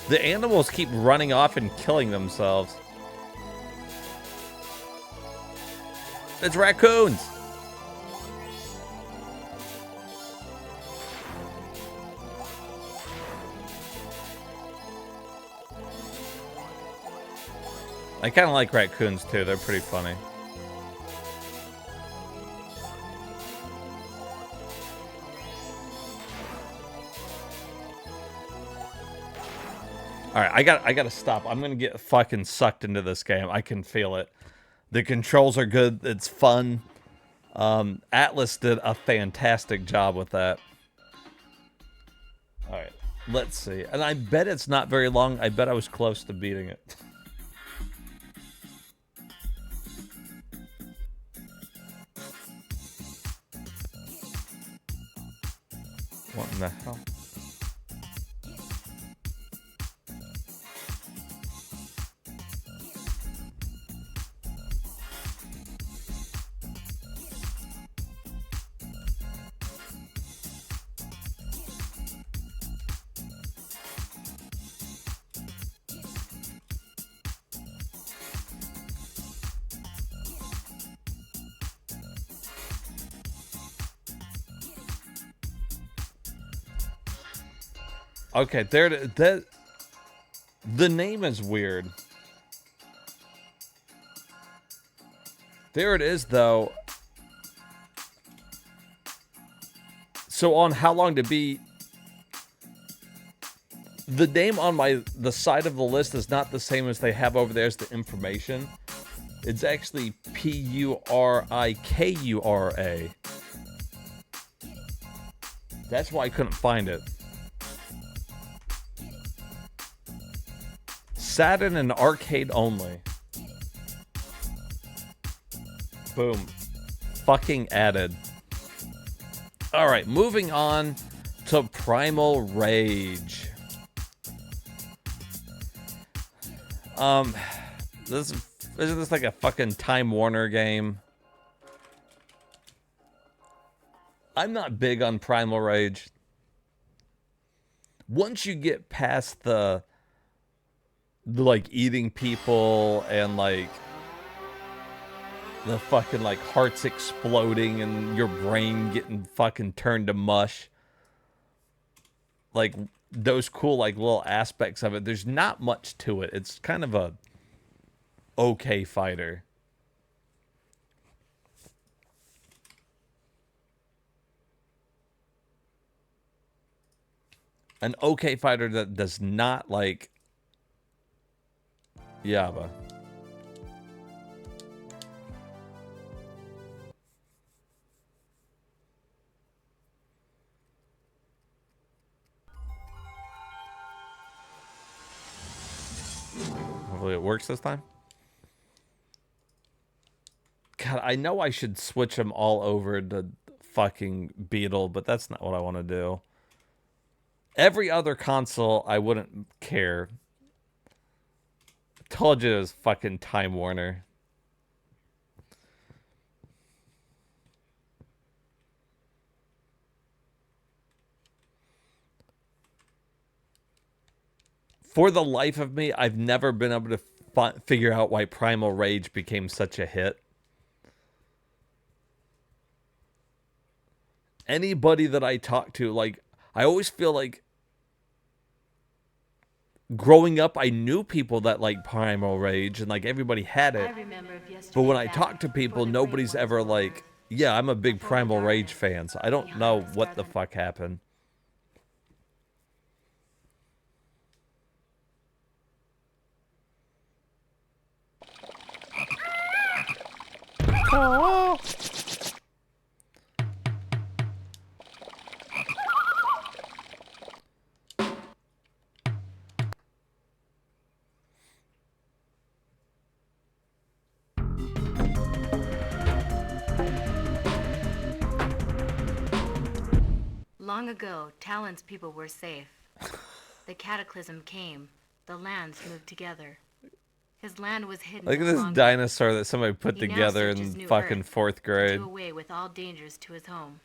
The animals keep running off and killing themselves. It's raccoons. I kind of like raccoons too. They're pretty funny. All right, I got to stop. I'm gonna get fucking sucked into this game. I can feel it. The controls are good. It's fun. Atlas did a fantastic job with that. All right, let's see. And I bet it's not very long. I bet I was close to beating it. What in the hell? Okay, the name is weird. There it is, though. So on How Long to Beat, the name on the side of the list is not the same as they have over there as the information. It's actually Purikura. That's why I couldn't find it. Saturn and arcade only. Boom. Fucking added. Alright, moving on to Primal Rage. Isn't this like a fucking Time Warner game? I'm not big on Primal Rage. Once you get past the like eating people and like the fucking like hearts exploding and your brain getting fucking turned to mush, like those cool like little aspects of it, there's not much to it. It's kind of a okay fighter. An okay fighter that does not like Yaba. Hopefully it works this time. God, I know I should switch them all over to fucking Beetle, but that's not what I want to do. Every other console, I wouldn't care. Told you it was fucking Time Warner. For the life of me, I've never been able to figure out why Primal Rage became such a hit. Anybody that I talk to, like, I always feel like growing up, I knew people that like Primal Rage and like everybody had it. But when I talk to people, nobody's ever like, yeah, I'm a big Primal Rage fan. So I don't know what the fuck happened. Oh. Long ago, Talon's people were safe. The cataclysm came. The lands moved together. His land was hidden. Look at this dinosaur that somebody put together in fucking 4th grade. Do away with all dangers to his home.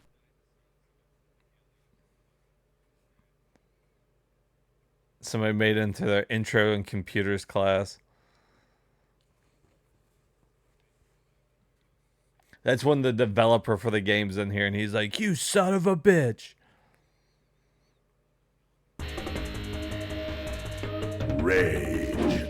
Somebody made it into their intro in computers class. That's when the developer for the game's in here, and he's like, "You son of a bitch." Rage.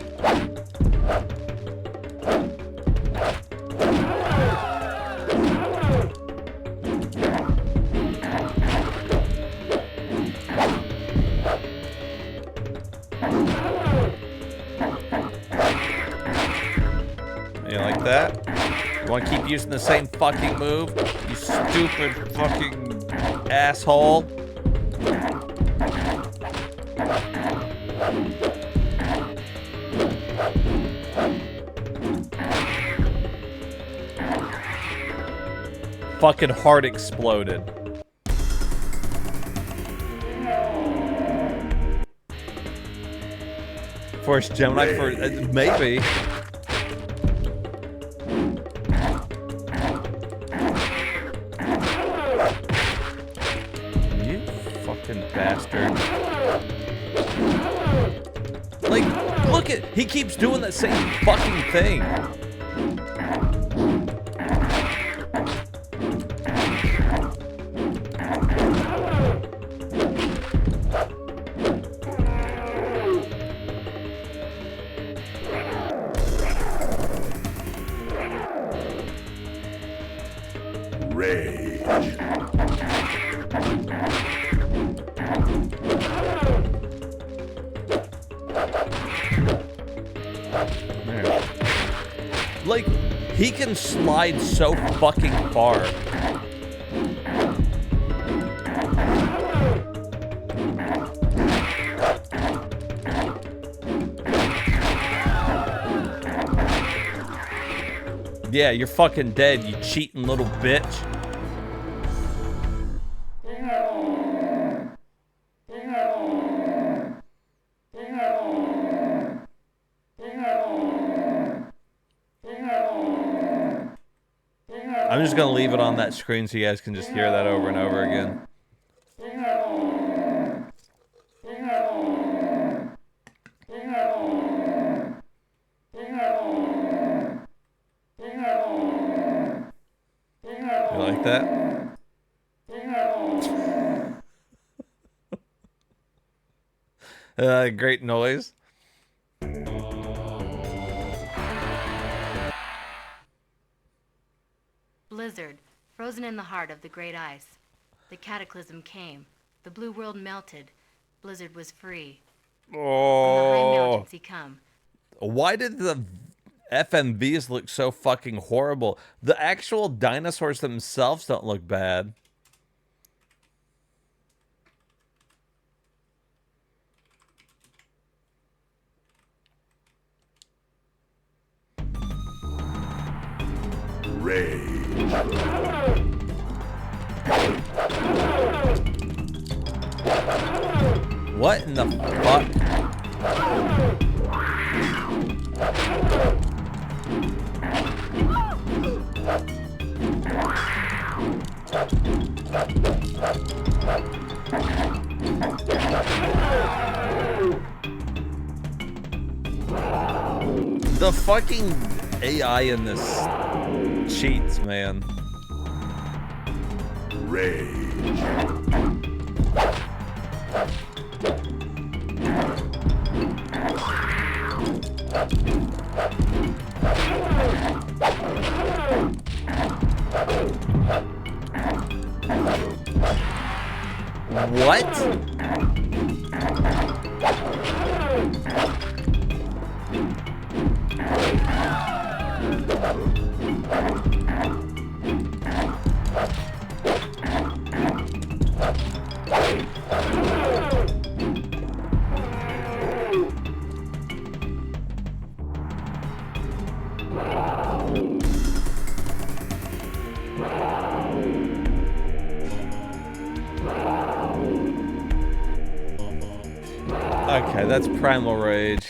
You like that? You want to keep using the same fucking move? You stupid fucking asshole. Fucking heart exploded. Force Gemini for maybe. You fucking bastard. Like, look at, he keeps doing that same fucking thing. Like, he can slide so fucking far. Yeah, you're fucking dead, you cheating little bitch. I'm just gonna leave it on that screen so you guys can just hear that over and over again. You like that? Great noise. Blizzard, frozen in the heart of the great ice. The cataclysm came. The blue world melted. Blizzard was free. On the high mountains he come. Why did the FMVs look so fucking horrible? The actual dinosaurs themselves don't look bad. Rage. What in the fuck? The fucking AI in this cheats, man. Rage. What? Okay, that's Primal Rage.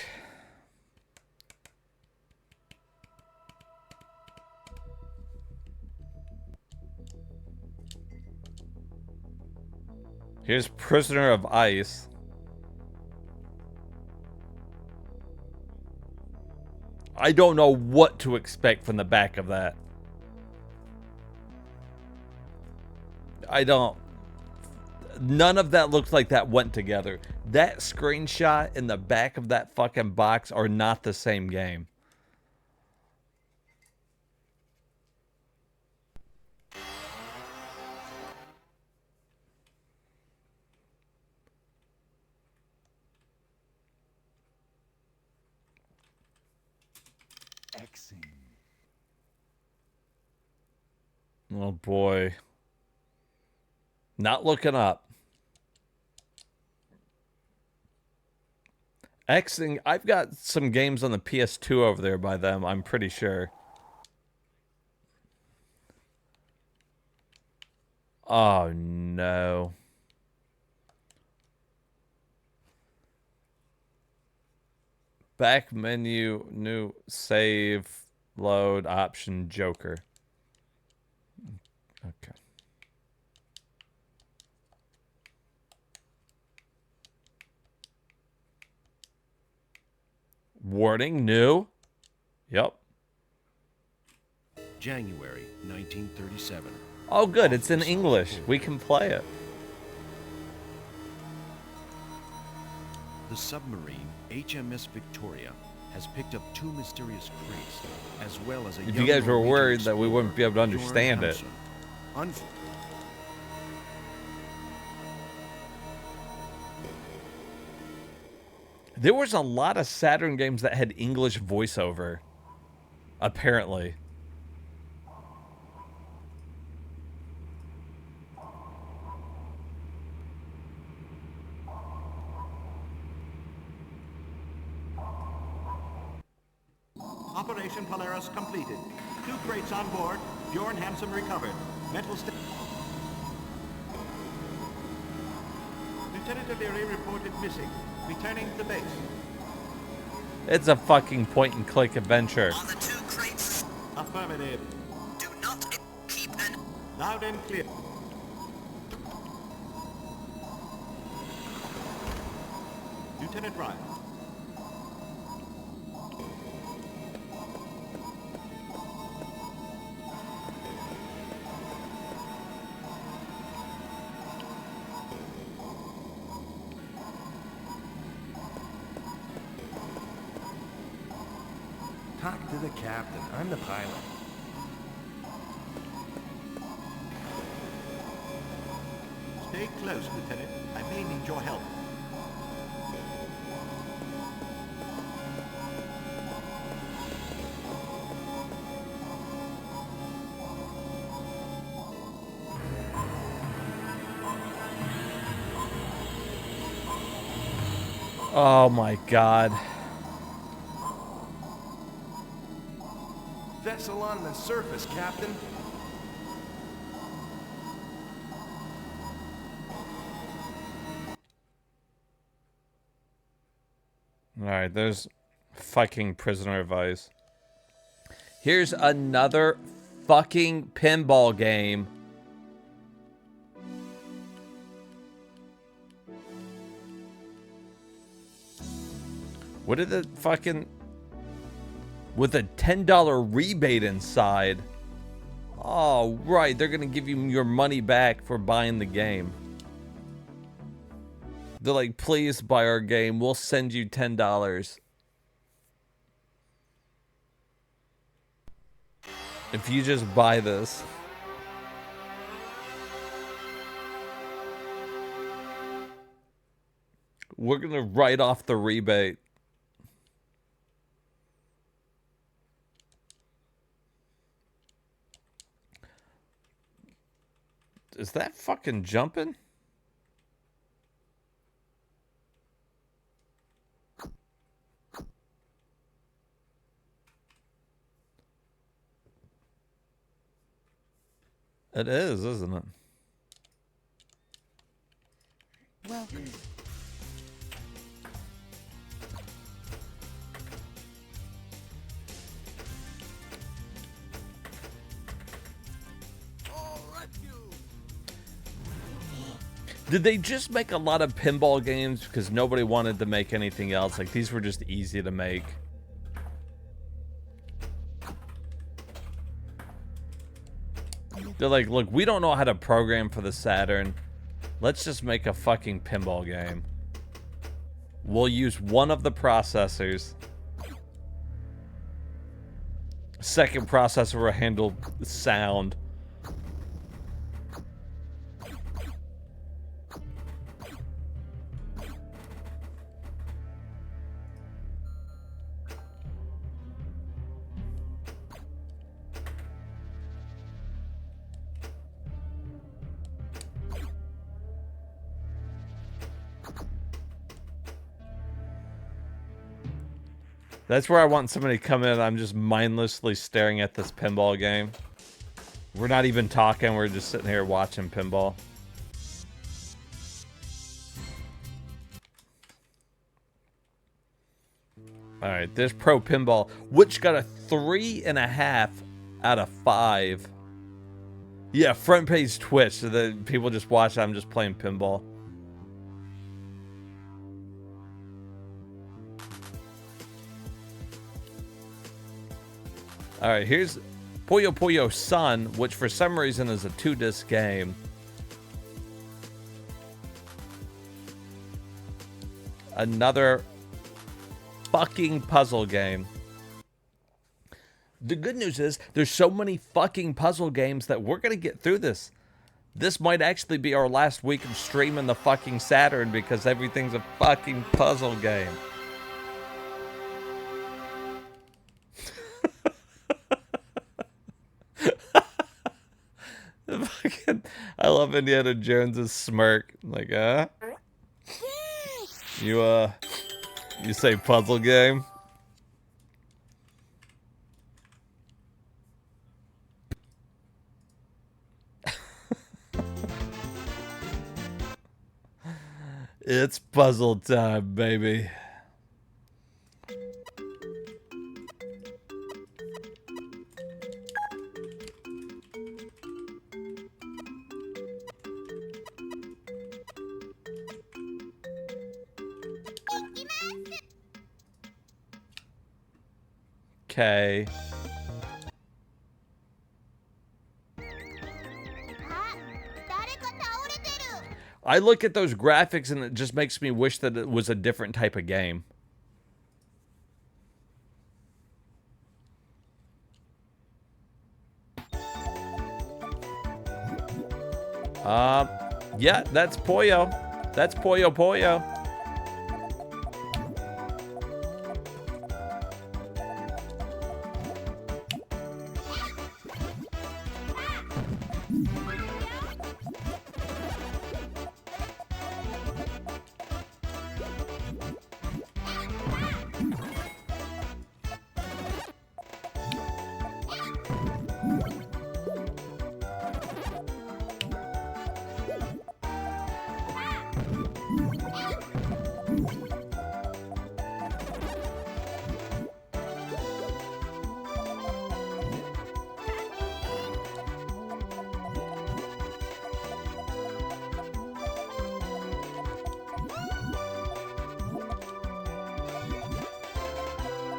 Here's Prisoner of Ice. I don't know what to expect from the back of that. I don't. None of that looks like that went together. That screenshot in the back of that fucking box are not the same game. Oh boy. Not looking up. Xing, I've got some games on the PS2 over there by them, I'm pretty sure. Oh no. Back menu, new save, load, option, Joker. Okay. Warning, new. Yep. January 1937. Oh good, it's in English. We can play it. The submarine HMS Victoria has picked up 2 mysterious crates, as well as a If young you guys were Norwegian worried that we explorer, wouldn't be able to understand Bjorn it. Hansen. There was a lot of Saturn games that had English voiceover. Apparently. Operation Polaris completed. 2 crates on board. Bjorn Hansen recovered. Mental state. Lieutenant O'Leary reported missing. Returning to base. It's a fucking point and click adventure. On the 2 crates. Affirmative. Do not keep an... Loud and clear. Lieutenant Ryan. Talk to the captain. I'm the pilot. Stay close, Lieutenant. I may need your help. Oh my god. Vessel on the surface, Captain. Alright, there's fucking Prisoner of Ice. Here's another fucking pinball game. What did the fucking... With a $10 rebate inside. Oh, right. They're going to give you your money back for buying the game. They're like, please buy our game. We'll send you $10. If you just buy this. We're going to write off the rebate. Is that fucking jumping? It is, isn't it? Welcome. Did they just make a lot of pinball games because nobody wanted to make anything else? Like, these were just easy to make. They're like, look, we don't know how to program for the Saturn. Let's just make a fucking pinball game. We'll use one of the processors. Second processor will handle sound. That's where I want somebody to come in. I'm just mindlessly staring at this pinball game. We're not even talking. We're just sitting here watching pinball. Alright, there's Pro Pinball, which got a 3.5 out of 5. Yeah, front page Twitch, so that people just watch. I'm just playing pinball. Alright, here's Puyo Puyo Sun, which for some reason is a 2-disc game. Another fucking puzzle game. The good news is there's so many fucking puzzle games that we're gonna get through this. This might actually be our last week of streaming the fucking Saturn because everything's a fucking puzzle game. I love Indiana Jones's smirk. Like, you say puzzle game? It's puzzle time, baby. Okay. I look at those graphics and it just makes me wish that it was a different type of game. Yeah, that's Puyo. That's Puyo Puyo.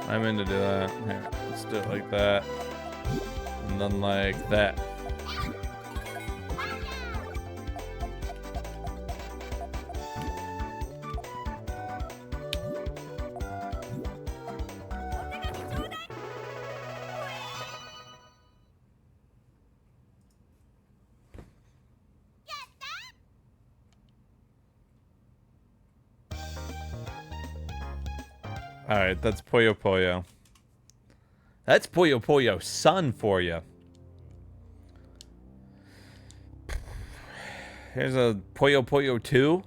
I'm into do that. Here, let's do it like that. And then like that. Alright, that's Puyo Puyo. That's Puyo Puyo Sun for you. Here's a Puyo Puyo 2.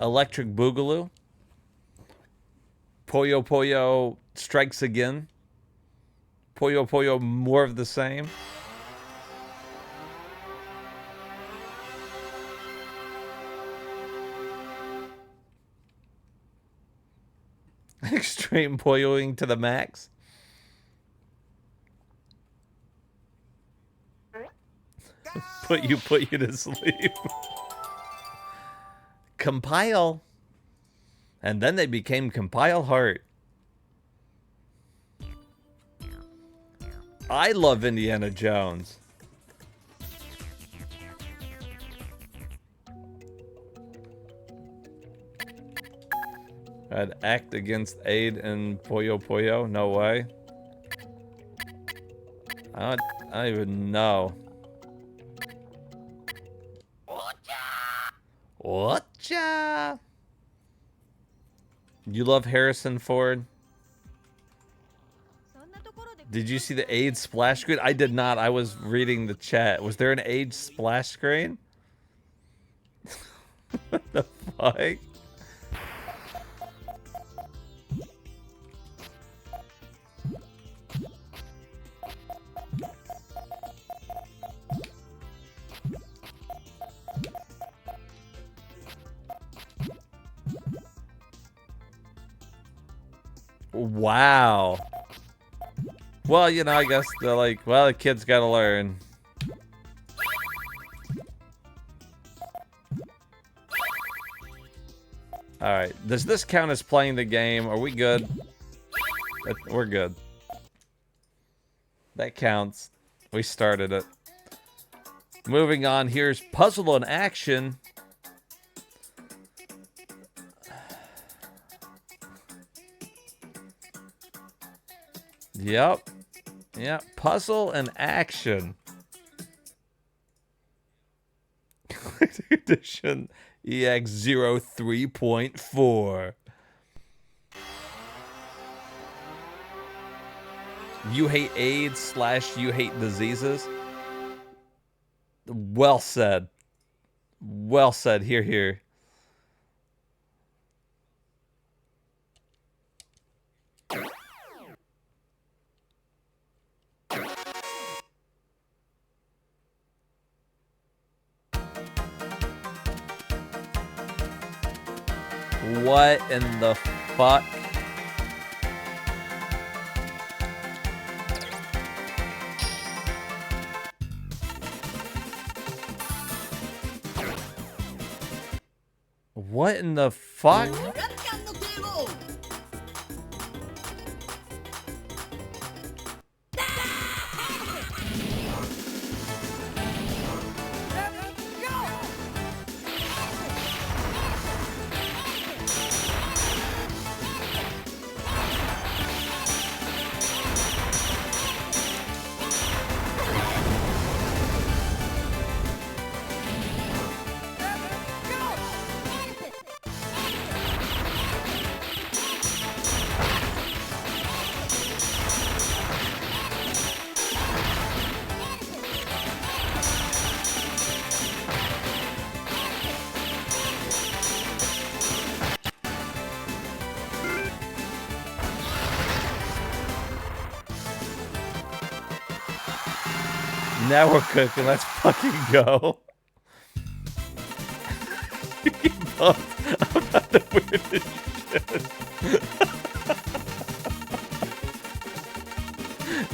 Electric Boogaloo. Puyo Puyo Strikes Again. Puyo Puyo More of the Same. Extreme Puyoing to the max. put you to sleep. Compile. And then they became Compile Heart. I love Indiana Jones. I'd act against Aid and Puyo Puyo? No way. I don't even know. Whatcha? You love Harrison Ford? Did you see the Aid splash screen? I did not. I was reading the chat. Was there an Aid splash screen? What the fuck? Wow. Well, you know, I guess they're like, well, the kid's gotta learn. Alright, does this count as playing the game? Are we good? We're good. That counts. We started it. Moving on, here's Puzzle in Action. Yep. Yep. Puzzle and Action. Edition EX03.4. You hate AIDS / you hate diseases? Well said. Well said. Hear, hear. What in the fuck? What in the fuck? Now we're cooking. Let's fucking go. I'm not the weirdest shit.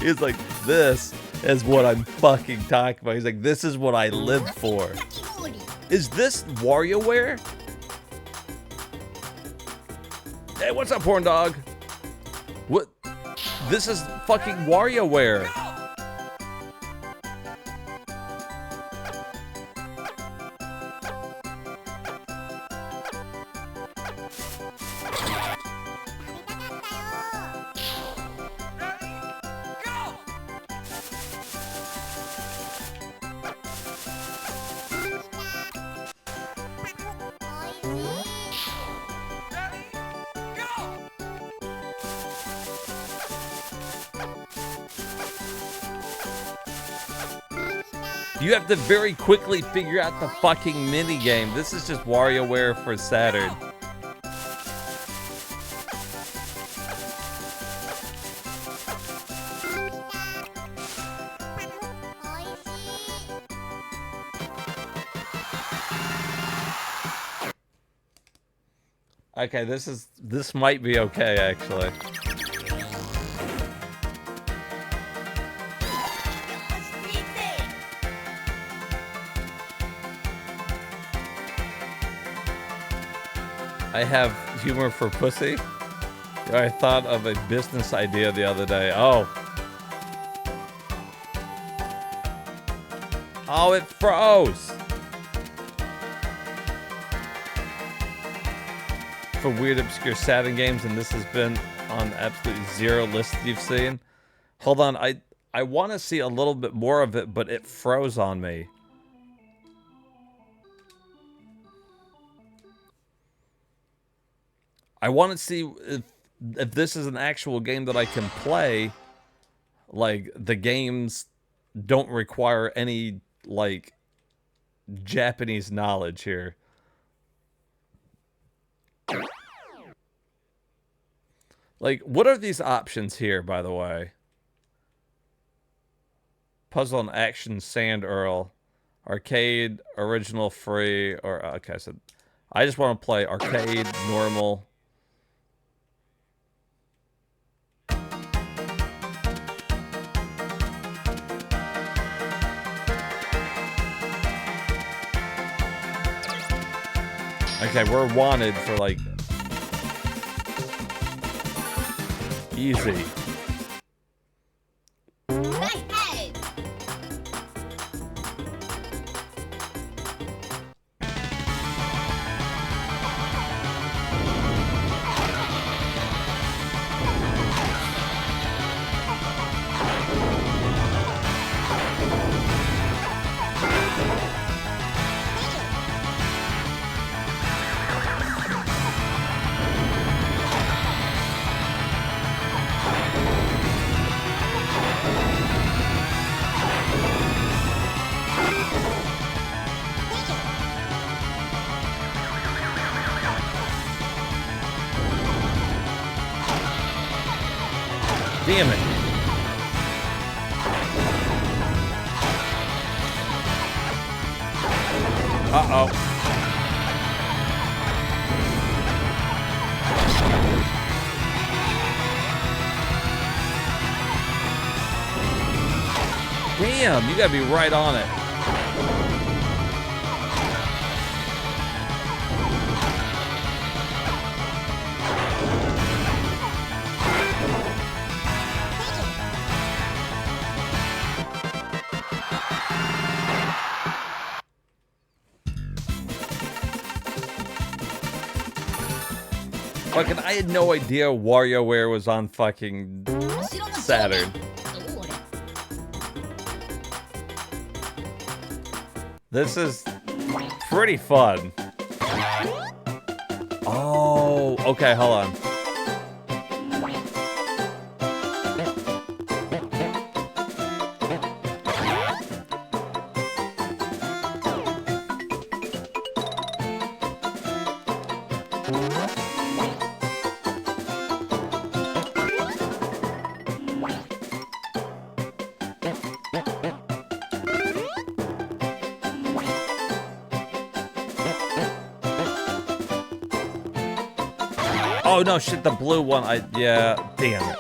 He's like, this is what I'm fucking talking about. He's like, this is what I live for. Is this WarioWare? Hey, what's up, porn dog? What? This is fucking WarioWare. You have to very quickly figure out the fucking minigame. This is just WarioWare for Saturn. Okay, this might be okay, actually. I have humor for pussy. I thought of a business idea the other day. Oh, it froze. For weird, obscure Saturn games, and this has been on absolutely zero lists you've seen. Hold on, I want to see a little bit more of it, but it froze on me. I want to see if this is an actual game that I can play. Like, the games don't require any, like, Japanese knowledge here. Like, what are these options here, by the way? Puzzle and action, Sand Earl, arcade, original, free, or okay. So, I just want to play arcade, normal. Okay, we're wanted for like easy. Damn it. Uh-oh. Damn, you gotta be right on it. Fucking, I had no idea WarioWare was on fucking Saturn. This is pretty fun. Oh, okay, hold on. Oh no, shit, the blue one, yeah, damn it.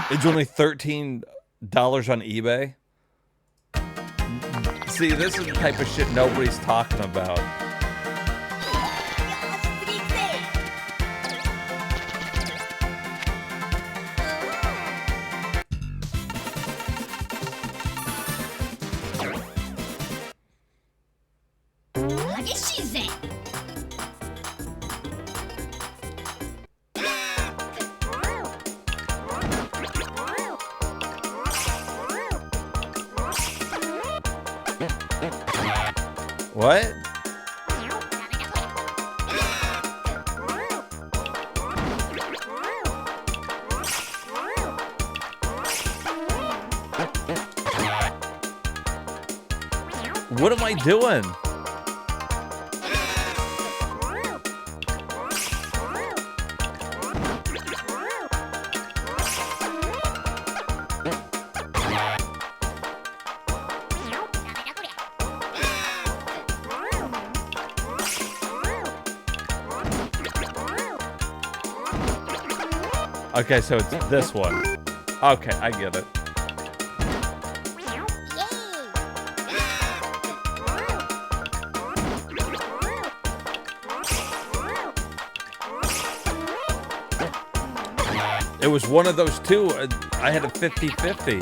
It's only $13 on eBay. See, this is the type of shit nobody's talking about. What? What am I doing? Okay, so it's this one. Okay, I get it. It was one of those two. I had a 50-50.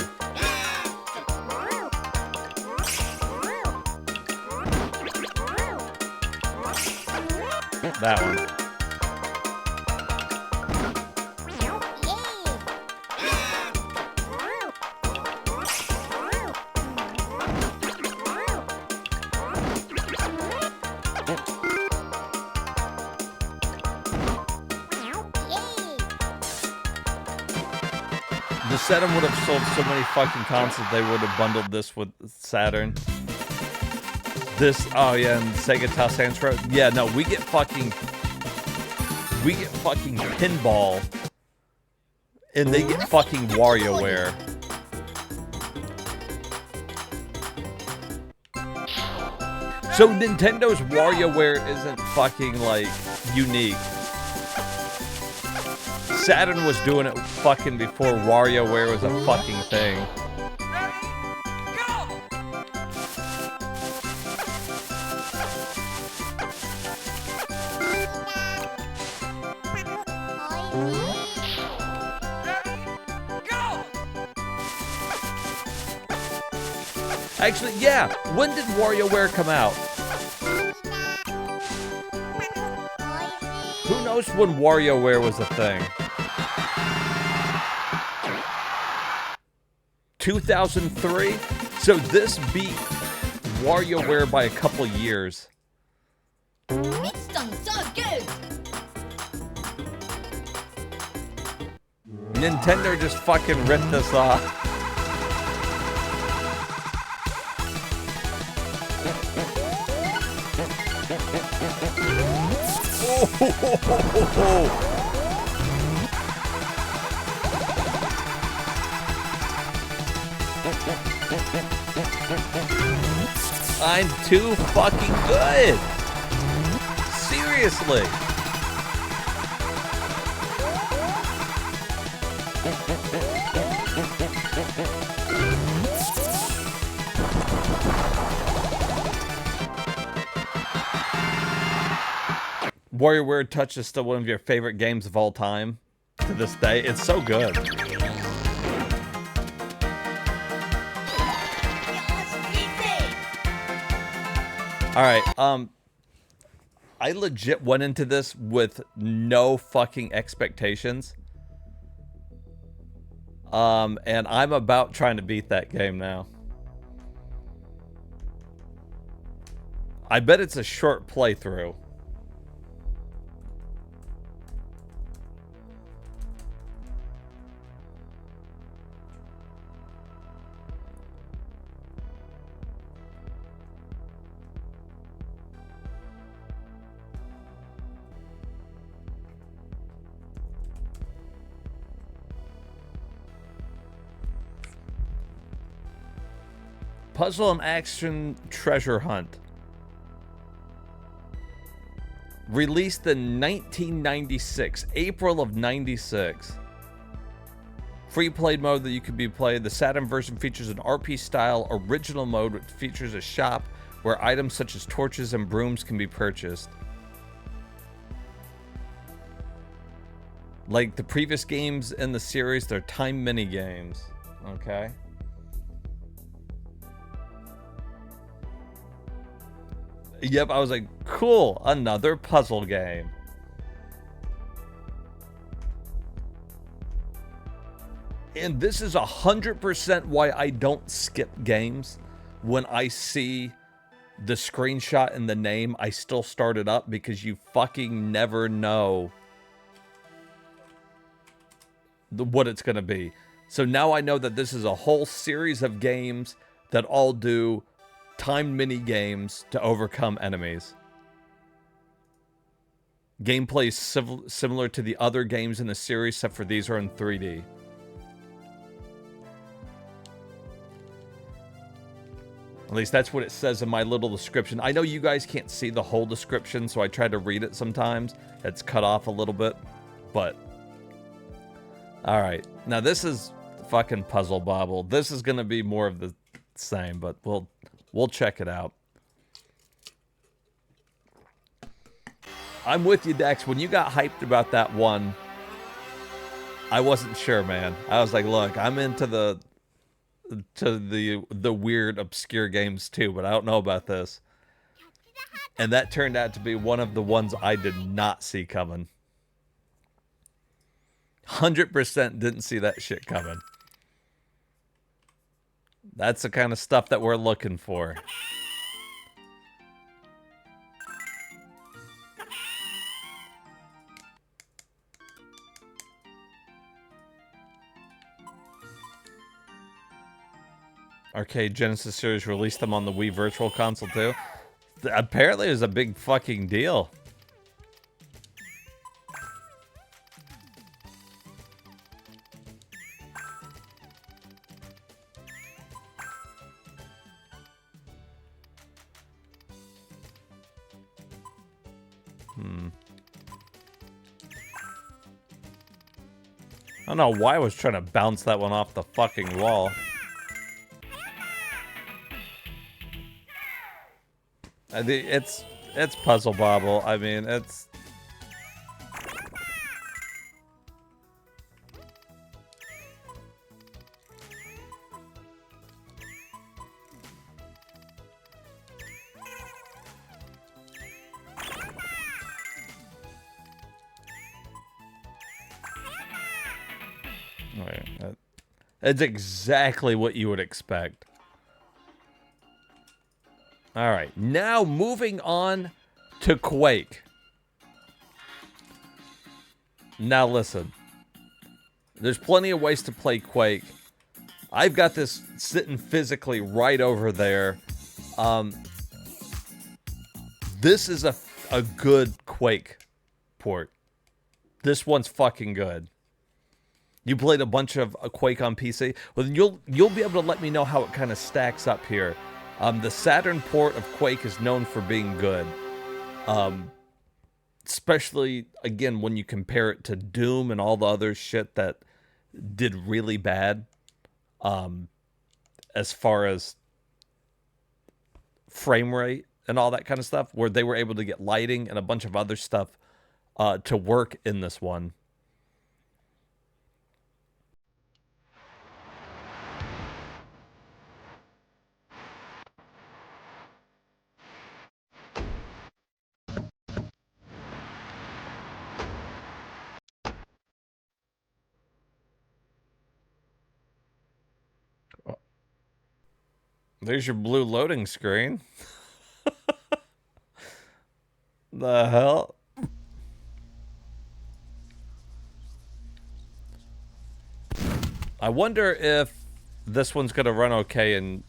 That one. The Saturn would have sold so many fucking consoles, they would have bundled this with Saturn. This, oh yeah, and Sega Saturn A-Z. Yeah, no, we get fucking pinball, and they get fucking WarioWare. So Nintendo's WarioWare isn't fucking like unique. Saturn was doing it fucking before WarioWare was a fucking thing. Actually, yeah. When did WarioWare come out? Who knows when WarioWare was a thing? 2003? So this beat WarioWare by a couple years. It's done so good. Nintendo just fucking ripped this off. Oh, I'm too fucking good. Seriously. WarioWare Touch is still one of your favorite games of all time to this day. It's so good. All right, I legit went into this with no fucking expectations. And I'm about trying to beat that game now. I bet it's a short playthrough. Puzzle and action treasure hunt. Released in 1996, April of 96. Free play mode that you can be played. The Saturn version features an RP style original mode which features a shop where items such as torches and brooms can be purchased. Like the previous games in the series, they're time mini games. Okay. Yep, I was like, cool, another puzzle game. And this is 100% why I don't skip games. When I see the screenshot and the name, I still start it up because you fucking never know what it's going to be. So now I know that this is a whole series of games that all do timed mini games to overcome enemies. Gameplay is similar to the other games in the series, except for these are in 3D. At least that's what it says in my little description. I know you guys can't see the whole description, so I try to read it sometimes. It's cut off a little bit, but... Alright, now this is fucking Puzzle Bobble. This is gonna be more of the same, but we'll check it out. I'm with you, Dex. When you got hyped about that one, I wasn't sure, man. I was like, look, I'm into the weird, obscure games too, but I don't know about this. And that turned out to be one of the ones I did not see coming. 100% didn't see that shit coming. That's the kind of stuff that we're looking for. Arcade Genesis series released them on the Wii Virtual Console too. Apparently it was a big fucking deal. I don't know why I was trying to bounce that one off the fucking wall. It's Puzzle Bobble. I mean, it's... It's exactly what you would expect. All right, now moving on to Quake. Now listen, there's plenty of ways to play Quake. I've got this sitting physically right over there. This is a good Quake port. This one's fucking good. You played a bunch of Quake on PC. Well, you'll be able to let me know how it kind of stacks up here. The Saturn port of Quake is known for being good. Especially, again, when you compare it to Doom and all the other shit that did really bad. As far as frame rate and all that kind of stuff. Where they were able to get lighting and a bunch of other stuff to work in this one. There's your blue loading screen. The hell? I wonder if this one's gonna run okay in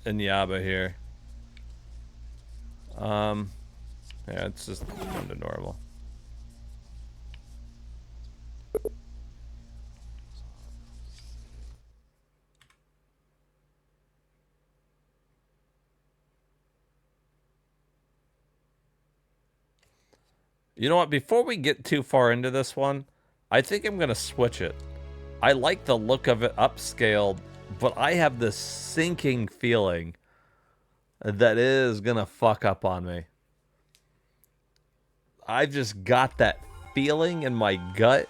Yaba here. Yeah, it's just under normal. You know what? Before we get too far into this one, I think I'm going to switch it. I like the look of it upscaled, but I have this sinking feeling that is going to fuck up on me. I've just got that feeling in my gut.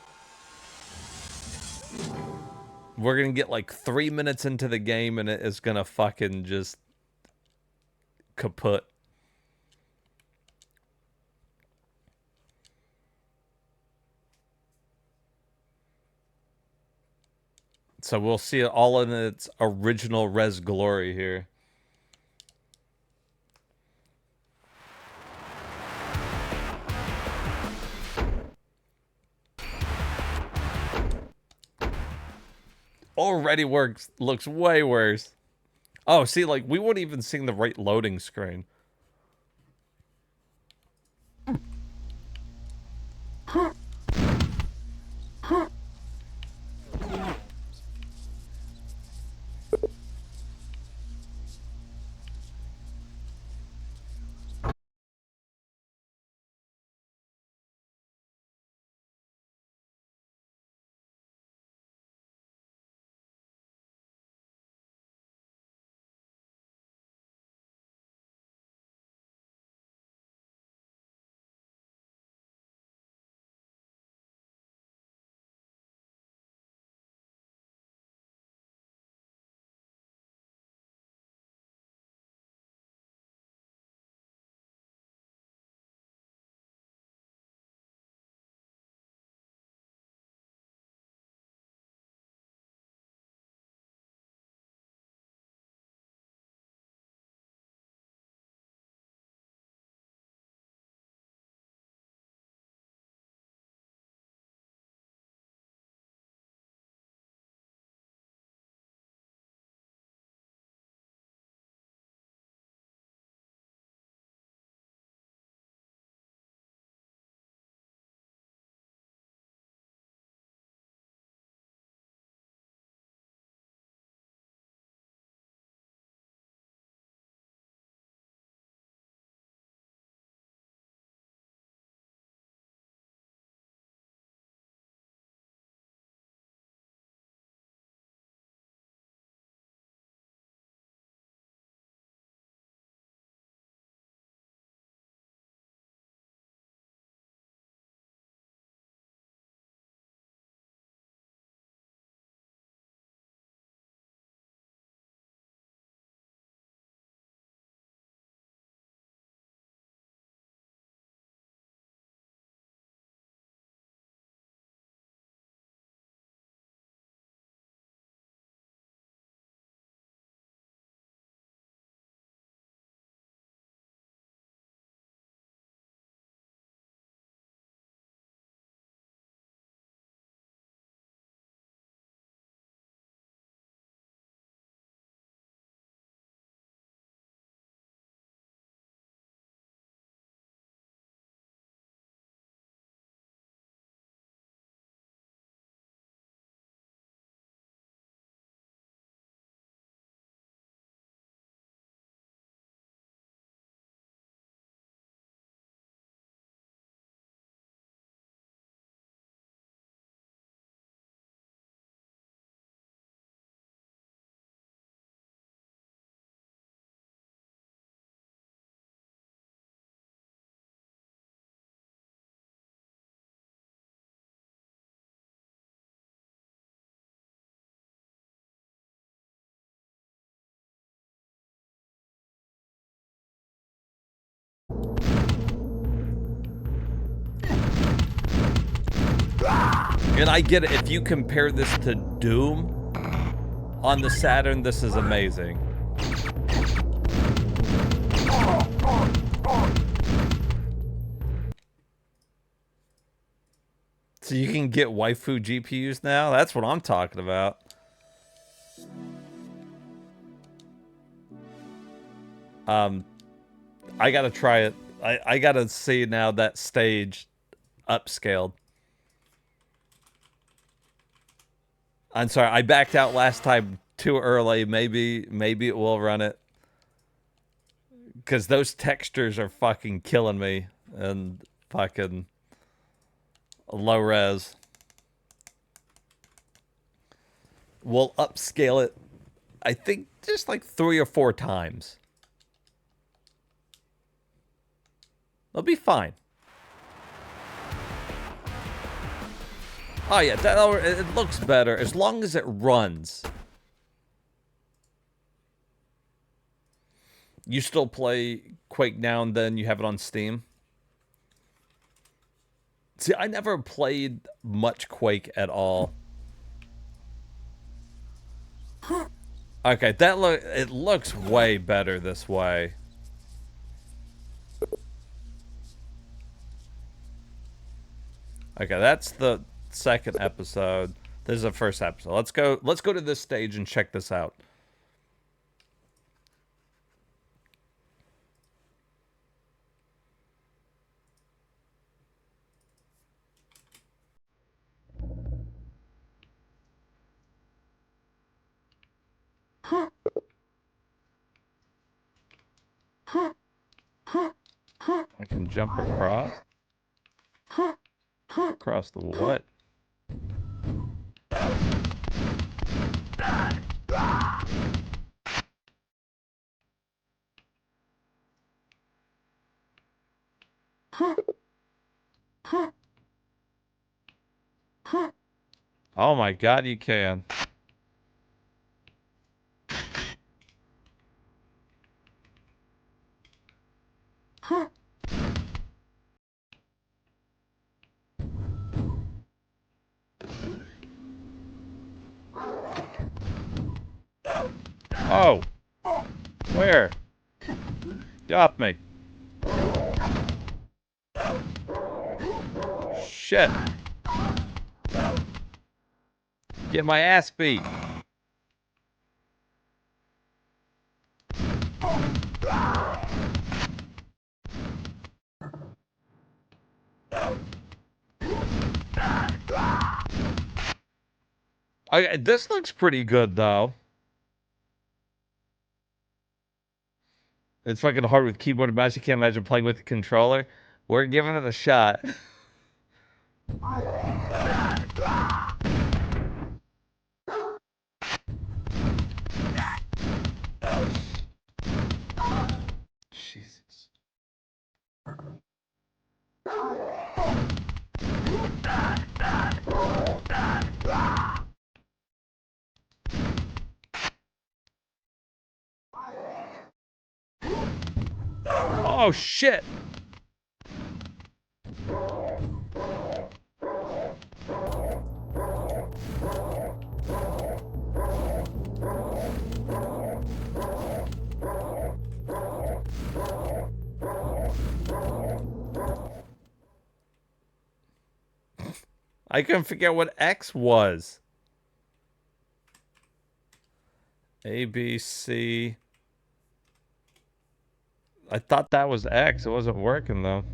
We're going to get like 3 minutes into the game and it is going to fucking just kaput. So we'll see it all in its original res glory here. Already looks way worse. Oh, see, like, we weren't even seeing the right loading screen. And I get it. If you compare this to Doom on the Saturn, this is amazing. So you can get waifu GPUs now? That's what I'm talking about. I gotta try it. I gotta see now that stage upscaled. I'm sorry, I backed out last time too early. Maybe it will run it. Because those textures are fucking killing me. And fucking low res. We'll upscale it, I think, just like 3 or 4 times. It'll be fine. Oh yeah, it looks better as long as it runs. You still play Quake now and then? You have it on Steam? See, I never played much Quake at all. Okay, it looks way better this way. Okay, that's the second episode. This is the first episode. Let's go to this stage and check this out. I can jump across. Across the what? Oh my god, you can. Oh! Where? Get off me. Shit. Get my ass beat. This looks pretty good, though. It's fucking hard with keyboard and mouse. You can't imagine playing with the controller. We're giving it a shot. Jesus. Oh, shit. I couldn't figure out what X was. A, B, C. I thought that was X. It wasn't working, though.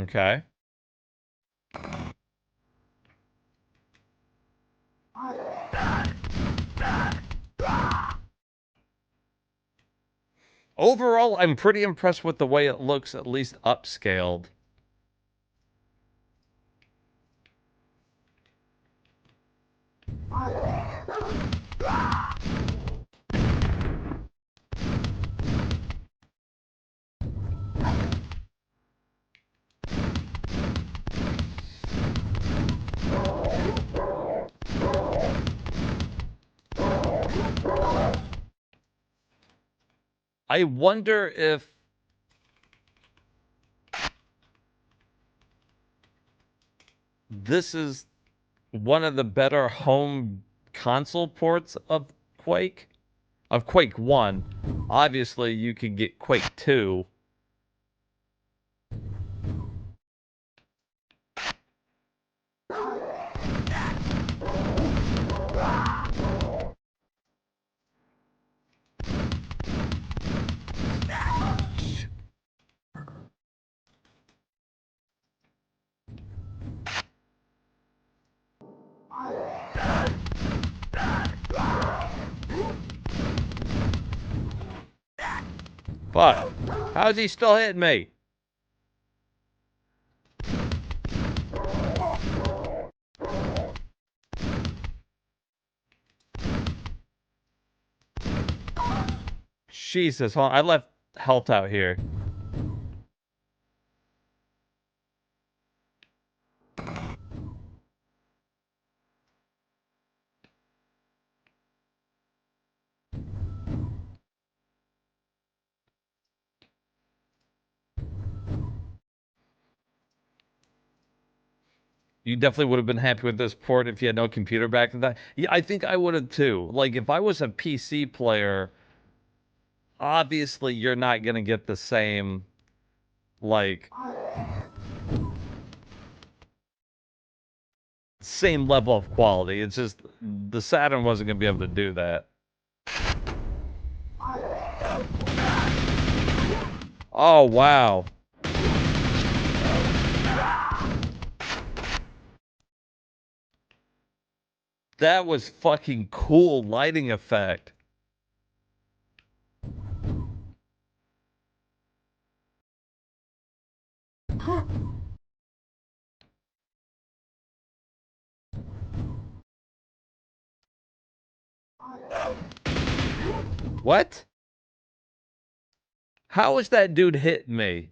Okay. Overall, I'm pretty impressed with the way it looks, at least upscaled. I wonder if this is one of the better home console ports of Quake. Of Quake 1. Obviously, you could get Quake 2. Fuck. How's he still hitting me? Jesus, hold on. I left health out here. You definitely would have been happy with this port if you had no computer back then. Yeah, I think I would have too. Like, if I was a PC player, obviously you're not going to get the same, like, same level of quality. It's just, the Saturn wasn't going to be able to do that. Oh, wow. That was fucking cool lighting effect. What? How is that dude hitting me?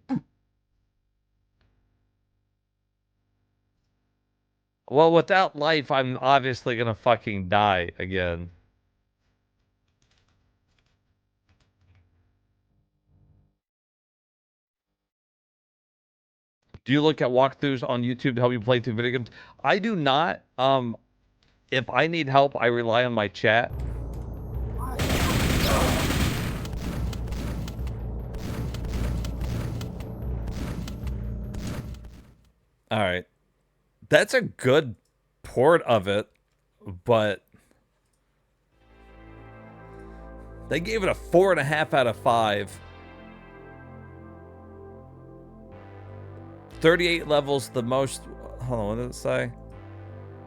Well, without life, I'm obviously gonna fucking die again. Do you look at walkthroughs on YouTube to help you play through video games? I do not. If I need help, I rely on my chat. All right. That's a good port of it, but they gave it a 4.5 out of 5. 38 levels, the most. Hold on, what did it say?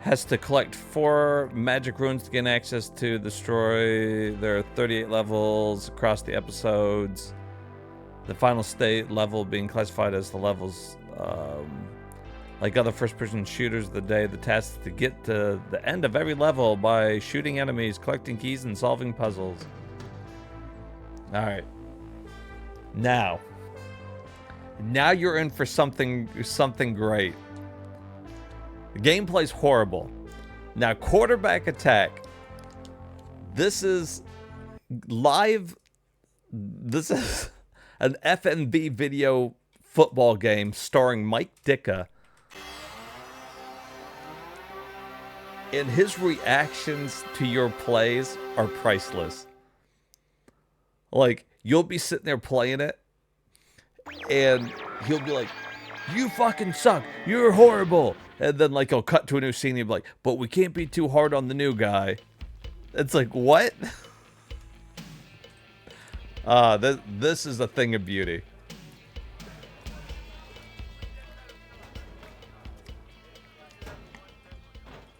Has to collect 4 magic runes to gain access to destroy. There are 38 levels across the episodes. The final state level being classified as the levels. Like other first-person shooters of the day, the task is to get to the end of every level by shooting enemies, collecting keys, and solving puzzles. All right. Now you're in for something great. The gameplay's horrible. Now, quarterback attack. This is live. This is an FMV video football game starring Mike Ditka. And his reactions to your plays are priceless. Like, you'll be sitting there playing it, and he'll be like, "You fucking suck. You're horrible." And then, like, he'll cut to a new scene, and he'll be like, "But we can't be too hard on the new guy." It's like, what? This is a thing of beauty.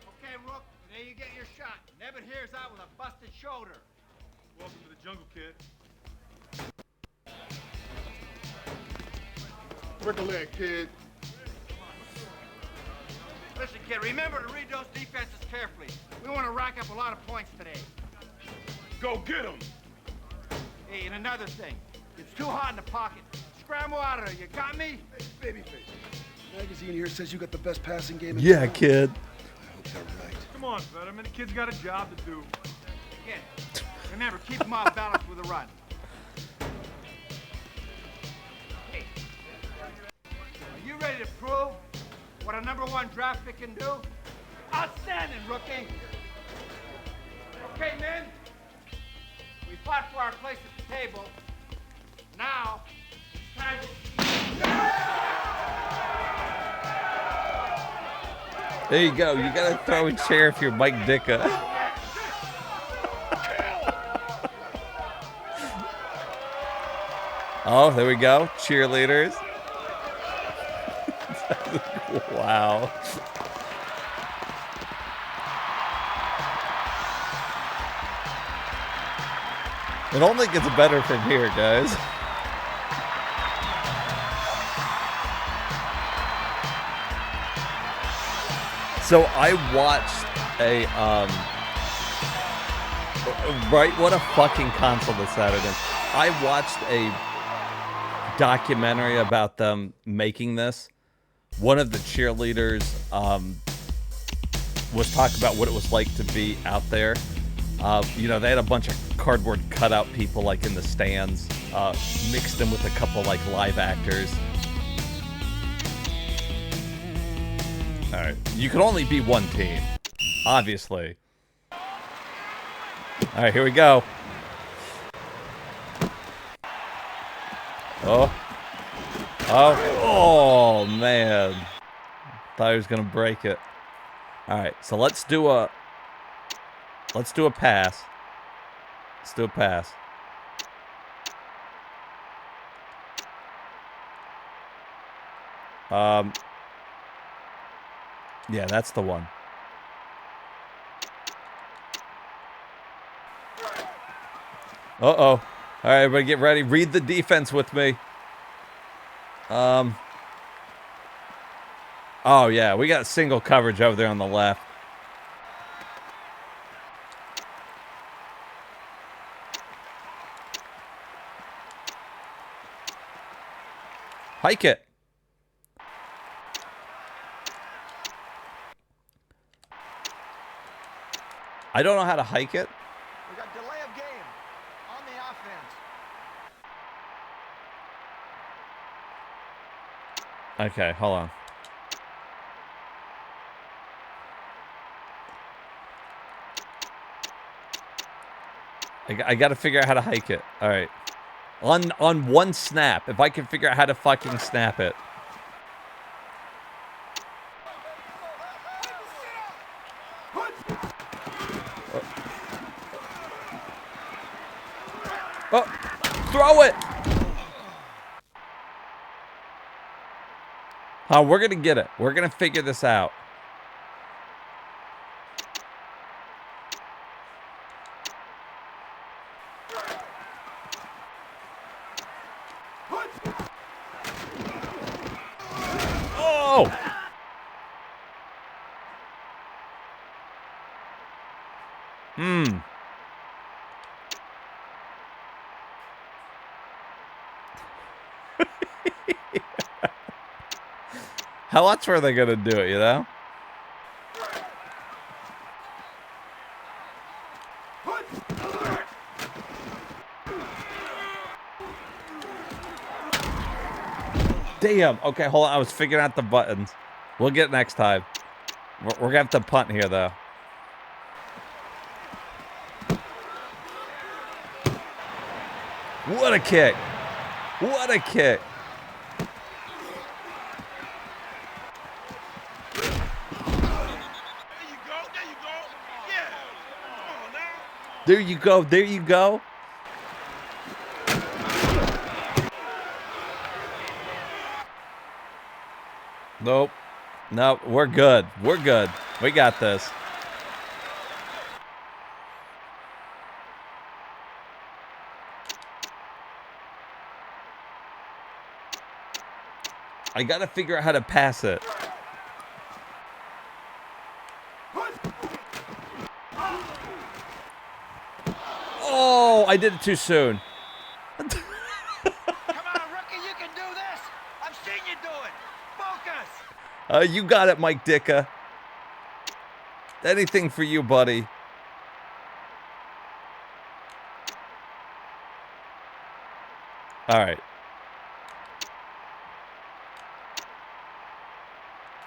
Okay, Rook, there you get your shot. Never hears out with a busted shoulder. Welcome to the jungle, kid. Break a leg, kid. Listen, kid, remember to read those defenses carefully. We want to rack up a lot of points today. Go get them. Hey, and another thing. It's too hot in the pocket. Scramble out of there. You got me? Hey, babyface. The magazine here says you got the best passing game in Yeah, town. kid. I hope they're right. Come on, Fetterman. The kid's got a job to do. Kid, remember, keep him off balance with a run. Hey, are you ready to prove what a #1 draft pick can do? Outstanding, rookie. Okay, men. We fought for our place at the table. Now, it's time to... There you go. You gotta throw a chair if you're Mike Dicka. Oh, there we go. Cheerleaders. Wow. It only gets better from here, guys. So I watched a right, what a fucking console this Saturday. I watched a documentary about them making this. One of the cheerleaders was talking about what it was like to be out there. You know, they had a bunch of cardboard cutout people like in the stands, mixed in with a couple like live actors. All right, you can only be one team, obviously. All right, here we go. Oh, oh man! Thought he was gonna break it. All right, so let's do a pass. Let's do a pass. Yeah, that's the one. Uh-oh. All right, everybody get ready. Read the defense with me. Oh, yeah, we got single coverage over there on the left. Hike it. I don't know how to hike it. We got delay of game on the offense. Okay, hold on. I got to figure out how to hike it. All right. On one snap, if I can figure out how to fucking snap it. Oh, throw it! We're gonna get it. We're gonna figure this out. Oh! How else were they gonna do it, you know? Damn. Okay, hold on. I was figuring out the buttons. We'll get it next time. We're gonna have to punt here, though. What a kick! What a kick! There you go. There you go. Nope. Nope. We're good. We're good. We got this. I gotta figure out how to pass it. Oh, I did it too soon. Come on, rookie, you can do this. I've seen you do it. Focus. You got it, Mike Dicka. Anything for you, buddy. All right.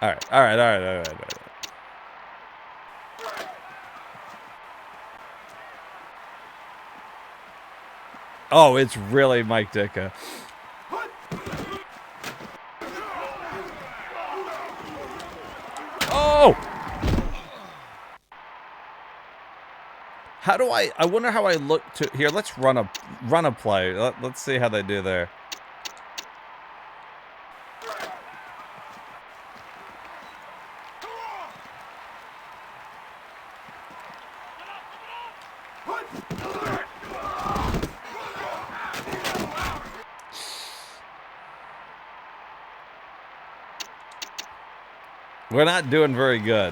All right. All right. All right. All right. All right. Oh, it's really Mike Dicka. Oh! How do I wonder how I look to here. Let's run a play. Let's see how they do there. We're not doing very good.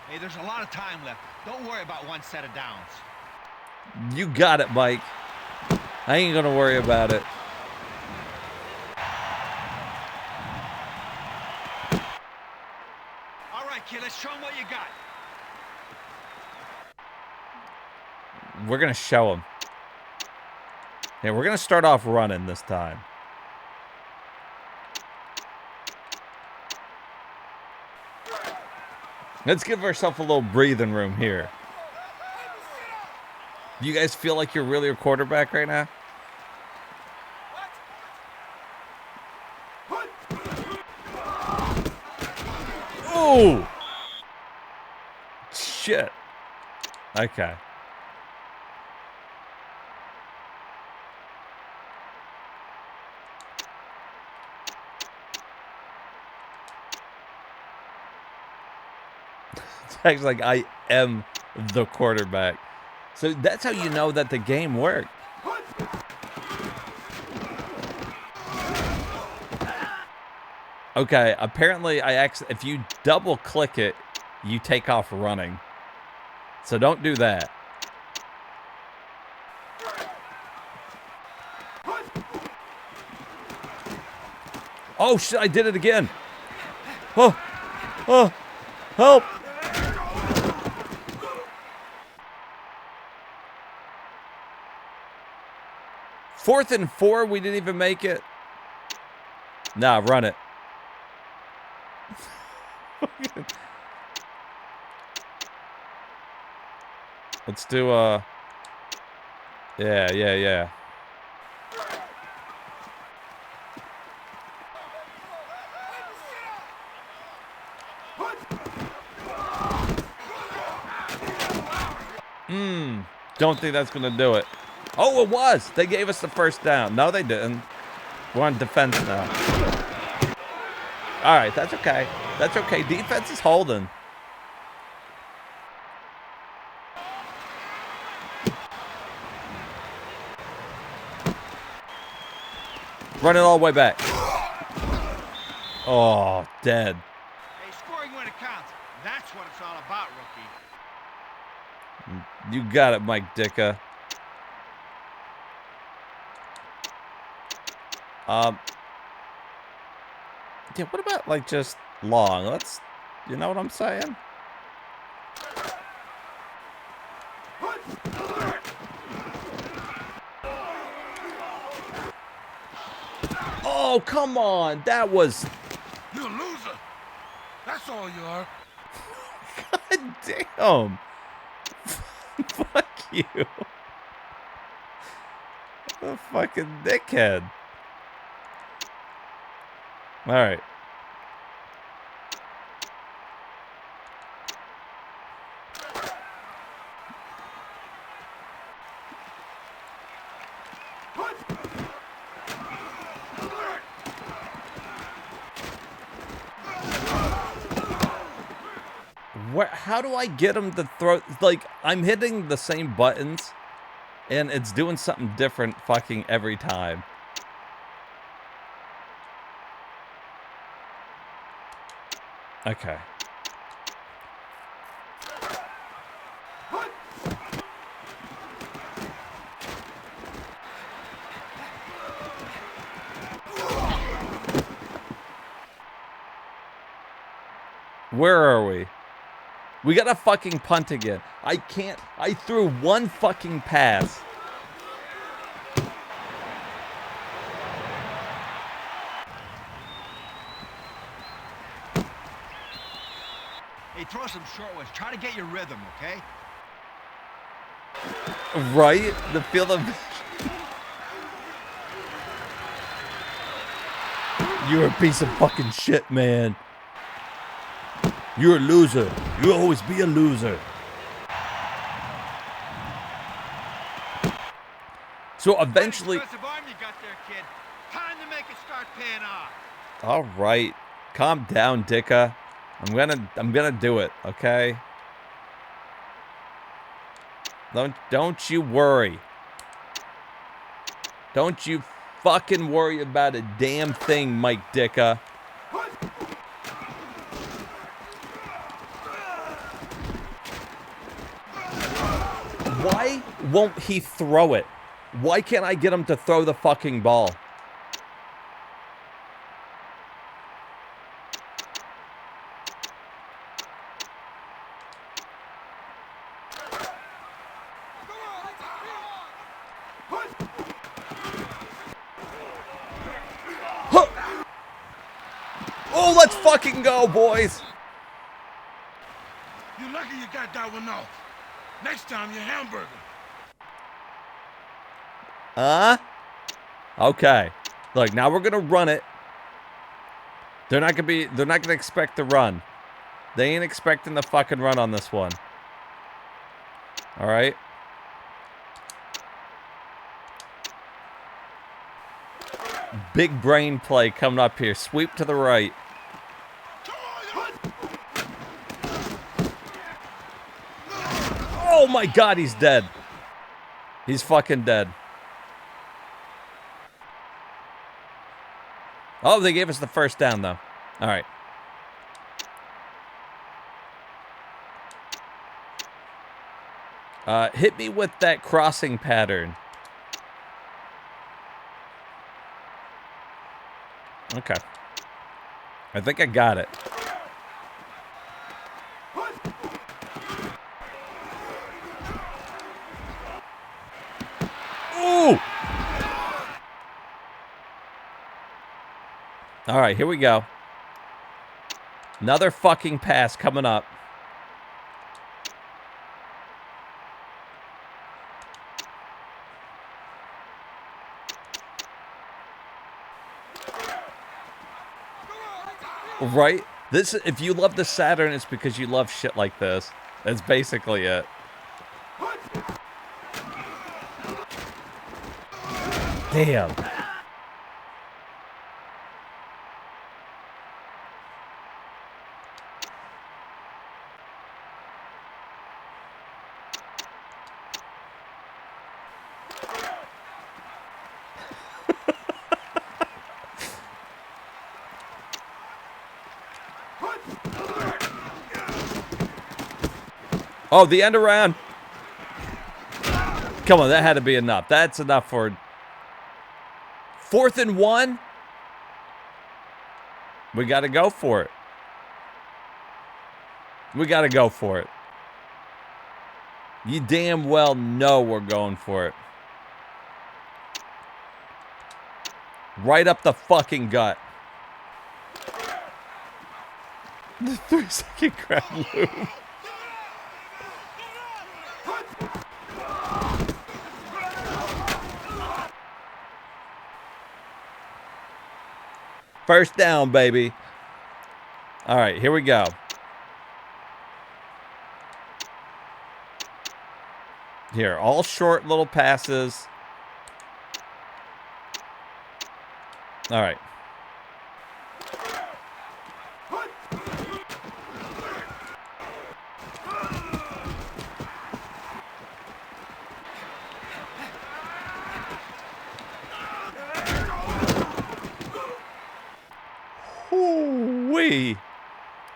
Hey, there's a lot of time left. Don't worry about one set of downs. You got it, Mike. I ain't gonna worry about it. All right, kid, let's show them what you got. We're gonna show him. Yeah, we're gonna start off running this time. Let's give ourselves a little breathing room here. You guys feel like you're really a quarterback right now? Oh! Shit. Okay. It's like I am the quarterback. So that's how you know that the game worked. Okay, apparently if you double click it, you take off running. So don't do that. Oh shit, I did it again. Oh, oh, help. Fourth and 4, we didn't even make it. Nah, run it. Let's do yeah. Don't think that's gonna do it. Oh, it was. They gave us the first down. No, they didn't. We're on defense now. All right, that's okay. That's okay. Defense is holding. Run it all the way back. Oh, dead. Hey, scoring when it counts. That's what it's all about, rookie. You got it, Mike Dicka. Yeah, what about like just long? Let's, you know what I'm saying? Oh, come on. That was... You're a loser. That's all you are. God damn. Fuck you. A fucking dickhead. All right. How do I get him to throw? Like, I'm hitting the same buttons, and it's doing something different fucking every time. Okay. Where are we? We got a fucking punt again. I can't. I threw one fucking pass. Hey, throw some short ones. Try to get your rhythm, okay? Right? The field of... You're a piece of fucking shit, man. You're a loser. You'll always be a loser. So eventually... Impressive arm you got there, kid. Time to make it start paying off. All right. Calm down, Dicka. I'm gonna do it, okay? Don't you worry. Don't you fucking worry about a damn thing, Mike Dicka. Why won't he throw it? Why can't I get him to throw the fucking ball? Oh, let's fucking go, boys. You're lucky you got that one off. Next time, your hamburger. Okay. Look, now we're gonna run it. They're not gonna expect the run. They ain't expecting the fucking run on this one. Alright. Big brain play coming up here. Sweep to the right. Oh my god, he's dead. He's fucking dead. Oh, they gave us the first down, though. All right. Hit me with that crossing pattern. Okay. I think I got it. Ooh! All right, here we go. Another fucking pass coming up. Right? This, if you love the Saturn, it's because you love shit like this. That's basically it. Damn. Oh, the end around. Come on, that had to be enough. That's enough for 4th and 1. We got to go for it. We got to go for it. You damn well know we're going for it. Right up the fucking gut. The 3-second grab loop. First down, baby. All right, here we go. Here, all short little passes. All right. Wee.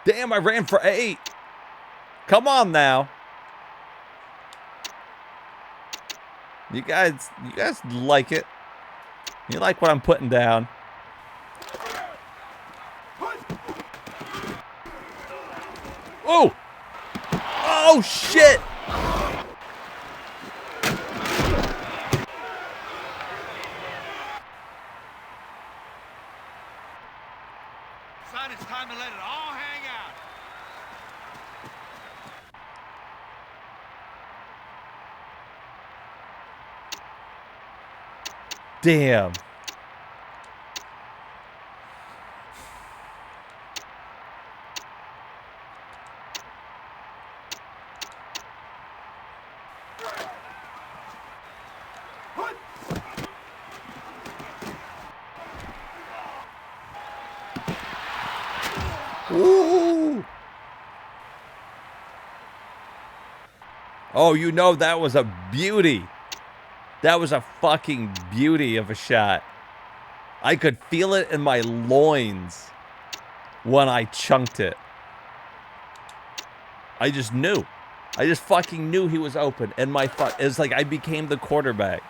Damn, I ran for 8. Come on now. You guys like it. You like what I'm putting down. Oh! Oh, shit! Son, it's time to let it all hang out. Damn. Ooh. Oh, you know that was a beauty. That was a fucking beauty of a shot. I could feel it in my loins when I chunked it. I just knew. I just fucking knew he was open. And my it was like I became the quarterback.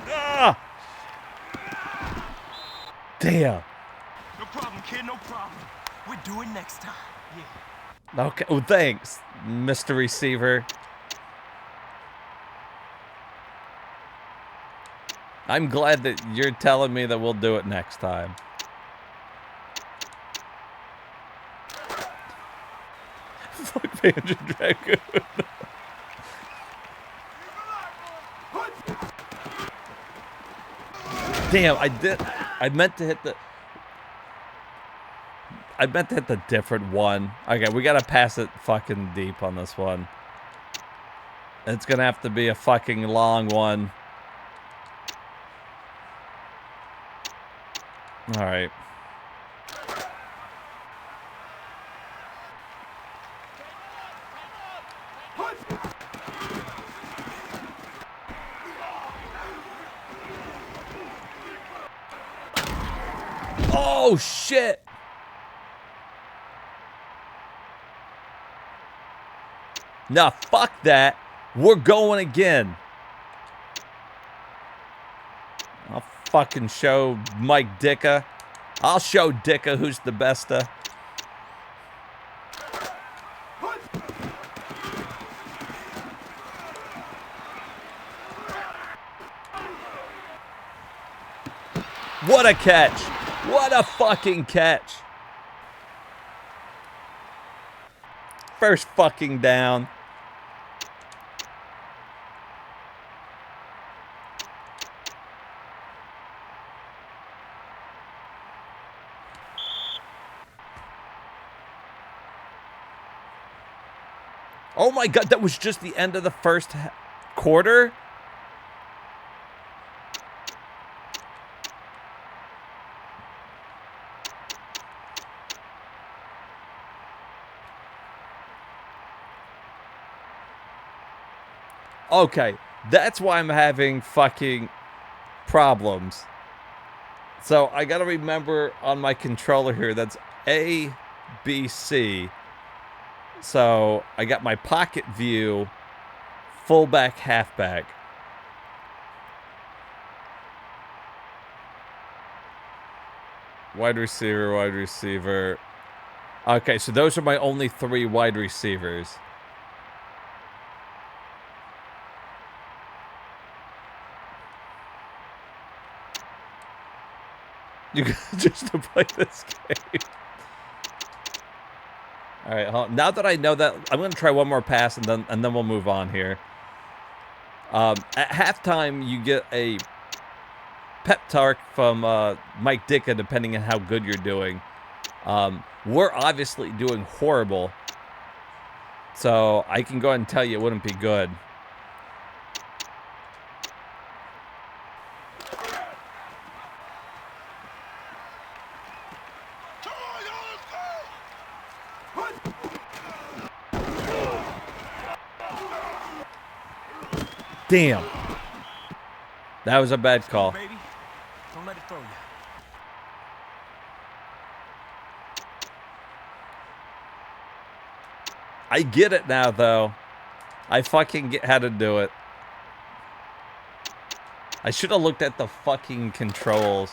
Ah! Damn. No problem, kid, no problem. We'll do it next time. Yeah. Okay. Oh, thanks, Mr. Receiver. I'm glad that you're telling me that we'll do it next time. Fuck Banjo Dragoon. Damn, I meant to hit the different one. Okay, we gotta pass it fucking deep on this one. It's gonna have to be a fucking long one. Alright. Oh, shit! Nah, fuck that. We're going again. I'll fucking show Mike Dicka. I'll show Dicka who's the besta. What a catch. What a fucking catch. First fucking down. Oh my god, that was just the end of the first quarter? Okay, that's why I'm having fucking problems. So I gotta remember on my controller here, that's A, B, C. So I got my pocket view, fullback, halfback. Wide receiver, wide receiver. Okay, so those are my only 3 wide receivers. You just to play this game. All right, now that I know that, I'm going to try one more pass and then we'll move on here. At halftime, you get a pep talk from Mike Dicka, depending on how good you're doing. We're obviously doing horrible, so I can go ahead and tell you it wouldn't be good. Damn. That was a bad call. Baby, Don't let it throw you. I get it now, though. I fucking get how to do it. I should have looked at the fucking controls.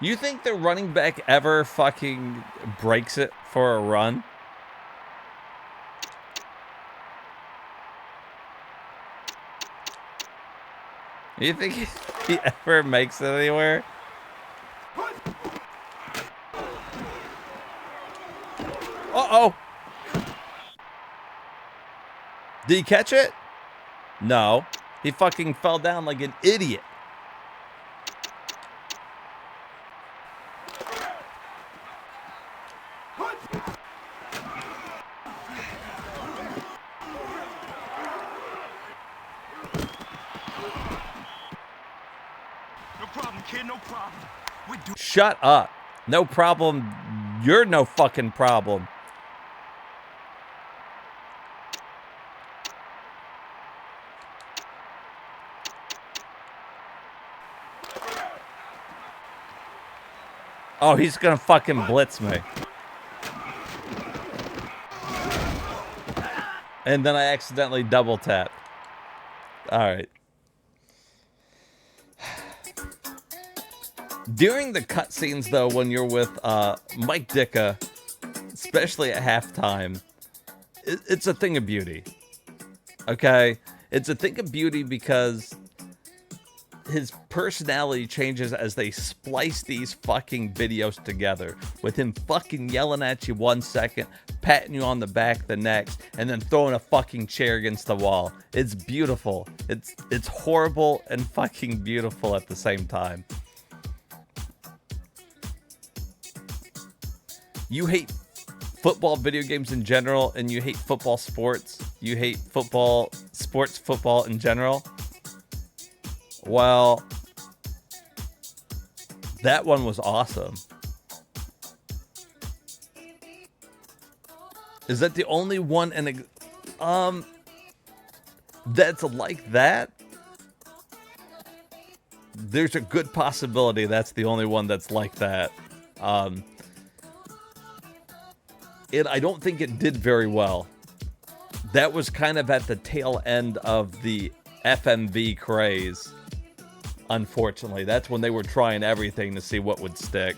You think the running back ever fucking breaks it for a run? You think he ever makes it anywhere? Uh-oh. Did he catch it? No. He fucking fell down like an idiot. Shut up. No problem. You're no fucking problem. Oh, he's gonna fucking blitz me. And then I accidentally double tapped. Alright. During the cutscenes, though, when you're with Mike Dicka, especially at halftime, it's a thing of beauty. Okay? It's a thing of beauty because his personality changes as they splice these fucking videos together. With him fucking yelling at you 1 second, patting you on the back the next, and then throwing a fucking chair against the wall. It's beautiful. It's horrible and fucking beautiful at the same time. You hate football video games in general, and you hate football sports. You hate football in general. Well, that one was awesome. Is that the only one that's like that? There's a good possibility that's the only one that's like that. I don't think it did very well. That was kind of at the tail end of the FMV craze. Unfortunately, that's when they were trying everything to see what would stick.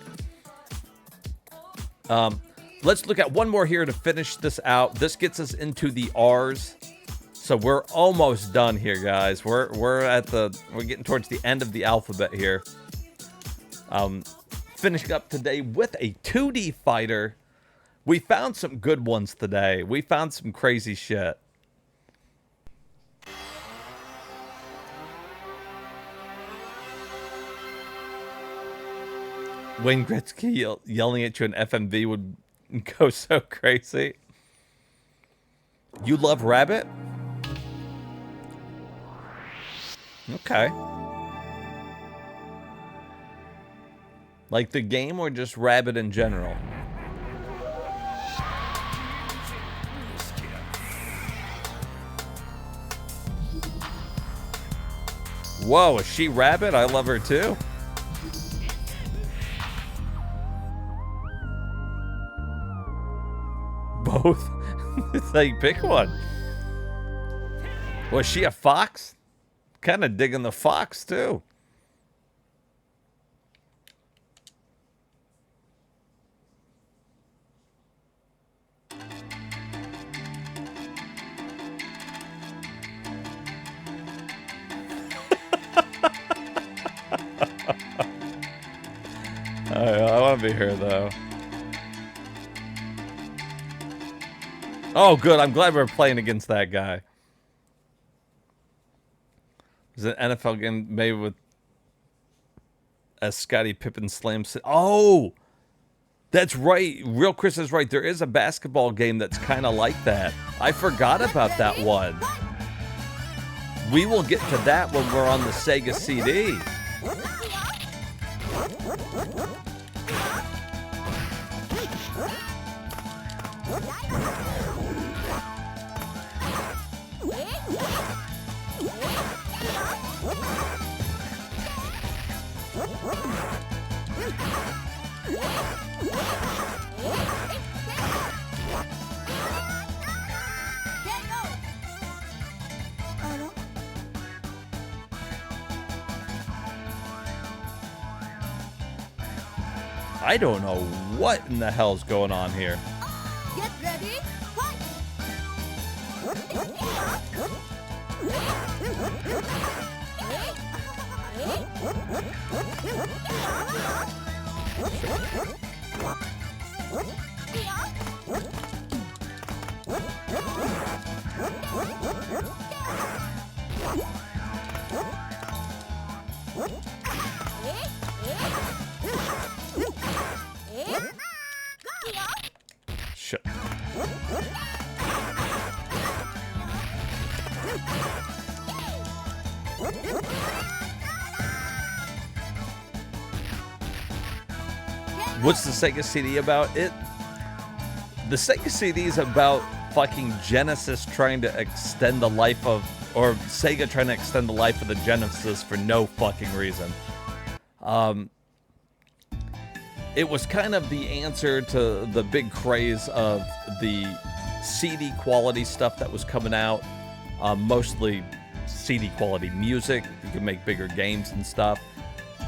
Let's look at one more here to finish this out. This gets us into the R's. So we're almost done here, guys. We're getting towards the end of the alphabet here. Finishing up today with a 2D fighter. We found some good ones today. We found some crazy shit. Wayne Gretzky yelling at you in FMV would go so crazy. You love Rabbit? Okay. Like the game or just Rabbit in general? Whoa, is she Rabbit? I love her too. Both? It's like, pick one. Was she a fox? Kind of digging the fox too. I want to be here though. Oh, good. I'm glad we're playing against that guy. Is it an NFL game made with as Scottie Pippen slams? Oh, that's right. Real Chris is right. There is a basketball game that's kind of like that. I forgot about that one. We will get to that when we're on the Sega CD. I don't know what in the hell's going on here. Get ready, fight! Shit. What's the Sega CD about? The Sega CD is about fucking Genesis trying to extend the life of, or Sega trying to extend the life of the Genesis for no fucking reason. It was kind of the answer to the big craze of the CD quality stuff that was coming out. Mostly CD quality music. You can make bigger games and stuff.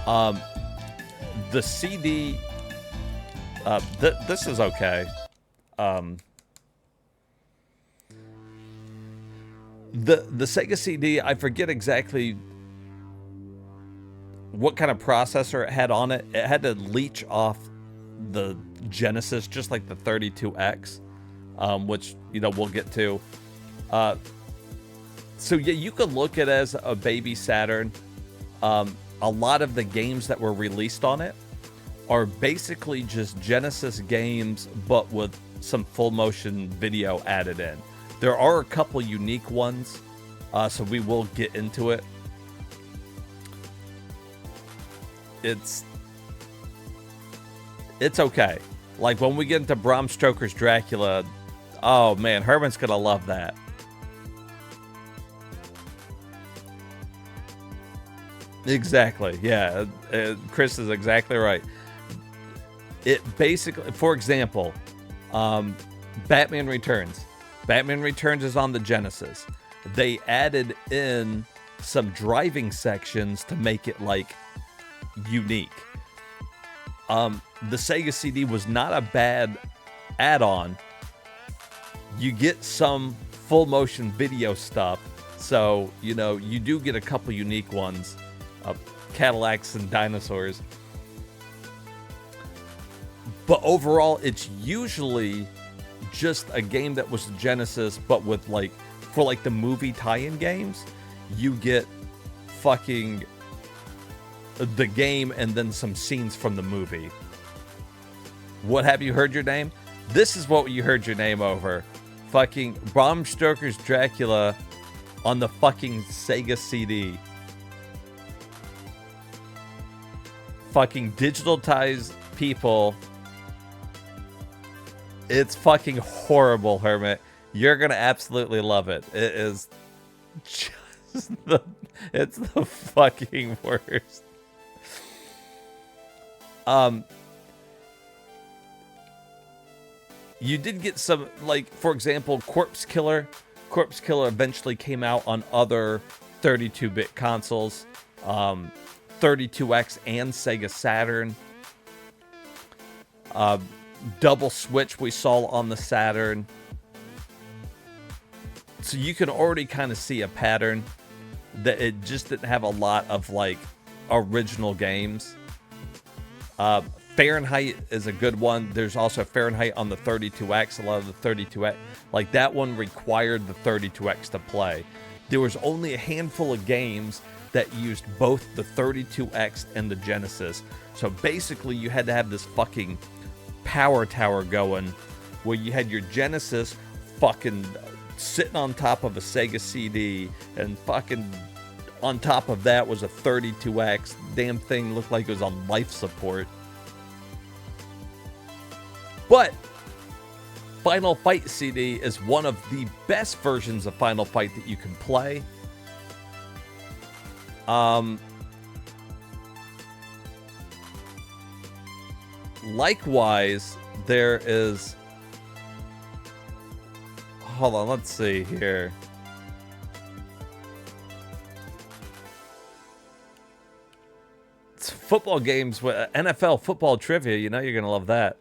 The CD... this is okay. The Sega CD, I forget exactly what kind of processor it had on it. It had to leech off the Genesis, just like the 32X, which, you know, we'll get to. So yeah, you could look at it as a baby Saturn. A lot of the games that were released on it are basically just Genesis games, but with some full motion video added in. There are a couple unique ones, so we will get into it. It's okay. Like when we get into Bram Stoker's Dracula, oh man, Herman's gonna love that. Exactly, yeah. Chris is exactly right. It basically, for example, Batman Returns. Batman Returns is on the Genesis. They added in some driving sections to make it like unique. The Sega CD was not a bad add-on. You get some full motion video stuff, so you know you do get a couple unique ones, Cadillacs and dinosaurs. But overall, it's usually just a game that was Genesis, but with like, for like the movie tie-in games, you get fucking the game and then some scenes from the movie. What have you heard your name? This is what you heard your name over. Fucking Bram Stoker's Dracula on the fucking Sega CD. Fucking digitalized people. It's fucking horrible, Hermit. You're gonna absolutely love it. It is just it's the fucking worst. You did get some, like, for example, Corpse Killer. Corpse Killer eventually came out on other 32-bit consoles, 32X and Sega Saturn. Double Switch we saw on the Saturn. So you can already kind of see a pattern that it just didn't have a lot of like original games. Fahrenheit is a good one. There's also Fahrenheit on the 32X. A lot of the 32X, like that one required the 32X to play. there was only a handful of games that used both the 32X and the Genesis. So basically you had to have this fucking power tower going where you had your Genesis fucking sitting on top of a Sega CD, and fucking on top of that was a 32X. Damn thing looked like it was on life support. But Final Fight CD is one of the best versions of Final Fight that you can play. Likewise, there is... Hold on, let's see here. It's football games with NFL football trivia. You know you're going to love that.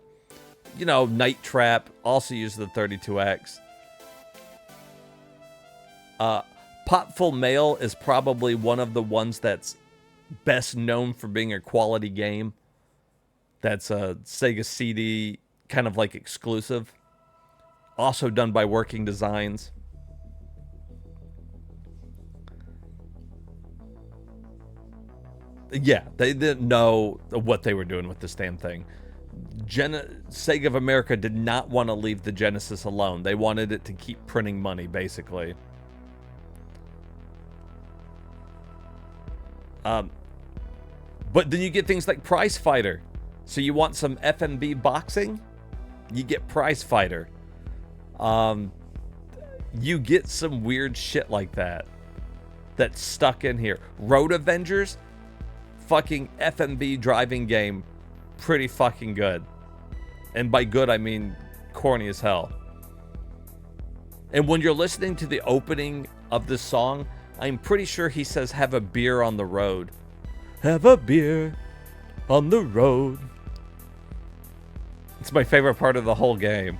You know, Night Trap also uses the 32X. Potful Mail is probably one of the ones that's best known for being a quality game. That's a Sega CD kind of like exclusive. Also done by Working Designs. Yeah, they didn't know what they were doing with this damn thing. Sega of America did not want to leave the Genesis alone. They wanted it to keep printing money, basically. But then you get things like Prize Fighter. So you want some FMB boxing? You get Prize Fighter. You get some weird shit like that that's stuck in here. Road Avengers, fucking FMB driving game, pretty fucking good. And by good, I mean corny as hell. And when you're listening to the opening of this song, I'm pretty sure he says, "Have a beer on the road." Have a beer on the road. It's my favorite part of the whole game.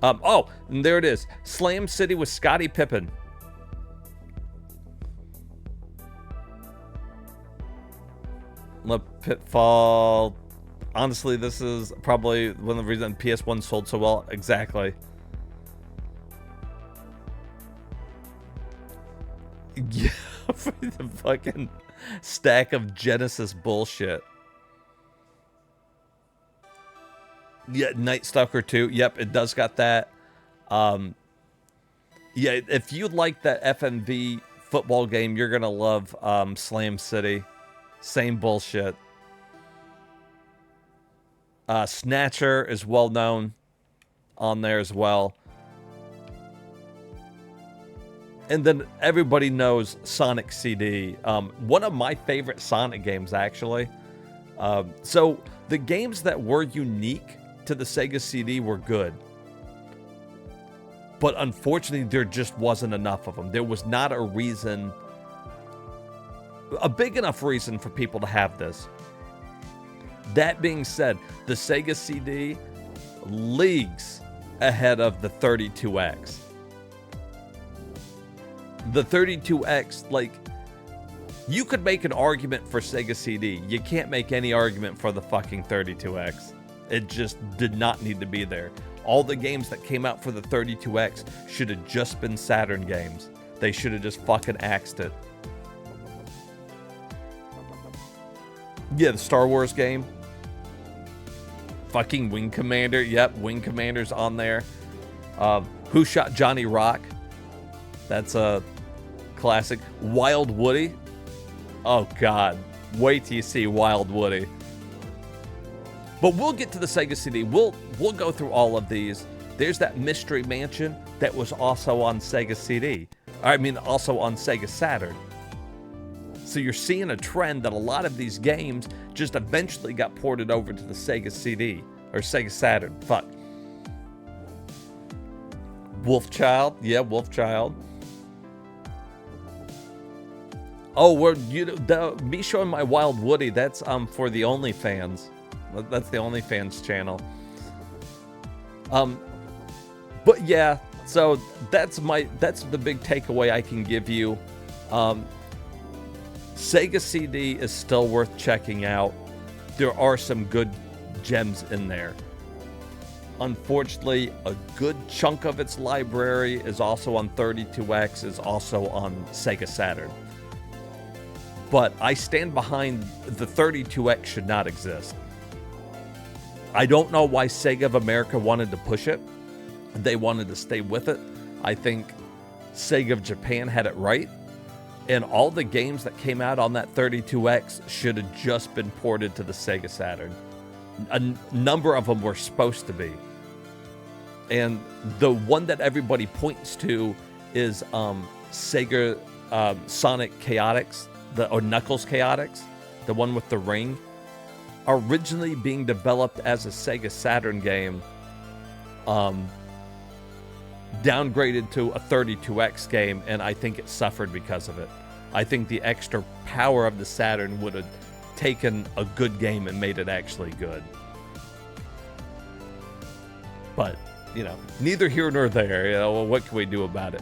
Oh, and there it is. Slam City with Scottie Pippen. The Pitfall. Honestly, this is probably one of the reasons PS1 sold so well. Exactly. Yeah, for the fucking stack of Genesis bullshit. Yeah, Night Stalker 2. Yep, it does got that. Yeah, if you like that FMV football game, you're going to love Slam City. Same bullshit. Snatcher is well known on there as well. And then everybody knows Sonic CD. One of my favorite Sonic games, actually. So the games that were unique to the Sega CD were good. But unfortunately, there just wasn't enough of them. There was not a reason, a big enough reason for people to have this. That being said, the Sega CD leagues ahead of the 32X. The 32X, like, you could make an argument for Sega CD. You can't make any argument for the fucking 32X. It just did not need to be there. All the games that came out for the 32X should have just been Saturn games. They should have just fucking axed it. Yeah, the Star Wars game. Fucking Wing Commander. Yep, Wing Commander's on there. Who Shot Johnny Rock? That's a classic. Wild Woody. Oh, God. Wait till you see Wild Woody. But we'll get to the Sega CD. We'll go through all of these. There's that Mystery Mansion that was also on Sega CD. I mean, also on Sega Saturn. So you're seeing a trend that a lot of these games just eventually got ported over to the Sega CD. Or Sega Saturn. Fuck. Wolfchild. Yeah, Wolfchild. Oh, me showing my Wild Woody, that's for the OnlyFans. That's the OnlyFans channel. But yeah, so that's the big takeaway I can give you. Sega CD is still worth checking out. There are some good gems in there. Unfortunately, a good chunk of its library is also on 32X, is also on Sega Saturn. But I stand behind the 32X should not exist. I don't know why Sega of America wanted to push it. They wanted to stay with it. I think Sega of Japan had it right. And all the games that came out on that 32X should have just been ported to the Sega Saturn. A number of them were supposed to be. And the one that everybody points to is Sega Sonic Chaotix, or Knuckles Chaotix, the one with the ring. Originally being developed as a Sega Saturn game, downgraded to a 32X game, and I think it suffered because of it. I think the extra power of the Saturn would have taken a good game and made it actually good. But, you know, neither here nor there. You know, what can we do about it?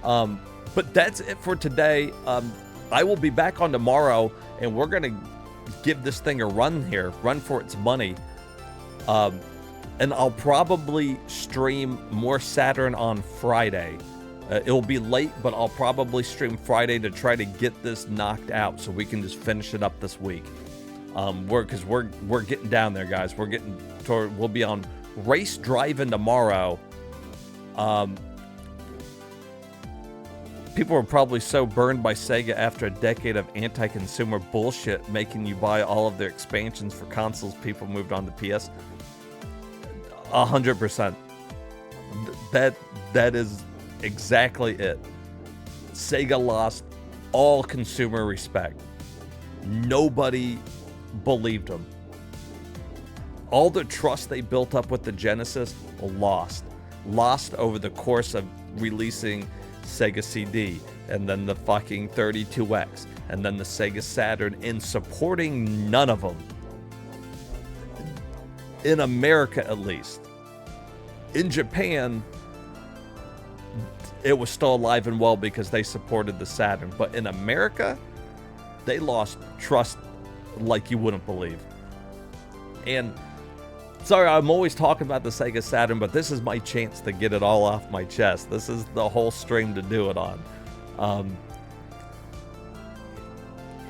But that's it for today. I will be back on tomorrow, and we're going to give this thing a run here. Run for its money. And I'll probably stream more Saturn on Friday. It'll be late, but I'll probably stream Friday to try to get this knocked out so we can just finish it up this week. Because we're getting down there, guys. We're getting toward. We'll be on Race Driving tomorrow. People are probably so burned by Sega after a decade of anti-consumer bullshit making you buy all of their expansions for consoles. People moved on to PS. 100%. That is exactly it. Sega lost all consumer respect. Nobody believed them. All the trust they built up with the Genesis lost over the course of releasing Sega CD, and then the fucking 32X, and then the Sega Saturn, and supporting none of them. In America, at least. In Japan, it was still alive and well because they supported the Saturn. But in America, they lost trust like you wouldn't believe. And sorry, I'm always talking about the Sega Saturn, but this is my chance to get it all off my chest. This is the whole stream to do it on.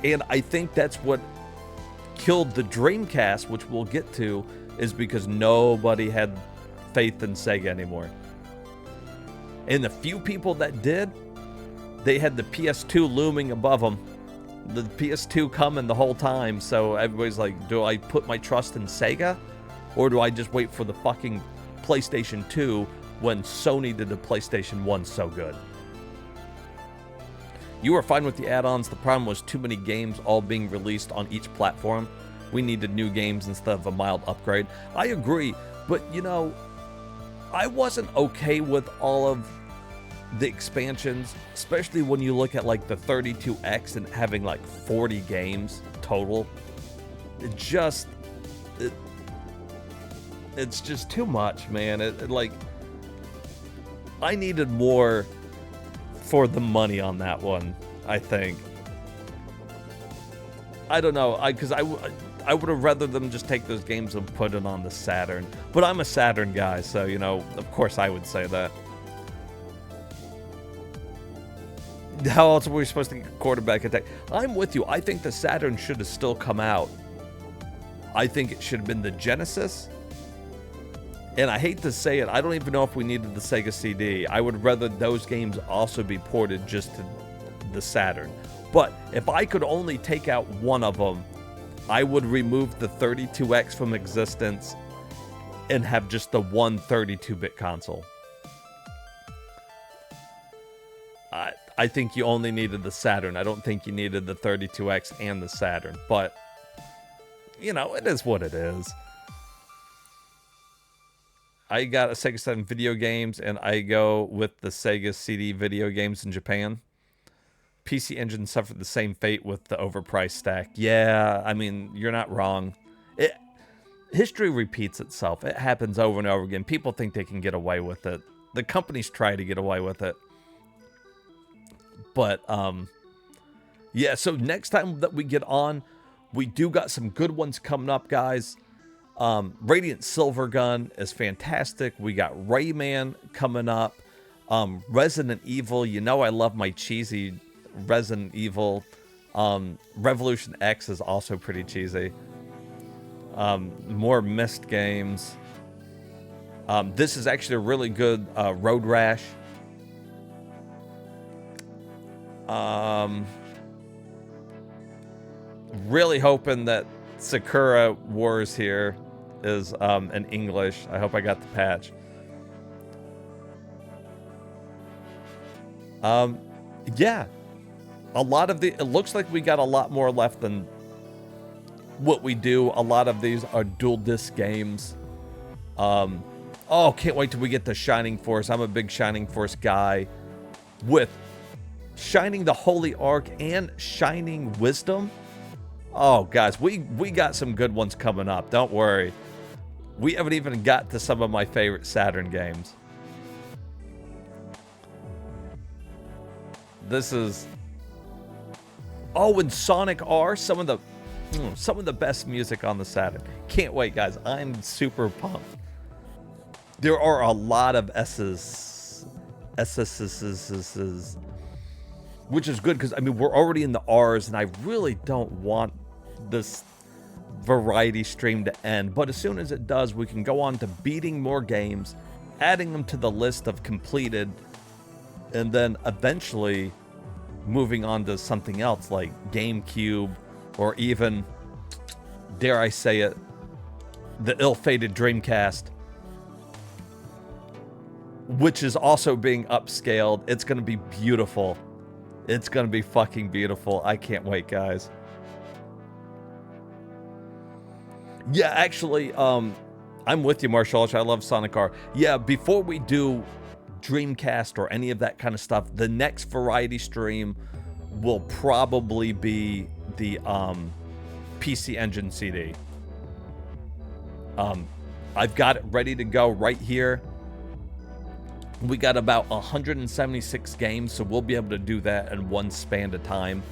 And I think that's what killed the Dreamcast, which we'll get to, is because nobody had faith in Sega anymore. And the few people that did, they had the PS2 looming above them. The PS2 coming the whole time, so everybody's like, do I put my trust in Sega? Or do I just wait for the fucking PlayStation 2 when Sony did the PlayStation 1 so good? You were fine with the add-ons. The problem was too many games all being released on each platform. We needed new games instead of a mild upgrade. I agree, but you know, I wasn't okay with all of the expansions, especially when you look at like the 32X and having like 40 games total. It's just too much, man. Like, I needed more for the money on that one, I think. I don't know, because I would have rather them just take those games and put it on the Saturn. But I'm a Saturn guy, so, you know, of course I would say that. How else were we supposed to get quarterback attack? I'm with you. I think the Saturn should have still come out. I think it should have been the Genesis. And I hate to say it, I don't even know if we needed the Sega CD. I would rather those games also be ported just to the Saturn. But if I could only take out one of them, I would remove the 32X from existence and have just the one 32-bit console. I think you only needed the Saturn. I don't think you needed the 32X and the Saturn. But, you know, it is what it is. I got a Sega Saturn video games, and I go with the Sega CD video games in Japan. PC Engine suffered the same fate with the overpriced stack. Yeah, I mean, you're not wrong. History repeats itself. It happens over and over again. People think they can get away with it. The companies try to get away with it. But, yeah, so next time that we get on, we do got some good ones coming up, guys. Radiant Silvergun is fantastic. We got Rayman coming up. Resident Evil, you know I love my cheesy Resident Evil. Revolution X is also pretty cheesy. More Myst games. This is actually a really good Road Rash. Really hoping that Sakura Wars here is in English. I hope I got the patch. Yeah. A lot of it looks like we got a lot more left than what we do. A lot of these are dual disc games. Oh, can't wait till we get to Shining Force. I'm a big Shining Force guy. With Shining the Holy Ark and Shining Wisdom. Oh, guys, we got some good ones coming up. Don't worry. We haven't even got to some of my favorite Saturn games. This is... Oh, and Sonic R, some of the best music on the Saturn. Can't wait, guys. I'm super pumped. There are a lot of S's, which is good because, I mean, we're already in the R's, and I really don't want this variety stream to end. But as soon as it does, we can go on to beating more games, adding them to the list of completed, and then eventually moving on to something else like GameCube, or even, dare I say it, the ill-fated Dreamcast, which is also being upscaled. It's going to be beautiful. It's going to be fucking beautiful. I can't wait, guys. Yeah, actually, I'm with you, Marshall. I love Sonic R. Yeah, before we do Dreamcast or any of that kind of stuff, the next variety stream will probably be the PC Engine CD. I've got it ready to go right here. We got about 176 games, so we'll be able to do that in one span of time.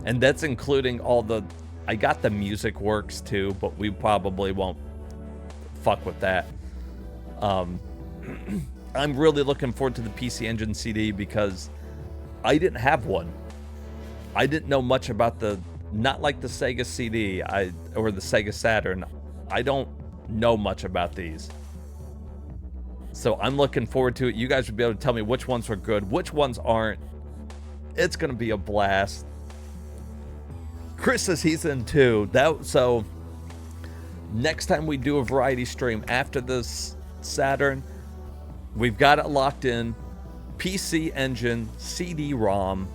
And that's including all the... I got the Music Works too, but we probably won't fuck with that. I'm really looking forward to the PC Engine CD because I didn't have one. I didn't know much about the... Not like the Sega CD or the Sega Saturn. I don't know much about these. So I'm looking forward to it. You guys will be able to tell me which ones are good, which ones aren't. It's going to be a blast. Chris says he's in too. So next time we do a variety stream after this Saturn, we've got it locked in. PC Engine, CD-ROM.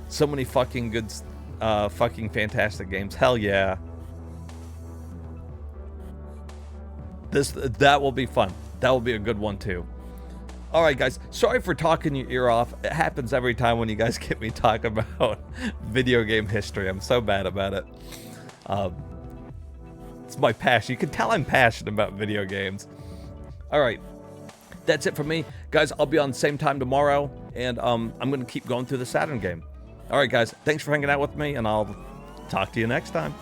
So many fucking good, fucking fantastic games. Hell yeah. That will be fun. That will be a good one too. All right, guys. Sorry for talking your ear off. It happens every time when you guys get me talk about video game history. I'm so bad about it. It's my passion. You can tell I'm passionate about video games. All right. That's it for me. Guys, I'll be on the same time tomorrow, and I'm going to keep going through the Saturn game. All right, guys. Thanks for hanging out with me, and I'll talk to you next time.